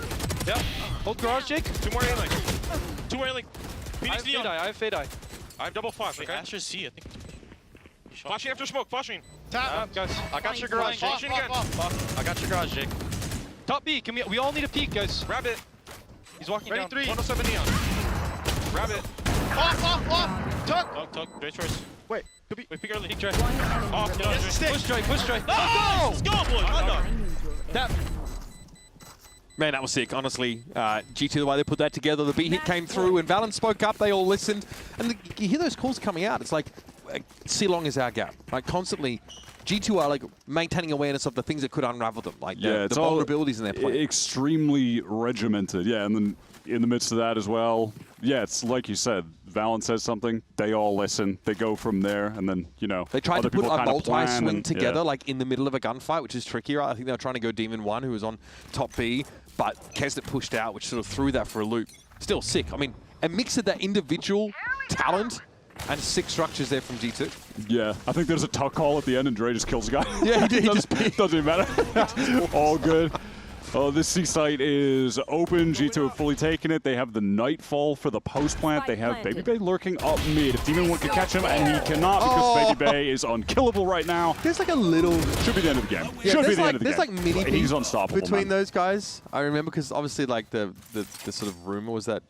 Yep. Hold garage, Jake. 2 more A-Link. 2 more A-Link. Phoenix Neon. I have Fade Eye. I have double flash, okay? Asher C, I think. Flashing after smoke, flashing. Tap. Guys. I got your garage, Jake. I got your garage, Jake. Top B. We all need a peek, guys. Rabbit. He's walking Ready, down. 3. 107 Neon. Rabbit. Off. Tuck. Dre choice. Wait, could be. Wait, peek early. Peek Dre. Off. Push Dre. Let's go, boy. That. Man, that was sick, honestly. G2, the way they put that together, the B hit came through, and Valen spoke up, they all listened. And you hear those calls coming out, it's like, C-Long is our gap. Like, constantly, G2 are like maintaining awareness of the things that could unravel them, like the vulnerabilities in their play. Extremely regimented, yeah, and then in the midst of that as well, yeah, it's like you said, Valen says something, they all listen, they go from there, and then, you know, they tried to put a multi-swing together, yeah, like in the middle of a gunfight, which is trickier. I think they were trying to go Demon 1, who was on top B, but Kesnet pushed out, which sort of threw that for a loop. Still sick. I mean, a mix of that individual talent and sick structures there from G2. Yeah, I think there's a tuck call at the end, and Dre just kills a guy. Yeah, he did. He just doesn't even matter. All good. Oh, this C site is open. G2 have fully taken it. They have the Nightfall for the post plant. They have Baby Bay lurking up mid. If Demon 1 can catch him, and he cannot because Baby Bay is unkillable right now. There's like a little... Should be the end of the game. Yeah, Should be the end of the there's game. Like mini He's unstoppable, between man. those guys. I remember because obviously like the sort of rumor was that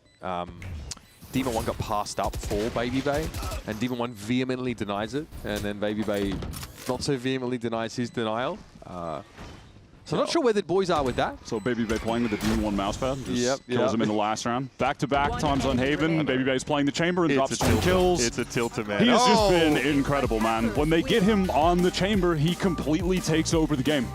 Demon 1 got passed up for Baby Bay, and Demon 1 vehemently denies it, and then Baby Bay not so vehemently denies his denial. So I'm not sure where the boys are with that. So Baby Bay playing with the Demon 1 mousepad. Yep. Kills him in the last round. Back-to-back times on Haven. Baby Bay's playing the chamber and drops 10 kills. It's a tilter, man. He has just been incredible, man. When they get him on the chamber, he completely takes over the game.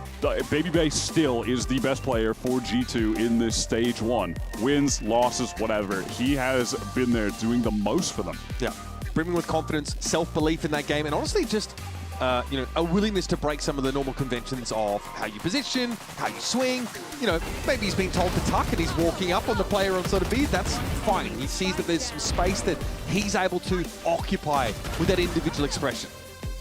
Baby Bay still is the best player for G2 in this stage 1. Wins, losses, whatever. He has been there doing the most for them. Yeah. Brimming with confidence, self-belief in that game, and honestly just you know, a willingness to break some of the normal conventions of how you position, how you swing. You know, maybe he's being told to tuck and he's walking up on the player on sort of B. That's fine. He sees that there's some space that he's able to occupy with that individual expression.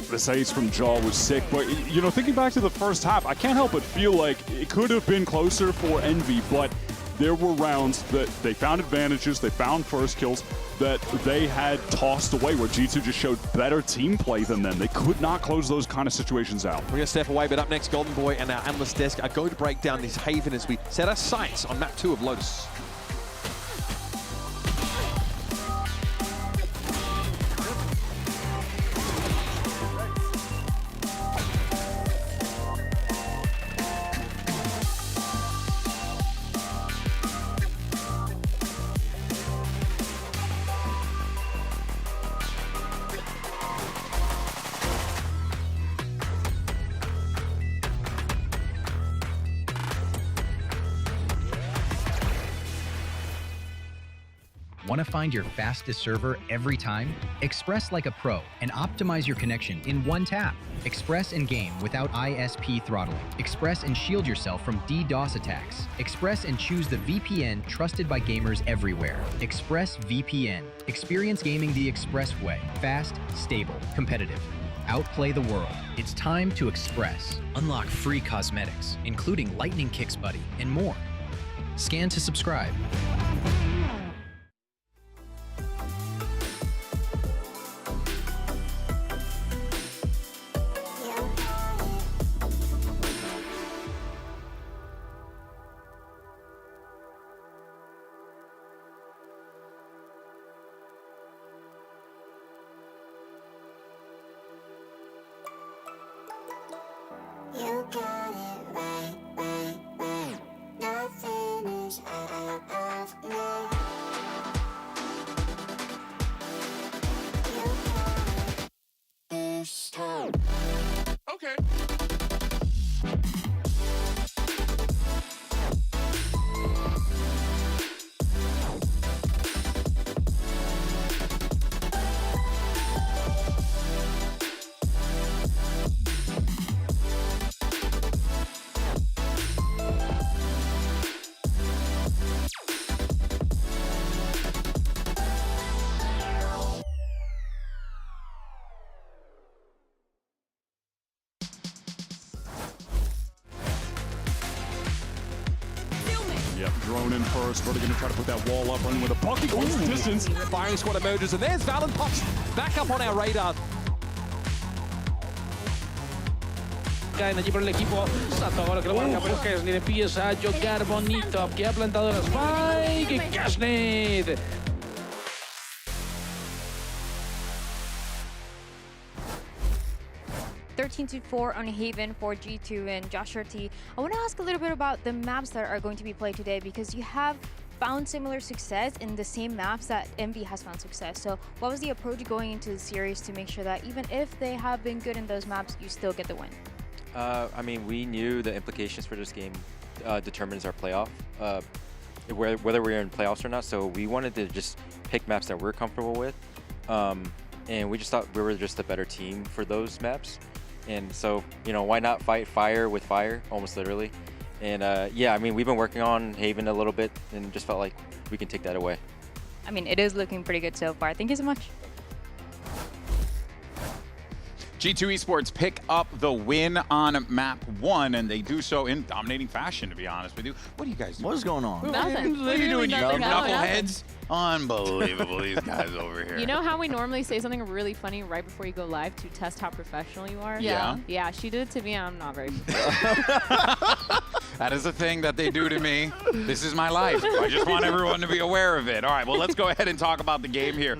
This ace from Jaw was sick, but, you know, thinking back to the first half, I can't help but feel like it could have been closer for Envy, but there were rounds that they found advantages, they found first kills that they had tossed away, where G2 just showed better team play than them. They could not close those kind of situations out. We're going to step away, but up next, Golden Boy and our analyst desk are going to break down this Haven as we set our sights on map 2 of Lotus. Want to find your fastest server every time? Express like a pro and optimize your connection in one tap. Express and game without ISP throttling. Express and shield yourself from DDoS attacks. Express and choose the VPN trusted by gamers everywhere. ExpressVPN. Experience gaming the Express way. Fast, stable, competitive. Outplay the world. It's time to Express. Unlock free cosmetics, including Lightning Kicks Buddy and more. Scan to subscribe. You got it right, right, right. Nothing is out of me. You got it this time. Okay. Yep, drone in first. Really going to try to put that wall up, running with a bucket close distance. Firing squad emerges, and there's VALORANT Punch back up on our radar. Caen allí por el equipo Santo ahora que lo marca por Kesnid, empieza a jugar bonito, que ha plantado la spike y Kesnid. (13-4) on Haven for G2 and Josh T. I want to ask a little bit about the maps that are going to be played today, because you have found similar success in the same maps that Envy has found success. So what was the approach going into the series to make sure that even if they have been good in those maps, you still get the win? I mean, we knew the implications for this game determines our playoff, whether we're in playoffs or not. So we wanted to just pick maps that we're comfortable with. And we just thought we were just a better team for those maps. And so, you know, why not fight fire with fire, almost literally. And yeah, I mean, we've been working on Haven a little bit and just felt like we can take that away. I mean, it is looking pretty good so far. Thank you so much. G2 Esports pick up the win on map 1, and they do so in dominating fashion, to be honest with you. What are you guys doing? What is going on? Nothing. What are you doing, you Nothing. knuckleheads? Unbelievable, these guys over here. You know how we normally say something really funny right before you go live to test how professional you are? Yeah. Yeah, she did it to me, and I'm not very That is a thing that they do to me. This is my life. I just want everyone to be aware of it. All right, well, let's go ahead and talk about the game here,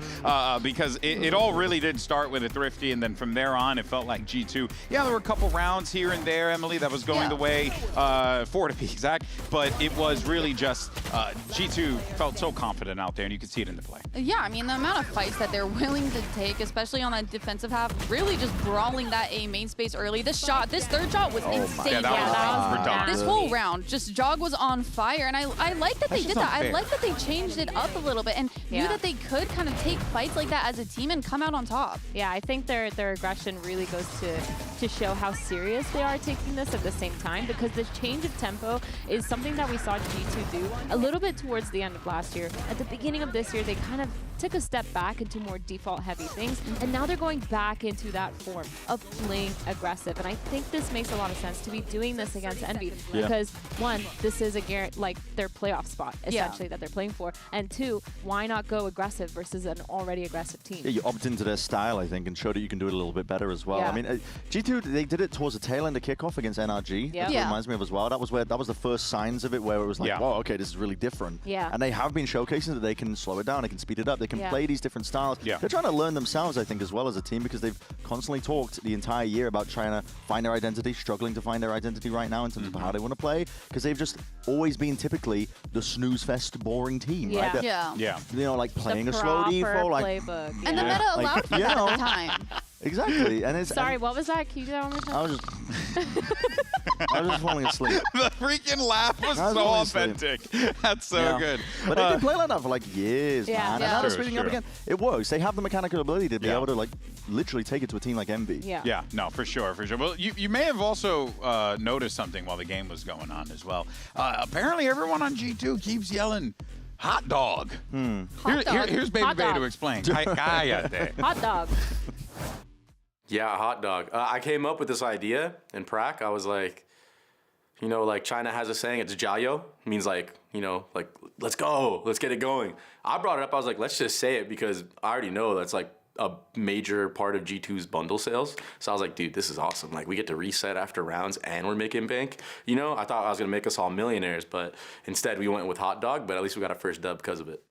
because it all really did start with a Thrifty, and then from there on, it felt like G2. Yeah, there were a couple rounds here and there, Emily, that was going the way, 4 to be exact, but it was really just G2 felt so confident out there, and you could see it in the play. Yeah, I mean, the amount of fights that they're willing to take, especially on that defensive half, really just brawling that A main space early. This third shot was insane. Yeah, that was redundant. This whole round, just Jog was on fire, and I like that they did that. I like that they changed it up a little bit and knew that they could kind of take fights like that as a team and come out on top. Yeah, I think their aggression really goes to show how serious they are taking this at the same time, because the change of tempo is something that we saw G2 do a little bit towards the end of last year. At the beginning of this year, they kind of took a step back into more default heavy things, and now they're going back into that form of playing aggressive. And I think this makes a lot of sense to be doing this against Envy, because one, this is like their playoff spot essentially that they're playing for, and two, why not go aggressive versus an already aggressive team? Yeah, you opt into their style, I think, and showed that you can do it a little bit better as well. I mean, G2, they did it towards the tail end of kickoff against NRG. That's what it reminds me of as well. That was the first signs of it, where it was like, wow, okay, this is really different. And they have been showcasing that they can slow it down, they can speed it up, they can play these different styles. They're trying to learn themselves, I think, as well as a team, because they've constantly talked the entire year about trying to find their identity, struggling to find their identity right now in terms of how they want to play, because they've just always been typically the snooze fest boring team, right? Yeah. You know, like playing a slow default, like playbook. And the meta allowed for that at the time. Exactly, and it's Sorry, what was that? Can you do that one more time? I was just falling asleep. The freaking laugh was so authentic. That's so good. But they did play like that for like years, man. And now they're speeding up again. It works. They have the mechanical ability to be able to like literally take it to a team like Envy. Yeah, no, for sure. Well, you may have also noticed something while the game was going on as well. Apparently, everyone on G2 keeps yelling, hot dog. Here's Baby Bay to explain. Hot dog. Yeah, hot dog. I came up with this idea in Prague. I was like, you know, like China has a saying, it's jiayo. It means like, you know, like, let's go, let's get it going. I brought it up. I was like, let's just say it because I already know that's like a major part of G2's bundle sales. So I was like, dude, this is awesome. Like, we get to reset after rounds and we're making bank. You know, I thought I was going to make us all millionaires, but instead we went with hot dog, but at least we got our first dub because of it.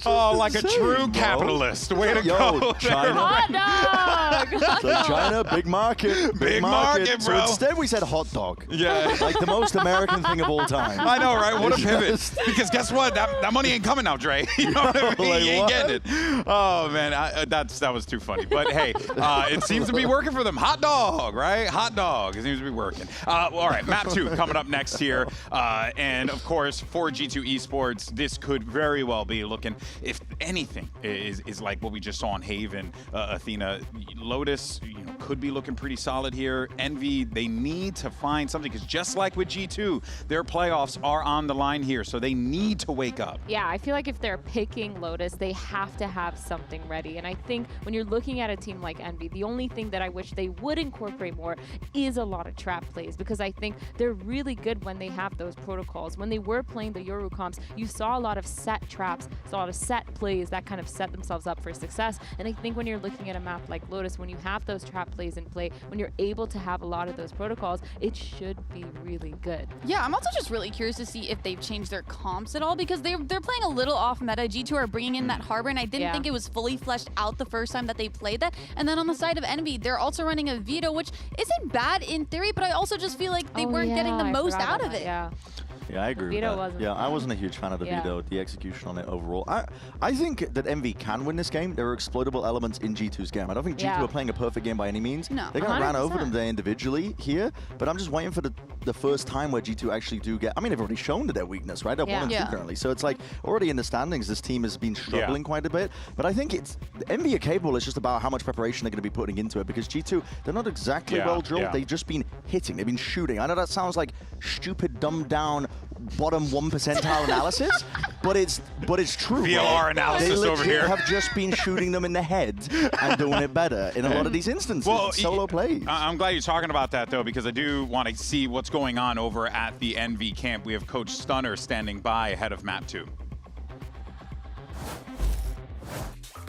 Oh, like a true capitalist. Way to go. China. Hot dog! So China, big market. Big market, bro. So instead we said hot dog. Yeah. Like the most American thing of all time. I know, right? What a pivot. Because guess what? That money ain't coming now, Dre. You know what I mean? Like, you ain't what? getting it. Oh, man. That was too funny. But, hey, it seems to be working for them. Hot dog, right? Hot dog. It seems to be working. All right, map 2 coming up next here. And, of course, for G2 Esports, this could very well be looking, if anything, is like what we just saw on Haven, Athena. Lotus, you know, could be looking pretty solid here. Envy, they need to find something, because just like with G2, their playoffs are on the line here, so they need to wake up. Yeah, I feel like if they're picking Lotus, they have to have something ready. And I think when you're looking at a team like Envy, the only thing that I wish they would incorporate more is a lot of trap plays, because I think they're really good when they have those protocols. When they were playing the Euro comps, you saw a lot of set traps, saw a lot of set plays that kind of set themselves up for success. And I think when you're looking at a map like Lotus, when you have those trap plays in play, when you're able to have a lot of those protocols, it should be really good. Yeah, I'm also just really curious to see if they've changed their comps at all, because they're playing a little off meta. G2 are bringing in that Harbor, and I didn't think it was fully fleshed out the first time that they played that. And then on the side of Envy, they're also running a veto, which isn't bad in theory, but I also just feel like they weren't getting the most out of it. Yeah, I agree with that. Yeah, I wasn't a huge fan of the veto, the execution on it overall. I think that Envy can win this game. There are exploitable elements in G2's game. I don't think G2 are playing a perfect game by any means. No, they kind of ran over them there individually here, but I'm just waiting for the first time where G2 actually do get... I mean, they've already shown their weakness, right? They're 1-2 currently. So it's like, already in the standings, this team has been struggling quite a bit. But I think it's... Envy are capable. It's just about how much preparation they're going to be putting into it, because G2, they're not exactly well drilled. They've just been hitting. They've been shooting. I know that sounds like stupid, dumbed down, bottom 1 percentile analysis, but it's true. VLR analysis over here. They have just been shooting them in the head and doing it better in a lot of these instances. Well, solo plays. I'm glad you're talking about that, though, because I do want to see what's going on over at the Envy camp. We have Coach Stunner standing by ahead of map 2.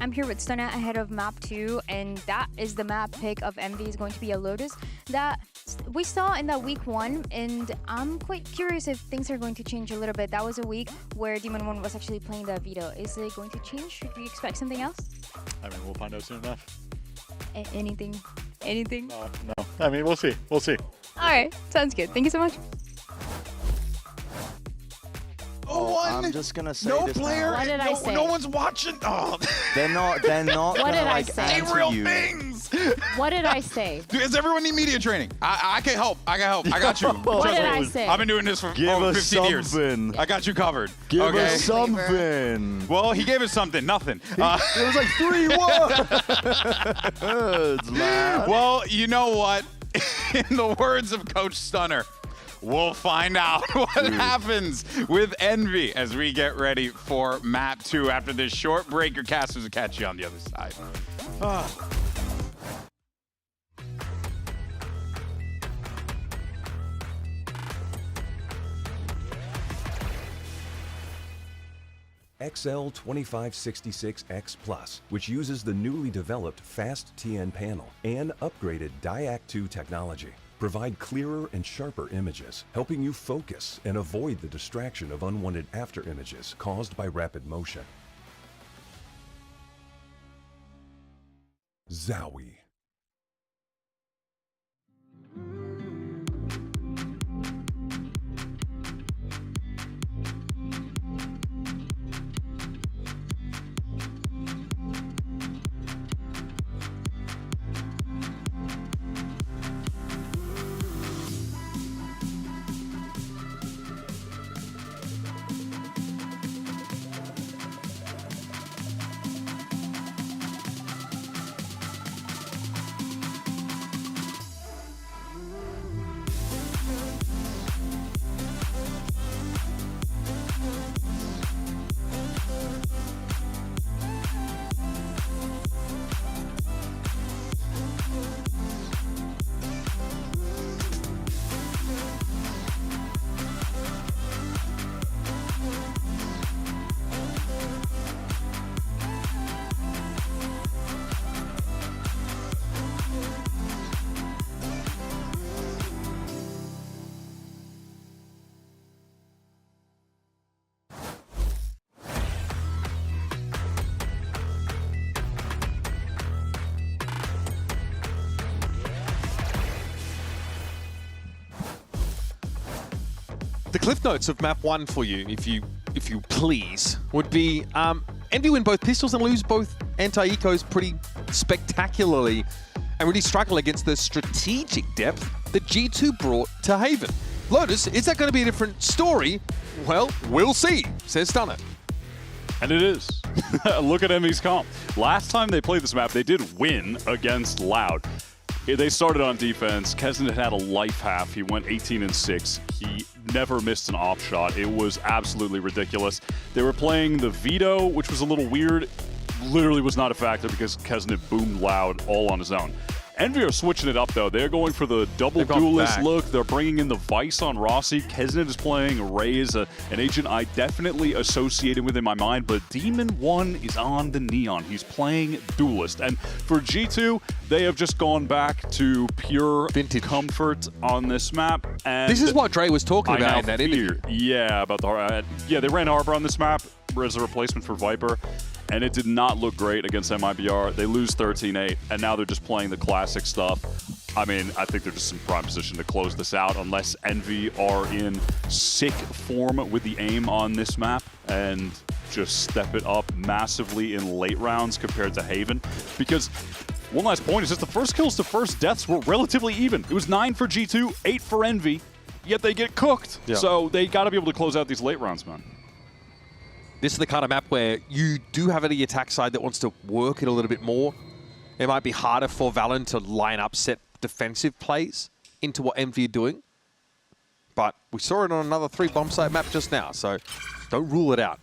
I'm here with Stunner ahead of map 2, and that is the map pick of Envy is going to be a Lotus that we saw in that week 1, and I'm quite curious if things are going to change a little bit. That was a week where Demon 1 was actually playing the veto. Is it going to change? Should we expect something else? I mean, we'll find out soon enough. Anything? Anything? No. I mean, we'll see. We'll see. All right, sounds good. Thank you so much. I'm just gonna say no this player. What did I say? No one's watching. Oh. They're not. What did I say? Real things. What did I say? Does everyone need media training? I can help. I got you. What did I say? I've been doing this for over 15 years. I got you covered. Give us something. Well, he gave us something. Nothing. It was like 3 words. Well, you know what? In the words of Coach Stunner, we'll find out what happens with Envy as we get ready for map 2 after this short break. Your casters will catch you on the other side. XL2566X Plus, which uses the newly developed Fast TN panel and upgraded Diac 2 technology, provide clearer and sharper images, helping you focus and avoid the distraction of unwanted after images caused by rapid motion. Zowie. The cliff notes of map 1 for you, if you please, would be Envy win both pistols and lose both anti-ecos pretty spectacularly and really struggle against the strategic depth that G2 brought to Haven. Lotus, is that going to be a different story? Well, we'll see, says Stunner. And it is. Look at Envy's comp. Last time they played this map, they did win against Loud. They started on defense. Kesnet had a life half. He went 18-6. He never missed an off shot. It was absolutely ridiculous. They were playing the veto, which was a little weird. Literally was not a factor because Kesnet boomed Loud all on his own. Envy are switching it up, though. They're going for the double duelist look. They're bringing in the Vice on Rossi. Kesnet is playing Ray as an agent I definitely associated with in my mind, but Demon 1 is on the Neon. He's playing duelist. And for G2, they have just gone back to pure vintage comfort on this map. And this is what Dre was talking about in that interview. Yeah, about the yeah, they ran Harbor on this map as a replacement for Viper. And it did not look great against MIBR. They lose 13-8, and now they're just playing the classic stuff. I mean, I think they're just in prime position to close this out unless Envy are in sick form with the aim on this map and just step it up massively in late rounds compared to Haven. Because one last point is just the first kills to first deaths were relatively even. It was 9 for G2, 8 for Envy, yet they get cooked. Yeah. So they got to be able to close out these late rounds, man. This is the kind of map where you do have the attack side that wants to work it a little bit more. It might be harder for Valen to line up set defensive plays into what Envy are doing. But we saw it on another 3 bomb site map just now, so don't rule it out.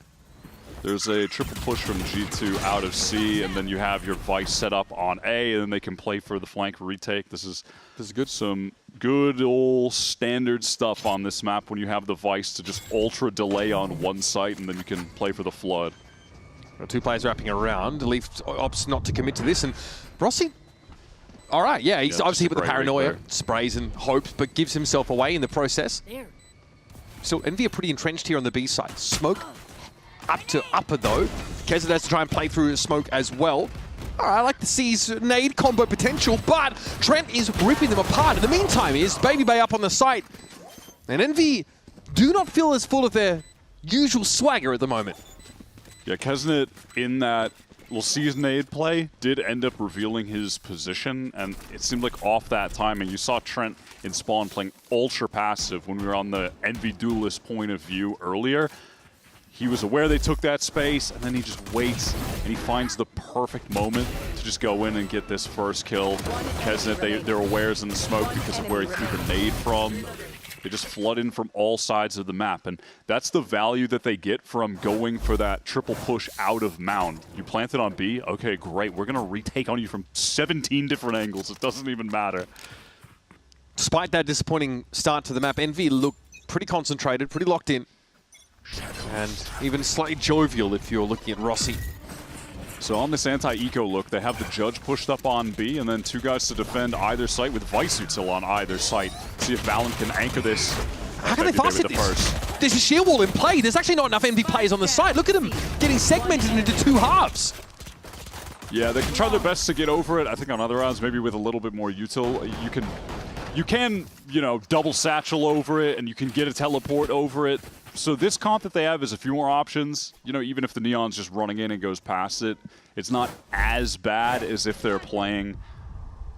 There's a triple push from G2 out of C, and then you have your Vice set up on A, and then they can play for the flank retake. This is good. Some good old standard stuff on this map when you have the Vice to just ultra delay on one site, and then you can play for the Flood. 2 players wrapping around. Leaf opts not to commit to this, and Rossi, all right, yeah, he's obviously with the paranoia, sprays and hopes, but gives himself away in the process. Still, Envy are pretty entrenched here on the B side. Smoke up to upper, though. Kesnet has to try and play through smoke as well. All right, I like to see his nade combo potential, but Trent is ripping them apart. In the meantime, is Baby Bay up on the site. And Envy do not feel as full of their usual swagger at the moment. Yeah, Kesnet in that we'll see his nade play did end up revealing his position, and it seemed like off that timing. You saw Trent in spawn playing ultra passive when we were on the Envy duelist point of view earlier. He was aware they took that space, and then he just waits, and he finds the perfect moment to just go in and get this first kill. Kesnet, they're awares in the smoke because of where he threw the nade from. They just flood in from all sides of the map, and that's the value that they get from going for that triple push out of Mound. You planted on B? Okay, great. We're going to retake on you from 17 different angles. It doesn't even matter. Despite that disappointing start to the map, Envy looked pretty concentrated, pretty locked in. And even slightly jovial if you're looking at Rossi. So on this anti-eco look, they have the Judge pushed up on B, and then 2 guys to defend either site with Vice Util on either site. See if Valen can anchor this. How can they fast it this? There's a sheer wall in play. There's actually not enough Envy players on the side. Look at them getting segmented into 2 halves. Yeah, they can try their best to get over it. I think on other rounds, maybe with a little bit more util, you can, you know, double satchel over it, and you can get a teleport over it. So this comp that they have is a few more options. You know, even if the Neon's just running in and goes past it, it's not as bad as if they're playing,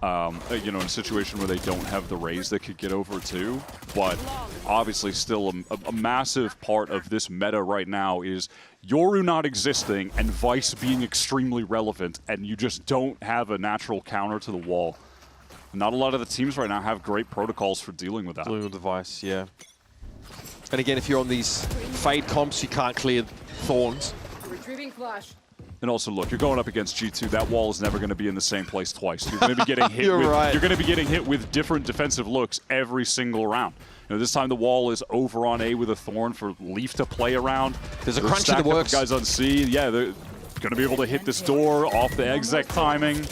you know, in a situation where they don't have the Raze that could get over too. But obviously still a massive part of this meta right now is Yoru not existing and Vice being extremely relevant, and you just don't have a natural counter to the wall. Not a lot of the teams right now have great protocols for dealing with that. Dealing with the Vice, yeah. And again, if you're on these Fade comps, you can't clear Thorns. Retrieving flash. And also, look, you're going up against G2. That wall is never going to be in the same place twice. You're going to be getting hit. You're going to be getting hit with different defensive looks every single round. You know, this time the wall is over on A with a Thorn for Leaf to play around. There's a crunch in the works. Guys on C, yeah, they're going to be able to hit this door off the exec timing.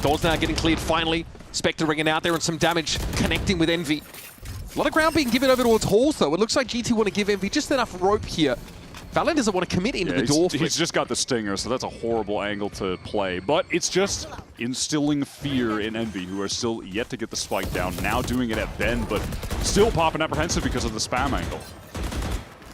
Door's now getting cleared finally. Spectre ringing out there and some damage connecting with Envy. A lot of ground being given over towards Halls, though. It looks like G2 want to give Envy just enough rope here VALORANT doesn't want to commit into the door flip. He's just got the stinger, so that's a horrible angle to play. But it's just instilling fear in Envy, who are still yet to get the spike down. Now doing it at Ben, but still popping apprehensive because of the spam angle.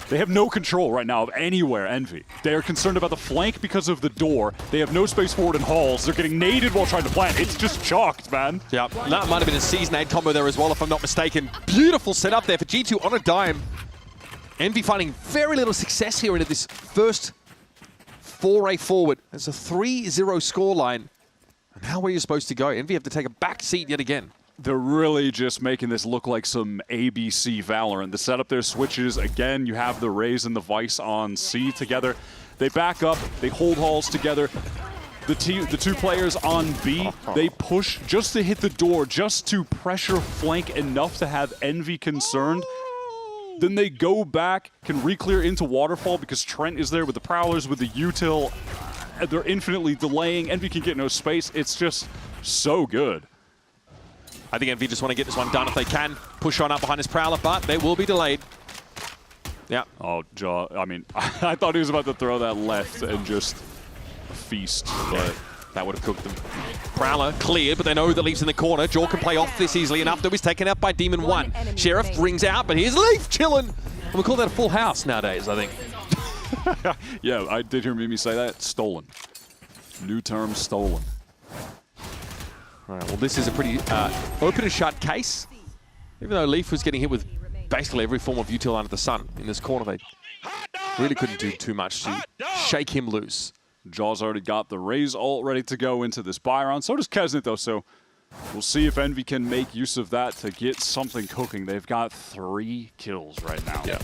They have no control right now of anywhere, Envy. They are concerned about the flank because of the door. They have no space forward in halls. They're getting naded while trying to plant. It's just chalked, man. Yeah, that might have been a season 8 combo there as well, if I'm not mistaken. Beautiful setup there for G2 on a dime. Envy finding very little success here into this first foray forward. There's a 3-0 scoreline. And how are you supposed to go? Envy have to take a back seat yet again. They're really just making this look like some ABC Valorant. The setup there switches. Again, you have the Raze and the Vice on C together. They back up. They hold halls together. The two players on B, they push just to hit the door, just to pressure flank enough to have Envy concerned. Then they go back, can re-clear into Waterfall because Trent is there with the Prowlers, with the util. They're infinitely delaying. Envy can get no space. It's just so good. I think Envy just want to get this one done if they can. Push on up behind his Prowler, but they will be delayed. Yeah. Oh, Jaw. I mean, I thought he was about to throw that left and just feast, but that would have cooked them. Prowler cleared, but they know that Leaf's in the corner. Jaw can play off this easily enough, though he's taken out by Demon 1. Sheriff rings out, but here's Leaf chilling. And we call that a full house nowadays, I think. Yeah, I did hear Mimi say that. Stolen. New term, stolen. All right, well, this is a pretty open and shut case. Even though Leaf was getting hit with basically every form of util under the sun in this corner, they really couldn't do too much to shake him loose. Jaw's already got the Raze ult ready to go into this buy round. So does Kesnet, though, so we'll see if Envy can make use of that to get something cooking. They've got 3 kills right now. Yeah.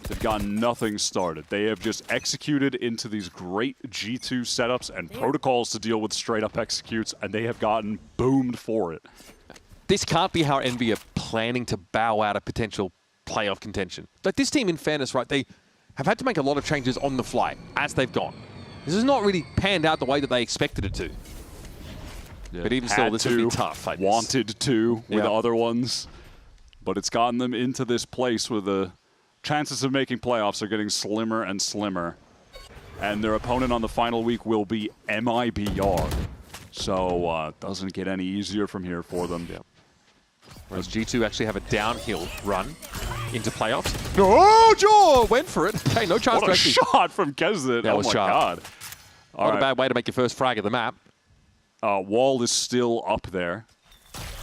They've got nothing started. They have just executed into these great G2 setups and protocols to deal with straight-up executes, and they have gotten boomed for it. This can't be how Envy are planning to bow out a potential playoff contention. Like, this team, in fairness, right, they have had to make a lot of changes on the fly as they've gone. This has not really panned out the way that they expected it to. Yeah, but even still, this would be tough. Wanted to with other ones. But it's gotten them into this place where the chances of making playoffs are getting slimmer and slimmer. And their opponent on the final week will be MIBR. So doesn't get any easier from here for them. Yeah. Whereas G2 actually have a downhill run into playoffs. Oh, Jaw went for it. Okay, no chance what a shot from Kesnet. That oh was my sharp. God. Not a bad way to make your first frag of the map. Wall is still up there,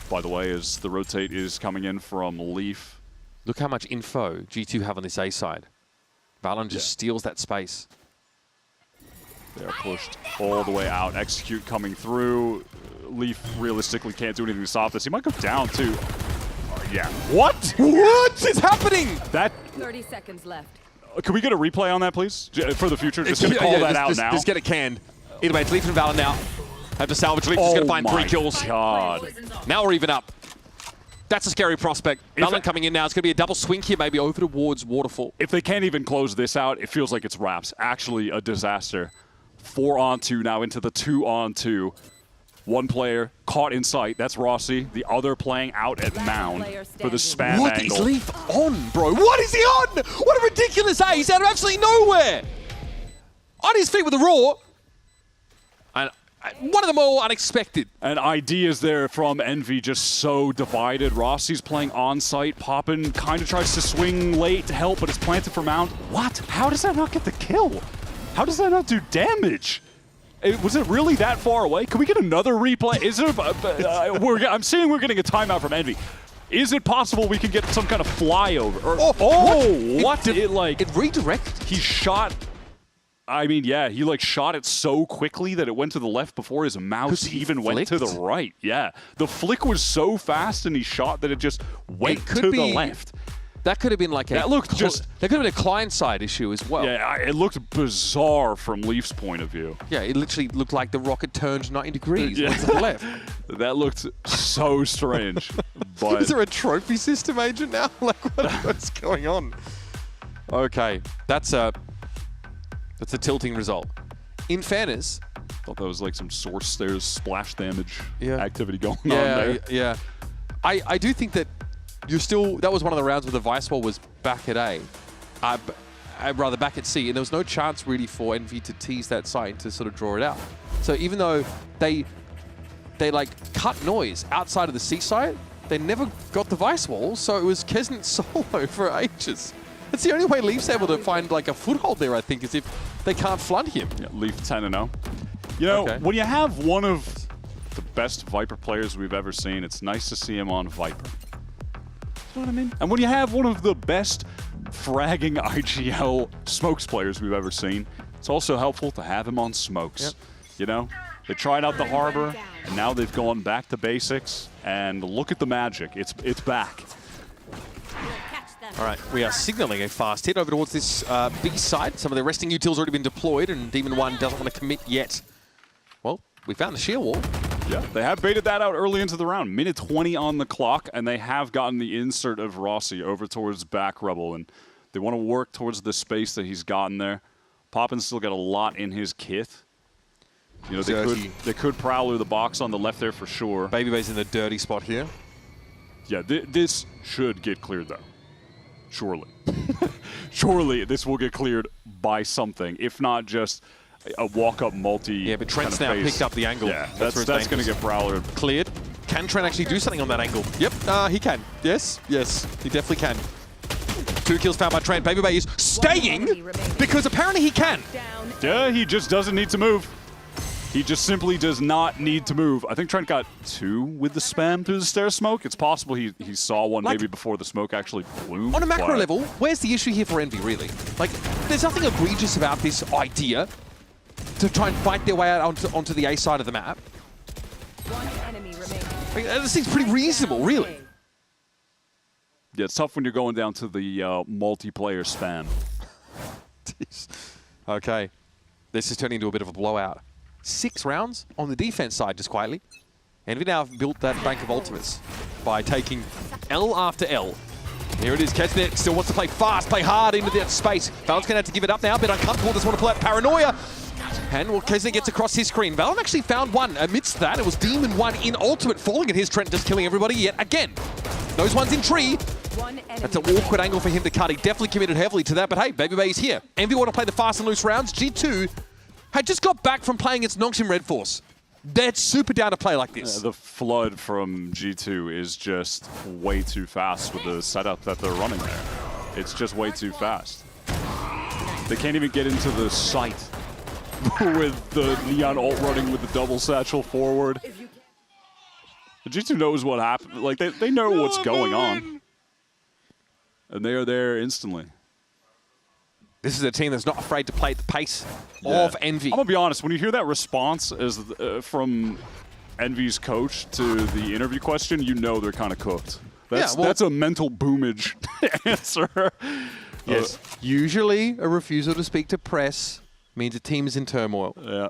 by the way, as the rotate is coming in from Leaf. Look how much info G2 have on this A side. VALORANT just steals that space. They're pushed all the way out. Execute coming through. Leaf realistically can't do anything to stop this. He might go down, too. Yeah. What? What is happening? That. 30 seconds left. Can we get a replay on that, please? For the future? Just gonna call that out now. Just get it canned. Either way, it's Leaf and VALORANT now. Have to salvage. Leaf is going to find 3 kills. God. Now we're even up. That's a scary prospect. VALORANT coming in now. It's going to be a double swing here, maybe over towards Waterfall. If they can't even close this out, it feels like it's wraps. Actually, a disaster. 4-on-2 now into the 2-on-2. One player caught in sight. That's Rossi. The other playing out at Mound for the spam what angle. What is Leaf on, bro? What is he on? What a ridiculous A. He's out of absolutely nowhere. On his feet with a roar. And one of them all unexpected. And ideas there from Envy just so divided. Rossi's playing on-site. Poppin kind of tries to swing late to help, but it's planted for Mound. What? How does that not get the kill? How does that not do damage? Was it really that far away? Can we get another replay? Is there? I'm seeing we're getting a timeout from Envy. Is it possible we can get some kind of flyover? Or, what? It redirected. He shot. I mean, yeah, he like shot it so quickly that it went to the left before his mouse even went to the right. Yeah, the flick was so fast and he shot that it just went to the left. That could have been like that looked just. That could have been a client-side issue as well. Yeah, it looked bizarre from Leaf's point of view. Yeah, it literally looked like the rocket turned 90 degrees to the left. That looked so strange. But is there a trophy system agent now? Like, what's going on? Okay, that's a tilting result. In fairness, thought that was like some source stairs splash damage activity going on there. Yeah, I do think that. That was one of the rounds where the Vice Wall was back at A. rather back at C, and there was no chance really for Envy to tease that site and to sort of draw it out. So even though they like cut noise outside of the C site, they never got the Vice wall, so it was Kesnet solo for ages. That's the only way Leaf's able to find like a foothold there, I think, is if they can't flood him. Yeah, Leaf 10-0. You know, when you have one of the best Viper players we've ever seen, it's nice to see him on Viper. You know what I mean? And when you have one of the best fragging IGL Smokes players we've ever seen, it's also helpful to have him on Smokes. Yep. You know? They tried out the Harbor, and now they've gone back to basics, and look at the magic. It's back. All right, we are signaling a fast hit over towards this B side. Some of the resting utils already been deployed, and Demon 1 doesn't want to commit yet. Well, we found the shield wall. Yeah, they have baited that out early into the round. Minute 20 on the clock, and they have gotten the insert of Rossi over towards back Rebel, and they want to work towards the space that he's gotten there. Poppin's still got a lot in his kit. You know, they could Prowler the box on the left there for sure. Babybay's in the dirty spot here. Yeah, this should get cleared though. Surely. Surely this will get cleared by something, if not just a walk-up multi. Yeah, but Trent's now picked up the angle. Yeah, that's going to get Prowler cleared. Can Trent actually do something on that angle? Yep, he can. Yes, he definitely can. 2 kills found by Trent. Babybay is staying because apparently he can. Yeah, he just doesn't need to move. He just simply does not need to move. I think Trent got 2 with the spam through the stair smoke. It's possible he saw one maybe before the smoke actually blew. On a macro level, where's the issue here for Envy, really? Like, there's nothing egregious about this idea to try and fight their way out onto the A side of the map. One enemy remaining. Like, this seems pretty reasonable, really. Yeah, it's tough when you're going down to the multiplayer spam. Okay, this is turning into a bit of a blowout. 6 rounds on the defense side, just quietly. Envy now have built that bank of ultimates by taking L after L. Here it is, Kesnet still wants to play fast, play hard into that space. Val's gonna have to give it up now, a bit uncomfortable, doesn't want to pull out Paranoia. And well, Kesnet gets across his screen. Valorant actually found one amidst that. It was Demon 1 in ultimate, falling at his Trent, just killing everybody yet again. Those ones in tree. That's an awkward angle for him to cut. He definitely committed heavily to that, but hey, Babybay is here. Envy want to play the fast and loose rounds. G2 had just got back from playing against Nongshim Red Force. They're super down to play like this. Yeah, the flood from G2 is just way too fast with the setup that they're running there. It's just way too fast. They can't even get into the site with the Neon ult running with the double satchel forward. The G2 knows what happened. Like, they know what's going on. And they are there instantly. This is a team that's not afraid to play at the pace of Envy. I'm going to be honest, when you hear that response as from Envy's coach to the interview question, you know they're kind of cooked. That's a mental boomage answer. Yes. Usually a refusal to speak to press means a team is in turmoil. Yeah.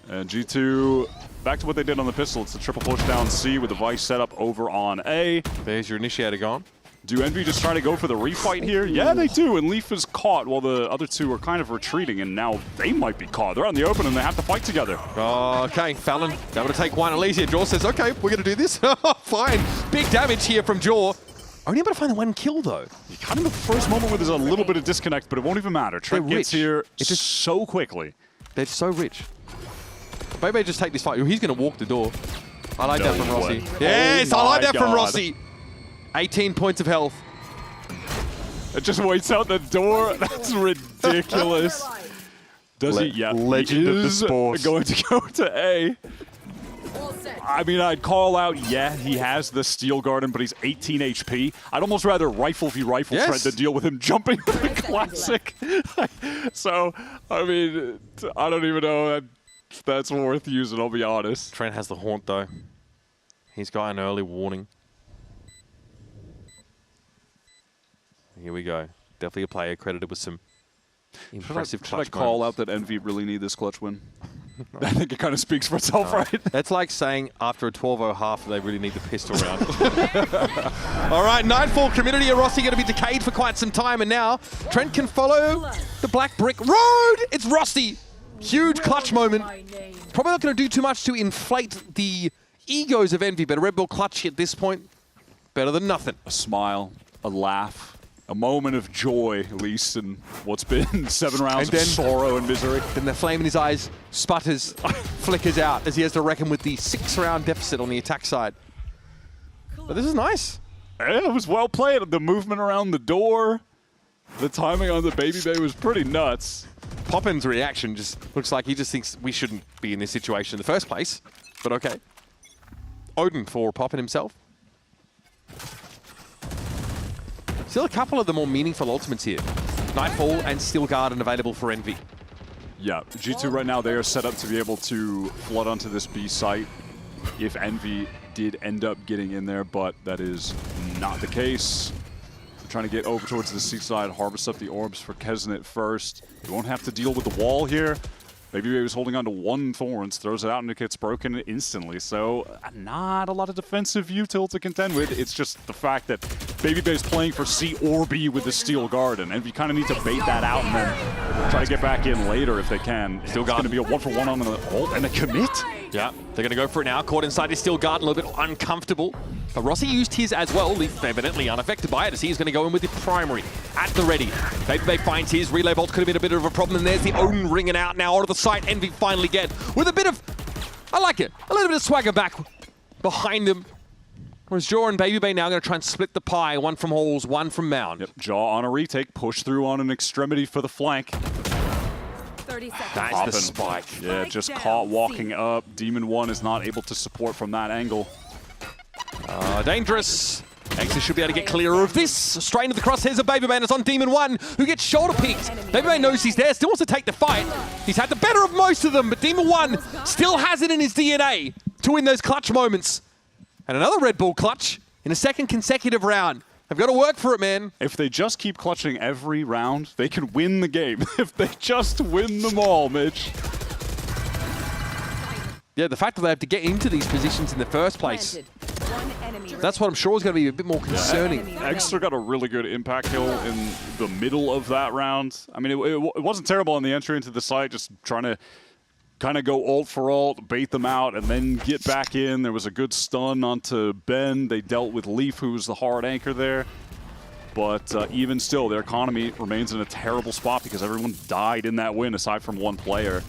And G2, back to what they did on the pistol. It's the triple push down C with the Vice setup over on A. There's your initiator gone. Do Envy just try to go for the refight here? Yeah, they do, and Leaf is caught while the other two are kind of retreating, and now they might be caught. They're out in the open, and they have to fight together. Okay, Fallon able to take one. Elysia, Jaw says, okay, we're going to do this. Fine. Big damage here from Jaw. Only able to find the 1 kill, though. Kind of the first moment where there's a little bit of disconnect, but it won't even matter. Trent gets here just so quickly. They're so rich. Babybay just take this fight. He's going to walk the door. I like that from Rossi. Yes, I like that from Rossi. 18 points of health. It just waits out the door. That's ridiculous. Does he? Yeah. Legend of the sport. Going to go to A. I mean, I'd call out, yeah, he has the Steel Garden, but he's 18 HP. I'd almost rather rifle Trent than deal with him jumping with the classic. So, I mean, I don't even know if that's worth using, I'll be honest. Trent has the haunt, though. He's got an early warning. Here we go. Definitely a player credited with some impressive clutch Should I call out that Envy really need this clutch win? I think it kind of speaks for itself, right? That's like saying after a 12-0 half, they really need the pistol round. All right, Nightfall community. Rossi going to be decayed for quite some time, and now Trent can follow the Black Brick Road. It's Rossi. Huge clutch moment. Probably not going to do too much to inflate the egos of Envy, but a Red Bull clutch at this point, better than nothing. A smile, a laugh, a moment of joy, at least, in what's been 7 rounds of sorrow and misery. Then the flame in his eyes sputters, flickers out as he has to reckon with the 6-round deficit on the attack side. But this is nice. Yeah, it was well played. The movement around the door, the timing on the Baby Bay was pretty nuts. Poppin's reaction just looks like he just thinks we shouldn't be in this situation in the first place. But okay. Odin for Poppin himself. Still a couple of the more meaningful ultimates here. Nightfall and Steel Garden available for Envy. Yeah, G2 right now, they are set up to be able to flood onto this B site if Envy did end up getting in there, but that is not the case. They're trying to get over towards the C side, harvest up the orbs for Kesnet first. They won't have to deal with the wall here. Baby Bay was holding on to 1 Thorns, throws it out and it gets broken instantly. So not a lot of defensive util to contend with. It's just the fact that Baby Bay is playing for C or B with the Steel Garden. And you kind of need to bait that out and then try to get back in later if they can. Steel Garden. It's going to be a 1-for-1 on the ult and a commit. Yeah, they're going to go for it now. Caught inside his Steel Garden, a little bit uncomfortable. But Rossi used his as well, Leaf evidently unaffected by it, as he's going to go in with the primary at the ready. Baby Bay finds his relay bolt, could have been a bit of a problem, and there's the Odin ringing out now onto the site. Envy finally get with a bit of, I like it, a little bit of swagger back behind them. Whereas Jaw and Baby Bay now going to try and split the pie, 1 from Halls, 1 from Mound. Yep, Jaw on a retake, push through on an extremity for the flank. 30 seconds. That's the spike. Yeah, just caught walking up. Demon 1 is not able to support from that angle. Dangerous. Exit should be able to get clear of this. Straight into the crosshairs of Baby Bay, and it's on Demon 1, who gets shoulder picked. Baby Bay knows he's there, still wants to take the fight. He's had the better of most of them, but Demon 1 still has it in his DNA to win those clutch moments. And another Red Bull clutch in a 2nd consecutive round. They've got to work for it, man. If they just keep clutching every round, they can win the game. If they just win them all, Mitch. Yeah, the fact that they have to get into these positions in the first place. That's what I'm sure is going to be a bit more concerning. Yeah, Extra got a really good impact kill in the middle of that round. I mean, it wasn't terrible on the entry into the site, just trying to kind of go ult for ult, bait them out, and then get back in. There was a good stun onto Ben. They dealt with Leaf, who was the hard anchor there. But even still, their economy remains in a terrible spot because everyone died in that win aside from 1 player.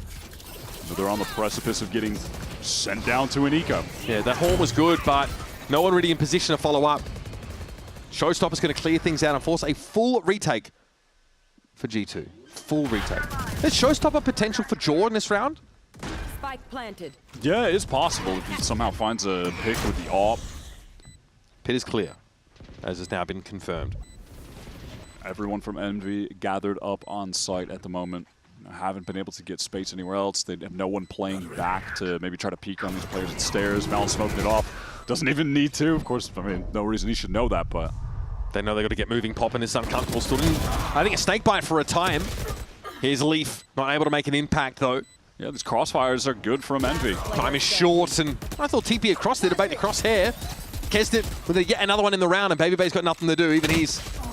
So they're on the precipice of getting sent down to an eco. Yeah, that horn was good, but no one really in position to follow up. Showstopper's going to clear things out and force a full retake for G2. Full retake. There's Showstopper potential for Jaw in this round? Spike planted. Yeah, it is possible if he somehow finds a pick with the AWP. Pit is clear, as has now been confirmed. Everyone from Envy gathered up on site at the moment. Haven't been able to get space anywhere else. They have no one playing back to maybe try to peek on these players at stairs. Malin smoking it off. Doesn't even need to. Of course, I mean, no reason he should know that, but... They know they've got to get moving. Poppin is uncomfortable still. I think a snake bite for a time. Here's Leaf, not able to make an impact though. Yeah, these crossfires are good from Envy. Time is short, and I thought TP across there to bait the crosshair. Kesnet with yet another one in the round, and Baby Bay's got nothing to do. Even he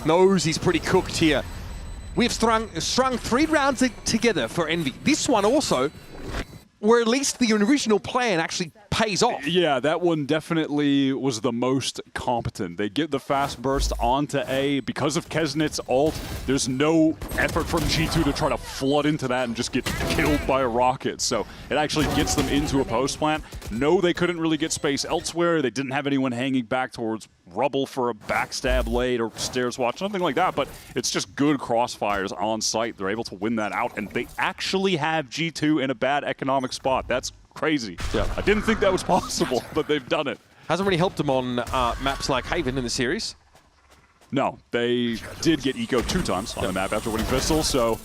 knows he's pretty cooked here. We've strung 3 rounds together for Envy. This one also, where at least the original plan actually pays off. Yeah, that one definitely was the most competent. They get the fast burst onto A. Because of Kesnet's ult, there's no effort from G2 to try to flood into that and just get killed by a rocket. So it actually gets them into a post plant. No, they couldn't really get space elsewhere. They didn't have anyone hanging back towards rubble for a backstab late or stairs watch, nothing like that, but it's just good crossfires on site. They're able to win that out, and they actually have G2 in a bad economic spot. That's crazy. Yeah. I didn't think that was possible, but they've done it. Hasn't really helped them on maps like Haven in the series. No, they did get eco 2 times on the map after winning Pistol, so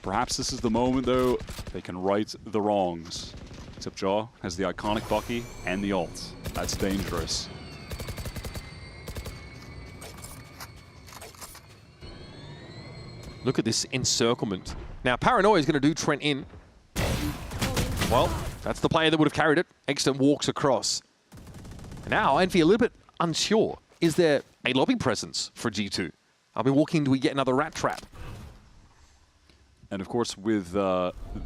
perhaps this is the moment, though, they can right the wrongs. Except Jaw has the iconic Bucky and the ult. That's dangerous. Look at this encirclement. Now, Paranoia is going to do Trent in. Well, that's the player that would have carried it. Egston walks across. Now, Envy a little bit unsure. Is there a lobby presence for G2? I'll be walking, do we get another rat trap? And of course, with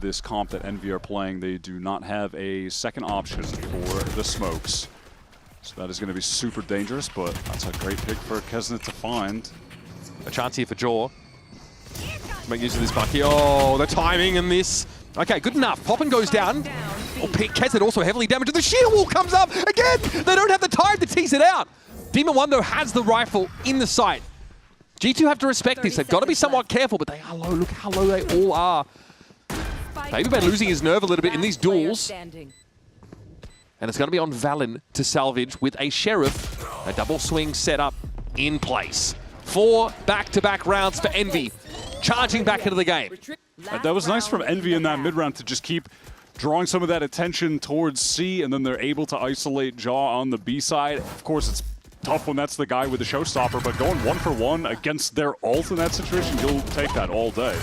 this comp that Envy are playing, they do not have a second option for the smokes. So that is going to be super dangerous, but that's a great pick for Kesnet to find. A chance here for Jaw. Make use of this monkey. Oh, the timing in this. Okay, good enough. Poppin goes down. Oh, Kesset also heavily damaged. The shield wall comes up again. They don't have the time to tease it out. Demon 1, though, has the rifle in the sight. G2 have to respect this. They've got to be somewhat careful, but they are low. Look how low they all are. BabyBay losing his nerve a little bit in these duels. And it's going to be on Valen to salvage with a Sheriff. A double swing set up in place. 4 back-to-back rounds for Envy. Charging back into the game. That was nice from Envy in that mid-round to just keep drawing some of that attention towards C, and then they're able to isolate Jaw on the B side. Of course, it's tough when that's the guy with the showstopper, but going 1-for-1 against their ult in that situation, you'll take that all day.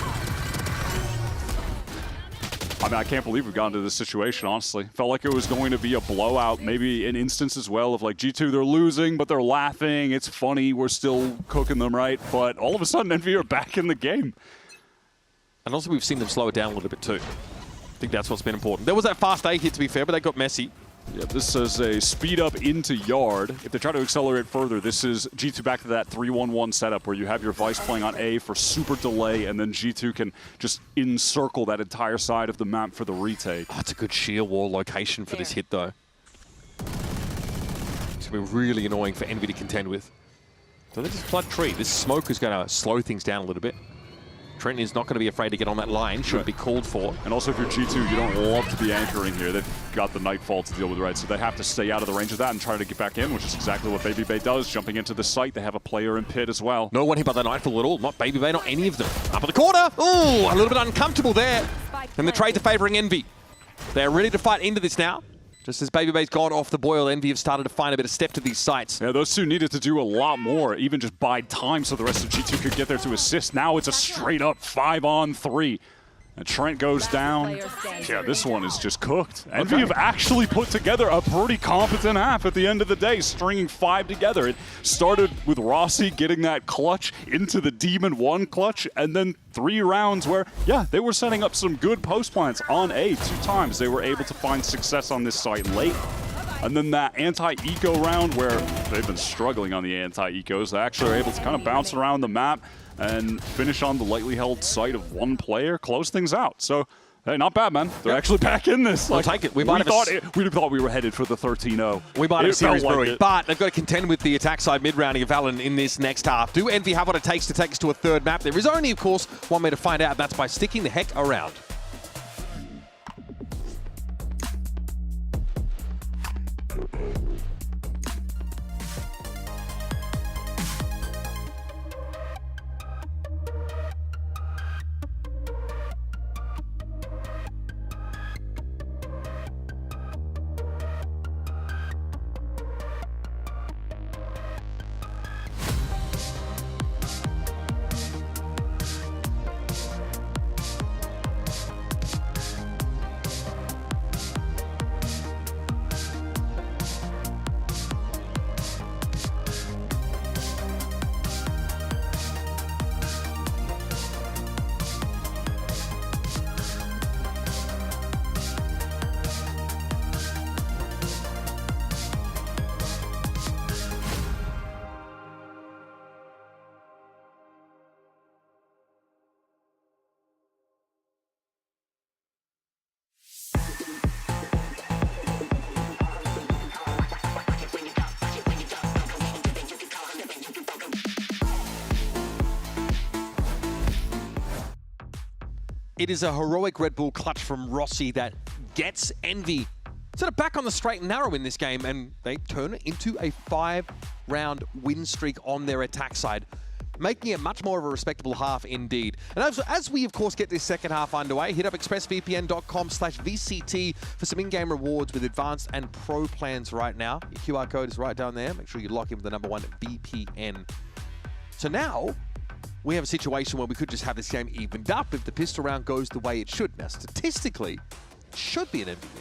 I mean, I can't believe we've gotten to this situation, honestly. Felt like it was going to be a blowout, maybe an instance as well of like G2, they're losing, but they're laughing. It's funny, we're still cooking them right, but all of a sudden Envy are back in the game. And also we've seen them slow it down a little bit too. I think that's what's been important. There was that fast A hit, to be fair, but they got messy. Yeah, this is a speed up into Yard. If they try to accelerate further, this is G2 back to that 3-1-1 setup where you have your Vice playing on A for super delay, and then G2 can just encircle that entire side of the map for the retake. Oh, it's a good shield wall location for this hit, though. It's going to be really annoying for Envy to contend with. So they just flood tree. This smoke is going to slow things down a little bit. Trenton is not going to be afraid to get on that line, should be called for. And also if you're G2, you don't love to be anchoring here. They've got the Nightfall to deal with, right? So they have to stay out of the range of that and try to get back in, which is exactly what BabyBay does, jumping into the site. They have a player in pit as well. No one hit by the Nightfall at all. Not BabyBay, not any of them. Up in the corner. Ooh, a little bit uncomfortable there. And the trade to favoring Envy. They're ready to fight into this now. Just as BabyBay's gone off the boil, Envy have started to find a bit of step to these sites. Yeah, those two needed to do a lot more, even just bide time so the rest of G2 could get there to assist. Now it's a straight up 5-on-3. And Trent goes down. Yeah, this one is just cooked. Envy have actually put together a pretty competent half at the end of the day, stringing 5 together. It started with Rossi getting that clutch into the Demon 1 clutch, and then 3 rounds where, yeah, they were setting up some good post plants on A 2 times. They were able to find success on this site late. And then that anti-eco round where they've been struggling on the anti-ecos. They actually are able to kind of bounce around the map and finish on the lightly held site of one player, close things out. So, hey, not bad, man. They're actually back in this. We'll take it. We thought we were headed for the 13-0. We might have a series brewing, but they've got to contend with the attack side mid-rounding of Valen in this next half. Do Envy have what it takes to take us to a third map? There is only, of course, one way to find out, and that's by sticking the heck around. It is a heroic Red Bull clutch from Rossi that gets Envy sort of back on the straight and narrow in this game, and they turn it into a 5-round win streak on their attack side, making it much more of a respectable half indeed. And as we, of course, get this second half underway, hit up expressvpn.com/VCT for some in-game rewards with advanced and pro plans right now. Your QR code is right down there. Make sure you lock in with the #1 VPN. So now, we have a situation where we could just have this game evened up if the pistol round goes the way it should. Now, statistically, it should be an MVP.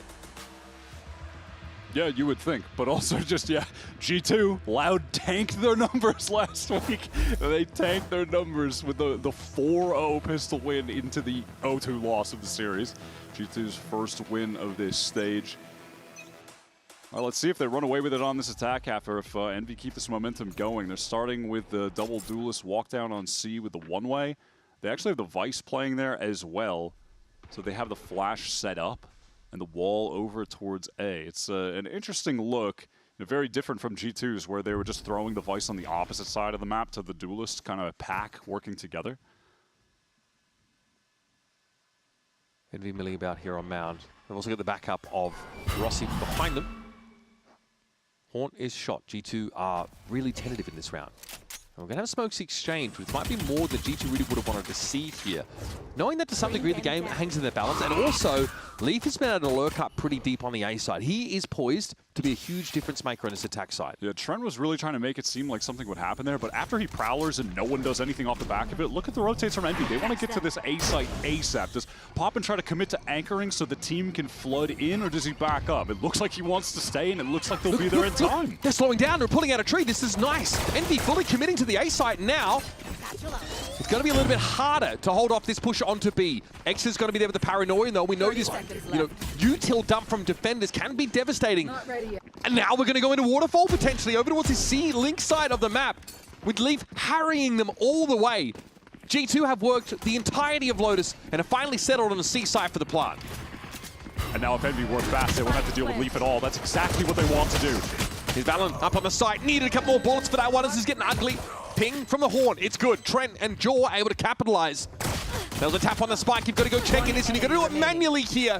Yeah, you would think, but also just, yeah, G2, Loud tanked their numbers last week. They tanked their numbers with the 4-0 pistol win into the 0-2 loss of the series. G2's first win of this stage. Well, let's see if they run away with it on this attack after if Envy keep this momentum going. They're starting with the double duelist walk down on C with the one-way. They actually have the Vice playing there as well. So they have the flash set up and the wall over towards A. It's an interesting look. Very different from G2's where they were just throwing the Vice on the opposite side of the map to the duelist kind of pack working together. Envy milling about here on Mound. They've also got the backup of Rossi behind them. Haunt is shot. G2 are really tentative in this round. And we're going to have a smokes exchange, which might be more than G2 really would have wanted to see here. Knowing that to some degree the game hangs in their balance, and also Leaf has been able to lurk up pretty deep on the A side. He is poised to be a huge difference maker on this attack side. Yeah, Trent was really trying to make it seem like something would happen there, but after he prowlers and no one does anything off the back of it, look at the rotates from Envy. They want to get to this A site ASAP. Does Poppin try to commit to anchoring so the team can flood in, or does he back up? It looks like he wants to stay, and it looks like they'll be there in time. They're slowing down. They're pulling out a tree. This is nice. Envy fully committing to the A site now. It's going to be a little bit harder to hold off this push onto B. X is going to be there with the paranoia, though. We know this, util dump from defenders can be devastating. And now we're going to go into Waterfall, potentially, over towards the C-Link side of the map, with Leaf harrying them all the way. G2 have worked the entirety of Lotus and have finally settled on the C side for the plant. And now if Envy work fast, they won't have to deal with Leaf at all. That's exactly what they want to do. Here's Valorant up on the site. Needed a couple more bullets for that one. This is getting ugly. Ping from the Horn. It's good. Trent and Jaw able to capitalize. There's a tap on the spike. You've got to go check in this, and you've got to do it manually here.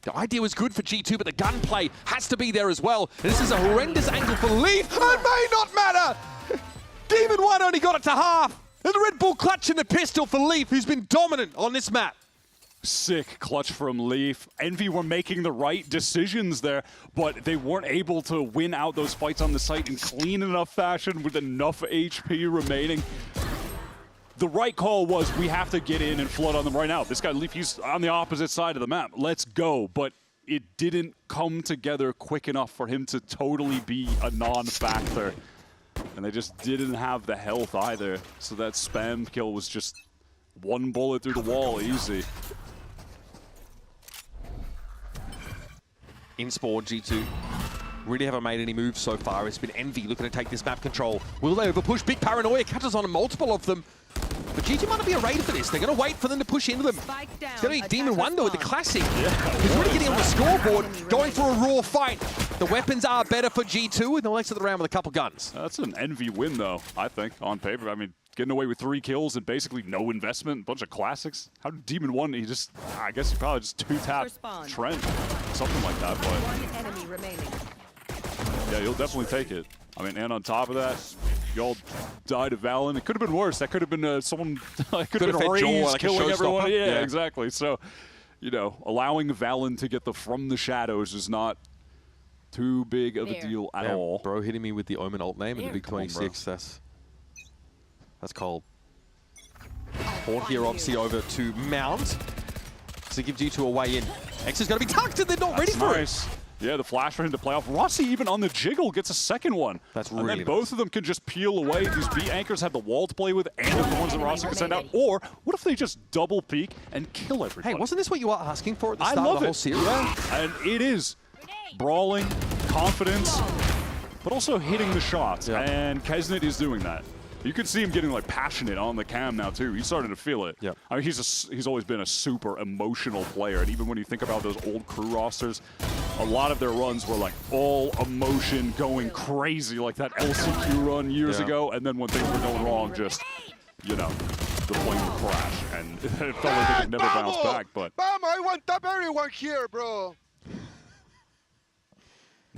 The idea was good for G2, but the gunplay has to be there as well. And this is a horrendous angle for Leaf. It may not matter. Demon 1 only got it to half. And the Red Bull clutching the pistol for Leaf, who's been dominant on this map. Sick clutch from Leaf. Envy were making the right decisions there, but they weren't able to win out those fights on the site in clean enough fashion with enough HP remaining. The right call was, we have to get in and flood on them right now. This guy, Leaf, he's on the opposite side of the map. Let's go. But it didn't come together quick enough for him to totally be a non-factor. And they just didn't have the health either. So that spam kill was just one bullet through the wall, easy. In Spore, G2 really haven't made any moves so far. It's been Envy looking to take this map control. Will they overpush? Big paranoia catches on multiple of them. But G2 might not be arrayed for this. They're going to wait for them to push into them. It's going to be Demon 1 though with the classic. He's really getting on the scoreboard, going for a raw fight. The weapons are better for G2 and they'll exit the round with a couple guns. That's an Envy win though, I think, on paper. I mean, getting away with 3 kills and basically no investment, a bunch of classics. How did Demon 1, he just, I guess he probably just 2-tapped Trent, something like that, but One enemy remaining. yeah, you'll definitely take it. I mean, and on top of that, y'all died of Valen. It could have been worse. That could have been someone, it could have been Raze like killing everyone. Yeah, exactly. So, you know, allowing Valen to get the from the shadows is not too big of a deal at all. Bro hitting me with the Omen ult name and the big 26. That's cold. Horn here obviously over to Mount to give G2 a way in. X is going to be tucked and they're not ready for it. Yeah, the flash for him to play off. Rossi even on the jiggle gets a second one. That's really And then both of them can just peel away. These B anchors have the wall to play with and the thorns that Rossi can send out. Or what if they just double peek and kill everybody? Hey, wasn't this what you were asking for at the start of the whole series? Yeah, and it is. Brawling, confidence, but also hitting the shots. Yeah. And Kesnet is doing that. You can see him getting like passionate on the cam now too. He's starting to feel it. Yeah. I mean, he's always been a super emotional player, and even when you think about those old crew rosters, a lot of their runs were like all emotion, going crazy, like that LCQ run years ago. And then when things were going wrong, just the plane would crash, and it felt like they could never bounce back. But I want top everyone here, bro.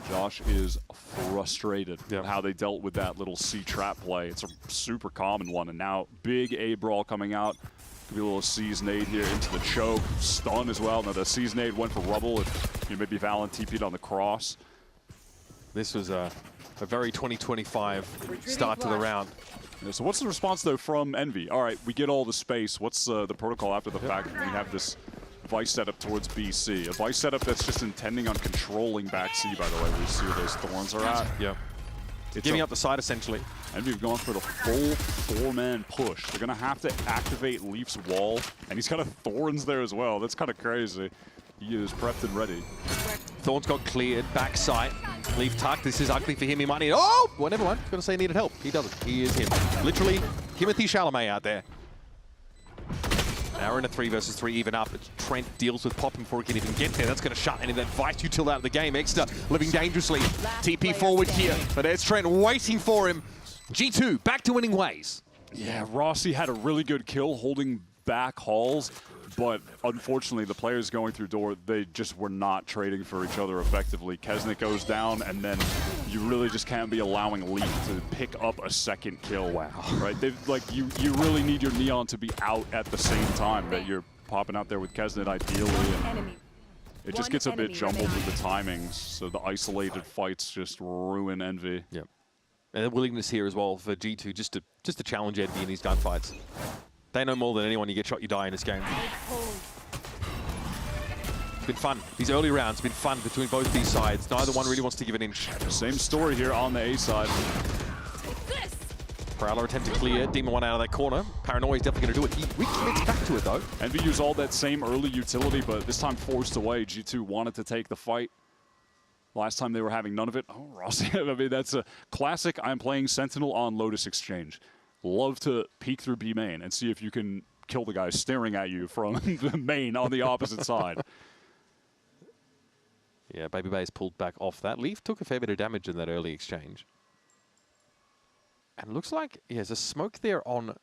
Josh is frustrated at how they dealt with that little C trap play. It's a super common one, and now big A brawl coming out. Could be a little C's nade here into the choke, stun as well. Now the C's nade went for rubble. Maybe Valen TP'd on the cross. This was a very 2025 start to the round. Yeah, so what's the response though from Envy? All right, we get all the space. What's the protocol after the fact that we have this Vice setup towards BC? A Vice setup that's just intending on controlling back C, by the way, where you see where those thorns are at. Yeah. It's giving up the side, essentially. Envy have gone for the full 4-man push. They're going to have to activate Leaf's wall, and he's got a thorns there as well. That's kind of crazy. He is prepped and ready. Thorns got cleared, backside. Leaf tuck, this is ugly for him, he might need, oh! Well, never mind, he's gonna say he needed help. He doesn't, he is him. Literally, Timothy Chalamet out there. Now we're in a 3 versus 3 even up. Trent deals with Pop before he can even get there. That's gonna shut any of that Vice util out of the game. Extra living dangerously. TP forward here, but there's Trent waiting for him. G2, back to winning ways. Yeah, Rossi had a really good kill holding back Halls, but unfortunately the players going through door, they just were not trading for each other effectively. Kesnick goes down, and then you really just can't be allowing Leaf to pick up a second kill. Wow. Right? You really need your Neon to be out at the same time that you're popping out there with Kesnick ideally. And it just gets a bit jumbled with the timings, so the isolated fights just ruin Envy. Yep. And the willingness here as well for G2 just to challenge Envy in these gunfights. They know more than anyone. You get shot, you die in this game. It's been fun. These early rounds have been fun between both these sides. Neither one really wants to give an inch. Same story here on the A side. Prowler attempt to clear. Demon 1 out of that corner. Paranoia is definitely going to do it. He recommits back to it though. Envy used all that same early utility, but this time forced away. G2 wanted to take the fight. Last time they were having none of it. Oh, Rossi, I mean, that's a classic I'm playing Sentinel on Lotus exchange. Love to peek through B main and see if you can kill the guy staring at you from the main on the opposite side. Yeah, Baby Bay's pulled back off that. Leaf took a fair bit of damage in that early exchange. And looks like he has a smoke there on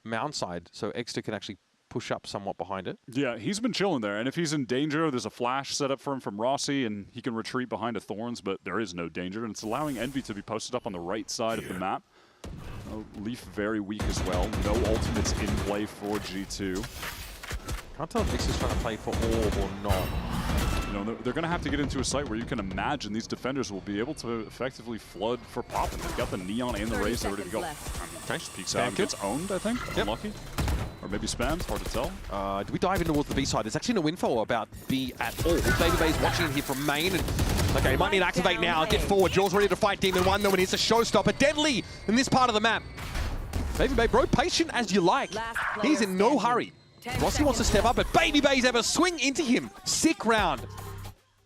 Mound side, so Exter can actually push up somewhat behind it. Yeah, he's been chilling there, and if he's in danger, there's a flash set up for him from Rossi, and he can retreat behind a Thorns, but there is no danger, and it's allowing Envy to be posted up on the right side of the map. Leaf very weak as well. No ultimates in play for G2. Can't tell if Vix is trying to play for Orb or not. You know, they're going to have to get into a site where you can imagine these defenders will be able to effectively flood for Pop. And they've got the Neon and the Raze ready to go. Okay, peeks out. Gets owned, I think. Yep. Unlucky. Or maybe spams, hard to tell. Do we dive in towards the B side? There's actually no info about B at all. Baby Bay's watching it here from main. And, okay, he might need to activate now. Get forward. Jaws ready to fight Demon 1, though, and it's a showstopper. Deadly in this part of the map. Baby Bay, bro, patient as you like. He's in no hurry. Rossi wants to step up, but Baby Bay's ever swing into him. Sick round.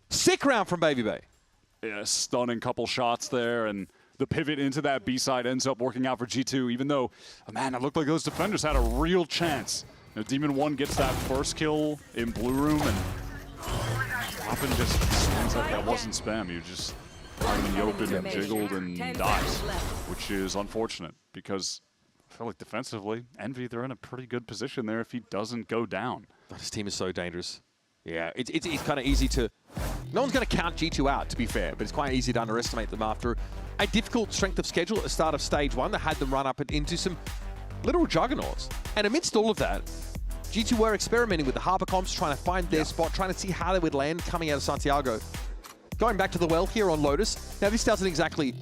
Sick round from Baby Bay. Yeah, stunning couple shots there, and the pivot into that B side ends up working out for G2, even though, man, it looked like those defenders had a real chance. You know, Demon 1 gets that first kill in Blue Room, and Poppin just swings like that wasn't spam. You just out in the open and jiggled and dies, which is unfortunate because I feel like defensively, Envy, they're in a pretty good position there if he doesn't go down. This team is so dangerous. Yeah, it's kind of easy to... No one's going to count G2 out, to be fair, but it's quite easy to underestimate them after a difficult strength of schedule at the start of Stage 1 that had them run up into some literal juggernauts. And amidst all of that, G2 were experimenting with the Harbor comps, trying to find their spot, trying to see how they would land coming out of Santiago. Going back to the well here on Lotus. Now, this doesn't exactly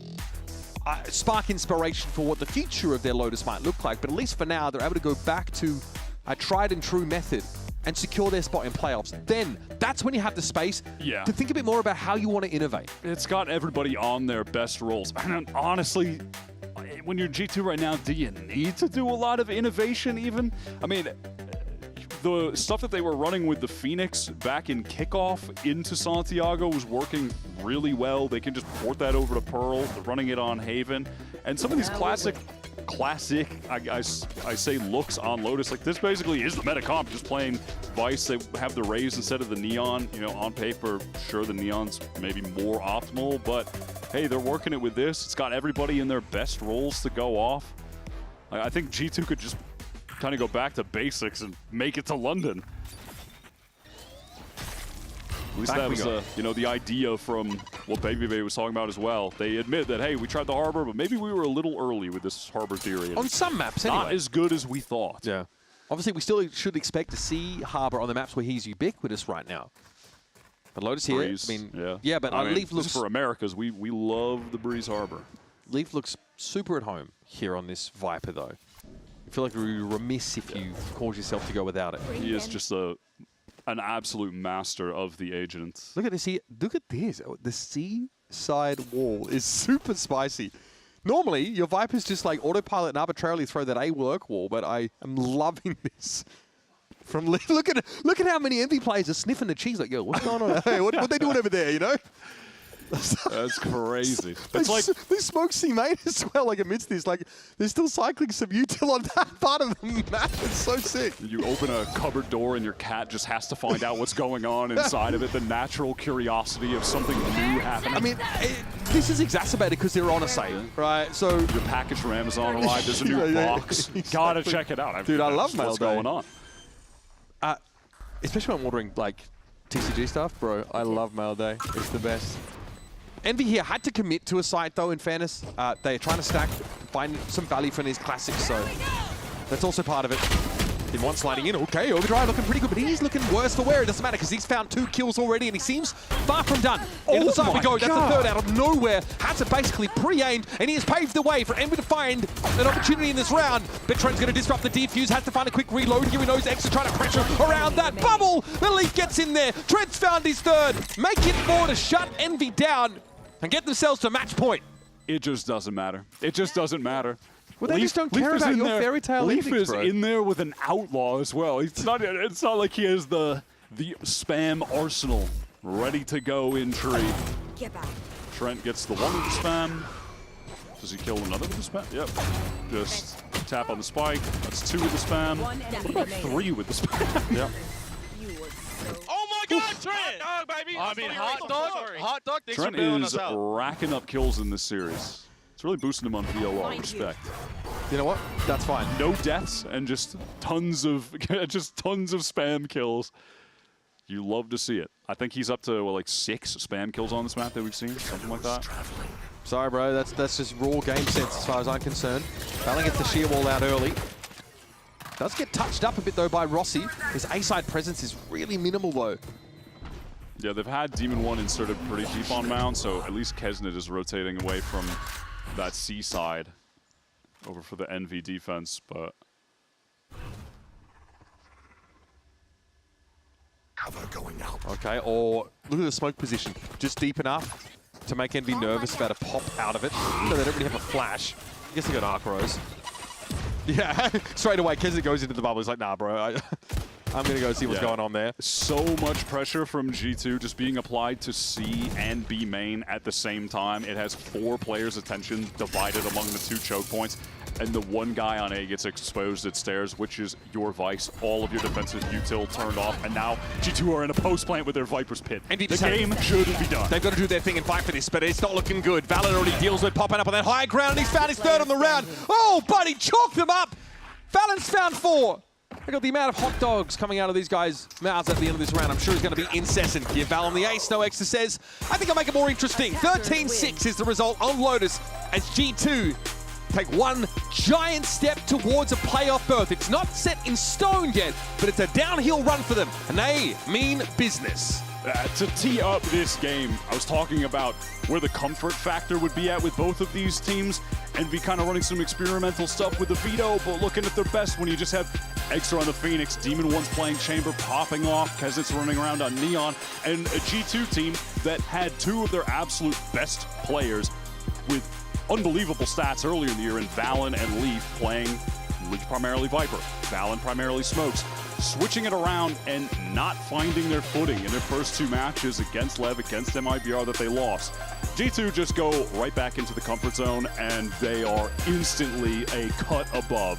spark inspiration for what the future of their Lotus might look like, but at least for now, they're able to go back to a tried and true method and secure their spot in playoffs. Then, that's when you have the space to think a bit more about how you want to innovate. It's got everybody on their best roles. And honestly, when you're G2 right now, do you need to do a lot of innovation even? I mean, the stuff that they were running with the Phoenix back in kickoff into Santiago was working really well. They can just port that over to Pearl. They're running it on Haven. And some of these classic, I say, looks on Lotus. Like, this basically is the meta comp, just playing Vice. They have the Raze instead of the Neon. You know, on paper, sure, the Neon's maybe more optimal, but hey, they're working it with this. It's got everybody in their best roles to go off. I think G2 could just kind of go back to basics and make it to London. At least that was, you know, the idea from what Baby Bay was talking about as well. They admit that, hey, we tried the Harbor, but maybe we were a little early with this Harbor theory. On some maps, anyway. Not as good as we thought. Yeah. Obviously, we still should expect to see Harbor on the maps where he's ubiquitous right now. But Lotus here, Breeze, I mean, yeah, but Leaf looks... for Americas, we love the Breeze Harbor. Leaf looks super at home here on this Viper, though. I feel like you're remiss if you cause yourself to go without it. He is just an absolute master of the agent. Look at this here. Look at this. The seaside wall is super spicy. Normally, your Vipers just like autopilot and arbitrarily throw that A work wall, but I am loving this. from look at how many Envy players are sniffing the cheese. Like, yo, what's going on? Hey, what they doing over there? You know. That's crazy. It's like they smoke C-Main as well. Like amidst this, like they're still cycling some util on that part of the map. It's so sick. You open a cupboard door and your cat just has to find out what's going on inside of it. The natural curiosity of something new happening. I mean, this is exacerbated because they're on a sale, right? So your package from Amazon arrived. There's a new box. Exactly. Gotta check it out. Dude, I love Mail what's Day. going on. Especially when I'm ordering like TCG stuff, bro. I love Mail Day. It's the best. Envy here had to commit to a site, though, in fairness. They're trying to stack, find some value from these classics, so that's also part of it. Didn't want sliding in. Okay, Overdrive looking pretty good, but he's looking worse for wear. It doesn't matter, because he's found 2 kills already, and he seems far from done. Into the side we go. That's the third out of nowhere. Has it basically pre-aimed, and he has paved the way for Envy to find an opportunity in this round. Bitron's going to disrupt the defuse, has to find a quick reload. Here he knows X is trying to pressure around that bubble. The Leaf gets in there. Trent's found his third. Make it 4 to shut Envy down and get themselves to match point. It just doesn't matter. It just doesn't matter. Well, they just don't care about your fairy tale Leaf endings, is bro. in there with an outlaw as well. It's not like he has the spam arsenal ready to go in tree. Get back. Trent gets the one with the spam. Does he kill another with the spam? Yep. Just tap on the spike. That's 2 with the spam. What about 3 with the spam? Yep. Oh my God, Trent! Hot dog, baby! I mean, hot dog. Thanks Trent for bailing is us out. racking up kills in this series. It's really boosting him on VOR. Respect. You know what? That's fine. No deaths and just tons of spam kills. You love to see it. I think he's up to like 6 spam kills on this map that we've seen, something like that. Sorry, bro. That's just raw game sense as far as I'm concerned. Fallon gets the shear wall out early. Does get touched up a bit though by Rossi. His A-side presence is really minimal though. Yeah, they've had Demon 1 inserted pretty deep on Mount, so at least Kesnet is rotating away from that C side over for the Envy defense, but cover going out. Okay, or look at the smoke position. Just deep enough to make Envy nervous about a pop out of it. So they don't really have a flash. I guess they got Arc Rose. Yeah, straight away, Kesnet goes into the bubble. He's like, nah, bro, I'm going to go see what's going on there. So much pressure from G2 just being applied to C and B main at the same time. It has 4 players' attention divided among the 2 choke points, and the one guy on A gets exposed at stairs, which is your Vice. All of your defensive util turned off, and now G2 are in a post plant with their Viper's Pit. The game should be done. They've got to do their thing and fight for this, but it's not looking good. VALORANT already deals with popping up on that high ground, and he's found his third on the round. Oh, buddy, chalked them up. VALORANT's found 4. Look at the amount of hot dogs coming out of these guys' mouths at the end of this round. I'm sure it's going to be incessant. Give Valon the ace. No Extra says, I think I'll make it more interesting. 13-6 is the result on Lotus as G2 take one giant step towards a playoff berth. It's not set in stone yet, but it's a downhill run for them, and they mean business. To tee up this game, I was talking about where the comfort factor would be at with both of these teams, and be kind of running some experimental stuff with the veto, but looking at their best when you just have Extra on the Phoenix, Demon 1's playing Chamber, popping off, because it's running around on Neon, and a G2 team that had 2 of their absolute best players with unbelievable stats earlier in the year in Valen and Leaf playing Leaf primarily Viper, Valen primarily Smokes, switching it around and not finding their footing in their first 2 matches against Lev, against MIBR that they lost. G2 just go right back into the comfort zone, and they are instantly a cut above.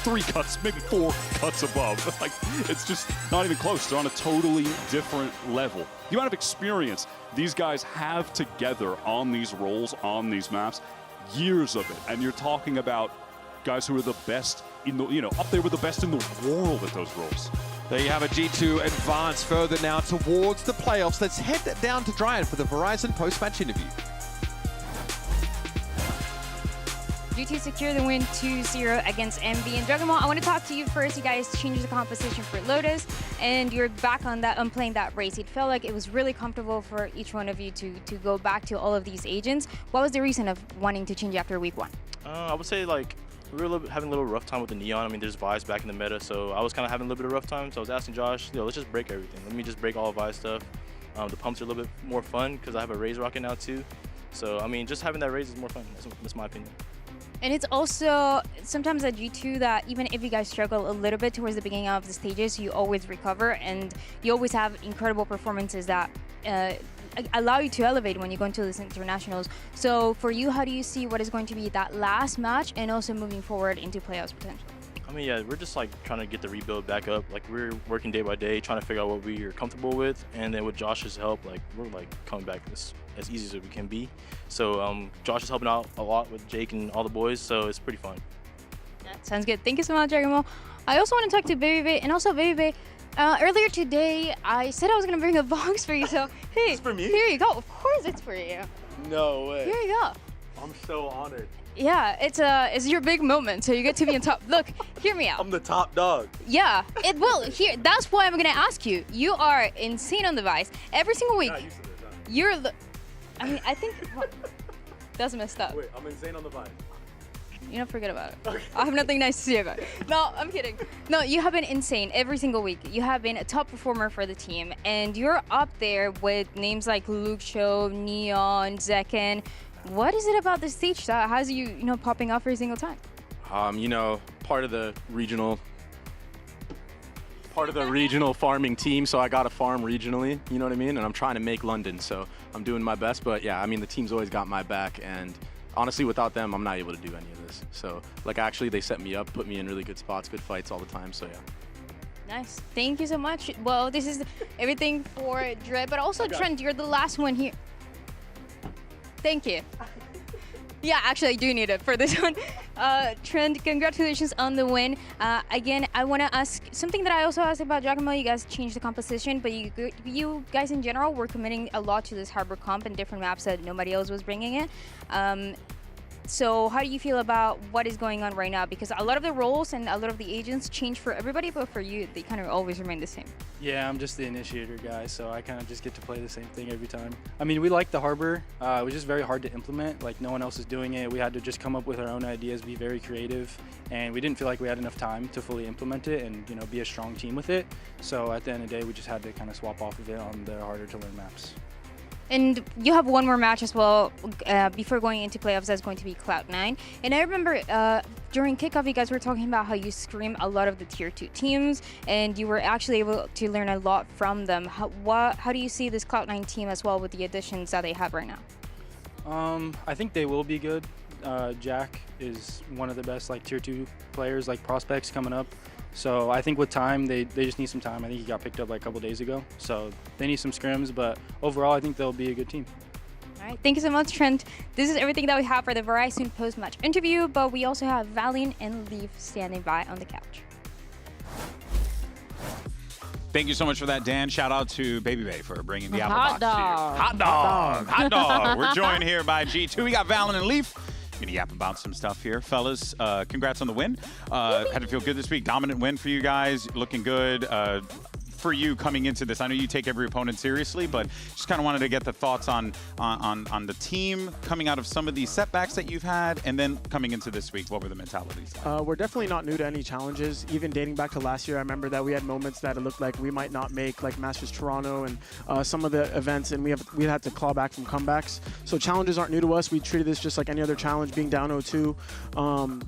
3 cuts, maybe 4 cuts above. Like, it's just not even close. They're on a totally different level. The amount of experience these guys have together on these roles, on these maps, years of it. And you're talking about guys who are the best in the, up there with the best in the world at those roles. There you have a G2 advance further now towards the playoffs. Let's head down to Dryad for the Verizon post-match interview. G2 secure the win 2-0 against MB. And Juggernaut, I want to talk to you first. You guys changed the composition for Lotus, and you're back on that, playing that race. It felt like it was really comfortable for each one of you to go back to all of these agents. What was the reason of wanting to change after week 1? I would say, like, we were having a little rough time with the Neon. I mean, there's Vi's back in the meta, so I was kind of having a little bit of rough time. So I was asking Josh, let's just break everything. Let me just break all of Vi stuff. The pumps are a little bit more fun because I have a Raze rocket now too. So, I mean, just having that Raze is more fun. That's my opinion. And it's also sometimes at G2 that even if you guys struggle a little bit towards the beginning of the stages, you always recover and you always have incredible performances that allow you to elevate when you go into these internationals. So for you, how do you see what is going to be that last match and also moving forward into playoffs potentially? I mean, yeah, we're just like trying to get the rebuild back up. Like we're working day by day, trying to figure out what we are comfortable with, and then with Josh's help, like we're like coming back as easy as we can be. So Josh is helping out a lot with Jake and all the boys, so it's pretty fun. That sounds good. Thank you so much, Dragon. I also want to talk to Baby, and also Baby. Earlier today, I said I was gonna bring a box for you, so hey, it's for me? Here you go. Of course, it's for you. No way. Here you go. I'm so honored. Yeah, it's your big moment, so you get to be on top. Look, hear me out. I'm the top dog. Yeah, it will. Here, that's why I'm gonna ask you. You are insane on the Vice every single week. You're the. I mean, I think that's messed up. Wait, I'm insane on the Vice. You know, forget about it. Okay. I have nothing nice to say about it. No, I'm kidding. No, you have been insane every single week. You have been a top performer for the team, and you're up there with names like Luke Cho, Neon, Zekken. What is it about this stage that has you, popping off every single time? Part of the regional farming team, so I got to farm regionally, you know what I mean? And I'm trying to make London, so I'm doing my best. But yeah, I mean, the team's always got my back, and honestly, without them, I'm not able to do any of this. So, actually, they set me up, put me in really good spots, good fights all the time, so yeah. Nice. Thank you so much. Well, this is everything for Dre, but also, Trent, you're the last one here. Thank you. Yeah, actually, I do need it for this one. Trent, congratulations on the win. Again, I want to ask something that I also asked about Giacomo. You guys changed the composition, but you guys in general were committing a lot to this Harbor comp and different maps that nobody else was bringing in. So how do you feel about what is going on right now? Because a lot of the roles and a lot of the agents change for everybody, but for you, they kind of always remain the same. Yeah, I'm just the initiator guy, so I kind of just get to play the same thing every time. I mean, we like the Harbor. It was just very hard to implement. Like, no one else is doing it. We had to just come up with our own ideas, be very creative, and we didn't feel like we had enough time to fully implement it and, be a strong team with it. So at the end of the day, we just had to kind of swap off of it on the harder to learn maps. And you have one more match as well before going into playoffs. That's going to be Cloud9. And I remember during kickoff, you guys were talking about how you scream a lot of the tier 2 teams, and you were actually able to learn a lot from them. How do you see this Cloud9 team as well with the additions that they have right now? I think they will be good. Jack is one of the best tier 2 players, prospects coming up. So I think with time, they just need some time. I think he got picked up a couple days ago. So they need some scrims, but overall, I think they'll be a good team. All right, thank you so much, Trent. This is everything that we have for the Verizon post-match interview, but we also have Valiant and Leaf standing by on the couch. Thank you so much for that, Dan. Shout out to Baby Bay for bringing the Apple Hot Box here. dog. Hot dog. Hot dog. We're joined here by G2. We got Valiant and Leaf. Gonna yap about some stuff here, fellas. Congrats on the win. Had to feel good this week. Dominant win for you guys. Looking good. For you coming into this, I know you take every opponent seriously, but just kind of wanted to get the thoughts on the team coming out of some of these setbacks that you've had, and then coming into this week. What were the mentalities like? We're definitely not new to any challenges. Even dating back to last year, I remember that we had moments that it looked like we might not make, like Masters Toronto and some of the events, and we had to claw back from comebacks. So challenges aren't new to us. We treated this just like any other challenge, being down 0-2.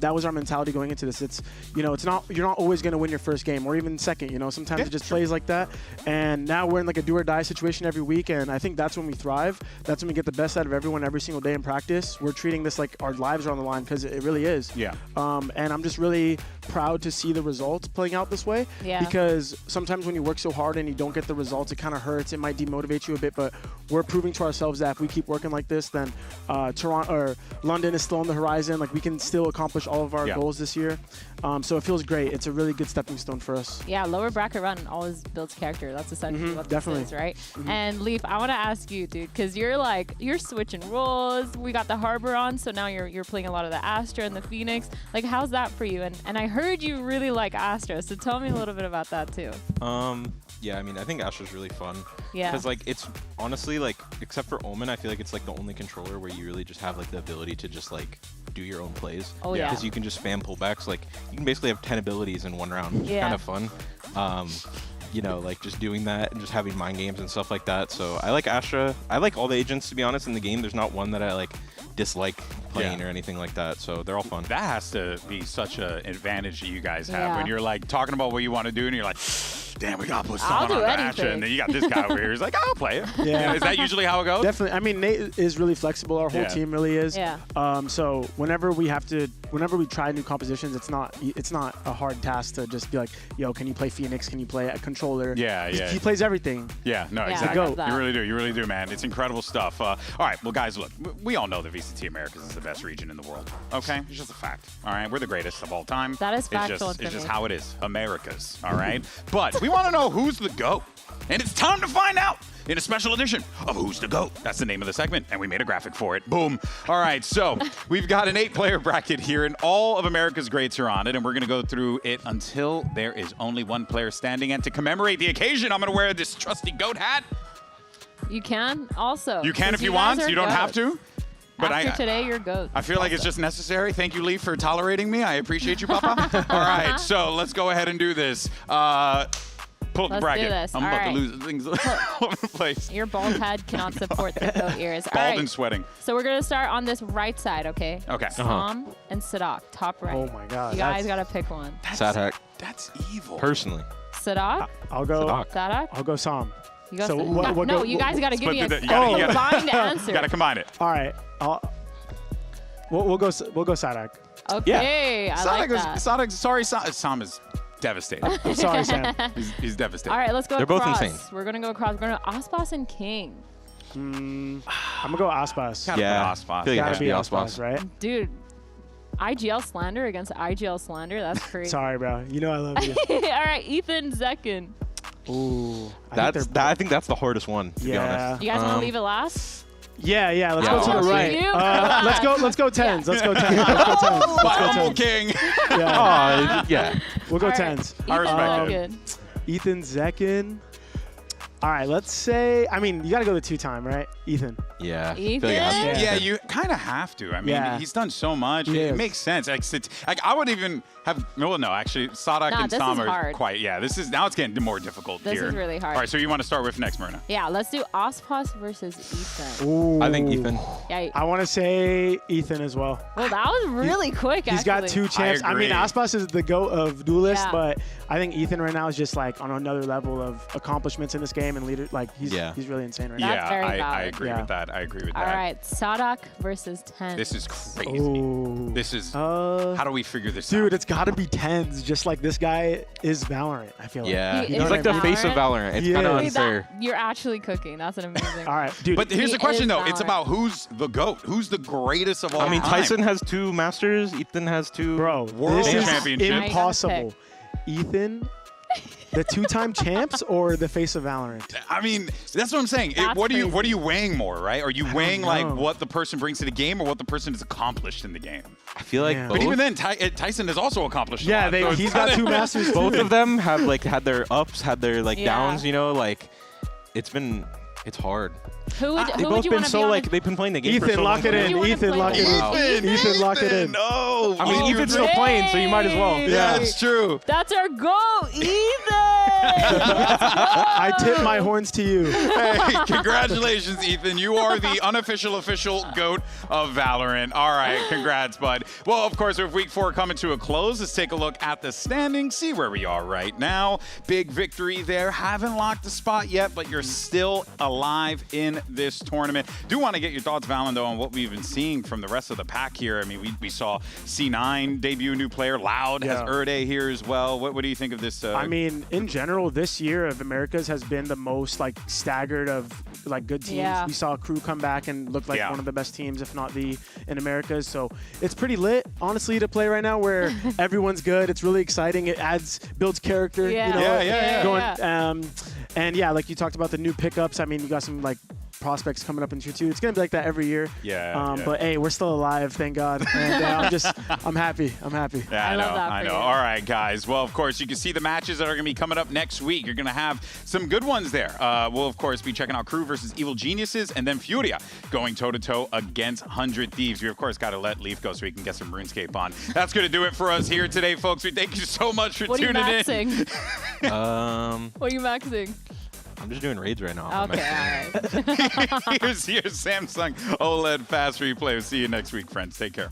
That was our mentality going into this. It's it's not, you're not always going to win your first game or even second. Sometimes it just plays like that. And now we're in a do or die situation every week, and I think that's when we thrive. That's when we get the best out of everyone every single day in practice. We're treating this like our lives are on the line, because it really is. Yeah. And I'm just really proud to see the results playing out this way. Yeah. Because sometimes when you work so hard and you don't get the results, it kind of hurts. It might demotivate you a bit, but we're proving to ourselves that if we keep working like this, then Toronto or London is still on the horizon. We can still accomplish all of our goals this year. So it feels great. It's a really good stepping stone for us. Yeah, lower bracket run always builds character. That's essentially what this is, right? And Leaf, I want to ask you, dude, because you're switching roles. We got the Harbor on, so now you're playing a lot of the Astra and the Phoenix. How's that for you? And I heard you really like Astra, so tell me a little bit about that too. Yeah, I mean, I think Astra's really fun. Yeah. Because it's honestly except for Omen, I feel like it's the only controller where you really just have the ability to just do your own plays. Oh yeah. Because you can just spam pullbacks. You can basically have 10 abilities in one round. It's kind of fun. Just doing that and just having mind games and stuff like that. So I like Astra. I like all the agents, to be honest, in the game. There's not one that I dislike playing or anything like that. So they're all fun. That has to be such an advantage that you guys have Yeah. when you're like talking about what you want to do and you're like, damn, we gotta put someone on the action. And then you got this guy over here who's like, I'll play it. Yeah. Is that usually how it goes? Definitely. I mean, Nate is really flexible. Our whole team really is. Yeah. So whenever we try new compositions, it's not a hard task to just be like, yo, can you play Phoenix? Can you play a controller? Yeah, yeah. He plays everything. Yeah, no, Yeah, exactly. I love that. You really do, man. It's incredible stuff. All right, well, guys, look, we all know that VCT Americas is the best region in the world. Okay, it's just a fact. All right, we're the greatest of all time. That is factual It's just information. how it is, Americas. All right, but we want to know who's the GOAT, and it's time to find out in a special edition of Who's the GOAT. That's the name of the segment, and we made a graphic for it. Boom. All right, so we've got an 8-player bracket here, and all of America's greats are on it, and we're going to go through it until there is only one player standing. And to commemorate the occasion, I'm going to wear this trusty GOAT hat. You can also. You can 'cause if you guys want. are You don't have goats. to. But After today, you're goats. I feel like it's just necessary. Thank you, Lee, for tolerating me. I appreciate you, Papa. All right, so let's go ahead and do this. Pull up the Let's bracket. do this. I'm All about to right. lose things all over the place. Your bald head cannot support the goat ears. All Bald right. and sweating. So we're going to start on this right side, okay? Okay. Sam and Sadak, top right. Oh my God. You guys got to pick one. Sad hack. That's evil. Personally. Sadak? I'll go. Sadak? I'll go Sam. You go So Sadak. what No, go- you guys got to give me a you gotta- combined answer. Got to combine it. All right. We'll go Sadak. Okay, I like that. Sam is devastated. I'm sorry, Sam. He's devastated. All right, let's go They're both across. insane. We're going to go across. We're going to Aspas and King. I'm gonna go Aspas. Gotta Yeah. put Aspas. I feel like it has Gotta to be be Aspas, Aspas. right? Dude, IGL slander against IGL slander. That's crazy. Sorry, bro. You know I love you. All right, Ethan Zekin. Ooh. I think that's the hardest one, to be honest. You guys want to leave it last? Yeah. Let's Yeah, go to I'll the see right. you. Let's go tens. Let's go tens. Let's go tens. My humble king. Yeah. Yeah. We'll go All right. tens. I respect it. Ethan Zekin. Ethan Zekin. All right, let's say. I mean, you got to go the 2-time, right, Ethan? Yeah. I feel Ethan? like it has to be. Yeah, you kind of have to. I mean, Yeah. he's done so much. He It is. makes sense. Like, I would even have. Well, no, actually, Sadak Nah, and this Sam is are hard. quite. Yeah, this is now it's getting more difficult This here. is really hard. All right, so you want to start with next, Myrna? Yeah, let's do Aspas versus Ethan. Ooh. I think Ethan. Yeah. I want to say Ethan as well. Well, that was really quick, He's got actually. 2 champs. I mean, agree. Aspas is the GOAT of duelists, Yeah. but I think Ethan right now is just like on another level of accomplishments in this game and leader. Like he's really insane right now. That's very I valid. agree with that. I agree with All that. right, Sadak versus 10. This is crazy. Ooh. This is. How do we figure this Dude, out? it's got to be tens. Just like this guy is Valorant, I feel like. Yeah. He He's is like the face of Valorant. Valorant. It's He kind of is. unfair. You're actually cooking. That's an amazing. All right, dude. But here's He the question, is though. It's Valorant. about who's the GOAT. Who's the greatest of all I mean, time? Tyson has 2 Masters. Ethan has 2 Bro, World this is Championship. impossible. Ethan, the 2-time champs or the face of Valorant? I mean, that's what I'm saying. That's What are you weighing more, right? Are you weighing like know. what the person brings to the game or what the person has accomplished in the game? I feel like Yeah. both. But even then, Tyson has also accomplished a Yeah, lot. So it's he's got kinda- 2 masters. both too. of them have like had their ups, had their like Yeah. downs. You know, like it's hard. Who would, They've who would both you been want to so be on like they've been playing the game for Ethan, so lock long. it Who do you in. wanna Ethan, play lock it with? in. Ethan, lock it in. No. I mean, Ethan's still playing, so you might as well. Yeah, it's true. That's our goal, Ethan! I tip my horns to you. Hey, congratulations, Ethan. You are the unofficial official GOAT of Valorant. All right, congrats, bud. Well, of course, with week 4 coming to a close, let's take a look at the standings, see where we are right now. Big victory there. Haven't locked the spot yet, but you're still alive in this tournament. Do want to get your thoughts, Valen, though, on what we've been seeing from the rest of the pack here. I mean, we saw C9 debut a new player. Loud has Erde here as well. What do you think of this? I mean, in general, this year of Americas has been the most like staggered of like good teams. Yeah. We saw Crew come back and look like one of the best teams, if not the in Americas. So it's pretty lit, honestly, to play right now where everyone's good. It's really exciting. It builds character. Yeah. You know, Yeah. Going, and yeah, like you talked about the new pickups. I mean, you got some like prospects coming up in tier 2. It's gonna be like that every year. Yeah. But hey, we're still alive, thank God. And I'm happy. Yeah, I love that I for know. you. All right, guys. Well, of course, you can see the matches that are going to be coming up next week. You're going to have some good ones there. We'll, of course, be checking out Crew versus Evil Geniuses, and then FURIA going toe-to-toe against 100 Thieves. We, of course, got to let Leaf go so he can get some RuneScape on. That's going to do it for us here today, folks. We thank you so much for What are you tuning in. maxing? What are you maxing? I'm just doing raids right now. Okay, all right. Here's your Samsung OLED Fast Replay. We'll see you next week, friends. Take care.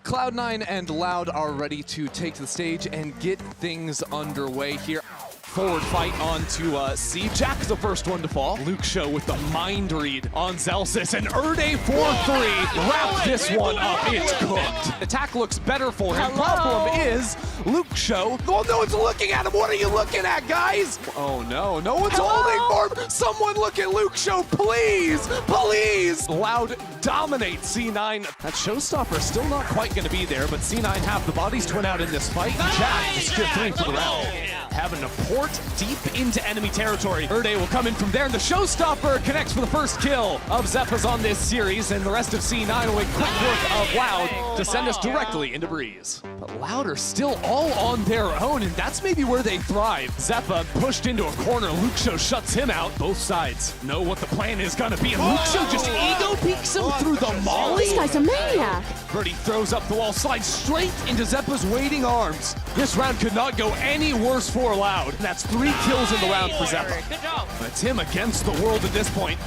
Cloud9 and Loud are ready to take the stage and get things underway here. Forward fight onto C. Jack's the first one to fall. Luke Show with the mind read on Zelsis, and Erde 4-3 wrapped this one up. It's cooked. Attack looks better for him. Problem is, Luke Show. Oh, no one's looking at him. What are you looking at, guys? Oh no, no one's holding for him. Someone look at Luke Show, please, please. Loud dominates C9. That showstopper is still not quite going to be there, but C9 have the bodies to win out in this fight. Jack is secure 3 for the round. Having to port deep into enemy territory. Erde will come in from there, and the showstopper connects for the first kill of Zeppa's on this series, and the rest of C9 will make quick work of Loud to send us directly into Breeze. But Loud are still all on their own, and that's maybe where they thrive. Zeppa pushed into a corner. Luke Show shuts him out. Both sides know what the plan is gonna be, and Luke Show just ego peeks him through the molly. This guy's a maniac. Birdie throws up the wall, slides straight into Zeppa's waiting arms. This round could not go any worse for Loud. And that's 3 kills in the round for Zeppa. Good job. It's him against the world at this point.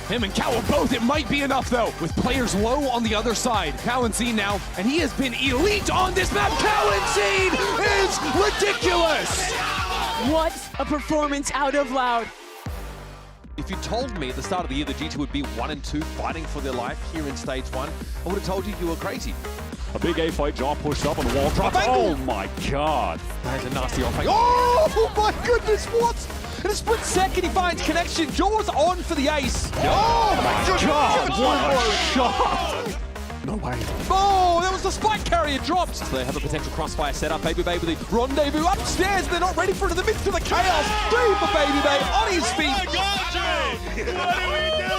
Him and Cow both, it might be enough though, with players low on the other side. Cowan now, and he has been elite on this map. Cowan is ridiculous! What a performance out of Loud. If you told me at the start of the year that G2 would be 1 and 2 fighting for their life here in stage 1, I would have told you were crazy. A big A fight, Jaw pushed up on the wall, dropped. Oh my god. That is a nasty off. Oh my goodness, what? In a split second, he finds connection. Jaw's on for the ace. Oh my god, what a shot. No way. Oh, that was the spike carrier dropped. So they have a potential crossfire setup. Baby Bay with the rendezvous upstairs. They're not ready for it in the midst of the chaos. 3 for Baby Bay on his feet. Oh my God, Jay! What are we doing?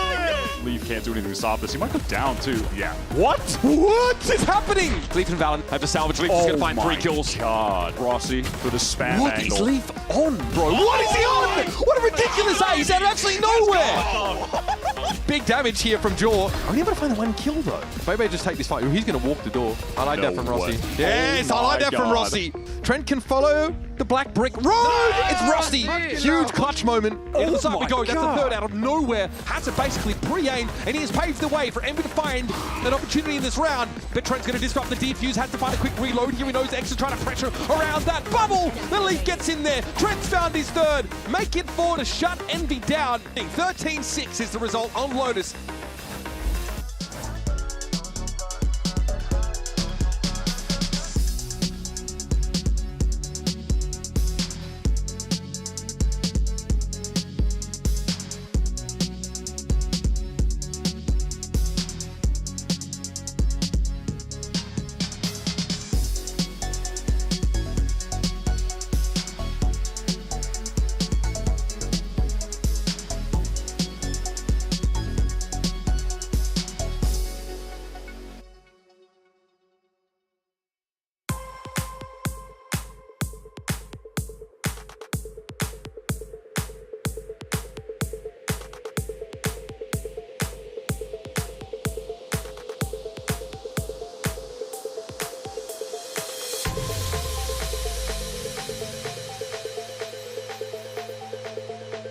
Leaf can't do anything to stop this. He might go down too. Yeah. What? What is happening? Leaf and Valen have to salvage. Leaf is going to find 3 kills. God. Rossi for the spam What angle. is Leaf on, bro? What is he on? What a ridiculous ace out of absolutely nowhere. Big damage here from Jaw. Only able to find 1 kill though. Maybe just take this fight. He's going to walk the door. I like that from Rossi. Yes, I like that from Rossi. Trent can follow the black brick road. It's Rossi. Huge clutch moment. Inside we go. That's the third out of nowhere. Has to basically pre-aim, and he has paved the way for Envy to find an opportunity in this round. But Trent's going to disrupt the defuse. Has to find a quick reload. Here he knows Extra trying to pressure around that bubble. The Leaf gets in there. Trent's found his third. Make it 4 to shut Envy down. 13-6 is the result on Lotus.